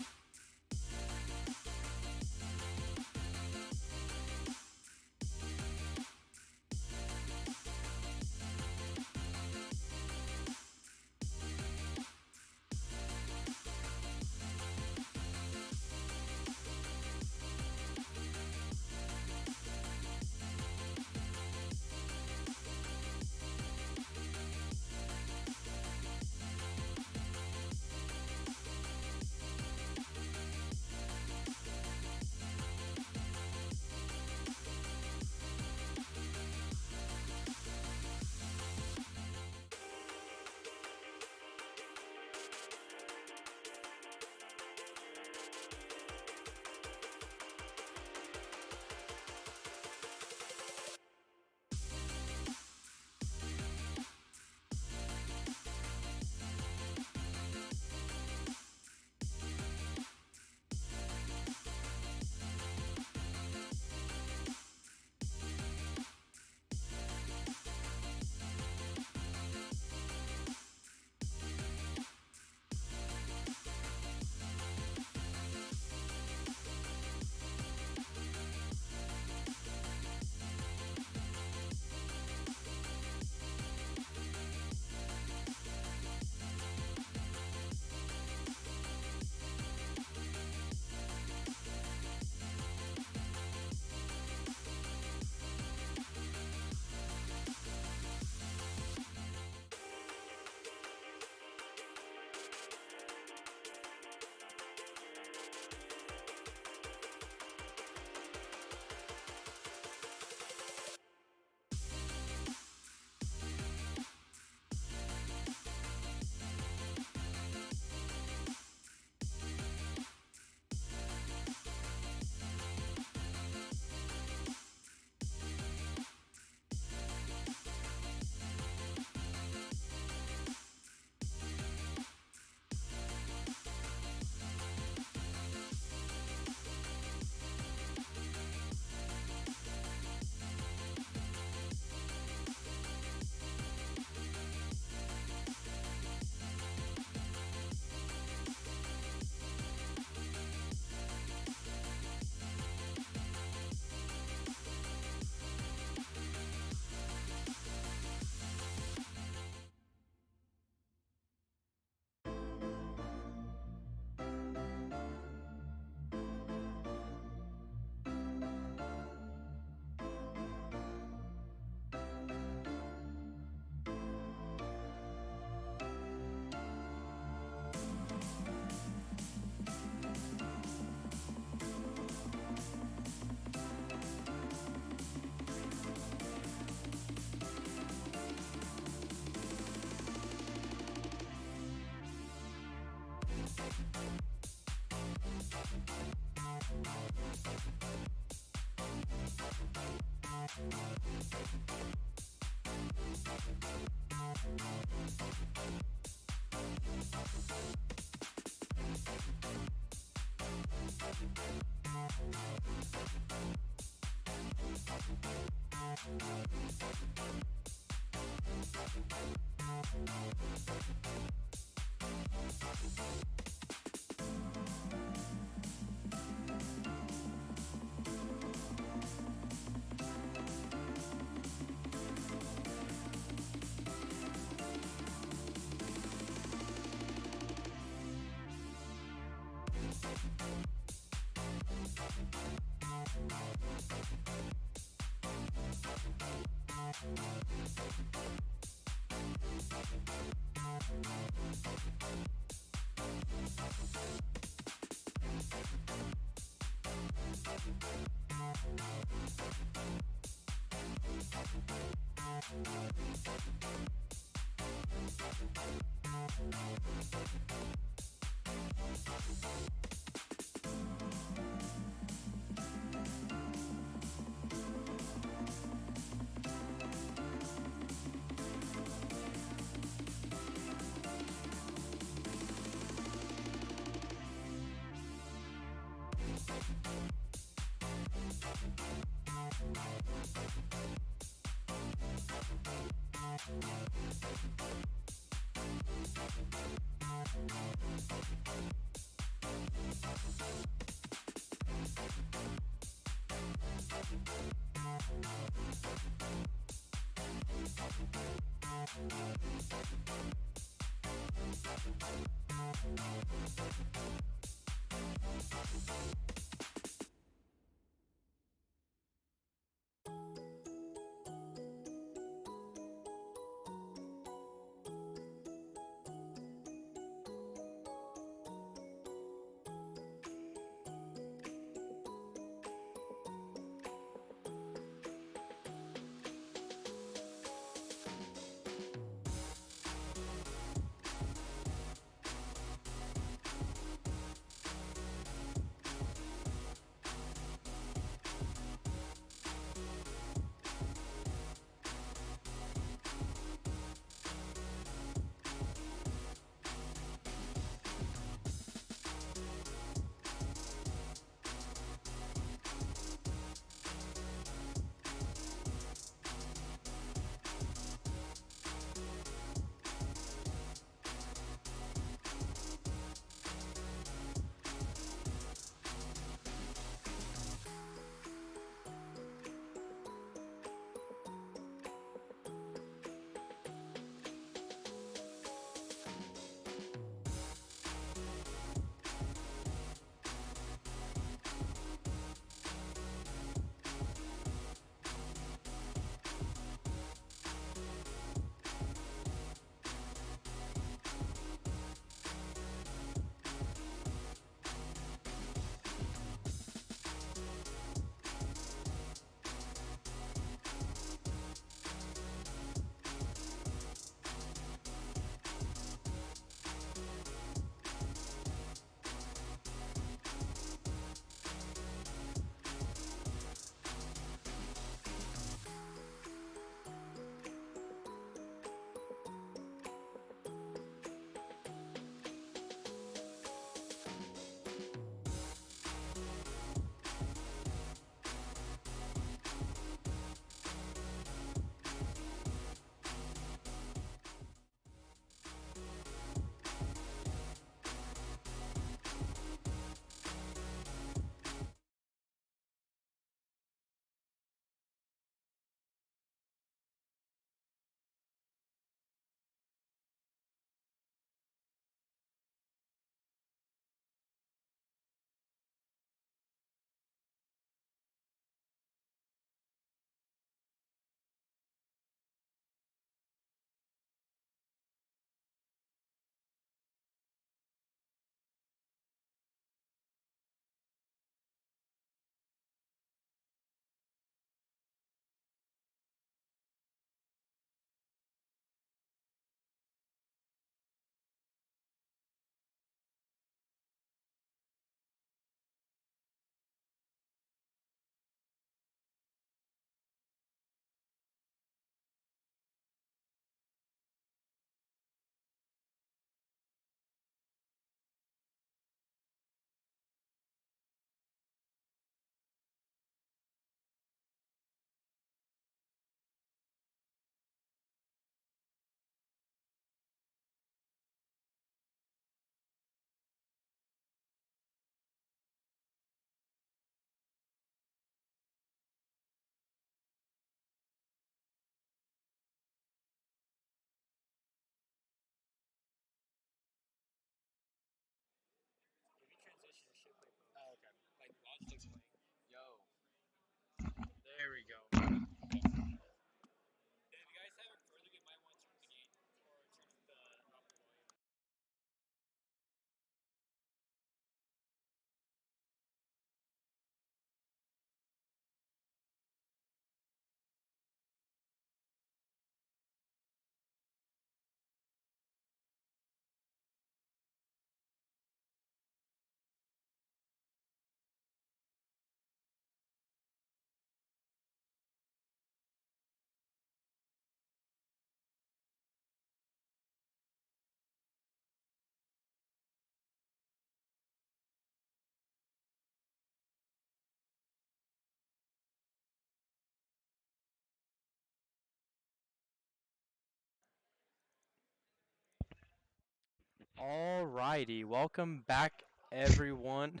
Alrighty, welcome back, everyone.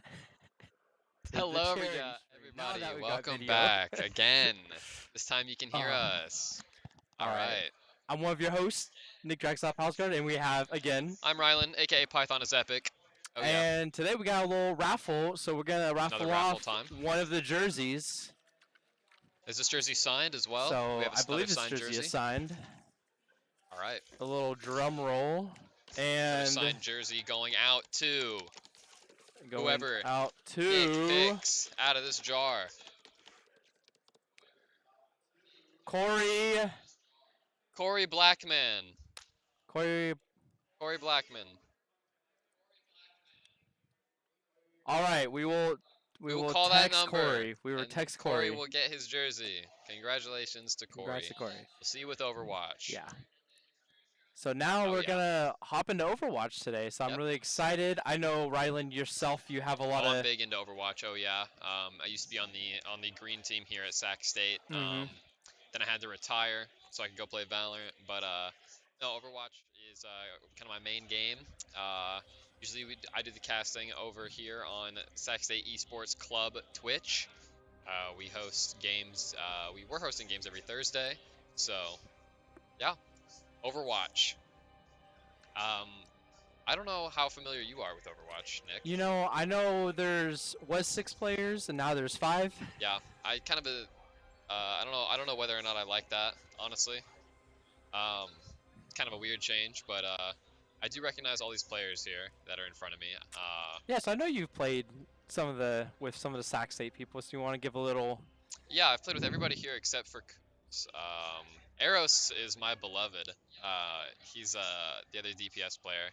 to the Hello, charity stream. Now everybody. that we got Welcome video. back again. This time you can hear us. All right. I'm one of your hosts, Nick Drexler Houseguard, and we have again. I'm Rylan, aka Python is Epic. Oh yeah. And today we got a little raffle, so we're gonna raffle off one of the jerseys. Is this jersey signed as well? So we have I believe this signed jersey is signed. All right. A little drum roll. And another signed jersey going out to whoever out to Nick picks out of this jar. Corey Blackman. Corey Blackman. All right, we will call text that number. Corey. We will text Corey. Corey will get his jersey. Congratulations to Corey. Congrats to Corey. We'll see you with Overwatch. Yeah. So now we're gonna hop into Overwatch today. So I'm really excited. I know Rylan yourself, you have a lot of. I'm big into Overwatch. Oh yeah. I used to be on the green team here at Sac State. Then I had to retire so I could go play Valorant. But no, Overwatch is kind of my main game. Usually I do the casting over here on Sac State Esports Club Twitch. We host games. We were hosting games every Thursday. So yeah. Overwatch. I don't know how familiar you are with Overwatch, Nick. You know, I know was 6 players and now there's 5. Yeah, I kind of I don't know whether or not I like that, honestly. Kind of a weird change, but I do recognize all these players here that are in front of me. Yes, I know you've played with some of the Sac State people, so you want to give a little. Yeah, I've played with everybody here except for Eros is my beloved. He's the other DPS player,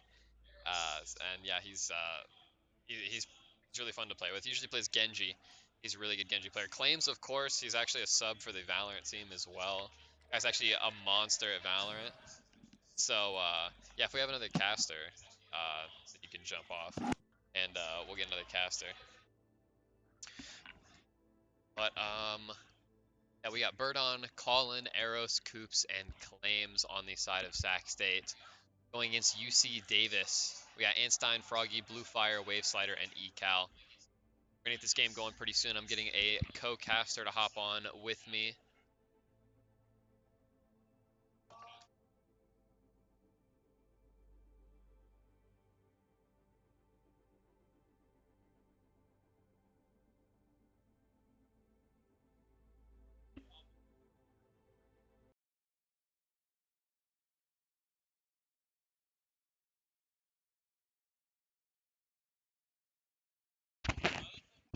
and yeah, he's really fun to play with. He usually plays Genji. He's a really good Genji player. Claims, of course, he's actually a sub for the Valorant team as well. Guy's actually a monster at Valorant. So yeah, if we have another caster, that you can jump off, and we'll get another caster. But yeah, we got Birdon, Colin, Eros, Coops, and Claims on the side of Sac State. Going against UC Davis, we got Einstein, Froggy, Blue Fire, Wave Slider, and ECal. We're gonna get this game going pretty soon. I'm getting a co-caster to hop on with me.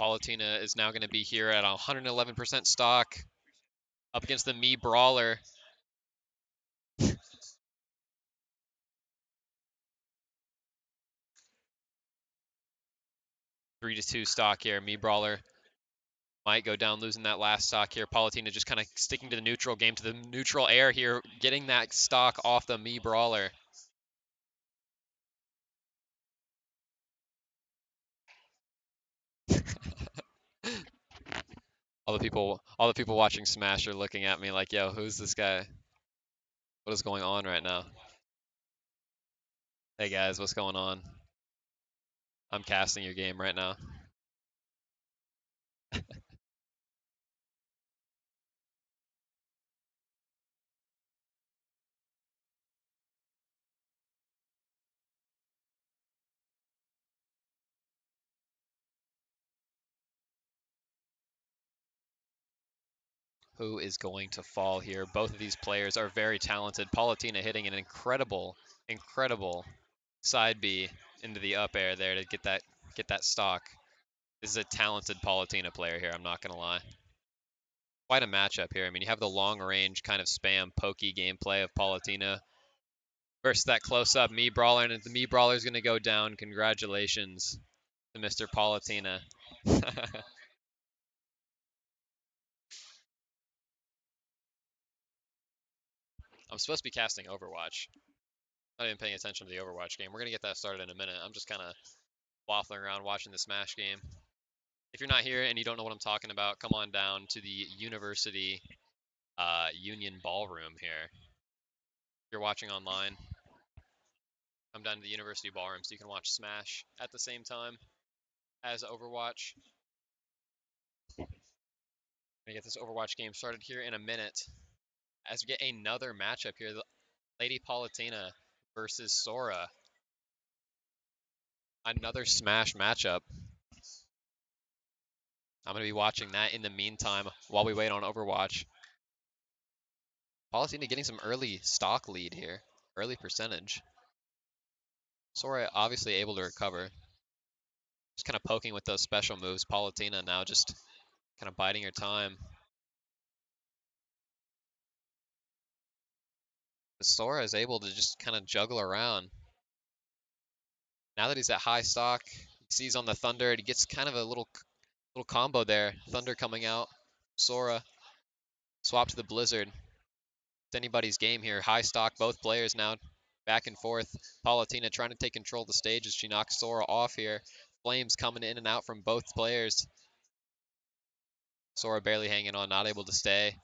Palutena is now going to be here at 111% stock up against the Me Brawler. 3-2 stock here. Me Brawler might go down losing that last stock here. Palutena just kind of sticking to the neutral game, to the neutral air here, getting that stock off the Me Brawler. All the people watching Smash are looking at me like, yo, who's this guy? What is going on right now? Hey guys, what's going on? I'm casting your game right now. Who is going to fall here? Both of these players are very talented. Palutena hitting an incredible side B into the up air there to get that stock. This is a talented Palutena player here, I'm not going to lie. Quite a matchup here. I mean, you have the long range kind of spam pokey gameplay of Palutena versus that close up Me Brawler, and the Me Brawler is going to go down. Congratulations to Mr. Palutena. I'm supposed to be casting Overwatch. Not even paying attention to the Overwatch game. We're going to get that started in a minute. I'm just kind of waffling around watching the Smash game. If you're not here and you don't know what I'm talking about, come on down to the University Union Ballroom here. If you're watching online, come down to the University Ballroom so you can watch Smash at the same time as Overwatch. Gonna get this Overwatch game started here in a minute as we get another matchup here. Lady Palutena versus Sora. Another Smash matchup. I'm going to be watching that in the meantime while we wait on Overwatch. Palutena getting some early stock lead here. Early percentage. Sora obviously able to recover. Just kind of poking with those special moves. Palutena now just kind of biding her time. But Sora is able to just kind of juggle around. Now that he's at high stock, he sees on the Thunder, and he gets kind of a little combo there. Thunder coming out. Sora swap to the Blizzard. It's anybody's game here. High stock, both players now back and forth. Palutena trying to take control of the stage as she knocks Sora off here. Flames coming in and out from both players. Sora barely hanging on, not able to stay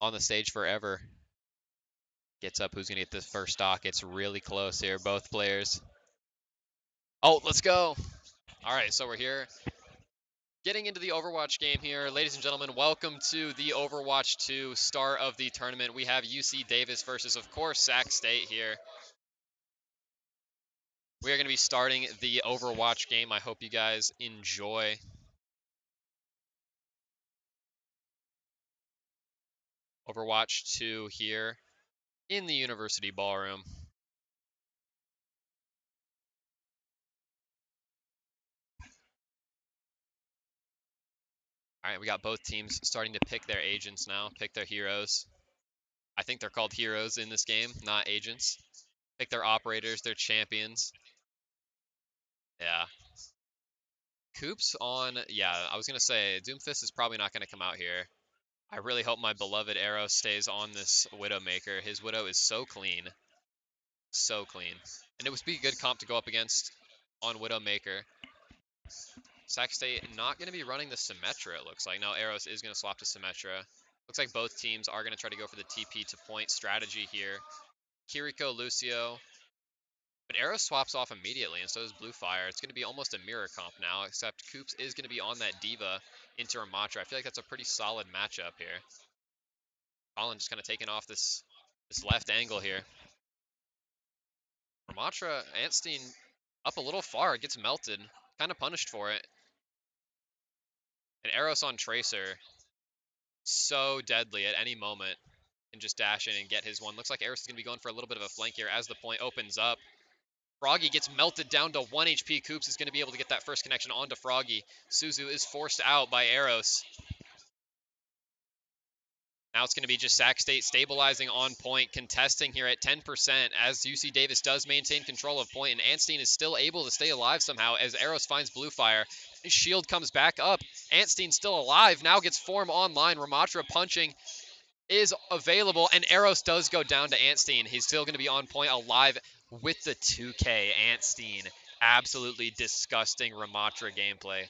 on the stage forever. Gets up, who's going to get this first stock? It's really close here, both players. Oh, let's go. All right, so we're here. Getting into the Overwatch game here. Ladies and gentlemen, welcome to the Overwatch 2 start of the tournament. We have UC Davis versus, of course, Sac State here. We are going to be starting the Overwatch game. I hope you guys enjoy. Overwatch 2 here in the University Ballroom. All right, we got both teams starting to pick their agents now, pick their heroes. I think they're called heroes in this game, not agents. Pick their operators, their champions. Yeah. Coops on, yeah, I was going to say, Doomfist is probably not going to come out here. I really hope my beloved Arrow stays on this Widowmaker. His Widow is so clean. So clean. And it would be a good comp to go up against on Widowmaker. Sac State not going to be running the Symmetra, it looks like. No, Arrows is going to swap to Symmetra. Looks like both teams are going to try to go for the TP to point strategy here. Kiriko, Lucio. But Arrows swaps off immediately, and so does Bluefire. It's going to be almost a mirror comp now, except Coops is going to be on that Diva into Ramatra. I feel like that's a pretty solid matchup here. Colin just kind of taking off this left angle here. Ramatra, Antstein up a little far, gets melted. Kind of punished for it. And Eros on Tracer, so deadly at any moment. Can just dash in and get his one. Looks like Eros is going to be going for a little bit of a flank here as the point opens up. Froggy gets melted down to 1 HP. Coops is going to be able to get that first connection onto Froggy. Suzu is forced out by Eros. Now it's going to be just Sac State stabilizing on point, contesting here at 10% as UC Davis does maintain control of point, and Antstein is still able to stay alive somehow as Eros finds Bluefire. His shield comes back up. Antstein still alive, now gets form online. Ramatra punching is available, and Eros does go down to Antstein. He's still going to be on point, alive with the 2K. Antstein, absolutely disgusting Ramatra gameplay.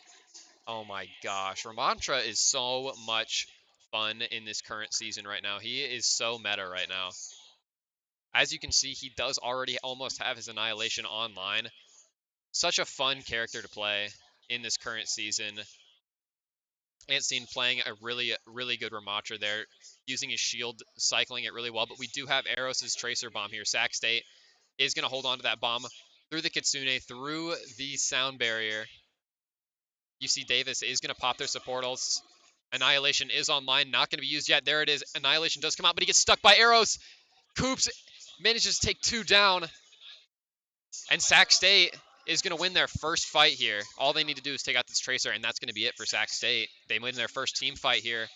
Oh my gosh, Ramatra is so much fun in this current season right now. He is so meta right now. As you can see, he does already almost have his Annihilation online. Such a fun character to play in this current season. Antstein playing a really good Ramatra there, using his shield, cycling it really well. But we do have Eros' Tracer Bomb here. Sac State is going to hold on to that bomb through the Kitsune, through the sound barrier. UC Davis is going to pop their supportals. Annihilation is online, not going to be used yet. There it is. Annihilation does come out, but he gets stuck by Eros. Coops manages to take 2 down. And Sac State is going to win their first fight here. All they need to do is take out this Tracer, and that's going to be it for Sac State. They win their first team fight here.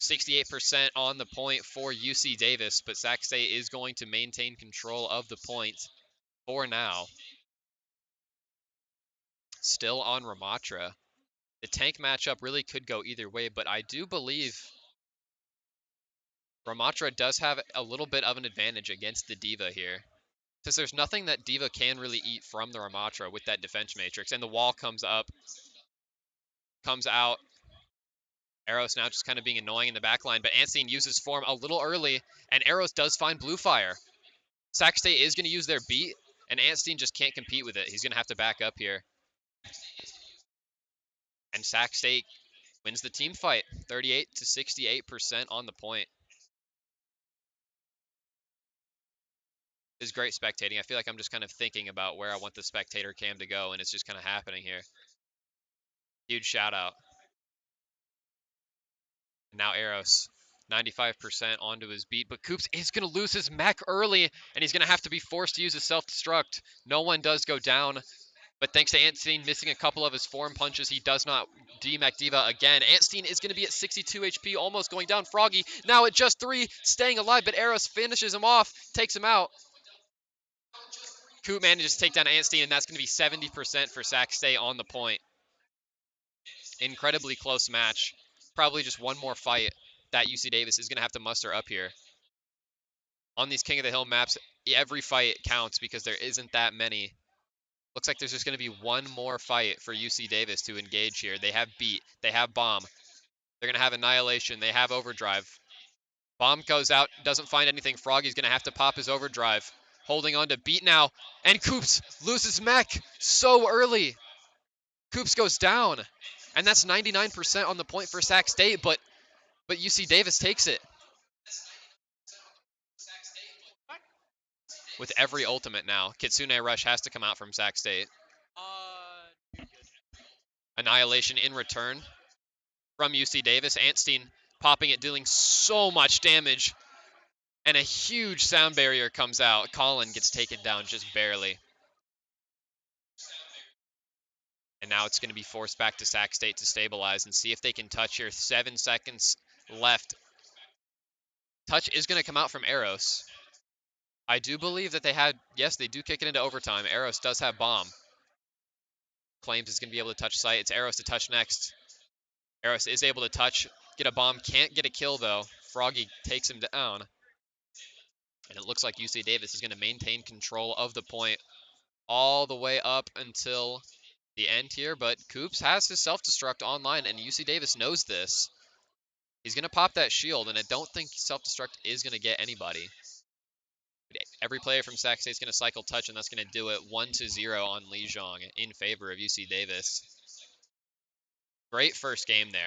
68% on the point for UC Davis, but Sac State is going to maintain control of the point for now. Still on Ramatra. The tank matchup really could go either way, but I do believe Ramatra does have a little bit of an advantage against the Diva here. Because there's nothing that Diva can really eat from the Ramatra with that defense matrix. And the wall comes up, comes out. Eros now just kind of being annoying in the backline, but Antstein uses form a little early, and Eros does find Bluefire. Sac State is going to use their beat And Antstein just can't compete with it. He's going to have to back up here. And Sac State wins the team fight, 38 to 68% on the point. It's great spectating. I feel like I'm just kind of thinking about where I want the spectator cam to go, and it's just kind of happening here. Huge shout out. Now Eros, 95% onto his beat, but Coops is going to lose his mech early, and he's going to have to be forced to use his self-destruct. No one does go down, but thanks to Antstein missing a couple of his form punches, he does not demech Diva again. Antstein is going to be at 62 HP, almost going down. Froggy now at just 3, staying alive, but Eros finishes him off, takes him out. Coop manages to take down Antstein, and that's going to be 70% for Sac State on the point. Incredibly close match. Probably just one more fight that UC Davis is going to have to muster up here. On these King of the Hill maps, every fight counts because there isn't that many. Looks like there's just going to be one more fight for UC Davis to engage here. They have Beat. They have Bomb. They're going to have Annihilation. They have Overdrive. Bomb goes out, doesn't find anything. Froggy's going to have to pop his Overdrive. Holding on to Beat now. And Coops loses mech so early. Coops goes down. And that's 99% on the point for Sac State, but UC Davis takes it. With every ultimate now, Kitsune Rush has to come out from Sac State. Annihilation in return from UC Davis. Antstein popping it, dealing so much damage. And a huge sound barrier comes out. Colin gets taken down just barely. And now it's going to be forced back to Sac State to stabilize and see if they can touch here. 7 seconds left. Touch is going to come out from Eros. I do believe that they had, yes, they do kick it into overtime. Eros does have Bomb. Claims is going to be able to touch site. It's Eros to touch next. Eros is able to touch, get a bomb. Can't get a kill, though. Froggy takes him down. And it looks like UC Davis is going to maintain control of the point all the way up until the end here. But Coops has his self-destruct online, and UC Davis knows this. He's going to pop that shield, and I don't think self-destruct is going to get anybody. Every player from Sac State is going to cycle touch, and that's going to do it 1-0 on Lijiang in favor of UC Davis. Great first game there.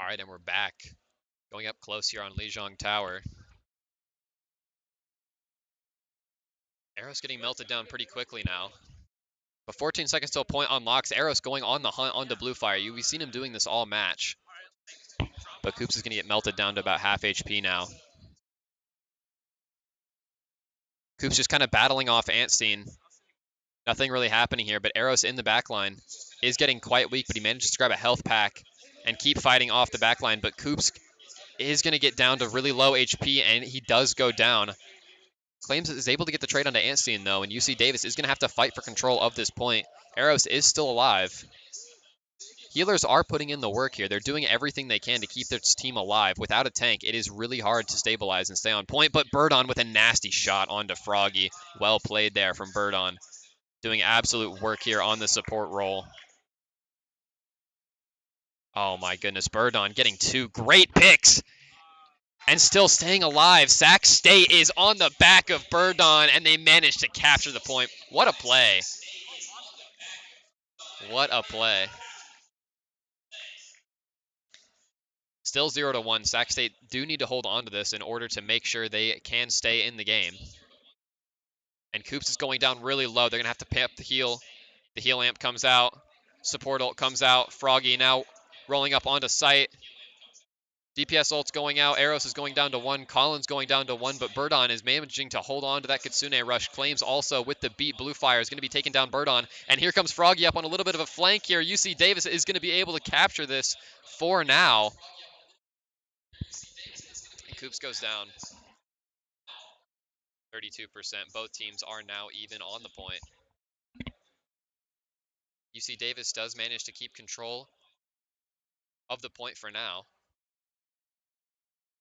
All right, and we're back. Going up close here on Lijiang Tower. Eros getting melted down pretty quickly now. But 14 seconds till point unlocks. Eros going on the hunt onto Bluefire. We've seen him doing this all match. But Coops is going to get melted down to about half HP now. Coops just kind of battling off Antstein. Nothing really happening here, but Eros in the backline is getting quite weak, but he manages to grab a health pack and keep fighting off the backline. But Coops is going to get down to really low HP, and he does go down. Claims is able to get the trade onto Antstein, though, and UC Davis is going to have to fight for control of this point. Eros is still alive. Healers are putting in the work here. They're doing everything they can to keep their team alive. Without a tank, it is really hard to stabilize and stay on point, but Birdon with a nasty shot onto Froggy. Well played there from Birdon. Doing absolute work here on the support role. Oh my goodness, Birdon getting 2 great picks and still staying alive. Sac State is on the back of Birdon, and they managed to capture the point. What a play. What a play. Still 0-1. Sac State do need to hold on to this in order to make sure they can stay in the game. And Coops is going down really low. They're going to have to pay up the heal. The heal amp comes out. Support ult comes out. Froggy now rolling up onto site. DPS ult's going out. Eros is going down to 1. Colin's going down to 1, but Birdon is managing to hold on to that Kitsune rush. Claims also with the beat. Blue Fire is going to be taking down Birdon. And here comes Froggy up on a little bit of a flank here. UC Davis is going to be able to capture this for now. And Coops goes down. 32%. Both teams are now even on the point. UC Davis does manage to keep control of the point for now.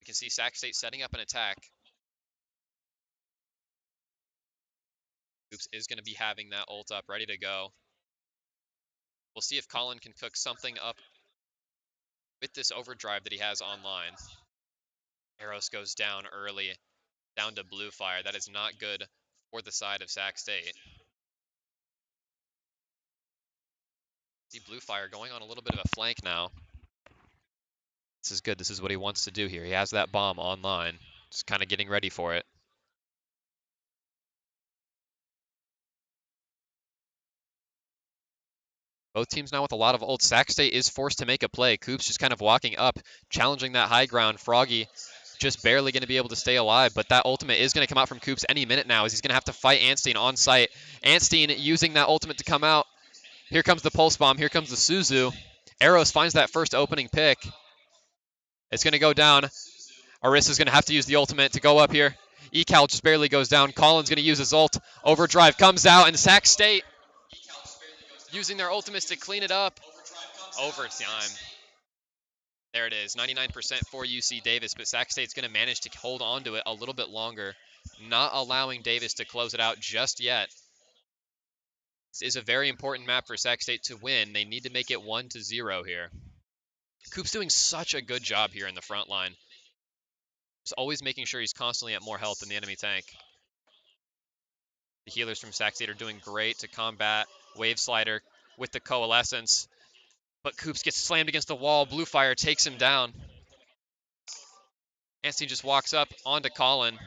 We can see Sac State setting up an attack. Coops is going to be having that ult up, ready to go. We'll see if Colin can cook something up with this overdrive that he has online. Eros goes down early, down to Blue Fire. That is not good for the side of Sac State. See Blue Fire going on a little bit of a flank now. This is good. This is what he wants to do here. He has that bomb online. Just kind of getting ready for it. Both teams now with a lot of ult. Sac State is forced to make a play. Coops just kind of walking up, challenging that high ground. Froggy just barely going to be able to stay alive, but that ultimate is going to come out from Coops any minute now as he's going to have to fight Anstein on site. Anstein using that ultimate to come out. Here comes the pulse bomb. Here comes the Suzu. Eros finds that first opening pick. It's going to go down. Arissa's going to have to use the ultimate to go up here. Ecal just barely goes down. Colin's going to use his ult. Overdrive comes out, and Sac State using their ultimates to clean it up. Overtime. There it is, 99% for UC Davis, but Sac State's going to manage to hold on to it a little bit longer, not allowing Davis to close it out just yet. This is a very important map for Sac State to win. They need to make it 1-0 here. Coop's doing such a good job here in the front line. Just always making sure he's constantly at more health than the enemy tank. The healers from Sac State are doing great to combat Wave Slider with the Coalescence. But Coops gets slammed against the wall. Blue Fire takes him down. Anstein just walks up onto Colin.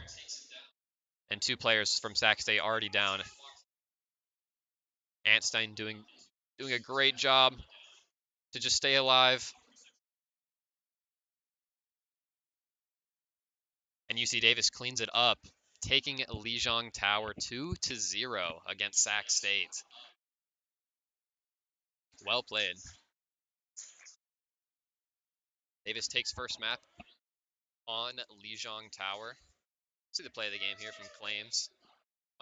And 2 players from Sac State already down. Anstein doing a great job to just stay alive. And UC Davis cleans it up, taking Lijiang Tower 2-0 against Sac State. Well played. Davis takes first map on Lijiang Tower. See the play of the game here from Claims.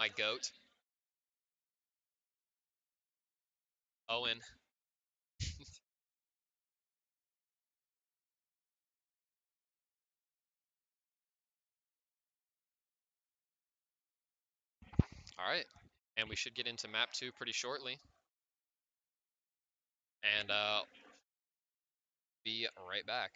My GOAT. Owen. All right, and we should get into map 2 pretty shortly. And be right back.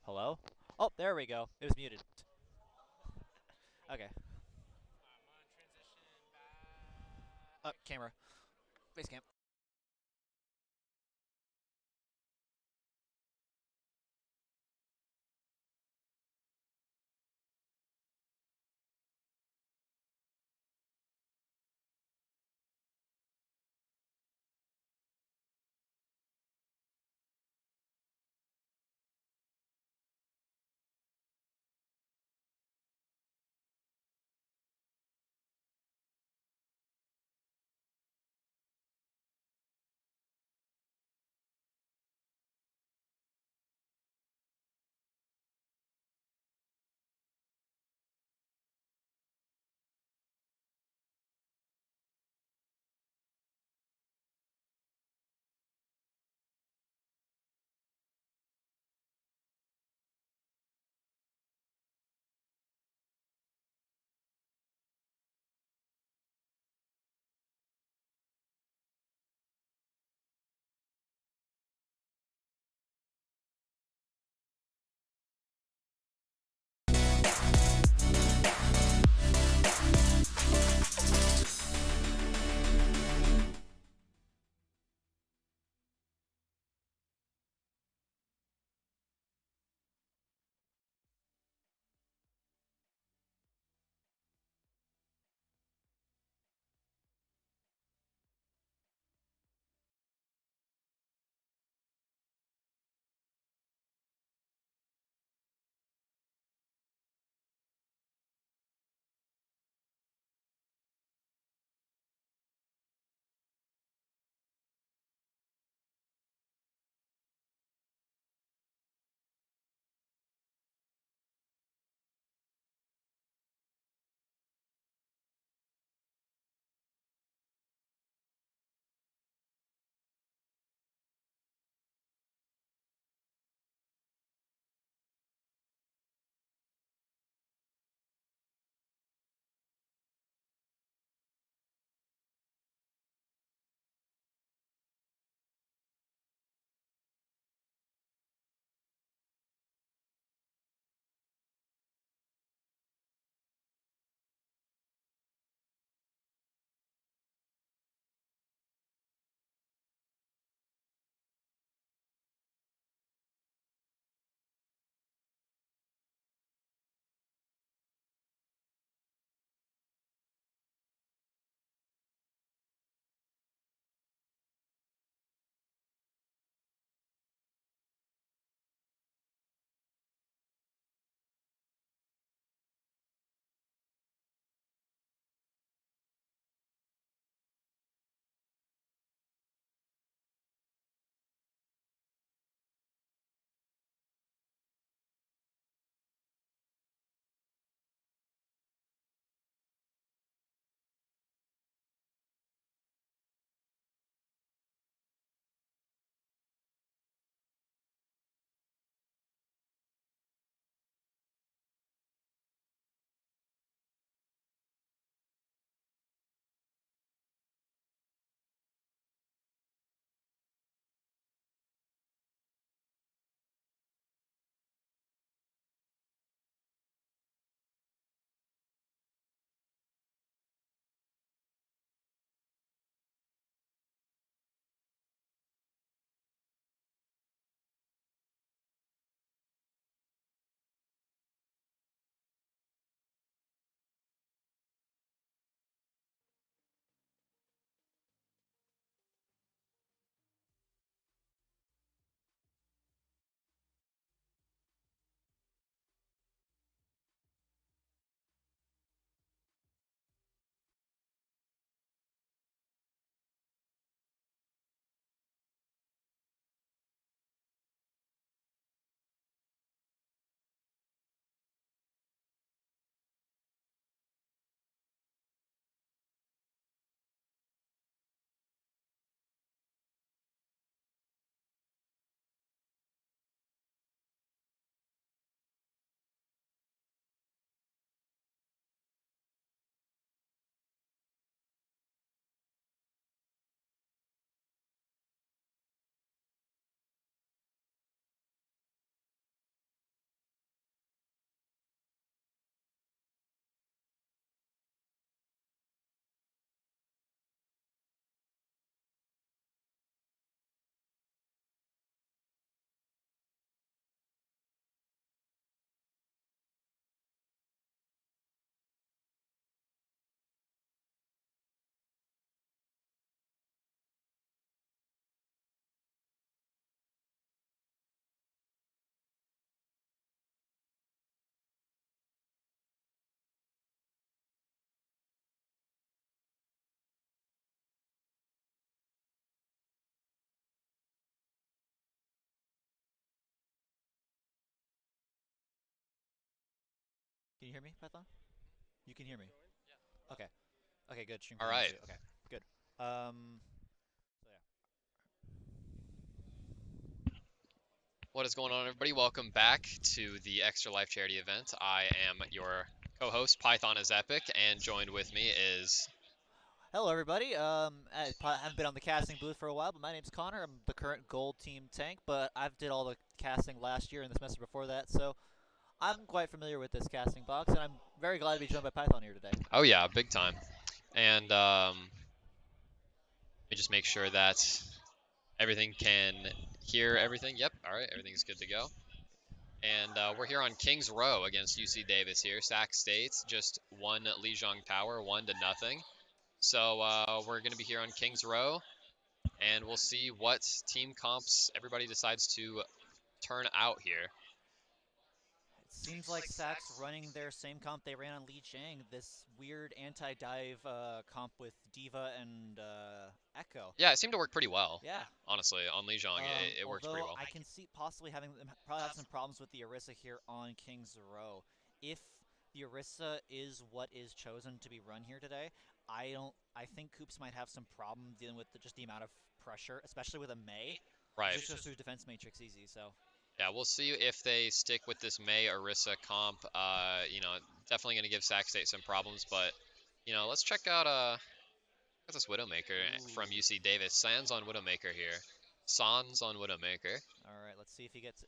Hello? Oh, there we go. It was muted. Okay. Camera. Face cam. you hear me, Python? You can hear me. Okay. Okay, good. Stream All right. too. Okay, good. So yeah. What is going on, everybody? Welcome back to the Extra Life charity event. I am your co-host, Python is Epic, and joined with me is... Hello, everybody. I haven't been on the casting booth for a while, but my name's Connor. I'm the current gold team tank, but I've did all the casting last year and the semester before that, so I'm quite familiar with this casting box, and I'm very glad to be joined by Python here today. Oh yeah, big time. And let me just make sure that everything can hear everything. Yep, all right, everything's good to go. And we're here on Kings Row against UC Davis here. Sac State just won Lijiang Tower 1-0. So we're going to be here on Kings Row, and we'll see what team comps everybody decides to turn out here. It seems like Sac's running their same comp they ran on Lijiang, this weird anti-dive comp with D.Va and Echo. Yeah, it seemed to work pretty well. Yeah. Honestly, on Lijiang, it works pretty well. I can see possibly having them probably have some problems with the Orisa here on Kings Row. If the Orisa is what is chosen to be run here today, I think Koops might have some problem dealing with just the amount of pressure, especially with a Mei. Right. Just goes through defense matrix easy, so. Yeah, we'll see if they stick with this Mei Orisa comp. You know, definitely going to give Sac State some problems, but you know, let's check out this Widowmaker from UC Davis. Sans on Widowmaker here. Sans on Widowmaker. All right, let's see if he gets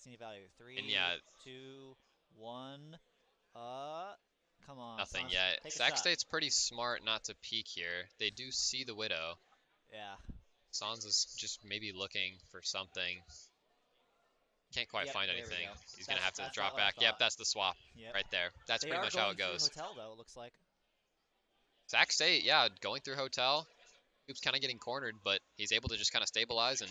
any value. 3, and yeah, 2, 1. Come on. Nothing Sans, yet. Sac State's pretty smart not to peek here. They do see the Widow. Yeah. Sans is just maybe looking for something. Can't quite find anything. He's going to have to drop back. Yep, that's the swap right there. That's pretty much how it goes. Hotel, though, it looks like. Sac State, yeah, going through Hotel. Koops kind of getting cornered, but he's able to just kind of stabilize and...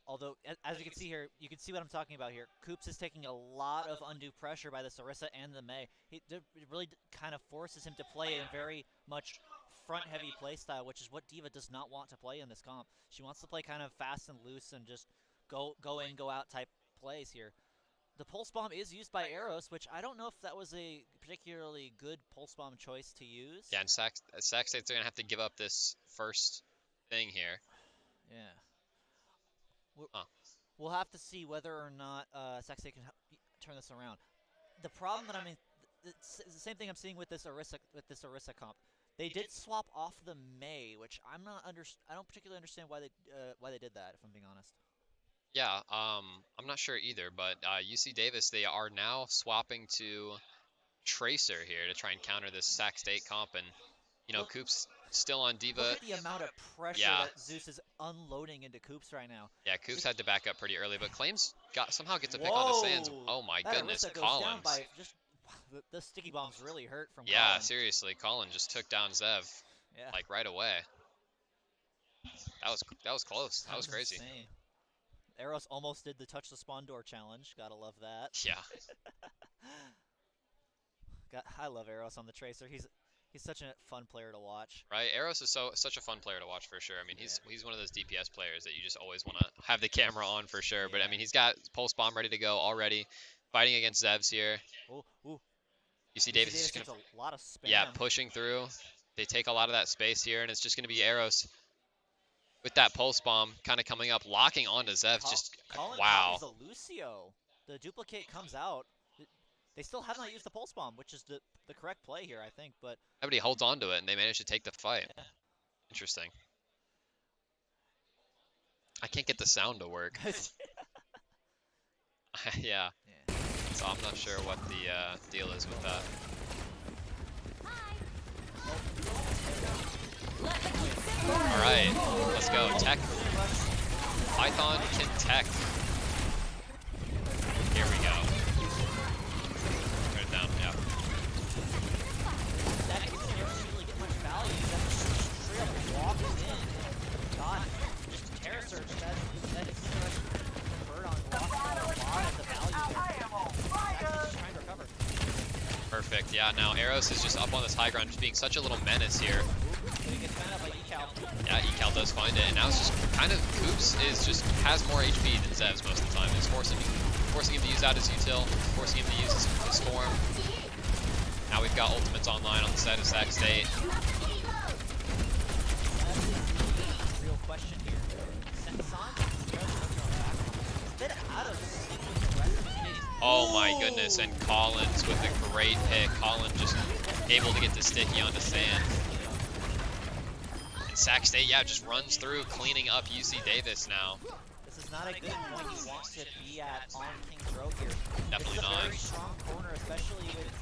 Although, as you can see here, you can see what I'm talking about here. Koops is taking a lot of undue pressure by the Orisa and the Mei. It really kind of forces him to play in very much front-heavy play style, which is what D.Va does not want to play in this comp. She wants to play kind of fast and loose and just go in, go out type plays here. The Pulse Bomb is used by Eros, which I don't know if that was a particularly good Pulse Bomb choice to use. Yeah, and Sac State's going to have to give up this first thing here. Yeah. We'll have to see whether or not Sac State can turn this around. The problem that it's the same thing I'm seeing with this Orisa comp. They did swap off the Mei, which I don't particularly understand why they did that, if I'm being honest. Yeah, I'm not sure either, but UC Davis, they are now swapping to Tracer here to try and counter this Sac State comp, and you know, Koops still on D.Va. Look at the amount of pressure that Zeus is unloading into Koops right now. Yeah, Koops had to back up pretty early, but Claims somehow gets a pick on the Sands. Oh my goodness, Collins. The sticky bombs really hurt from Yeah, Collins. Seriously, Collins just took down Zev like right away. That was close. That was crazy. Insane. Eros almost did the touch the spawn door challenge. Gotta love that. Yeah. I love Eros on the Tracer. He's such a fun player to watch. Right, Eros is such a fun player to watch for sure. I mean, he's one of those DPS players that you just always want to have the camera on for sure. But I mean, he's got Pulse Bomb ready to go already, fighting against Zevs here. Ooh. UC Davis is just gonna a lot of spam. Yeah, pushing through. They take a lot of that space here, and it's just gonna be Eros with that Pulse Bomb kind of coming up, locking onto Zev. Wow. The Lucio. The duplicate comes out. They still have not used the Pulse Bomb, which is the correct play here, I think. But everybody holds on to it, and they manage to take the fight. Yeah. Interesting. I can't get the sound to work. Yeah. So I'm not sure what the deal is with that. All right, let's go. Tech. Python can tech. Here we go. Turn it down. Yeah. That doesn't really get much value. That's straight up walking in. God, just terror search. That is convert on walking a lot of the value there. Just trying to recover. Yeah, now Eros is just up on this high ground, just being such a little menace here. He gets found out by Ecal. Yeah, Ecal does find it, and now it's just kind of Coops has more HP than Zevs most of the time. It's forcing him to use out his util, forcing him to use his form. Now we've got ultimates online on the side of Sac State. Real question here. Oh my goodness, and Collins with a great pick. Collins just able to get the sticky onto Sand. And Sac State, yeah, just runs through, cleaning up UC Davis now. This is not a good point he wants to be at on Kings Row here. Definitely this is not. a very strong corner, especially with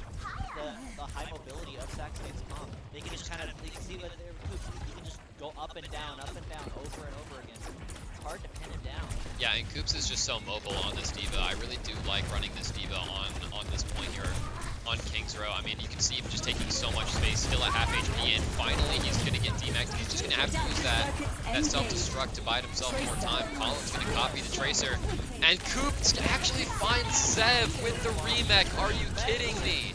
the high mobility of Sac State's comp. They can just kind of, you can see what they're, you can just go up and down, over and over again. It's hard to pin him down. Yeah, and Coops is just so mobile on this D.Va. I really do like running this D.Va on this point here on Kings Row. I mean, you can see him just taking so much space, still at half HP, and finally he's going to get D-Max. He's just going to have to use that self-destruct to buy himself more time. Colin's going to copy the Tracer, and Coops actually finds Zev with the remech. Are you kidding me?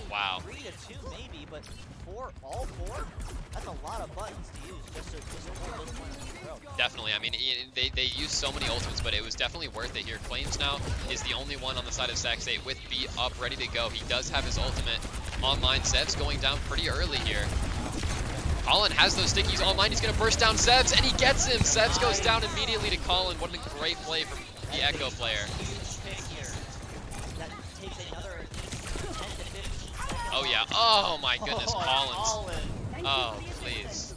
Wow. 3 to 2 maybe, but all four? That's a lot of buttons to use just to hold this one in the row. Definitely. I mean, they use so many ultimates, but it was definitely worth it here. Claims now is the only one on the side of Sac State with B up, ready to go. He does have his ultimate online. Zev's going down pretty early here. Colin has those stickies online. He's going to burst down Zevs, and he gets him. Zevs goes down immediately to Colin. What a great play from the Echo player. Oh yeah, oh my goodness, Collins. Oh, please.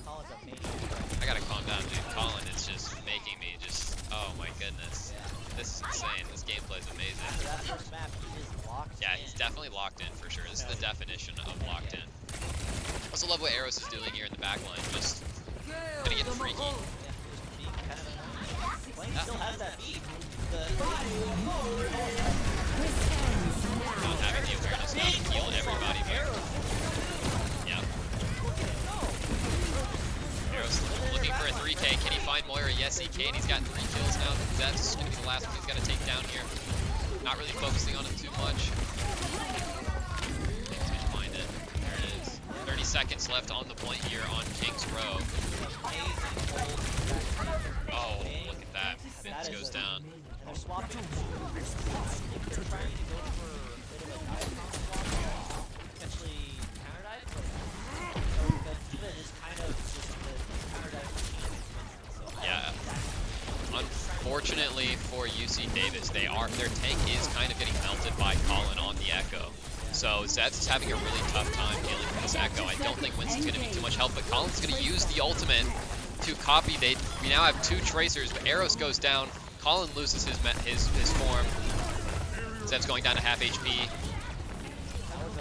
I gotta calm down, dude. Colin is just making me just, oh my goodness. This is insane. This gameplay is amazing. Yeah, he's definitely locked in for sure. This is the definition of locked in. I also love what Eros is doing here in the back line. Just gonna get freaky. Not having the awareness now to heal everybody here. Yep. Eros looking for a 3K. Can he find Moira? Yes, he can. He's got 3 kills now. That's going to be the last one he's got to take down here. Not really focusing on him too much. He's going to find it. There it is. 30 seconds left on the point here on Kings Row. Oh, look at that. Vince goes down. They're swapping. They're trying to go for a bit of a dive swap, potentially counter dive. So the D.Va is kind of just the counter dive machine. So yeah. Unfortunately for UC Davis, their tank is kind of getting melted by Colin on the Echo. So Zevs is having a really tough time dealing with this Echo. I don't think Winston's going to be too much help, but Colin's going to use the ultimate to copy. We now have 2 Tracers, but Eros goes down. Colin loses his form. Zev's going down to half HP. That was a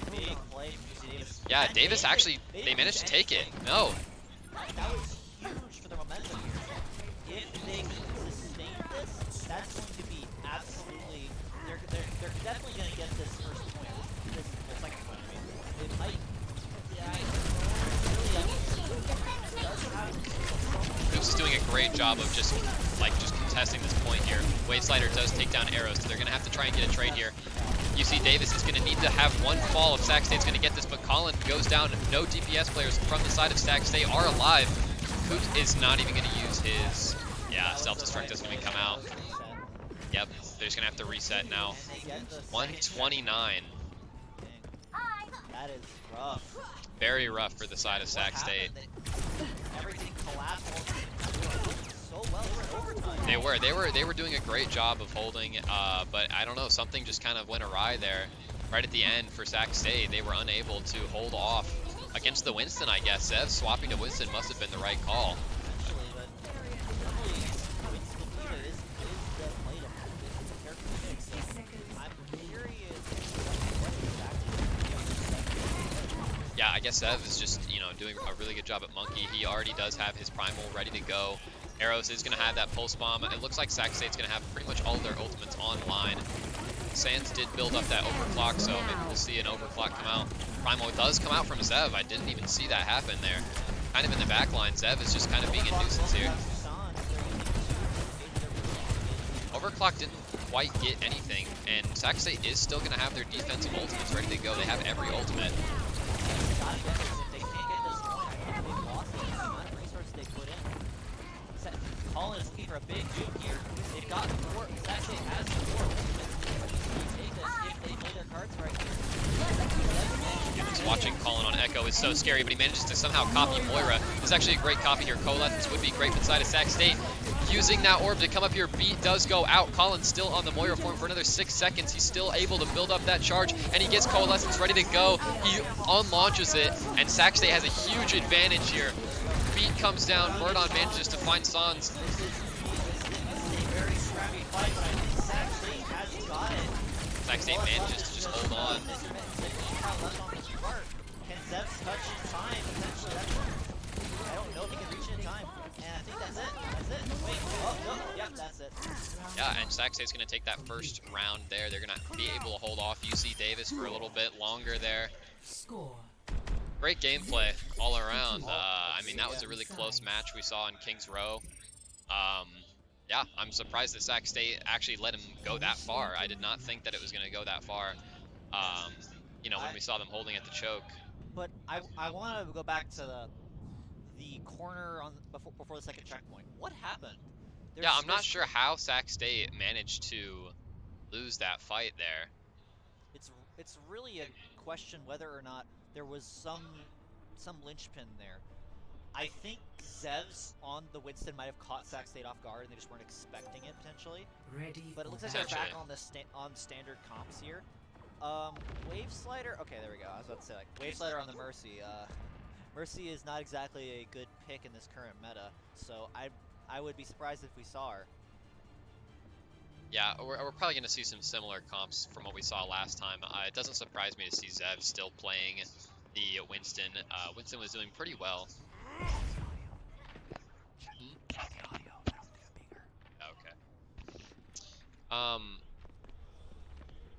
big play from UC Davis. Yeah, Davis actually, they managed to take it. No. That was huge for the momentum here. If they can sustain this, that's going to be absolutely, they're definitely going to get this first point. This second point, I mean. They might, Coops is doing a great job of just contesting this point here. Wave Slider does take down Eros, so they're going to have to try and get a trade here. UC Davis is going to need to have one fall if Sac State's going to get this, but Colin goes down. No DPS players from the side of Sac State are alive. Coops is not even going to use his, self-destruct doesn't even come out. Yep, they're just going to have to reset now. 129. That is rough. Very rough for the side of Sac State. Everything collapsed so well in overtime. They were doing a great job of holding, but I don't know, something just kind of went awry there. Right at the end for Sac State, they were unable to hold off against the Winston, I guess. Zev swapping to Winston must have been the right call. Actually, but normally Winston D.Va is the play to carefully fix. I'm curious what exactly. Yeah, I guess Zev is just, doing a really good job at Monkey. He already does have his Primal ready to go. Eros is going to have that pulse bomb. It looks like Sac State's going to have pretty much all of their ultimates online. Sands did build up that overclock, so maybe we'll see an overclock come out. Primal does come out from Zev. I didn't even see that happen there. Kind of in the back line. Zev is just kind of being a nuisance here. clock didn't quite get anything, and Sac State is still going to have their defensive ultimates ready to go. They have every ultimate. Colin is looking for a big juke here. They've got 4. Sac State has 4. Take this if they play their cards right here. Just watching Colin on Echo is so scary, but he manages to somehow copy Moira. It's actually a great copy here. Coalescence would be great inside of Sac State. Using that orb to come up here, beat does go out. Colin's still on the Moira form for another 6 seconds. He's still able to build up that charge, and he gets Coalescence ready to go. He unlaunches it, and Sac State has a huge advantage here. Beat comes down, Murdon manages to find Sans. Sac State manages to just hold on. Can Zevs touch in time? I don't know if he can reach it in time. And I think that's it. That's it. Wait. Oh, no. Yep, that's it. Yeah, and Sac State's going to take that first round there. They're going to be able to hold off UC Davis for a little bit longer there. Score. Great gameplay all around. I mean, that was a really close match we saw in Kings Row. Yeah, I'm surprised that Sac State actually let him go that far. I did not think that it was going to go that far, you know, when we saw them holding at the choke. But I want to go back to the corner on before the second checkpoint. What happened? Yeah, I'm not sure how Sac State managed to lose that fight there. It's really a question whether or not there was some linchpin there. I think Zevs on the Winston might have caught Sac State off guard and they just weren't expecting it potentially. But it looks like they're back on the standard comps here. Wave Slider. Okay, there we go. I was about to say like Wave Slider on the Mercy. Mercy is not exactly a good pick in this current meta, so I would be surprised if we saw her. Yeah, we're probably going to see some similar comps from what we saw last time. It doesn't surprise me to see Zev still playing the Winston. Winston was doing pretty well. Okay.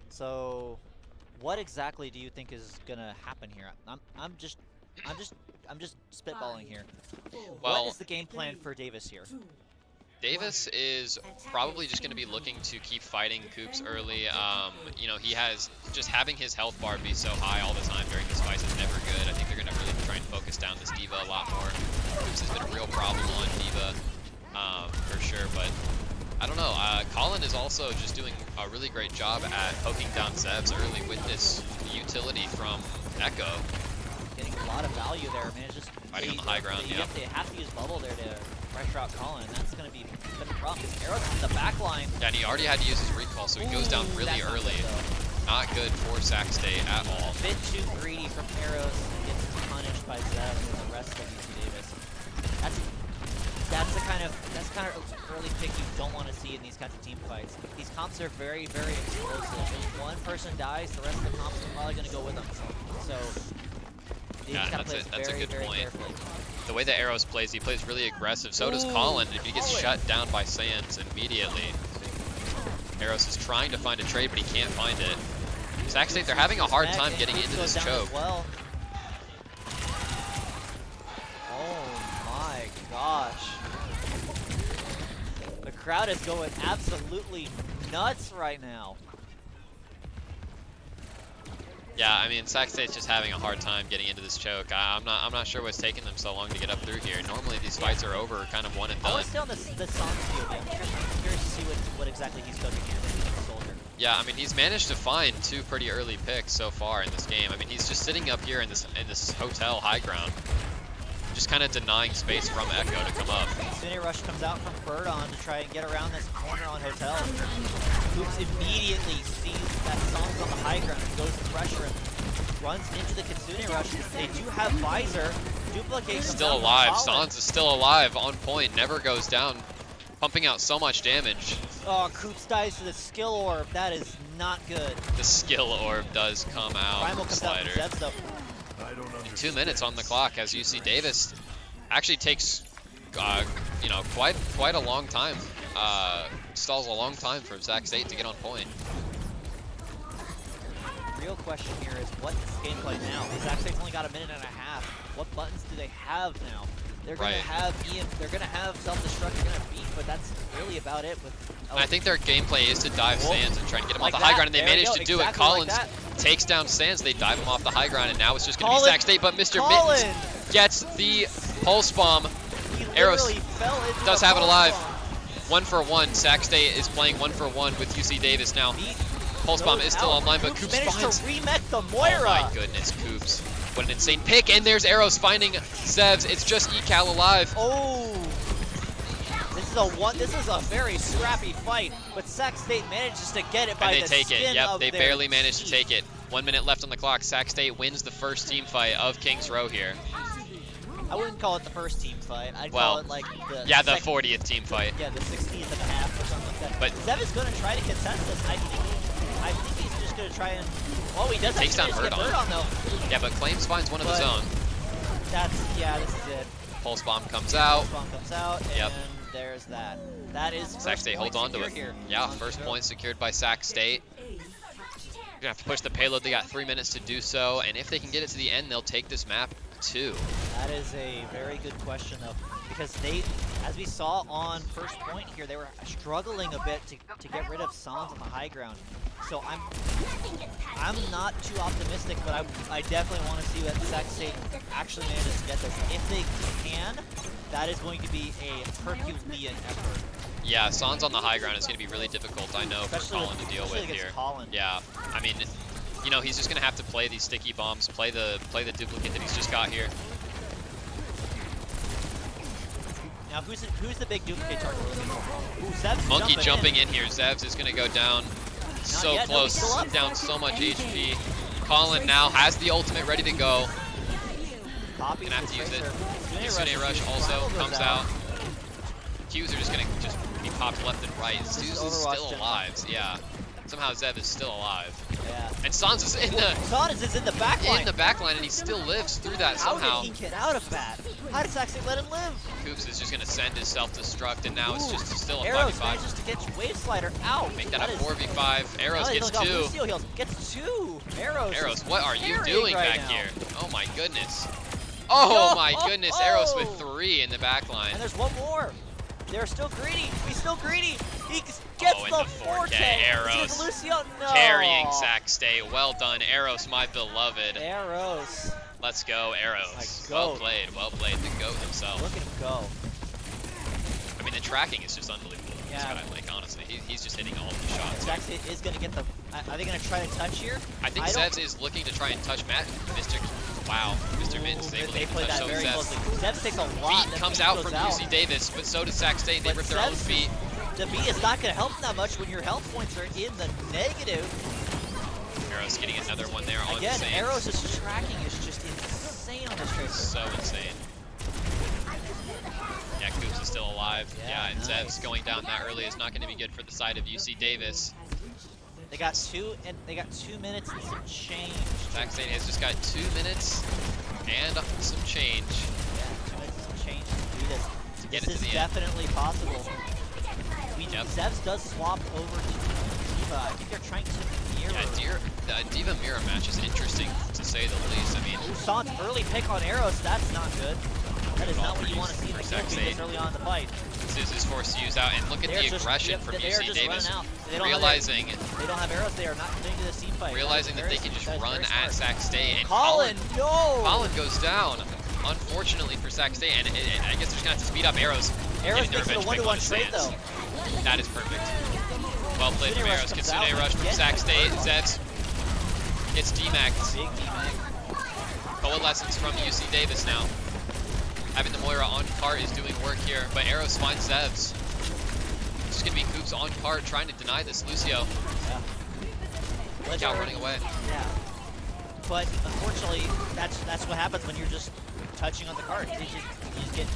So, what exactly do you think is gonna happen here? I'm just spitballing here. Well, what is the game plan for Davis here? Davis is probably just going to be looking to keep fighting Coops early. You know, he has just having his health bar be so high all the time during these fights is never good. I think they're going to really try and focus down this D.Va a lot more. Coops has been a real problem on D.Va for sure, but I don't know. Colin is also just doing a really great job at poking down Zevs early with this utility from Echo. Getting a lot of value there, man. Just fighting on the high ground, yeah. They have to use bubble there to pressure out Colin, and that's going to be the problem. His arrows in the back line. Yeah, and he already had to use his recall, so he goes down really early. Not good for Sac State at all. A bit too greedy from arrows, gets punished by Zev and the rest of UC Davis. That's kind of early pick you don't want to see in these kinds of team fights. These comps are very, very explosive. If one person dies, the rest of the comps are probably going to go with them. So yeah, that's a good point. Carefully. The way that Arrows plays, he plays really aggressive. So does Colin. If he gets shut down by Sans immediately. Arrows is trying to find a trade, but he can't find it. Sac State, they're having a hard time getting into this choke. Well. Oh my gosh. The crowd is going absolutely nuts right now. Yeah, I mean, Sac State's just having a hard time getting into this choke. I'm not sure what's taking them so long to get up through here. Normally these fights are over, kind of one and done. I want to stay on the Sans field. I'm curious to see what exactly he's cooking here with the Soldier. Yeah, I mean, he's managed to find 2 pretty early picks so far in this game. I mean, he's just sitting up here in this hotel high ground, just kind of denying space from Echo to come up. Kitsune Rush comes out from Birdon to try and get around this corner on Hotel. Hoops immediately sees that Sans on the high ground and goes to pressure and runs into the Kitsune Rush. They do have Visor. Duplicate still alive. Sans is still alive, on point, never goes down, pumping out so much damage. Oh, Coops dies to the skill orb. That is not good. The skill orb does come out. Primal comes Slider. out from Zevs, though. 2 minutes on the clock as UC Davis actually takes, you know, quite a long time. Stalls a long time for Sac State to get on point. Real question here is what is gameplay now? Sac State's only got a minute and a half. What buttons do they have now? They're gonna have they're gonna have self-destruct, they're gonna beat, but that's really about it. With And I think their gameplay is to dive Sands and try and get him Like off the high that. ground, and they There we managed go. to do Exactly it. like Collins that. takes down Sands, they dive him off the high ground, and now it's just gonna be Colin- Sac State, but Mr. Colin! Mittens gets the pulse bomb. He Arrows literally fell into does the have it pulse alive. bomb. 1 for 1. Sac State is playing 1 for 1 with UC Davis now. Pulse bomb is still out. online, but Coops Coops managed finds. to remech the Moira. Oh my goodness, Coops. What an insane pick, and there's Arrows finding Zevs. It's just Ecal alive. Oh, this is a very scrappy fight, but Sac State manages to get it by And they the take it. skin Yep, of they their barely managed to teeth. take it. 1 minute left on the clock. Sac State wins the first team fight of Kings Row here. I wouldn't call it the first team fight. I'd Well, call it like the the second, 40th team fight. Yeah, the 16th and a half or something like that. But Zev is going to try to contest this. I think he's just going to try and. Oh, he does Takes actually down manage to get Bird Bird on though. Yeah, but Claims finds one of his But- own. This is it. Pulse bomb comes out. Pulse bomb comes out, and Yep. there's that. That is Sac first State point holds on to secure it. here. Yeah, first point secured by Sac State. You're gonna have to push the payload. They got 3 minutes to do so, and if they can get it to the end, they'll take this map too. That is a very good question, though, because they, as we saw on first point here, they were struggling a bit to get rid of Sans on the high ground. So I'm not too optimistic, but I definitely want to see that Sac State actually manages to get this. If they can, that is going to be a Herculean effort. Yeah, Sans on the high ground is going to be really difficult, I know, Especially for Colin to deal with against here. Colin. Yeah, I mean, you know, he's just going to have to play these sticky bombs, play the duplicate that he's just got here. Now, who's the big duplicate target we're looking for? Ooh, Zev's Monkey jumping in here. Zevs is going to go down so yet, no, close, he's still up. down so much HP. Colin now has the ultimate ready to go. Copies Gonna have to use it. Tracer. Tsune Rush also comes out. Qs are just going to just be popped left and right. Zeus is still alive. Yeah. Somehow Zev is still alive. Yeah. And Sans is in the Sans is in the back line. in the back line, and he still lives through that somehow. How did he get out of that? How did Sac State let him live? Coops is just going to send his self-destruct, and now it's just still a Arrows 5v5. manages to get Wave Slider out. Make that a 4v5. Arrows gets got 2. Lucio heals. Gets 2. Arrows. What are you carrying doing right back now. here? Oh my goodness. Oh my goodness, Arrows with oh. 3 in the back line. And there's one more. They're still greedy. He's still greedy. He gets in the the 4K. 4K, Arrows. It's Lucio. No. Carrying Sac State. Well done, Arrows, my beloved. Arrows. Let's go, Arrows. My Well goat. played, the GOAT himself. Look at him go. I mean, the tracking is just unbelievable. This Yeah. guy, like, honestly, he's just hitting all of the shots. Sac State is going to get the. Are they going to try to touch here? I think Zevs is looking to try and touch Matt. Mr. Mittens able They to played touch that very Zevs. closely. Zevs takes a lot. Beat The comes beat out goes from out. UC Davis, but so does Sac State. They But rip their own Zevs- feet. The beat is not going to help them that much when your health points are in the negative. Arrows getting another one there on Again, Sands. Arrows' tracking is just insane on this tracer. So insane. Yeah, Coops is still alive. Yeah, and nice. Zevs going down that early is not going to be good for the side of UC Davis. They got 2 minutes and some change. Sac State has just got 2 minutes and some change. Yeah, 2 minutes and some change to do this. To get This it is to the end. definitely possible. Zevs does swap over to Diva. I think they're trying to mirror. Yeah, the Diva mirror match is interesting to say the least. I mean, Sans early pick on Arrows. That's not good. That is not what you want to see in the Sac field this State. early on in the fight. Zeus is forced to use out, and look at They're the just- aggression yep, from they are UC just Davis. running out. They don't Realizing they don't have Arrows. They are not committing to the team fight. realizing that they can just run at Sac State. And Colin, no! Colin goes down, unfortunately for Sac State, and I guess they're just gonna have to speed up Arrows. Arrows getting their makes it a revenge pick 1-to-1 onto trade Sands. though. That is perfect. Well played Kitsune from Rush Arrows. comes Kitsune out Rush from again. Sac State. Zevs gets DMAC'd. Big DMAC. Coalescence from UC Davis now. Having the Moira on cart is doing work here, but Arrows finds Zevs. It's just gonna be Coops on cart trying to deny this Lucio. Yeah. Cal running away. Yeah. But unfortunately, that's what happens when you're just touching on the cart. You just get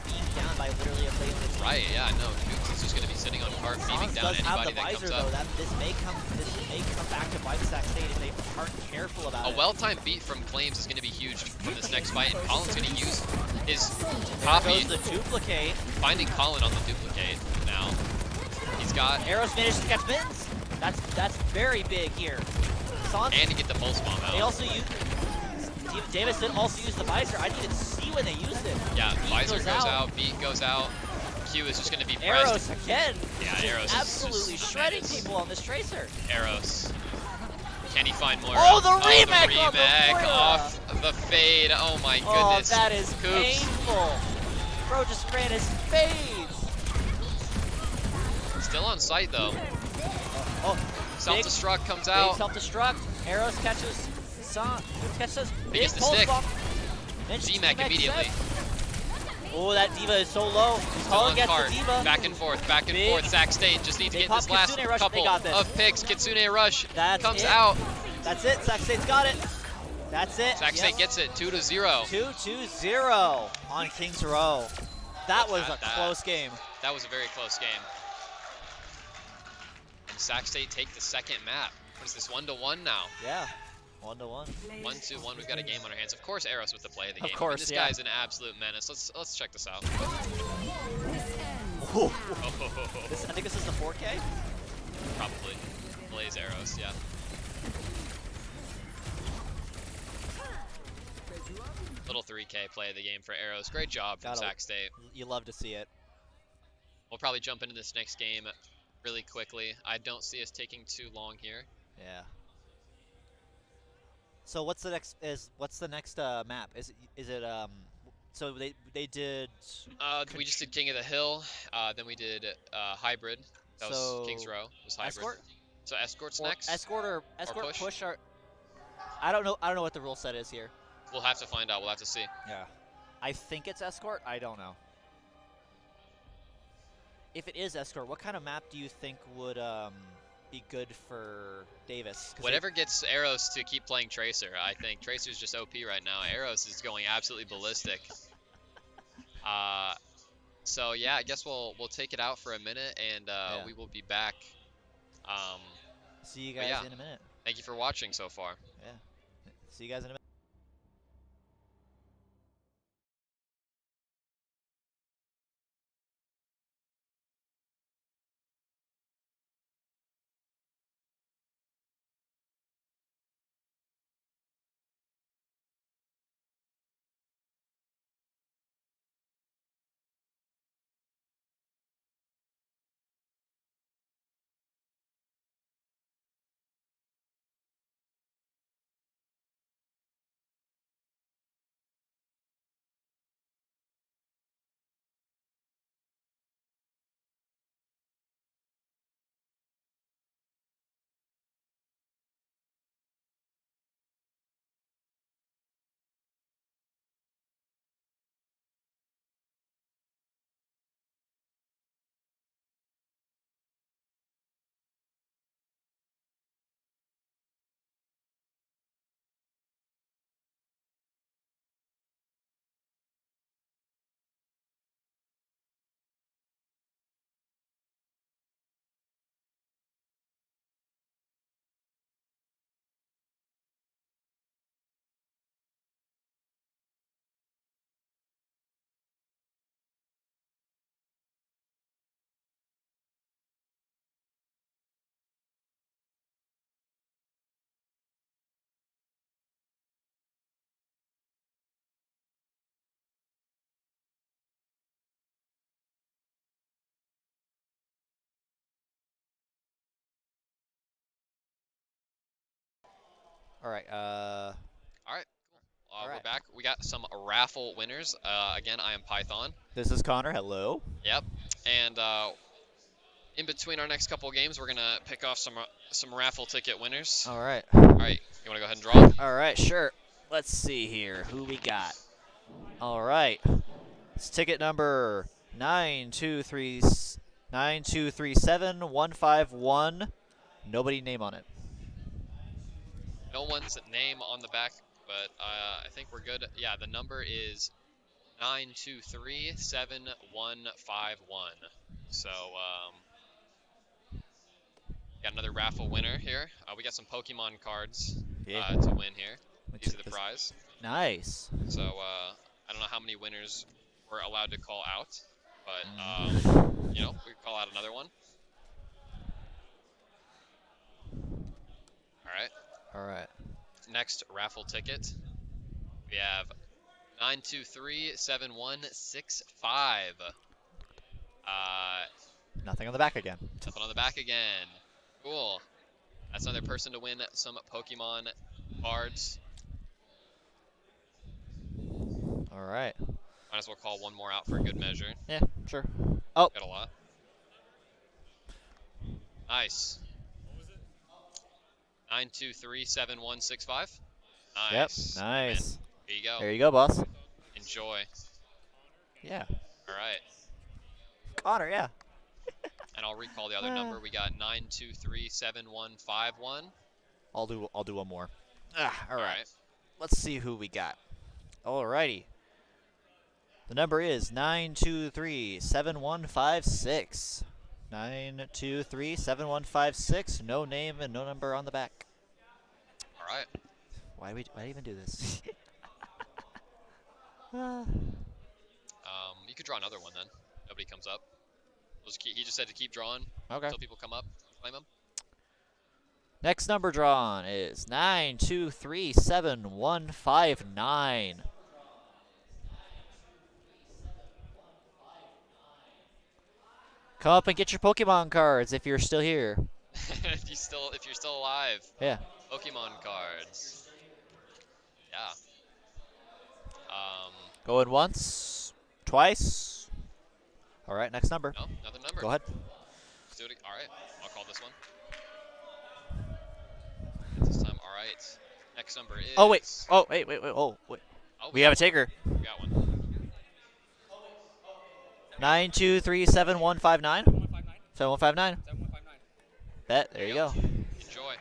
beamed down by literally a play of the team. Right, yeah, no. Coops is just gonna be sitting on cart, beaming Sans down does have anybody the that visor comes though. up. That this may come back to bite Sac State if they aren't careful about A it. well-timed beat from Claims is going to be huge from this next fight, and Colin's going to use his copy, Goes the duplicate. finding Colin on the duplicate now. He's got, Arrows managed to catch Mittens. That's very big here. Sans, and to get the pulse bomb they out. also use Davis did also use the visor. I didn't even see when they used it. Yeah, Beat visor goes out, beat goes out. Q is just going to be Arrows pressed. again. Yeah, Arrows is absolutely just shredding tremendous. people on this Tracer. Arrows. Can he find more? Oh, the remake, the remake off the fade. Oh my goodness. Oh, that is Coops. painful. Bro just ran his fades. Still on site though. Oh, self-destruct comes out. Self-destruct. Arrows catches. Catches. Big Gets the pulse stick. bomb. Z-Mac immediately. Oh, that D.Va is so low. Still on gets card. the D.Va. Back and forth, back and forth. Sac State just needs to get this last Rush. couple of picks. Kitsune Rush comes out. That's it. Sac State's got it. That's it. Sac State gets it. 2-0. 2-0 on Kings Row. That was a close game. That was a very close game. And Sac State take the second map. What is this, 1-1 now? Yeah, 1-1. 1-1. We've got a game on our hands. Of course, Eros with the play of the game. Of course, this guy's an absolute menace. Let's check this out. I think this is the 4K. Probably. Blaze Eros, yeah. Little 3K play of the game for Eros. Great job from Sac State. You love to see it. We'll probably jump into this next game really quickly. I don't see us taking too long here. Yeah. So what's the next map? Is it so they did we just did King of the Hill, then we did Hybrid. That was Kings Row. Was Hybrid. Escort? So Escort's or next. Escort or push are I don't know what the rule set is here. We'll have to find out. We'll have to see. Yeah. I think it's Escort. I don't know. If it is Escort, what kind of map do you think would be good for Davis? Whatever gets Eros to keep playing Tracer. I think Tracer's just OP right now. Eros is going absolutely ballistic. So yeah, I guess we'll take it out for a minute, and we will be back. See you guys in a minute. Thank you for watching so far. Yeah. See you guys in a minute. All right. All right. Cool. We're back. We got some raffle winners. Again, I am Python. This is Connor. Hello. Yep. And in between our next couple games, we're gonna pick off some raffle ticket winners. All right. All right. You wanna go ahead and draw? All right. Sure. Let's see here. Who we got? All right. It's ticket number 9237151. Nobody name on it. No one's name on the back, but I think we're good. Yeah, the number is 9237151. So got another raffle winner here. We got some Pokemon cards to win here. These are the prize. Nice. So I don't know how many winners we're allowed to call out, but you know, we can call out another one. All right. All right. Next raffle ticket. We have 9237165. Nothing on the back again. Nothing on the back again. Cool. That's another person to win some Pokemon cards. All right. Might as well call one more out for good measure. Yeah, sure. Oh. Got a lot. Nice. 9237165. Nice. Yep. Nice. There you go. There you go, boss. Enjoy. Yeah. All right. Connor, yeah. And I'll recall the other number. We got 9237151. I'll do one more. All right. Let's see who we got. Alrighty. The number is 9237156. 9237156. No name and no number on the back. All right. Why even do this? You could draw another one then. Nobody comes up. He just said to keep drawing until people come up, claim them. Next number drawn is 9237159. Come up and get your Pokemon cards if you're still here. if you're still alive. Yeah. Pokemon cards. Yeah. Going once, twice. All right, next number. No, another number. Go ahead. Let's do it. All right, I'll call this one. This time, all right. Next number is. Oh wait. Oh wait. Oh wait. Oh, we have a taker. We got one. 9237159. 7159. Bet. There you go. Enjoy.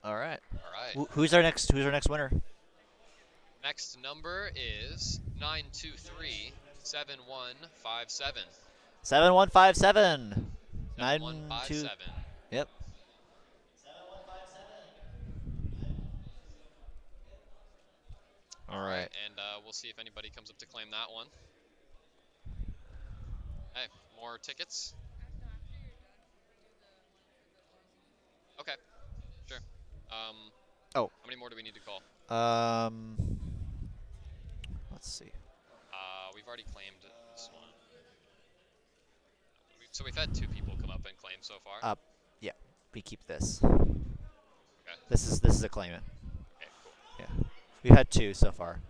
All right. All right. Who's our next winner? Next number is 9237157. 7157. 7157. Yep. All right. And we'll see if anybody comes up to claim that one. Hey, more tickets? Okay, sure. Oh. How many more do we need to call? Let's see. We've already claimed this one. So we've had 2 people come up and claim so far. Yeah. We keep this. Okay. This is a claimant. Okay, cool. Yeah. We've had 2 so far.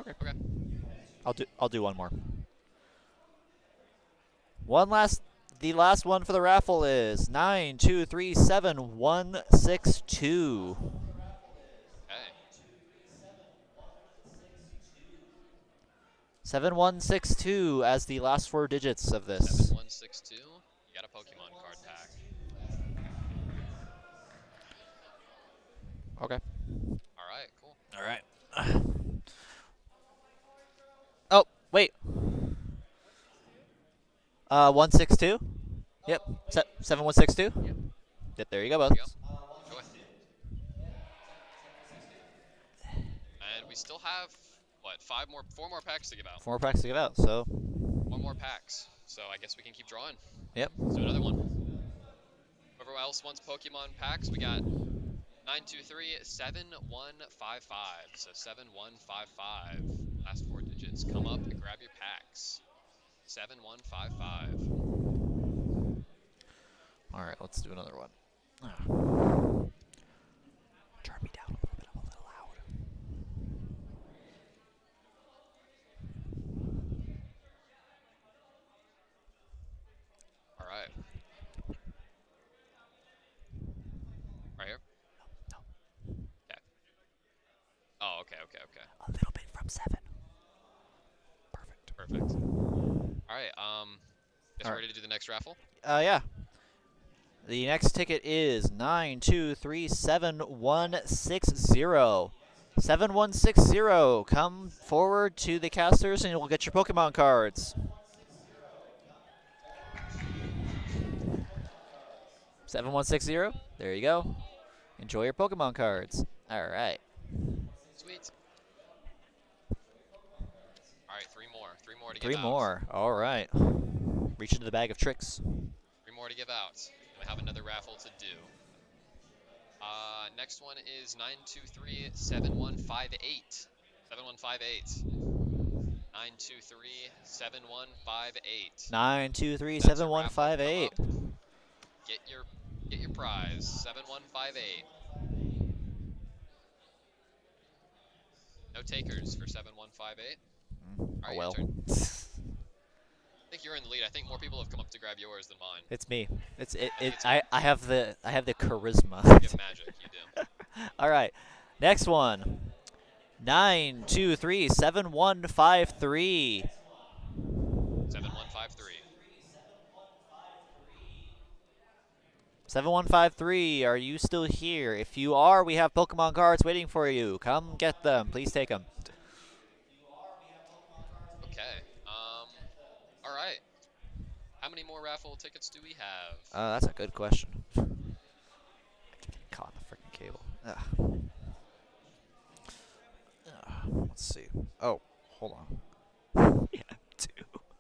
Okay. I'll do one more. The last one for the raffle is 9237162. Okay. 7162 as the last 4 digits of this. 7162. You got a Pokemon card pack. Okay. All right, cool. All right. Oh, wait. 162? Yep. 7162? Yep, there you go, both. Enjoy. And we still have, what, 4 more packs to give out. 4 more packs to give out, so. 1 more packs. So I guess we can keep drawing. Yep. Let's do another one. Whoever else wants Pokemon packs, we got 9237155. So 7155. Last 4 digits. Come up and grab your packs. 7155. All right, let's do another one. Turn me down a little bit. I'm a little loud. All right. Right here? No. Okay. Oh, okay. A little bit from 7. Perfect. All right. Guess we're ready to do the next raffle. Yeah. The next ticket is 9237160. 7160. Come forward to the casters and we'll get your Pokemon cards. 7160. There you go. Enjoy your Pokemon cards. All right. Sweet. All right, 3 more. 3 more to give out. 3 more. All right. Reach into the bag of tricks. 3 more to give out. We have another raffle to do. Next one is 923-7158. 7158. 923-7158. 923-7158. Get your prize. 7158. No takers for 7158. All Oh right, well. your turn. I think you're in the lead. I think more people have come up to grab yours than mine. It's me. It's I have the charisma. You have magic. You do. All right. Next one. 923-7153. 7153. 7153, are you still here? If you are, we have Pokemon cards waiting for you. Come get them. Please take them. Okay. All right. How many more raffle tickets do we have? That's a good question. I keep getting caught in the freaking cable. Let's see. Oh, hold on. Yeah, 2.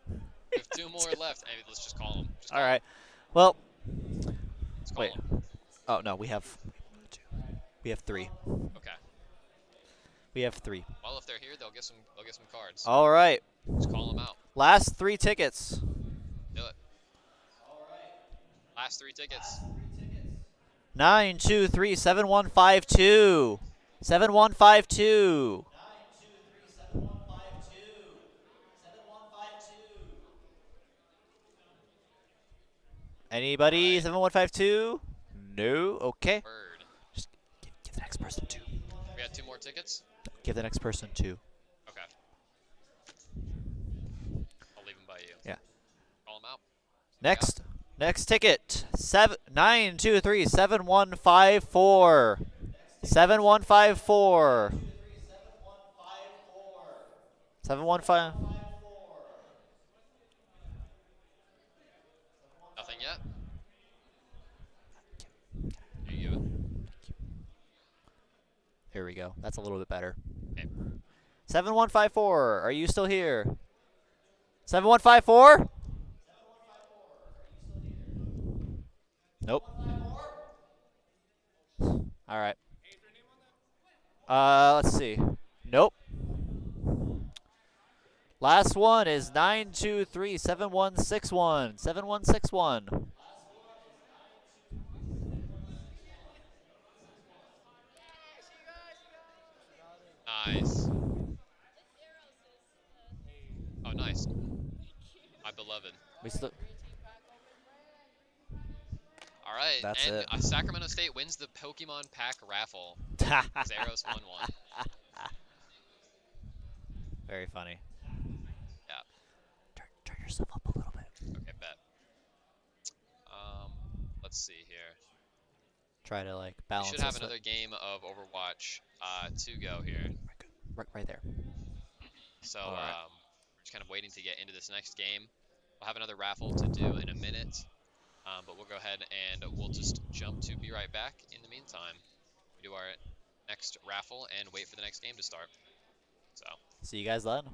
We have 2 more left. Hey, let's just call them. All right. Well, wait. Oh no, we have 2. We have 3. Okay. We have 3. Well, if they're here, they'll get some cards. All right. Just call them out. Last 3 tickets. Do it. Last 3 tickets. 923-7152. 7152. Anybody? Right. 7152? No. Okay. Word. Just give the next person 2. We got 2 more tickets. Give the next person 2. Okay. I'll leave them by you. Yeah. Call them out. Next ticket. 923-7154. 7154. 715. Nothing yet. Here you give it. Here we go. That's a little bit better. Okay. 7154. Are you still here? 7154? Nope. All right. Let's see. Nope. Last one is 923-7161. 7161. Nice. Oh, nice. My beloved. We still. All right, That's and it. Sacramento State wins the Pokemon Pack raffle. Zeros won one. Very funny. Yeah. Turn yourself up a little bit. Okay, bet. Let's see here. Try to like balance. We should have another game of Overwatch to go here. Right there. So right. we're just kind of waiting to get into this next game. We'll have another raffle to do in a minute, but we'll go ahead and we'll just jump to be right back. In the meantime, we do our next raffle and wait for the next game to start. So. See you guys then.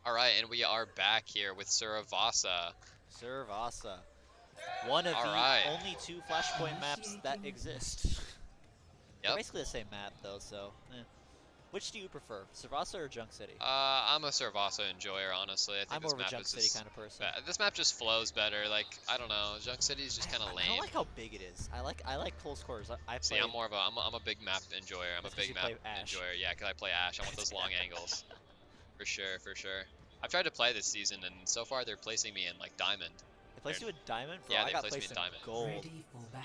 All right, and we are back here with Suravasa. Suravasa. One of All the right. only 2 Flashpoint maps that exist. Yep. They're basically the same map, though, so... Which do you prefer, Suravasa or Junk City? I'm a Suravasa enjoyer, honestly. I think I'm this more of a map Junk is City just kind of person. This map just flows better. Like, I don't know, Junk City is just kind of lame. I don't like how big it is. I like close quarters. See, I'm more of a I'm a big map enjoyer. I'm a big map enjoyer. Yeah, because I play Ash. I want those long angles. For sure, for sure. I've tried to play this season, and so far they're placing me in like Diamond. They place you in Diamond? Bro, Yeah, I they got placed me in placed Diamond. Gold.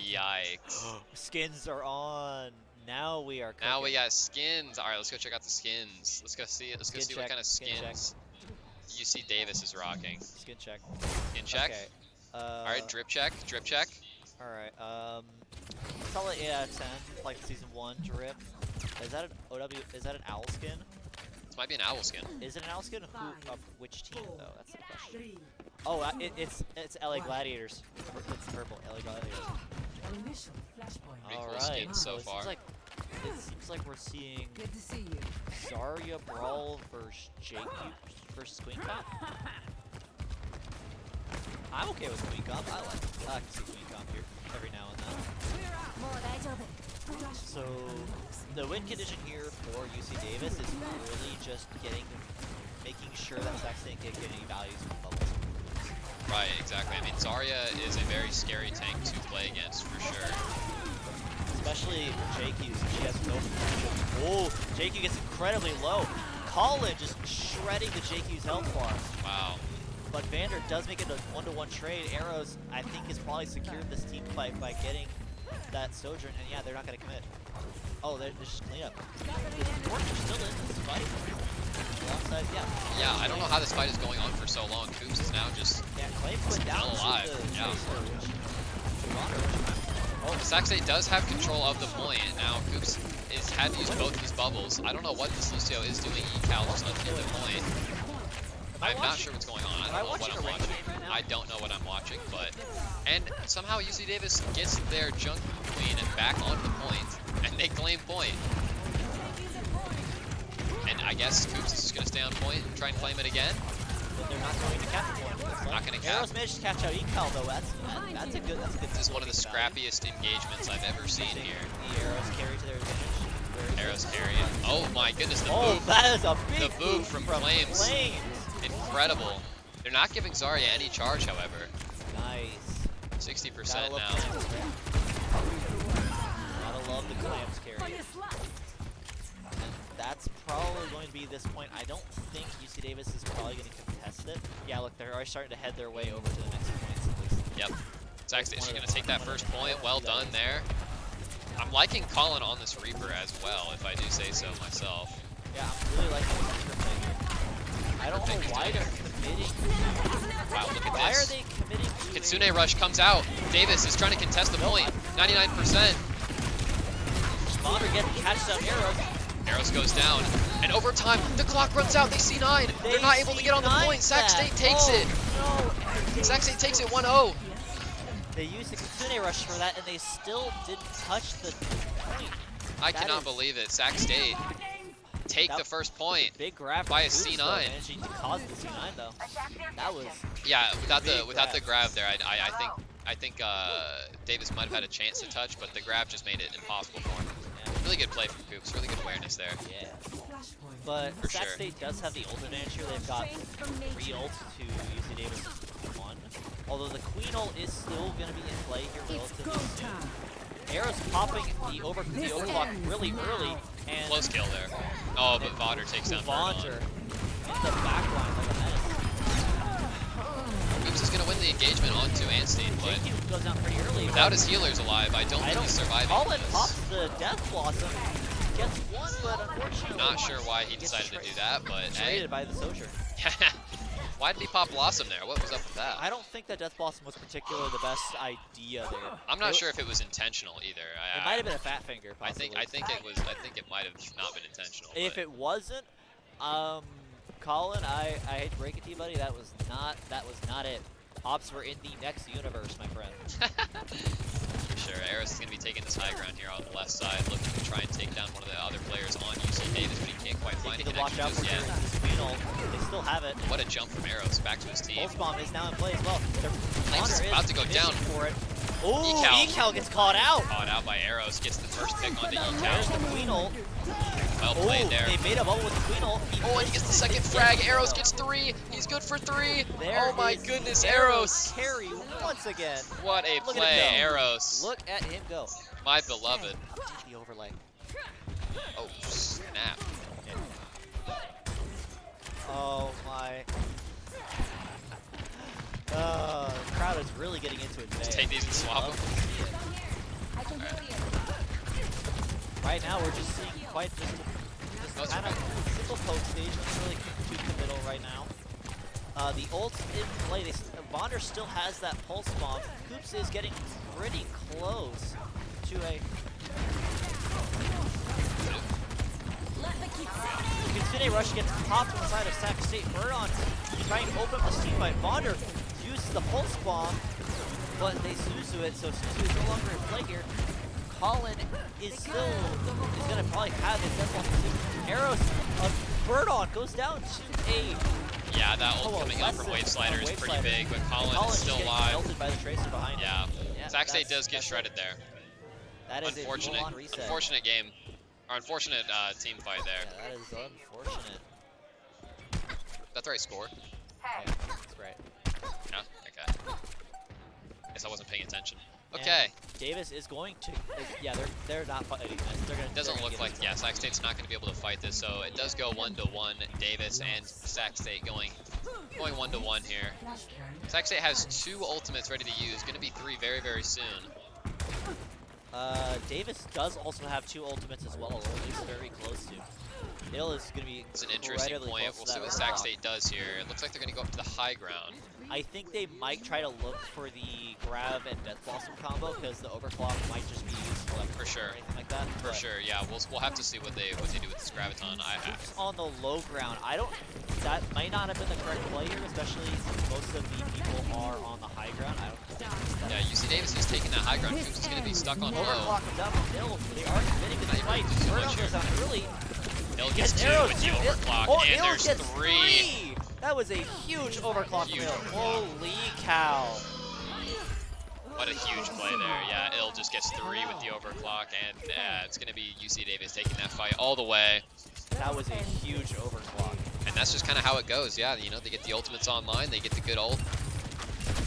Yikes. Skins are on. Now we are cooking. Now we got skins. All right, let's go check out the skins. Let's go see. Let's go see what kind of skins UC Davis is rocking. Skin check. Skin check. Okay. All right, drip check. Drip check. All right. Solid 8 out of 10. Like season 1 drip. Is that an OW? Is that an owl skin? This might be an owl skin. Is it an owl skin? Who? Of which team though? That's the question. Oh, it's LA Gladiators. It's purple. LA Gladiators. Pretty cool skins so far. It seems like we're seeing Zarya Brawl versus JQ versus Queen Comp. I'm okay with Queen Comp. I like to see Queen Comp here every now and then. So the win condition here for UC Davis is really just making sure that Sac State can't get any values from bubbles. Right, exactly. I mean, Zarya is a very scary tank to play against for sure. Especially JQ, since she has no potential. Oh, JQ gets incredibly low. Colin just shredding the JQ's health bar. Wow. But Vander does make it a 1-to-1 trade. Arrows, I think, has probably secured this team fight by getting that Sojourn, and yeah, they're not going to commit. Oh, they're just clean up. Sports are still in this fight. Alongside, yeah, I don't know how this fight is going on for so long. Coops is now just still alive. Yeah. Oh, Sac State does have control of the point. Now Coops had to use both of his bubbles. I don't know what this Lucio is doing. Ecal just under the point. I'm not sure what's going on. I don't know what I'm watching. I don't know what I'm watching, and somehow UC Davis gets their Junk Queen back on the point, and they claim point. And I guess Coops is just going to stay on point and try and claim it again. But they're not going to catch point. Not going to catch. Arrows managed to catch out Ecal though. That's a good. This is one of the scrappiest engagements I've ever seen here. The arrows carry to their advantage. Arrows carry. Oh my goodness, the boom. That is a big boom from Flames. Incredible. They're not giving Zarya any charge, however. Nice. 60% now. Gotta love the Clams carry. And that's probably going to be this point. I don't think UC Davis is probably going to contest it. Yeah, look, they're already starting to head their way over to the next points at least. Yep. Sac State's going to take that first point. Well done there. I'm liking Colin on this Reaper as well, if I do say so myself. Yeah, I'm really liking the Reaper play here. I don't know why they're committing. Wow, look at why this. Are they committing to Kitsune Rush comes out. Davis is trying to contest the point. 99%. Bonner catches out Arrows. Arrows goes down. And over time, the clock runs out. They see 9. They're not able to get on the point. Sac State takes it. No. Sac State takes it 1-0. They used the Kitsune Rush for that, and they still didn't touch the point. I cannot believe it. Sac State take the first point big grab by a Coops, C9. Though, managing to cause the C9 though. That was without the grab there. I think Davis might have had a chance to touch, but the grab just made it impossible for him. Yeah. Really good play from Coops. Really good awareness there. Yeah. But Sac State does have the ult advantage here. They've got 3 ults to UC Davis 1. Although the Queen ult is still going to be in play here relatively soon. Arrows popping the overclock really early. And close kill there. Oh, but Vonder takes down Vonder in the back line like a menace. Coops is going to win the engagement onto Anstein, but goes down pretty early, without his healers alive, I don't think he's surviving. Colin pops the Death Blossom, gets one, but unfortunately... Not sure why he decided to do that, but traded by the Sojourn. Why did he pop Blossom there? What was up with that? I don't think that Death Blossom was particularly the best idea there. I'm not sure if it was intentional either. It might have been a fat finger, possibly. I think it was. I think it might have not been intentional. If it wasn't, Colin, I hate to break it to you, buddy. That was not it. Ops were in the next universe, my friend. For sure. Eris is going to be taking this high ground here on the left side, looking to try and take down one of the other players on UC Davis, but he can't quite find it. watch out for this Queenal. They still have it. What a jump from Arrows back to his team. Pulse Bomb is now in play as well. Flames is about to go down. For it. Oh, Ecal gets caught out. Caught out by Arrows. Gets the first pick onto There's Ecal. the Queenal. Well played there. They made a bubble with the Queenal. Oh, and he gets the second frag. Arrows gets 3. He's good for 3. Oh my goodness, Arrows. Carry once again. What a play, Arrows. Look at him go. My beloved. The overlay. Oh, snap. Oh my. The crowd is really getting into it today. Just take these and swap them. Right now, we're just seeing quite just kind of simple poke stage. It's really too committal right now. The ult in play. Vonder still has that pulse bomb. Coops is getting pretty close to a. Kitsune Rush gets popped on the side of Sac State. Birdon trying to open up the steam by Vonder. Uses the pulse bomb, but they Suzu it, so Suzu is no longer in play here. Colin is gonna probably have his death bomb. Arrows of Birdon goes down to a. Yeah, that ult coming up from Wave Slider is pretty big, but Colin is still alive. Melted by the Tracer behind yeah. him. Sac State does get shredded there. That is unfortunate. A reset. Unfortunate game. Or unfortunate team fight there. Yeah, that is unfortunate. That's the right score. Yeah, that's right. Yeah, okay. Guess I wasn't paying attention. Okay. And Davis is going to. Yeah, they're not fighting this. They're gonna. It doesn't look like. Yeah, Sac State's not going to be able to fight this, so it does go 1-1. Davis and Sac State going 1-1 here. Sac State has 2 ultimates ready to use. Going to be 3 very, very soon. Davis does also have 2 ultimates as well, or at least very close to. Ill is going to be. It's an interesting point. We'll see what Sac State does here. It looks like they're going to go up to the high ground. I think they might try to look for the grab and Death Blossom combo because the overclock might just be useful for sure. Or anything like that. For sure, yeah. We'll have to see what they do with this graviton. On the low ground, that might not have been the correct play here, especially since most of the people are on the high ground. I don't think. Yeah, UC Davis is taking that high ground. Coops is going to be stuck on low. Overclock comes out from Ill. They are committing to the fight. Birdon goes down early. Ill gets 2 with the overclock, and there's 3. That was a huge overclock from Ill. Holy cow. What a huge play there. Yeah, Ill just gets 3 with the overclock, and it's going to be UC Davis taking that fight all the way. That was a huge overclock. And that's just kind of how it goes. Yeah, you know, they get the ultimates online, they get the good ult.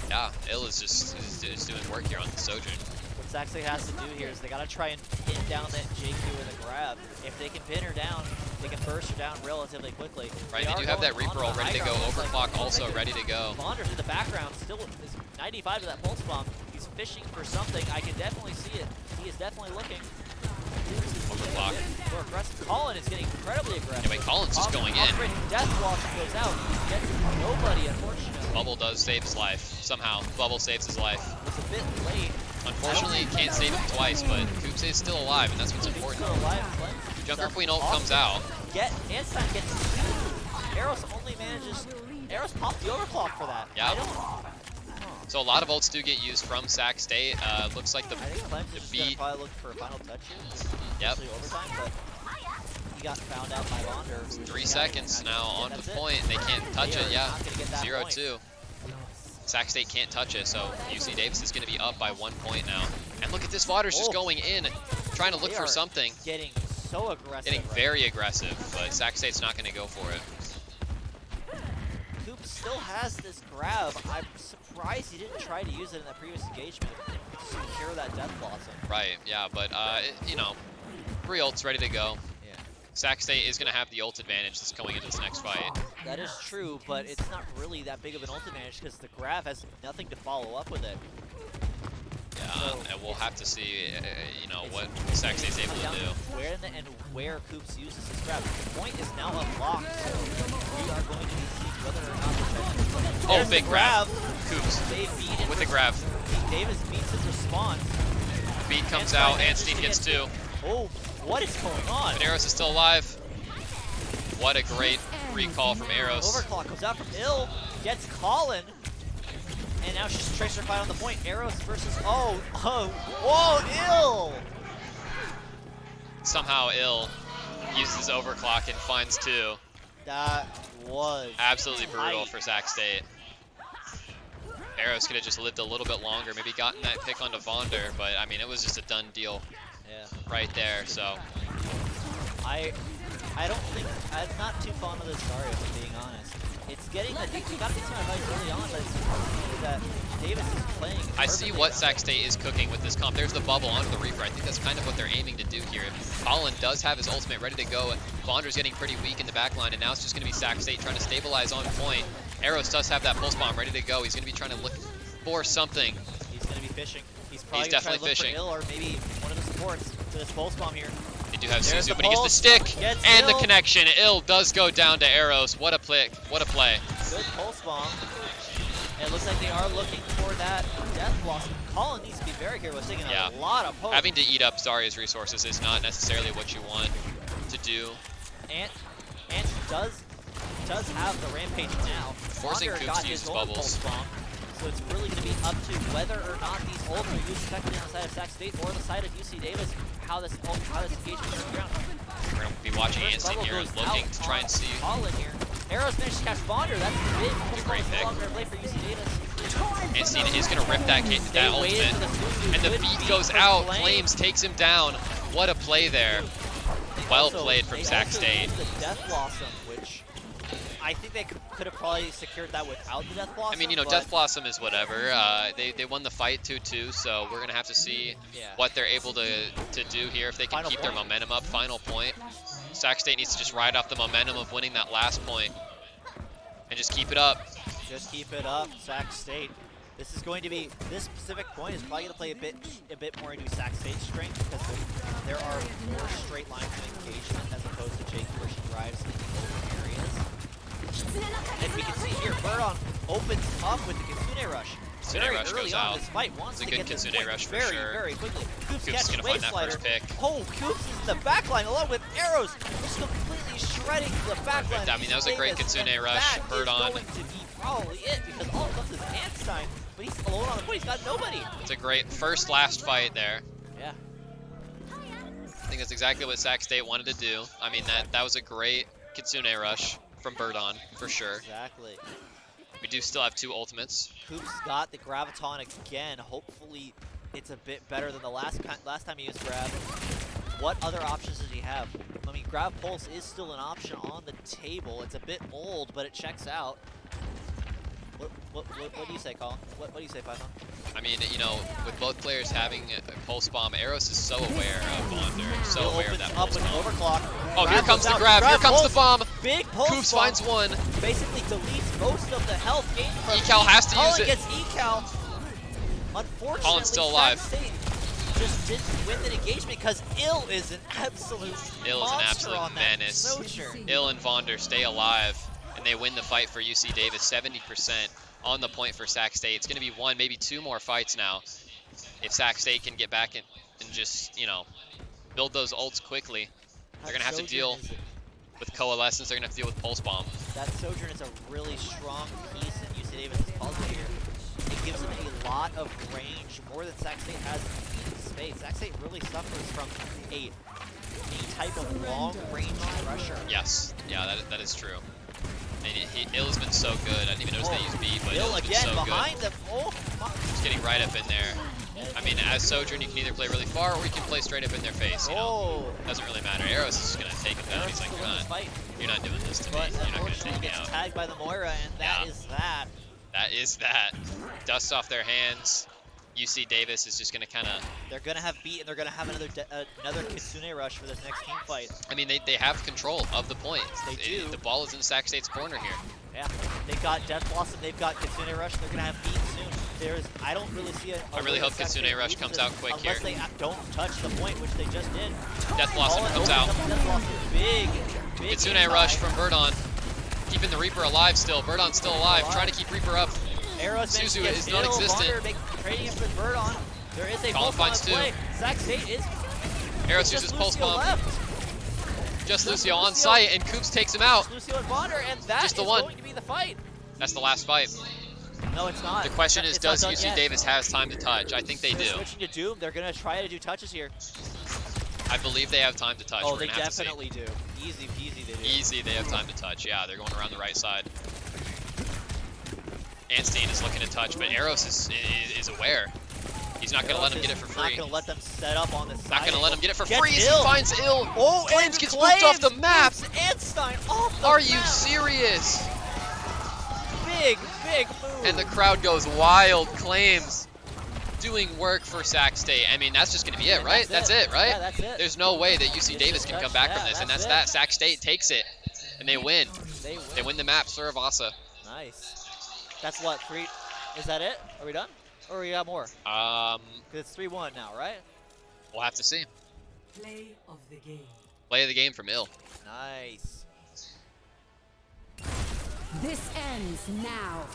Yeah, Ill is just is doing work here on the Sojourn. What Sac State has to do here is they got to try and pin down that JQ with a grab. If they can pin her down, they can burst her down relatively quickly. Right, they do have that Reaper ult ready to go. Overclock also ready to go. Vonder's in the background, still is 95 to that pulse bomb. He's fishing for something. I can definitely see it. He is definitely looking. Overclock. More aggressive. Colin is getting incredibly aggressive. Anyway, Colin's just going in. Death Blossom goes out. Gets nobody, unfortunately. Bubble does save his life. Somehow, Bubble saves his life. It's a bit late. Unfortunately, can't save him twice, but Coops is still alive, and that's what's important. Still alive. Junker Queen ult comes out. Anstein gets 2. Arrows only manages. Arrows pop the overclock for that. Yeah. So a lot of ults do get used from Sac State. Looks like the beat. Probably look for a final touch here. Yep. Overtime, but he got found out by Vonder. 3 seconds now on the point. They can't touch it. Yeah. 0-2. Sac State can't touch it, so UC Davis is going to be up by 1 point now. And look at this, Vodder's just going in, trying to look for something. Getting so aggressive. Getting very aggressive, but Sac State's not going to go for it. Coop still has this grab. I'm surprised he didn't try to use it in the previous engagement to secure that Death Blossom. Right, yeah, but, you know, 3 ults ready to go. Sac State is going to have the ult advantage that's going into this next fight. That is true, but it's not really that big of an ult advantage because the grab has nothing to follow up with it. Yeah, and we'll have to see, you know, what Sac State's able to do. Where Coops uses his grab. The point is now unlocked, so we are going to be seeing whether or not oh, big grab. Coops with the grab. Davis beats his response. Beat comes out, Anstein gets 2. Oh, what is going on? But Arrows is still alive. What a great recall from Arrows. Overclock goes out from Ill, gets Colin, and now she's Tracer fight on the point. Arrows versus whoa, Ill! Somehow Ill Uses overclock and finds 2. That was absolutely brutal tight. for Sac State. Arrows could have just lived a little bit longer, maybe gotten that pick onto Vonder, but I mean, it was just a done deal right there, so. I don't think, I'm not too fond of this Dario, if I'm being honest. It's getting, I think we got to get some advice early on, but it's that Davis is playing. I see what Sac State is cooking with this comp. There's the bubble onto the Reaper. I think that's kind of what they're aiming to do here. Colin does have his ultimate ready to go. Vonder's getting pretty weak in the back line, and now it's just going to be Sac State trying to stabilize on point. Arrows does have that pulse bomb ready to go. He's going to be trying to look for something. He's going to be fishing. He's probably definitely try to fishing. Look for Ill or maybe one of the supports to this pulse bomb here. They do have There's Suzu, the but he gets the pulse. stick Gets and the Ill. connection. Ill does go down to Arrows. What a play. What a play. Good pulse bomb. And it looks like they are looking for that death blossom. Colin needs to be very careful. He's taking a lot of poke. Having to eat up Zarya's resources is not necessarily what you want to do. Ant does have the rampage now. Forcing Vonder Coops got to use his own bubbles. pulse bomb. So it's really going to be up to whether or not these ults are used effectively on the side of Sac State or the side of UC Davis, how this engagement turns around. We're going to be watching First Anson bubble here, goes looking out to try and see. Colin here. Arrows managed to catch Vonder. That's the big pulse bomb. great It's pick. no longer a play for UC Davis. Ancina is going to rip that ultimate. And the beat goes out. Flames takes him down. What a play there. Well played from Sac State. The Death Blossom, which I think they could have probably secured that without the Death Blossom. I mean, you know, Death Blossom is whatever. They won the fight 2-2, so we're going to have to see what they're able to do here, if they can keep their momentum up. Final point. Sac State needs to just ride off the momentum of winning that last point and just keep it up. Just keep it up, Sac State. This is going to be, this specific point is probably going to play a bit more into Sac State's strength because there are more straight lines of engagement as opposed to Jakey where she drives into open areas. And we can see here, Birdon opens up with the Kitsune Rush. Kitsune Very Rush early goes on out. in this fight, wants It's a to good get this Kitsune point Rush for very, sure. very quickly. Coops Coops is catches going to Wave find that Slider. first pick. Oh, Coops is in the back line along with Arrows, just completely shredding the back line. I mean, that was a great Kitsune Rush. Birdon. That is going to be probably it because all it comes is Einstein, but he's alone on the point. He's got nobody. It's a great last fight there. Yeah. I think that's exactly what Sac State wanted to do. I mean, that was a great Kitsune Rush from Birdon, for sure. Exactly. We do still have 2 ultimates. Coops got the Graviton again. Hopefully, it's a bit better than the last time he used Grav. What other options does he have? I mean, Grav Pulse is still an option on the table. It's a bit old, but it checks out. What do you say, Colin? What do you say, Python? I mean, you know, with both players having a pulse bomb, Arrows is so aware of Vonder, so aware of that pulse bomb. Overclock. Oh, here comes the grab. Here comes the bomb. Big pulse Coops bomb. finds one. Basically deletes most of the health gained from Ecal has to use Colin it. gets Ecal. Unfortunately, Colin's still alive. Sac State just didn't win the engagement because Ill is an absolute Ill is an monster absolute on that menace. Socher. Ill and Vonder stay alive, and they win the fight for UC Davis, 70% on the point for Sac State. It's going to be 1, maybe 2 more fights now if Sac State can get back and just, you know, build those ults quickly. They're going to have to deal with Coalescence. They're going to have to deal with Pulse Bomb. That Sojourn is a really strong piece in UC Davis' puzzle here. It gives them a lot of range, more than Sac State has in space. Sac State really suffers from a type of long-range pressure. Yes, yeah, that is true. And Ill has been so good. I didn't even notice they used B, but Ill has been again so behind good. them. Oh, my. Just getting right up in there. I mean, as Sojourn, you can either play really far or you can play straight up in their face. You know, doesn't really matter. Arrows is just gonna take him down. He's like, you're not doing this to me. You're not gonna take me out. Tagged by the Moira, and that is that. That is that. Dust off their hands. UC Davis is just gonna kind of. They're gonna have beat, and they're gonna have another Kitsune rush for this next team fight. I mean, they have control of the point. They do. The ball is in Sac State's corner here. Yeah, they've got Death Blossom, they've got Kitsune Rush, they're gonna have beat soon. I don't really see I really hope Kitsune Rush comes out quick here. Unless they don't touch the point, which they just did. Death Blossom comes out. Death Blossom, big Kitsune Rush from Birdon. Keeping the Reaper alive still. Birdon's still alive, trying to keep Reaper up. Suzu is non-existent. Trading him with Birdon. There is a Colin finds play. Sac State is. Arrows uses Pulse Bomb. Left. Just Lucio on site, and Coops takes him out. Lucio and Vonder, and that just the is one. going to be the fight. That's the last fight. No, it's not. The question is, does UC yet. Davis has time to touch? I think they do. Switching to Doom, they're going to try to do touches here. I believe they have time to touch. Oh, We're they gonna have to see. definitely do. Easy peasy they do. Easy, they have time to touch. Yeah, they're going around the right side. Anstein is looking to touch, but Eros is aware. He's not going to let him get it for free. Not going to let them set up on the side. Not going to let him get it for Get free as he Ill. finds Ill. Oh, Flames gets moved off the map. Anstein off the Are map. you serious? Big move. And the crowd goes wild. Claims doing work for Sac State. I mean, that's just going to be it, right? That's it, right? Yeah, that's it. There's no way that UC Davis can come back from this, and that's that. Sac State takes it, and they win. They win the map, Suravasa. Nice. That's what, 3? Is that it? Are we done? Or we got more? Because it's 3-1 now, right? We'll have to see. Play of the game. Play of the game from Ill. Nice. This ends now.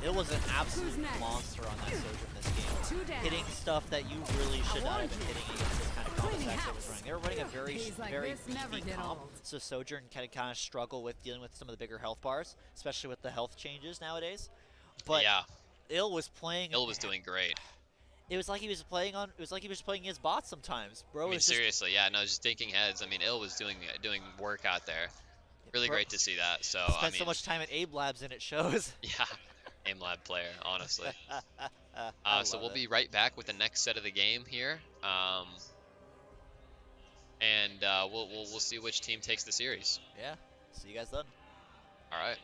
It was an absolute monster on that Sojourn this game. Hitting stuff that you really should not have been hitting against this kind of comp Sac State was running. They were running a very beefy comp, so Sojourn kind of struggle with dealing with some of the bigger health bars, especially with the health changes nowadays. But yeah, Ill was playing. Ill was doing great. It was like he was playing on. It was like he was playing his bots sometimes, bro. I mean, seriously, yeah, no, just thinking heads. I mean, Ill was doing work out there. Really great to see that. So I spent mean, so much time at Abe Labs and it shows. Yeah, aim lab player, honestly. So we'll it. be right back with the next set of the game here, and we'll see which team takes the series. Yeah. See you guys then. All right.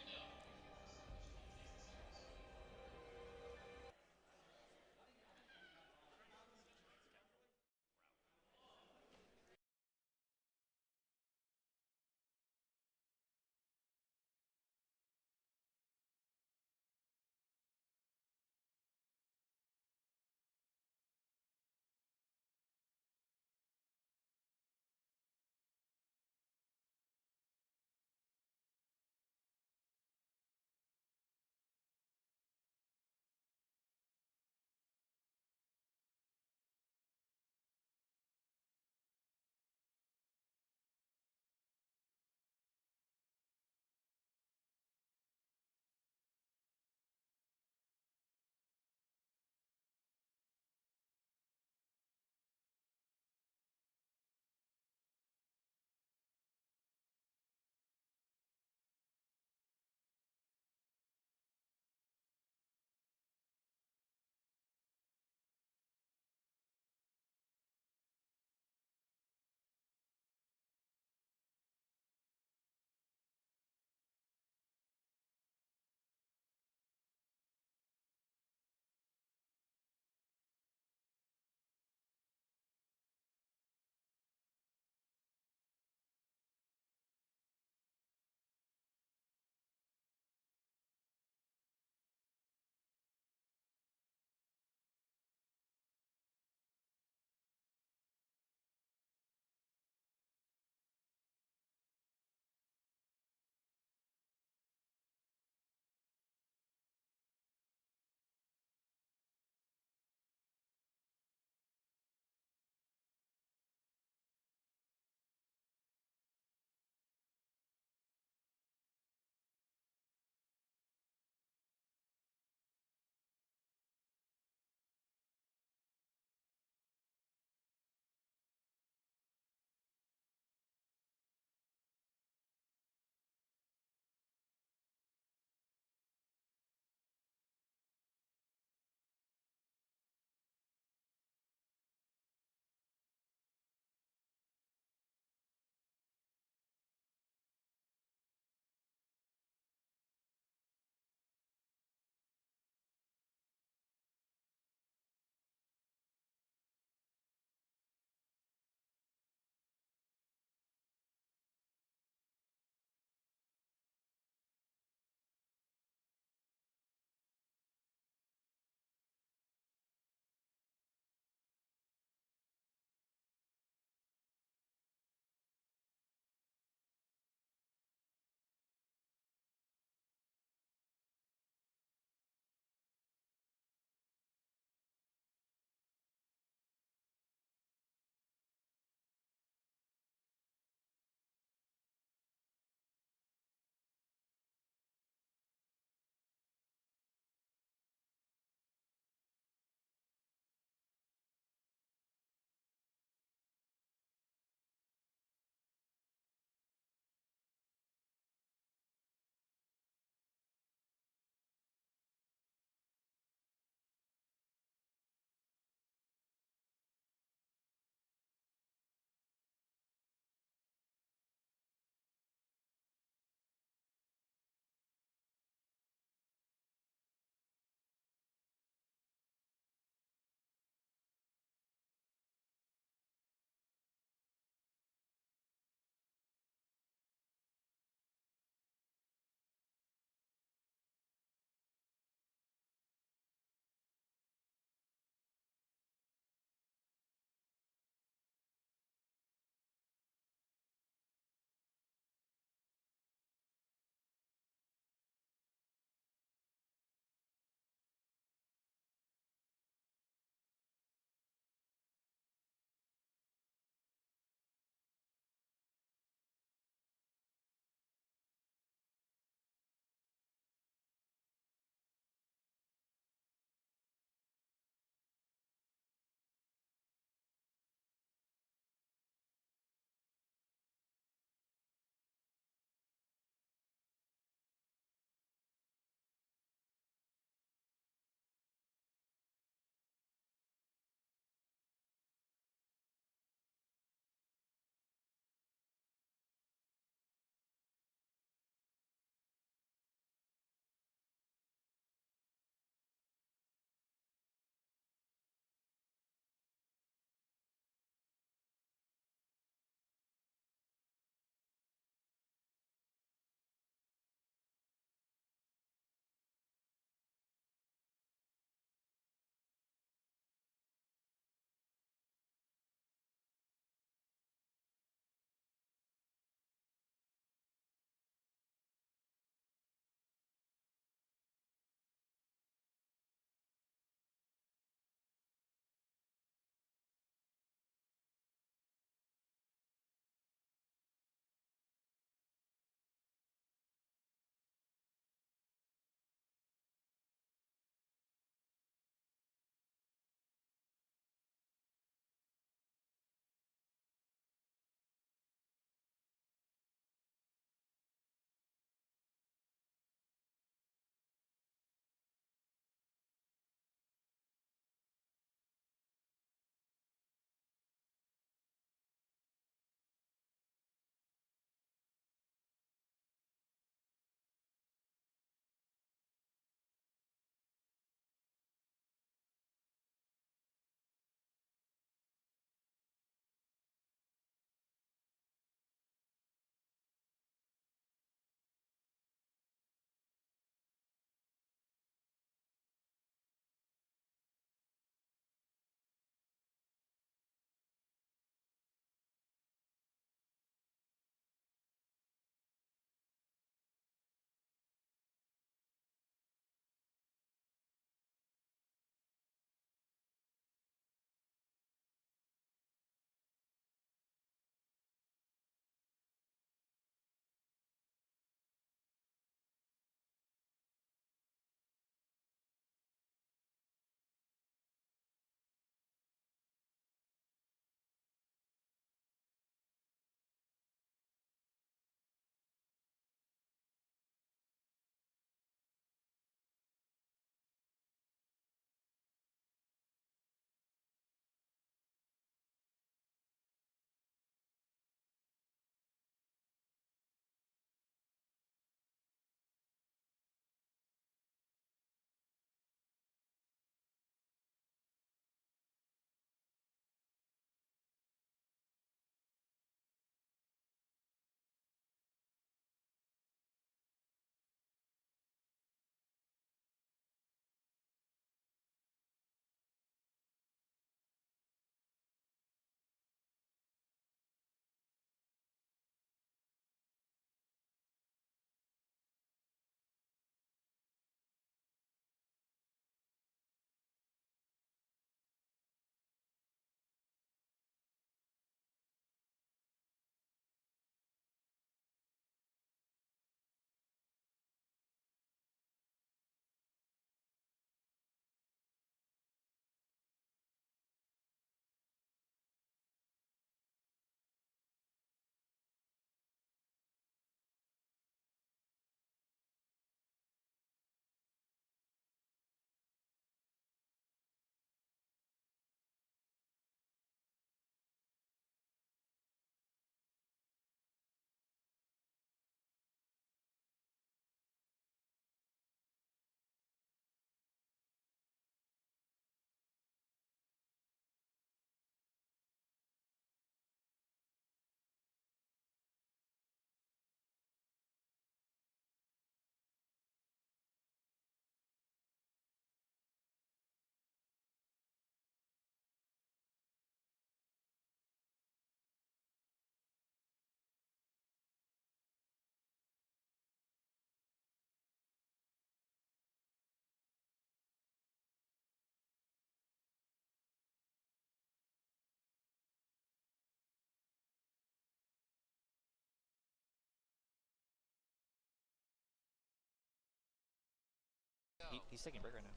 He's taking a break right now.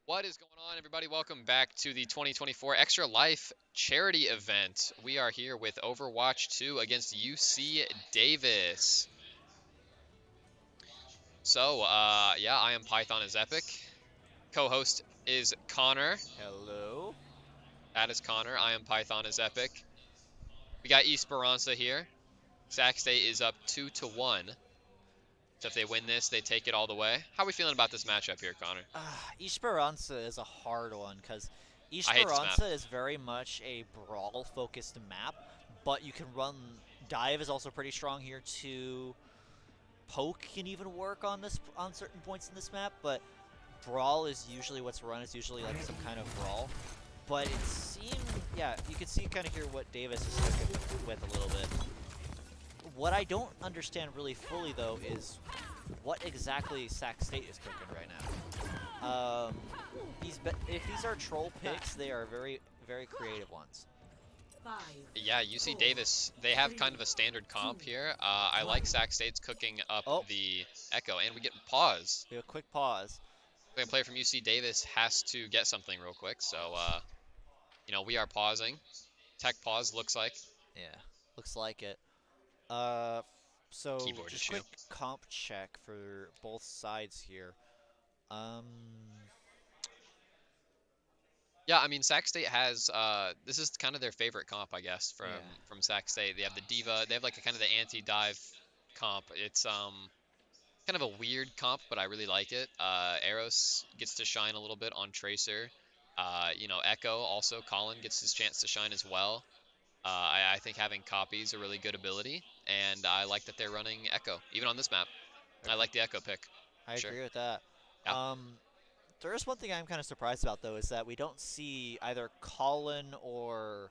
What is going on, everybody? Welcome back to the 2024 Extra Life charity event. We are here with Overwatch 2 against UC Davis. So, yeah, I am Python is Epic. Co-host is Connor. Hello. That is Connor. I am Python is Epic. We got Esperanza here. Sac State is up 2-1. So if they win this, they take it all the way. How are we feeling about this matchup here, Connor? Esperanza is a hard one because Esperanza is very much a brawl-focused map, but you can run dive is also pretty strong here too. Poke can even work on certain points in this map, but brawl is usually what's run. It's usually like some kind of brawl. But it seemed, yeah, you can see kind of here what Davis is cooking with a little bit. What I don't understand really fully, though, is what exactly Sac State is cooking right now. If these are troll picks, they are very, very creative ones. Yeah, UC Davis, they have kind of a standard comp here. I like Sac State's cooking up the Echo, and we get pause. We have a quick pause. The player from UC Davis has to get something real quick, so, you know, we are pausing. Tech pause looks like. Yeah, looks like it. So Keyboard just issue. quick comp check for both sides here. Yeah, I mean, Sac State has, this is kind of their favorite comp, I guess, from Sac State. They have the Diva, they have like a kind of the anti-dive comp. It's kind of a weird comp, but I really like it. Eros gets to shine a little bit on Tracer. You know, Echo also, Colin gets his chance to shine as well. I think having copy is a really good ability, and I like that they're running Echo, even on this map. I like the Echo pick. I agree with that. Yeah. There is one thing I'm kind of surprised about, though, is that we don't see either Colin or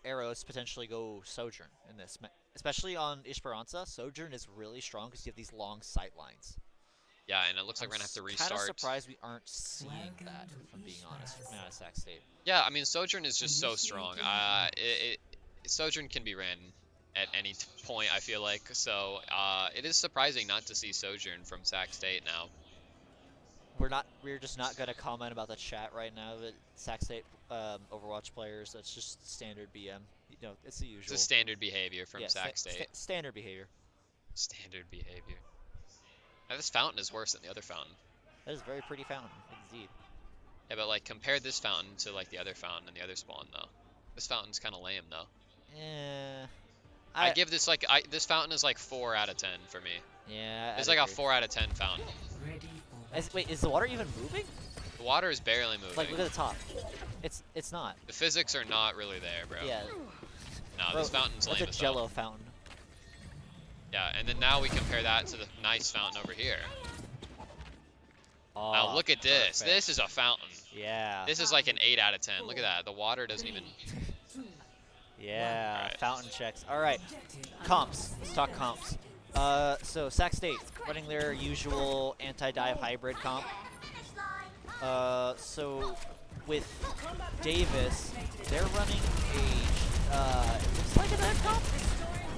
Eros potentially go Sojourn in this, especially on Esperanza. Sojourn is really strong because you have these long sight lines. Yeah, and it looks like we're going to have to restart. I'm kind of surprised we aren't seeing that, if I'm being honest, from out of Sac State. Yeah, I mean, Sojourn is just so strong. Sojourn can be ran at any point, I feel like. So it is surprising not to see Sojourn from Sac State now. We're just not going to comment about the chat right now. That Sac State Overwatch players, that's just standard BM. You know, it's the usual. It's a standard behavior from Sac State. Standard behavior. Standard behavior. Now, this fountain is worse than the other fountain. That is a very pretty fountain, indeed. Yeah, but like compare this fountain to like the other fountain and the other spawn though. This fountain's kind of lame though. Yeah. I give this like this fountain is like 4 out of 10 for me. Yeah. It's like a 4 out of 10 fountain. Wait, is the water even moving? The water is barely moving. Like, look at the top. It's not. The physics are not really there, bro. Yeah. No, this fountain's lame. That's a Jello fountain. Yeah, and then now we compare that to the nice fountain over here. Oh, now look at this. Perfect. This is a fountain. Yeah. This is like an 8 out of 10. Look at that. The water doesn't even... Yeah, fountain checks. All right, comps. Let's talk comps. So Sac State running their usual anti-dive hybrid comp. So with Davis, they're running a it looks like a dive comp,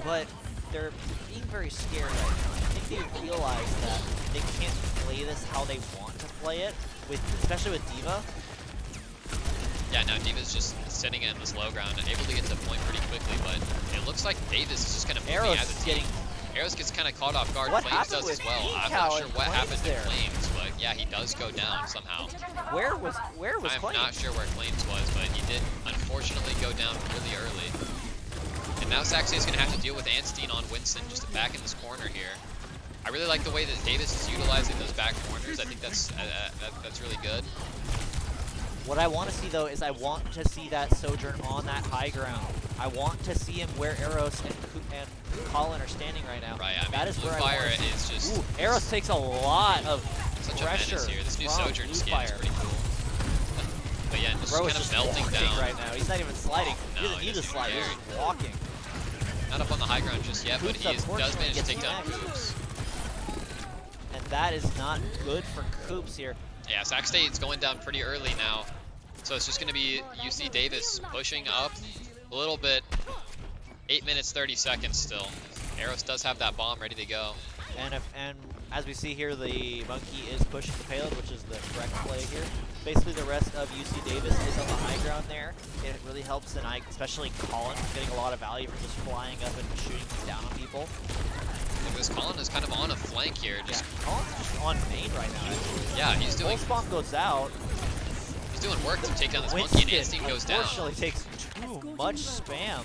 but they're being very scared right now. I think they realize that they can't play this how they want to play it, especially with Diva. Yeah, now Diva's just sitting in this low ground and able to get to the point pretty quickly, but it looks like Davis is just kind of moving as a team. Eros gets kind of caught off guard. Flames does as well. I'm not sure what happened to Flames, but yeah, he does go down somehow. Where was I'm Flames? not sure where Flames was, but he did unfortunately go down really early. And now Sac State's going to have to deal with Anstein on Winston just back in this corner here. I really like the way that Davis is utilizing those back corners. I think that's really good. What I want to see, though, is I want to see that Sojourn on that high ground. I want to see him where Eros and Colin are standing right now. Right, I mean, that is where Fire I want to see. is just... Ooh, Eros takes a lot of such pressure a menace here. This new from Sojourn skin is pretty cool. But yeah, just Bro kind is of melting walking down. right now. He's not even sliding. No, he doesn't need to slide. He's just walking. Not up on the high ground just yet, but he does manage to take down smacked. Coops. And that is not good for Coops here. Yeah, Sac State's going down pretty early now. So it's just going to be UC Davis pushing up a little bit. 8 minutes, 30 seconds still. Eros does have that bomb ready to go. And as we see here, the Monkey is pushing the payload, which is the correct play here. Basically, the rest of UC Davis is on the high ground there. It really helps tonight, especially Colin, getting a lot of value from just flying up and shooting down on people. Because Colin is kind of on a flank here. Just Colin's just on main right now, actually. Yeah, he's doing... Pulse Bomb goes out. He's doing work to take down this Monkey, and Instinct goes down. Unfortunately, takes too much spam.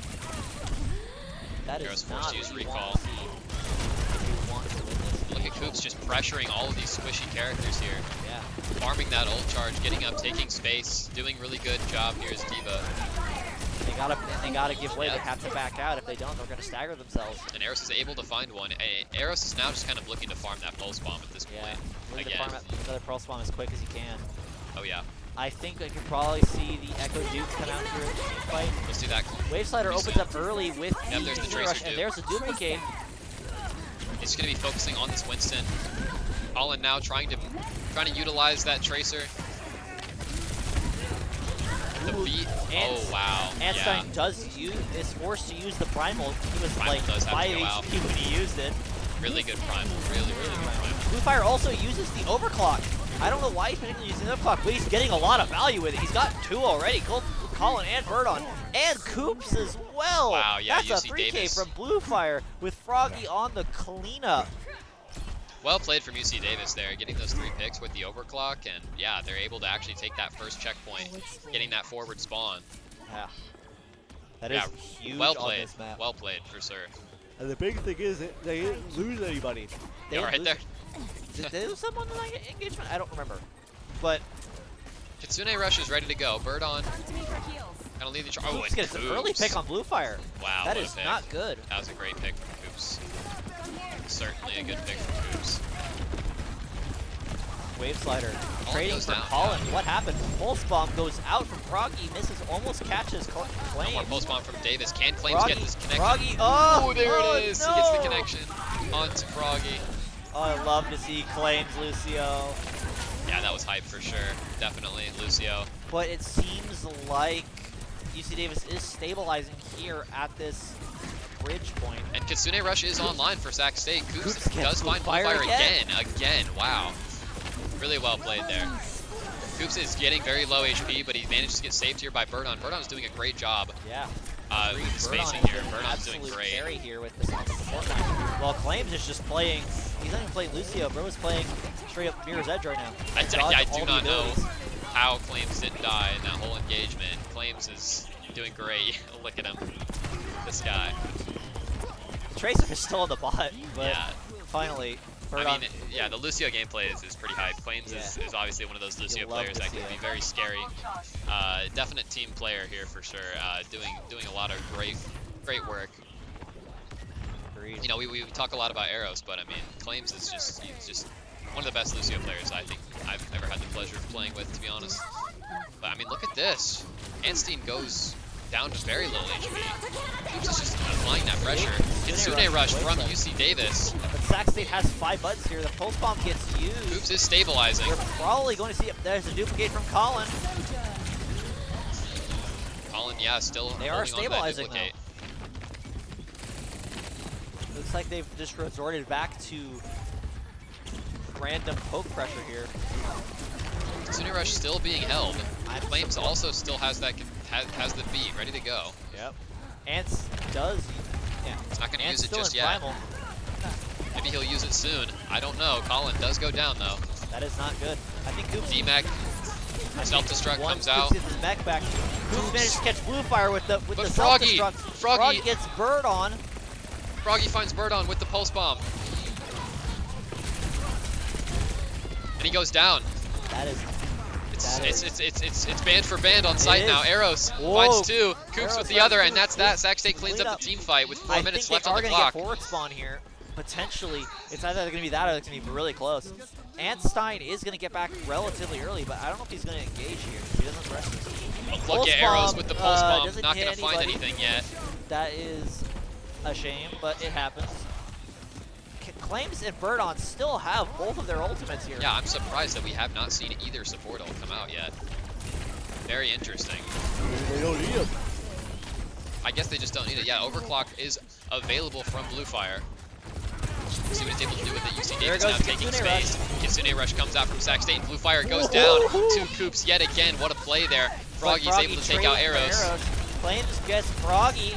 That is forced not to use what you recall. want to see if you want to win this game. Look at Koops just pressuring all of these squishy characters here. Yeah. Farming that ult charge, getting up, taking space, doing really good job here as D.Va. They gotta give way. They have to back out. If they don't, they're gonna stagger themselves. And Eros is able to find one. Eros is now just kind of looking to farm that pulse bomb at this point. Looking Again. to farm another pulse bomb as quick as he can. Oh yeah. I think I could probably see the Echo Duke come out here in the team fight. Let's do that. Wave Slider opens up early with Yep, there's the Tracer rush, Duke. and there's a duplicate. He's going to be focusing on this Winston. Colin now trying to utilize that Tracer. The beat. Oh wow. Anstein is forced to use the Primal. He was Primal like does have 5 to go HP out. when he used it. Really good Primal. Really good Primal. Bluefire also uses the Overclock. I don't know why he's particularly using the Overclock, but he's getting a lot of value with it. He's got 2 already. Colin and Verdon. And Koops as well. Wow, yeah, That's a UC 3K Davis. from Bluefire with Froggy on the cleanup. Well played from UC Davis there, getting those 3 picks with the overclock, and yeah, they're able to actually take that first checkpoint, getting that forward spawn. Yeah. That is huge well on played. this map. Well played, for sure. And the big thing is that they didn't lose anybody. They All right lose- there. Did they lose someone in that engagement? I don't remember. But Kitsune Rush is ready to go. Bird on. Gonna lead the charge. Oh, Koops and gets an early Koops. pick on Bluefire. Wow, That what is a pick. not good. That was a great pick from Koops. Certainly a good pick from Koops. Wave Slider Colin trading goes for down, Colin. What happened? Pulse Bomb goes out from Froggy, misses, almost catches No more Claim. post bomb from Davis. Can Flames Froggy, get this connection? Froggy, oh, there oh, it is. No. He gets the connection onto Froggy. Oh, I love to see Claims, Lucio. Yeah, that was hype for sure. Definitely, Lucio. But it seems like UC Davis is stabilizing here at this bridge point. And Kitsune Rush is online for Sac State. Koops Koops does gets find Bluefire Bluefire again. again. Wow. Really well played there. Koops is getting very low HP, but he managed to get saved here by Birdon. Birdon's doing a great job. Yeah. With the spacing Birdon here. is an Birdon's doing absolute great. carry here with this on the support line. While Claims is just playing, he's not even playing Lucio, Bro is playing straight up Mirror's Edge right now. I Dodging do all not the know abilities. how Claims didn't die in that whole engagement. Claims is doing great. Look at him. This guy. Tracer is still on the bot, but Yeah. finally, I Birdon. mean, yeah, the Lucio gameplay is pretty hype. Claims is obviously one of those Lucio love players to that see can be it. very scary. Definite team player here for sure. Doing a lot of great work. Agreed. You know, we talk a lot about Eros, but I mean, Claims is he's just one of the best Lucio players I think I've ever had the pleasure of playing with, to be honest. But I mean, look at this. Anstein goes down to very low HP. Koops is just applying that pressure. Kitsune Rush from UC Davis. But Sac State has 5 buttons here. The Pulse Bomb gets used. Koops is stabilizing. We're probably going to see, there's a duplicate from Colin. Colin, yeah, still They are holding on to that stabilizing duplicate. Looks like they've just resorted back to random poke pressure here. Kitsune Rush still being held. Flames also still has that has the beat ready to go. Yep. Ants does. Yeah. He's not going to Ants use it still just in yet. Primal. Maybe he'll use it soon. I don't know. Colin does go down though. That is not good. I think Koops. D-Mech. Self-destruct comes out. Koops gets his mech back. Koops managed to catch Bluefire with the Froggy, self-destruct. Froggy gets Bird on. Froggy finds Bird on with the pulse bomb. And he goes down. That is. It's band for band on site now. Eros finds 2. Koops with the other, and that's that. Sac State cleans up the team fight with 4 minutes left on the clock. I think they are going to get forward spawn here. Potentially. It's either going to be that or it's going to be really close. Anstein is going to get back relatively early, but I don't know if he's going to engage here. He doesn't press this. Look at Eros with the pulse bomb. Doesn't Not hit going to find anybody. anything yet. That is a shame, but it happens. Claims and Birdon still have both of their ultimates here. Yeah, I'm surprised that we have not seen either support ult come out yet. Very interesting. They don't need him. I guess they just don't need it. Yeah, Overclock is available from Bluefire. See what he's able to do with it. UC There Davis now goes taking Kitsune space. Kitsune Rush comes out from Sac State, and Blue Fire goes down. 2 Coops yet again. What a play there. Froggy's able to take out Arrows. Flames gets Froggy,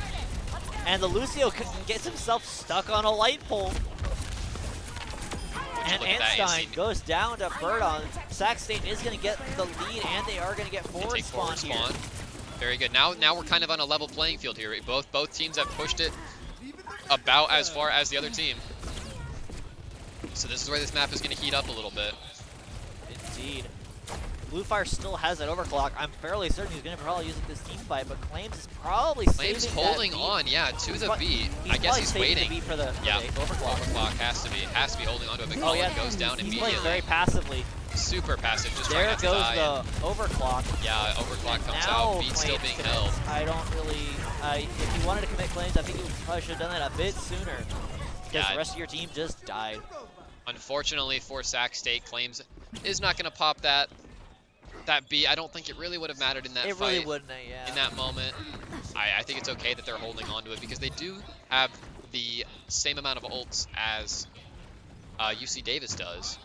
and the Lucio gets himself stuck on a light pole. And Einstein goes down to Birdon. Sac State is going to get the lead, and they are going to get forward spawn here. Very good. Now we're kind of on a level playing field here. Both teams have pushed it about as far as the other team. So this is where this map is going to heat up a little bit. Indeed. Blue Fire still has that overclock. I'm fairly certain he's going to probably use it this team fight, but Claims is probably Claims saving holding that on, yeah, to the beat. I guess he's waiting. The for the overclock. Overclock has to be holding on to it. But Colin goes down he's immediately. playing very passively. Super passive, just there trying not to die. There goes the overclock. Yeah, overclock comes out. Beat still being held. I don't really. If you wanted to commit Claims, I think you probably should have done that a bit sooner. Because the rest of your team just died. Unfortunately for Sac State, Claims is not going to pop that beat. I don't think it really would have mattered in that fight. It really wouldn't, yeah. In that moment. I think it's okay that they're holding on to it because they do have the same amount of ults as UC Davis does.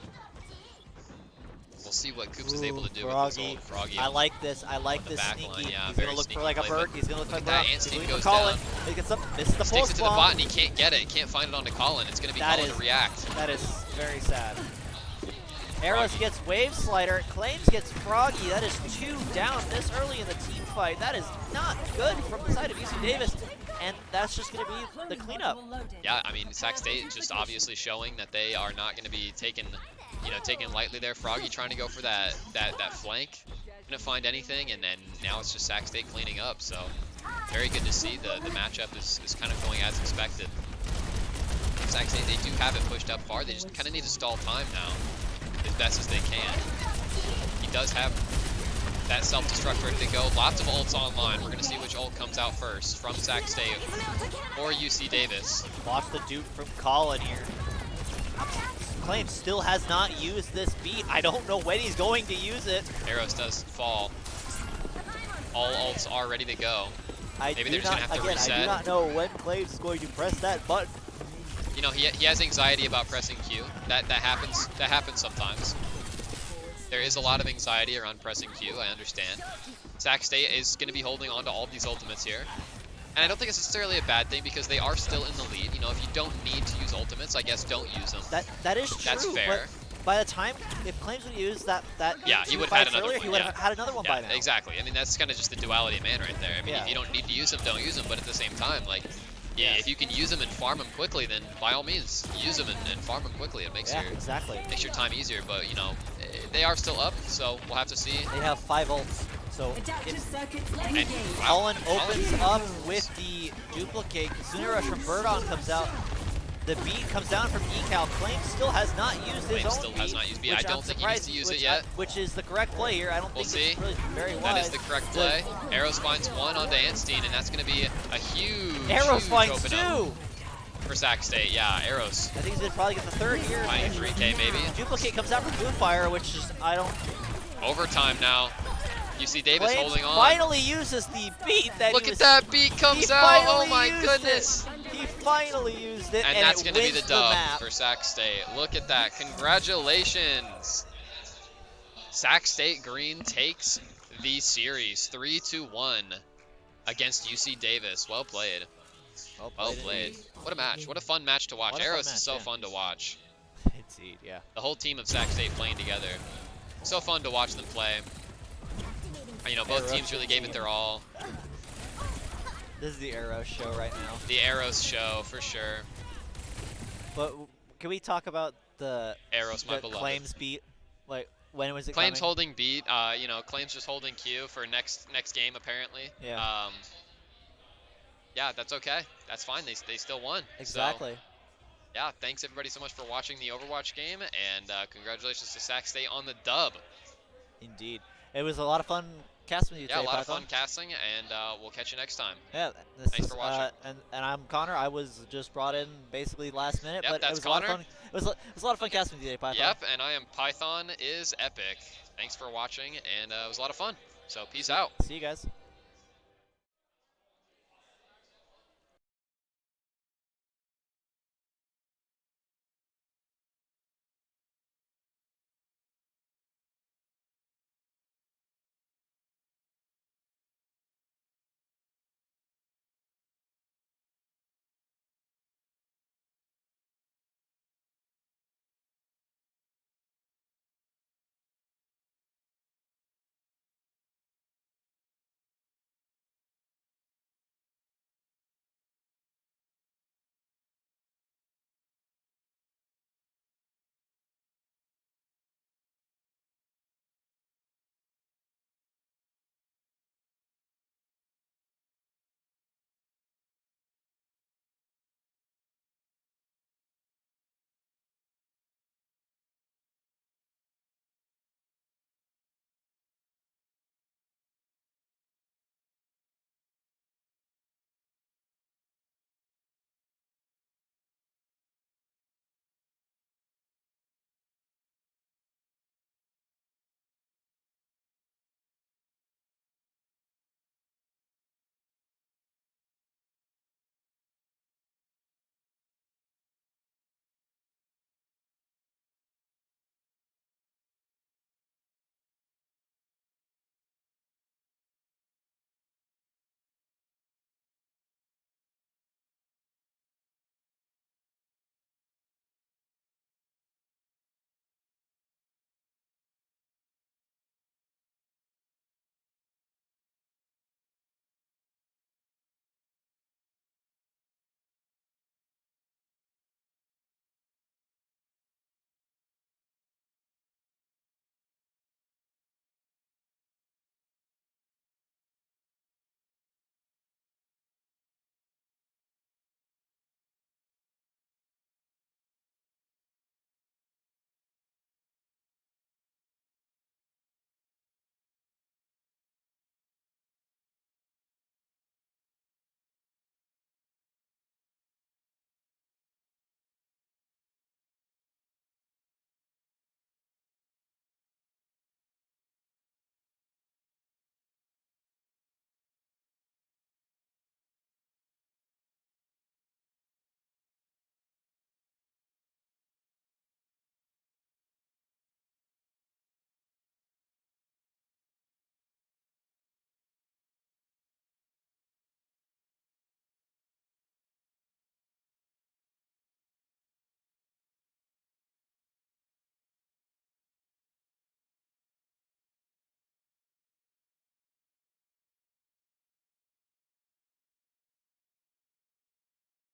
We'll see what Coops is able to do with this ult. Froggy. I like this. I like this sneaky. Yeah, he's gonna look for like a bird. He's gonna look for that. Anstine goes Colin. down. He gets up, misses the sticks it to the bomb. bot and he can't get it. Can't find it onto Colin. It's gonna be Colin to react. That is very sad. Arrows gets Wave Slider. Claims gets Froggy. That is 2 down this early in the team fight. That is not good from the side of UC Davis. And that's just going to be the cleanup. Yeah, I mean, Sac State just obviously showing that they are not going to be taken lightly there. Froggy trying to go for that flank. Going to find anything, and then now it's just Sac State cleaning up. So very good to see. The matchup is kind of going as expected. Sac State, they do have it pushed up far. They just kind of need to stall time now as best as they can. He does have that self-destruct ready to go. Lots of ults online. We're going to see which ult comes out first from Sac State or UC Davis. Watch the dupe from Colin here. Claims still has not used this beat. I don't know when he's going to use it. Arrows does fall. All ults are ready to go. Maybe they're just going to have to reset. I do not know when Claims is going to press that button. You know, he has anxiety about pressing Q. That happens sometimes. There is a lot of anxiety around pressing Q, I understand. Sac State is going to be holding on to all these ultimates here. And I don't think it's necessarily a bad thing because they are still in the lead. You know, if you don't need to use ultimates, I guess don't use them. That is true. That's fair. But by the time, if Claims would use that yeah, he would have had another earlier, one. He would have had another one by now. Exactly. I mean, that's kind of just the duality of man right there. I mean, if you don't need to use them, don't use them. But at the same time, like, yeah, if you can use them and farm them quickly, then by all means, use them and farm them quickly. It makes makes your time easier. But you know, they are still up, so we'll have to see. They have 5 ults, so Colin opens up with the duplicate. Kitsune Rush from Birdon comes out. The beat comes down from Ecal. Claims still has not used his own beat. Has not used beat. I don't think he needs to use it yet. Which is the correct play here. I don't think it's really very wise. That is the correct play. Arrows finds 1 onto Anstine, and that's going to be a huge, Arrows finds open 2! Up for Sac State, yeah, Arrows. I think he's going to probably get the 3rd here. Finding 3K maybe. Duplicate comes out from Blue Fire, which is, I don't... Overtime now. UC Davis Claims holding on. Finally uses the beat that Look at that beat comes out. Oh my goodness. He finally used it, and that's going to be the dub for Sac State. Look at that. Congratulations. Sac State Green takes the series 3-1 against UC Davis. Well played. Well played. What a match. What a fun match to watch. Arrows is so fun to watch. Indeed, yeah. The whole team of Sac State playing together. So fun to watch them play. You know, both teams really gave it their all. This is the Arrows show right now. The Arrows show, for sure. But can we talk about the Arrows, my beloved. Claims beat? Like, when was it Claims coming? holding beat. You know, Claims just holding Q for next game, apparently. Yeah. Yeah, that's okay. That's fine. They still won. Exactly. So, yeah, thanks everybody so much for watching the Overwatch game, and congratulations to Sac State on the dub. Indeed. It was a lot of fun casting with you today, Yeah, a lot Python. of fun casting, and we'll catch you next time. Yeah, thanks for watching. And I'm Connor. I was just brought in basically last minute, Yep, but it was Connor. a lot of fun. It was a lot of fun casting with you today, Python. Yep, and I am Python is Epic. Thanks for watching, and it was a lot of fun. So peace out. See you guys.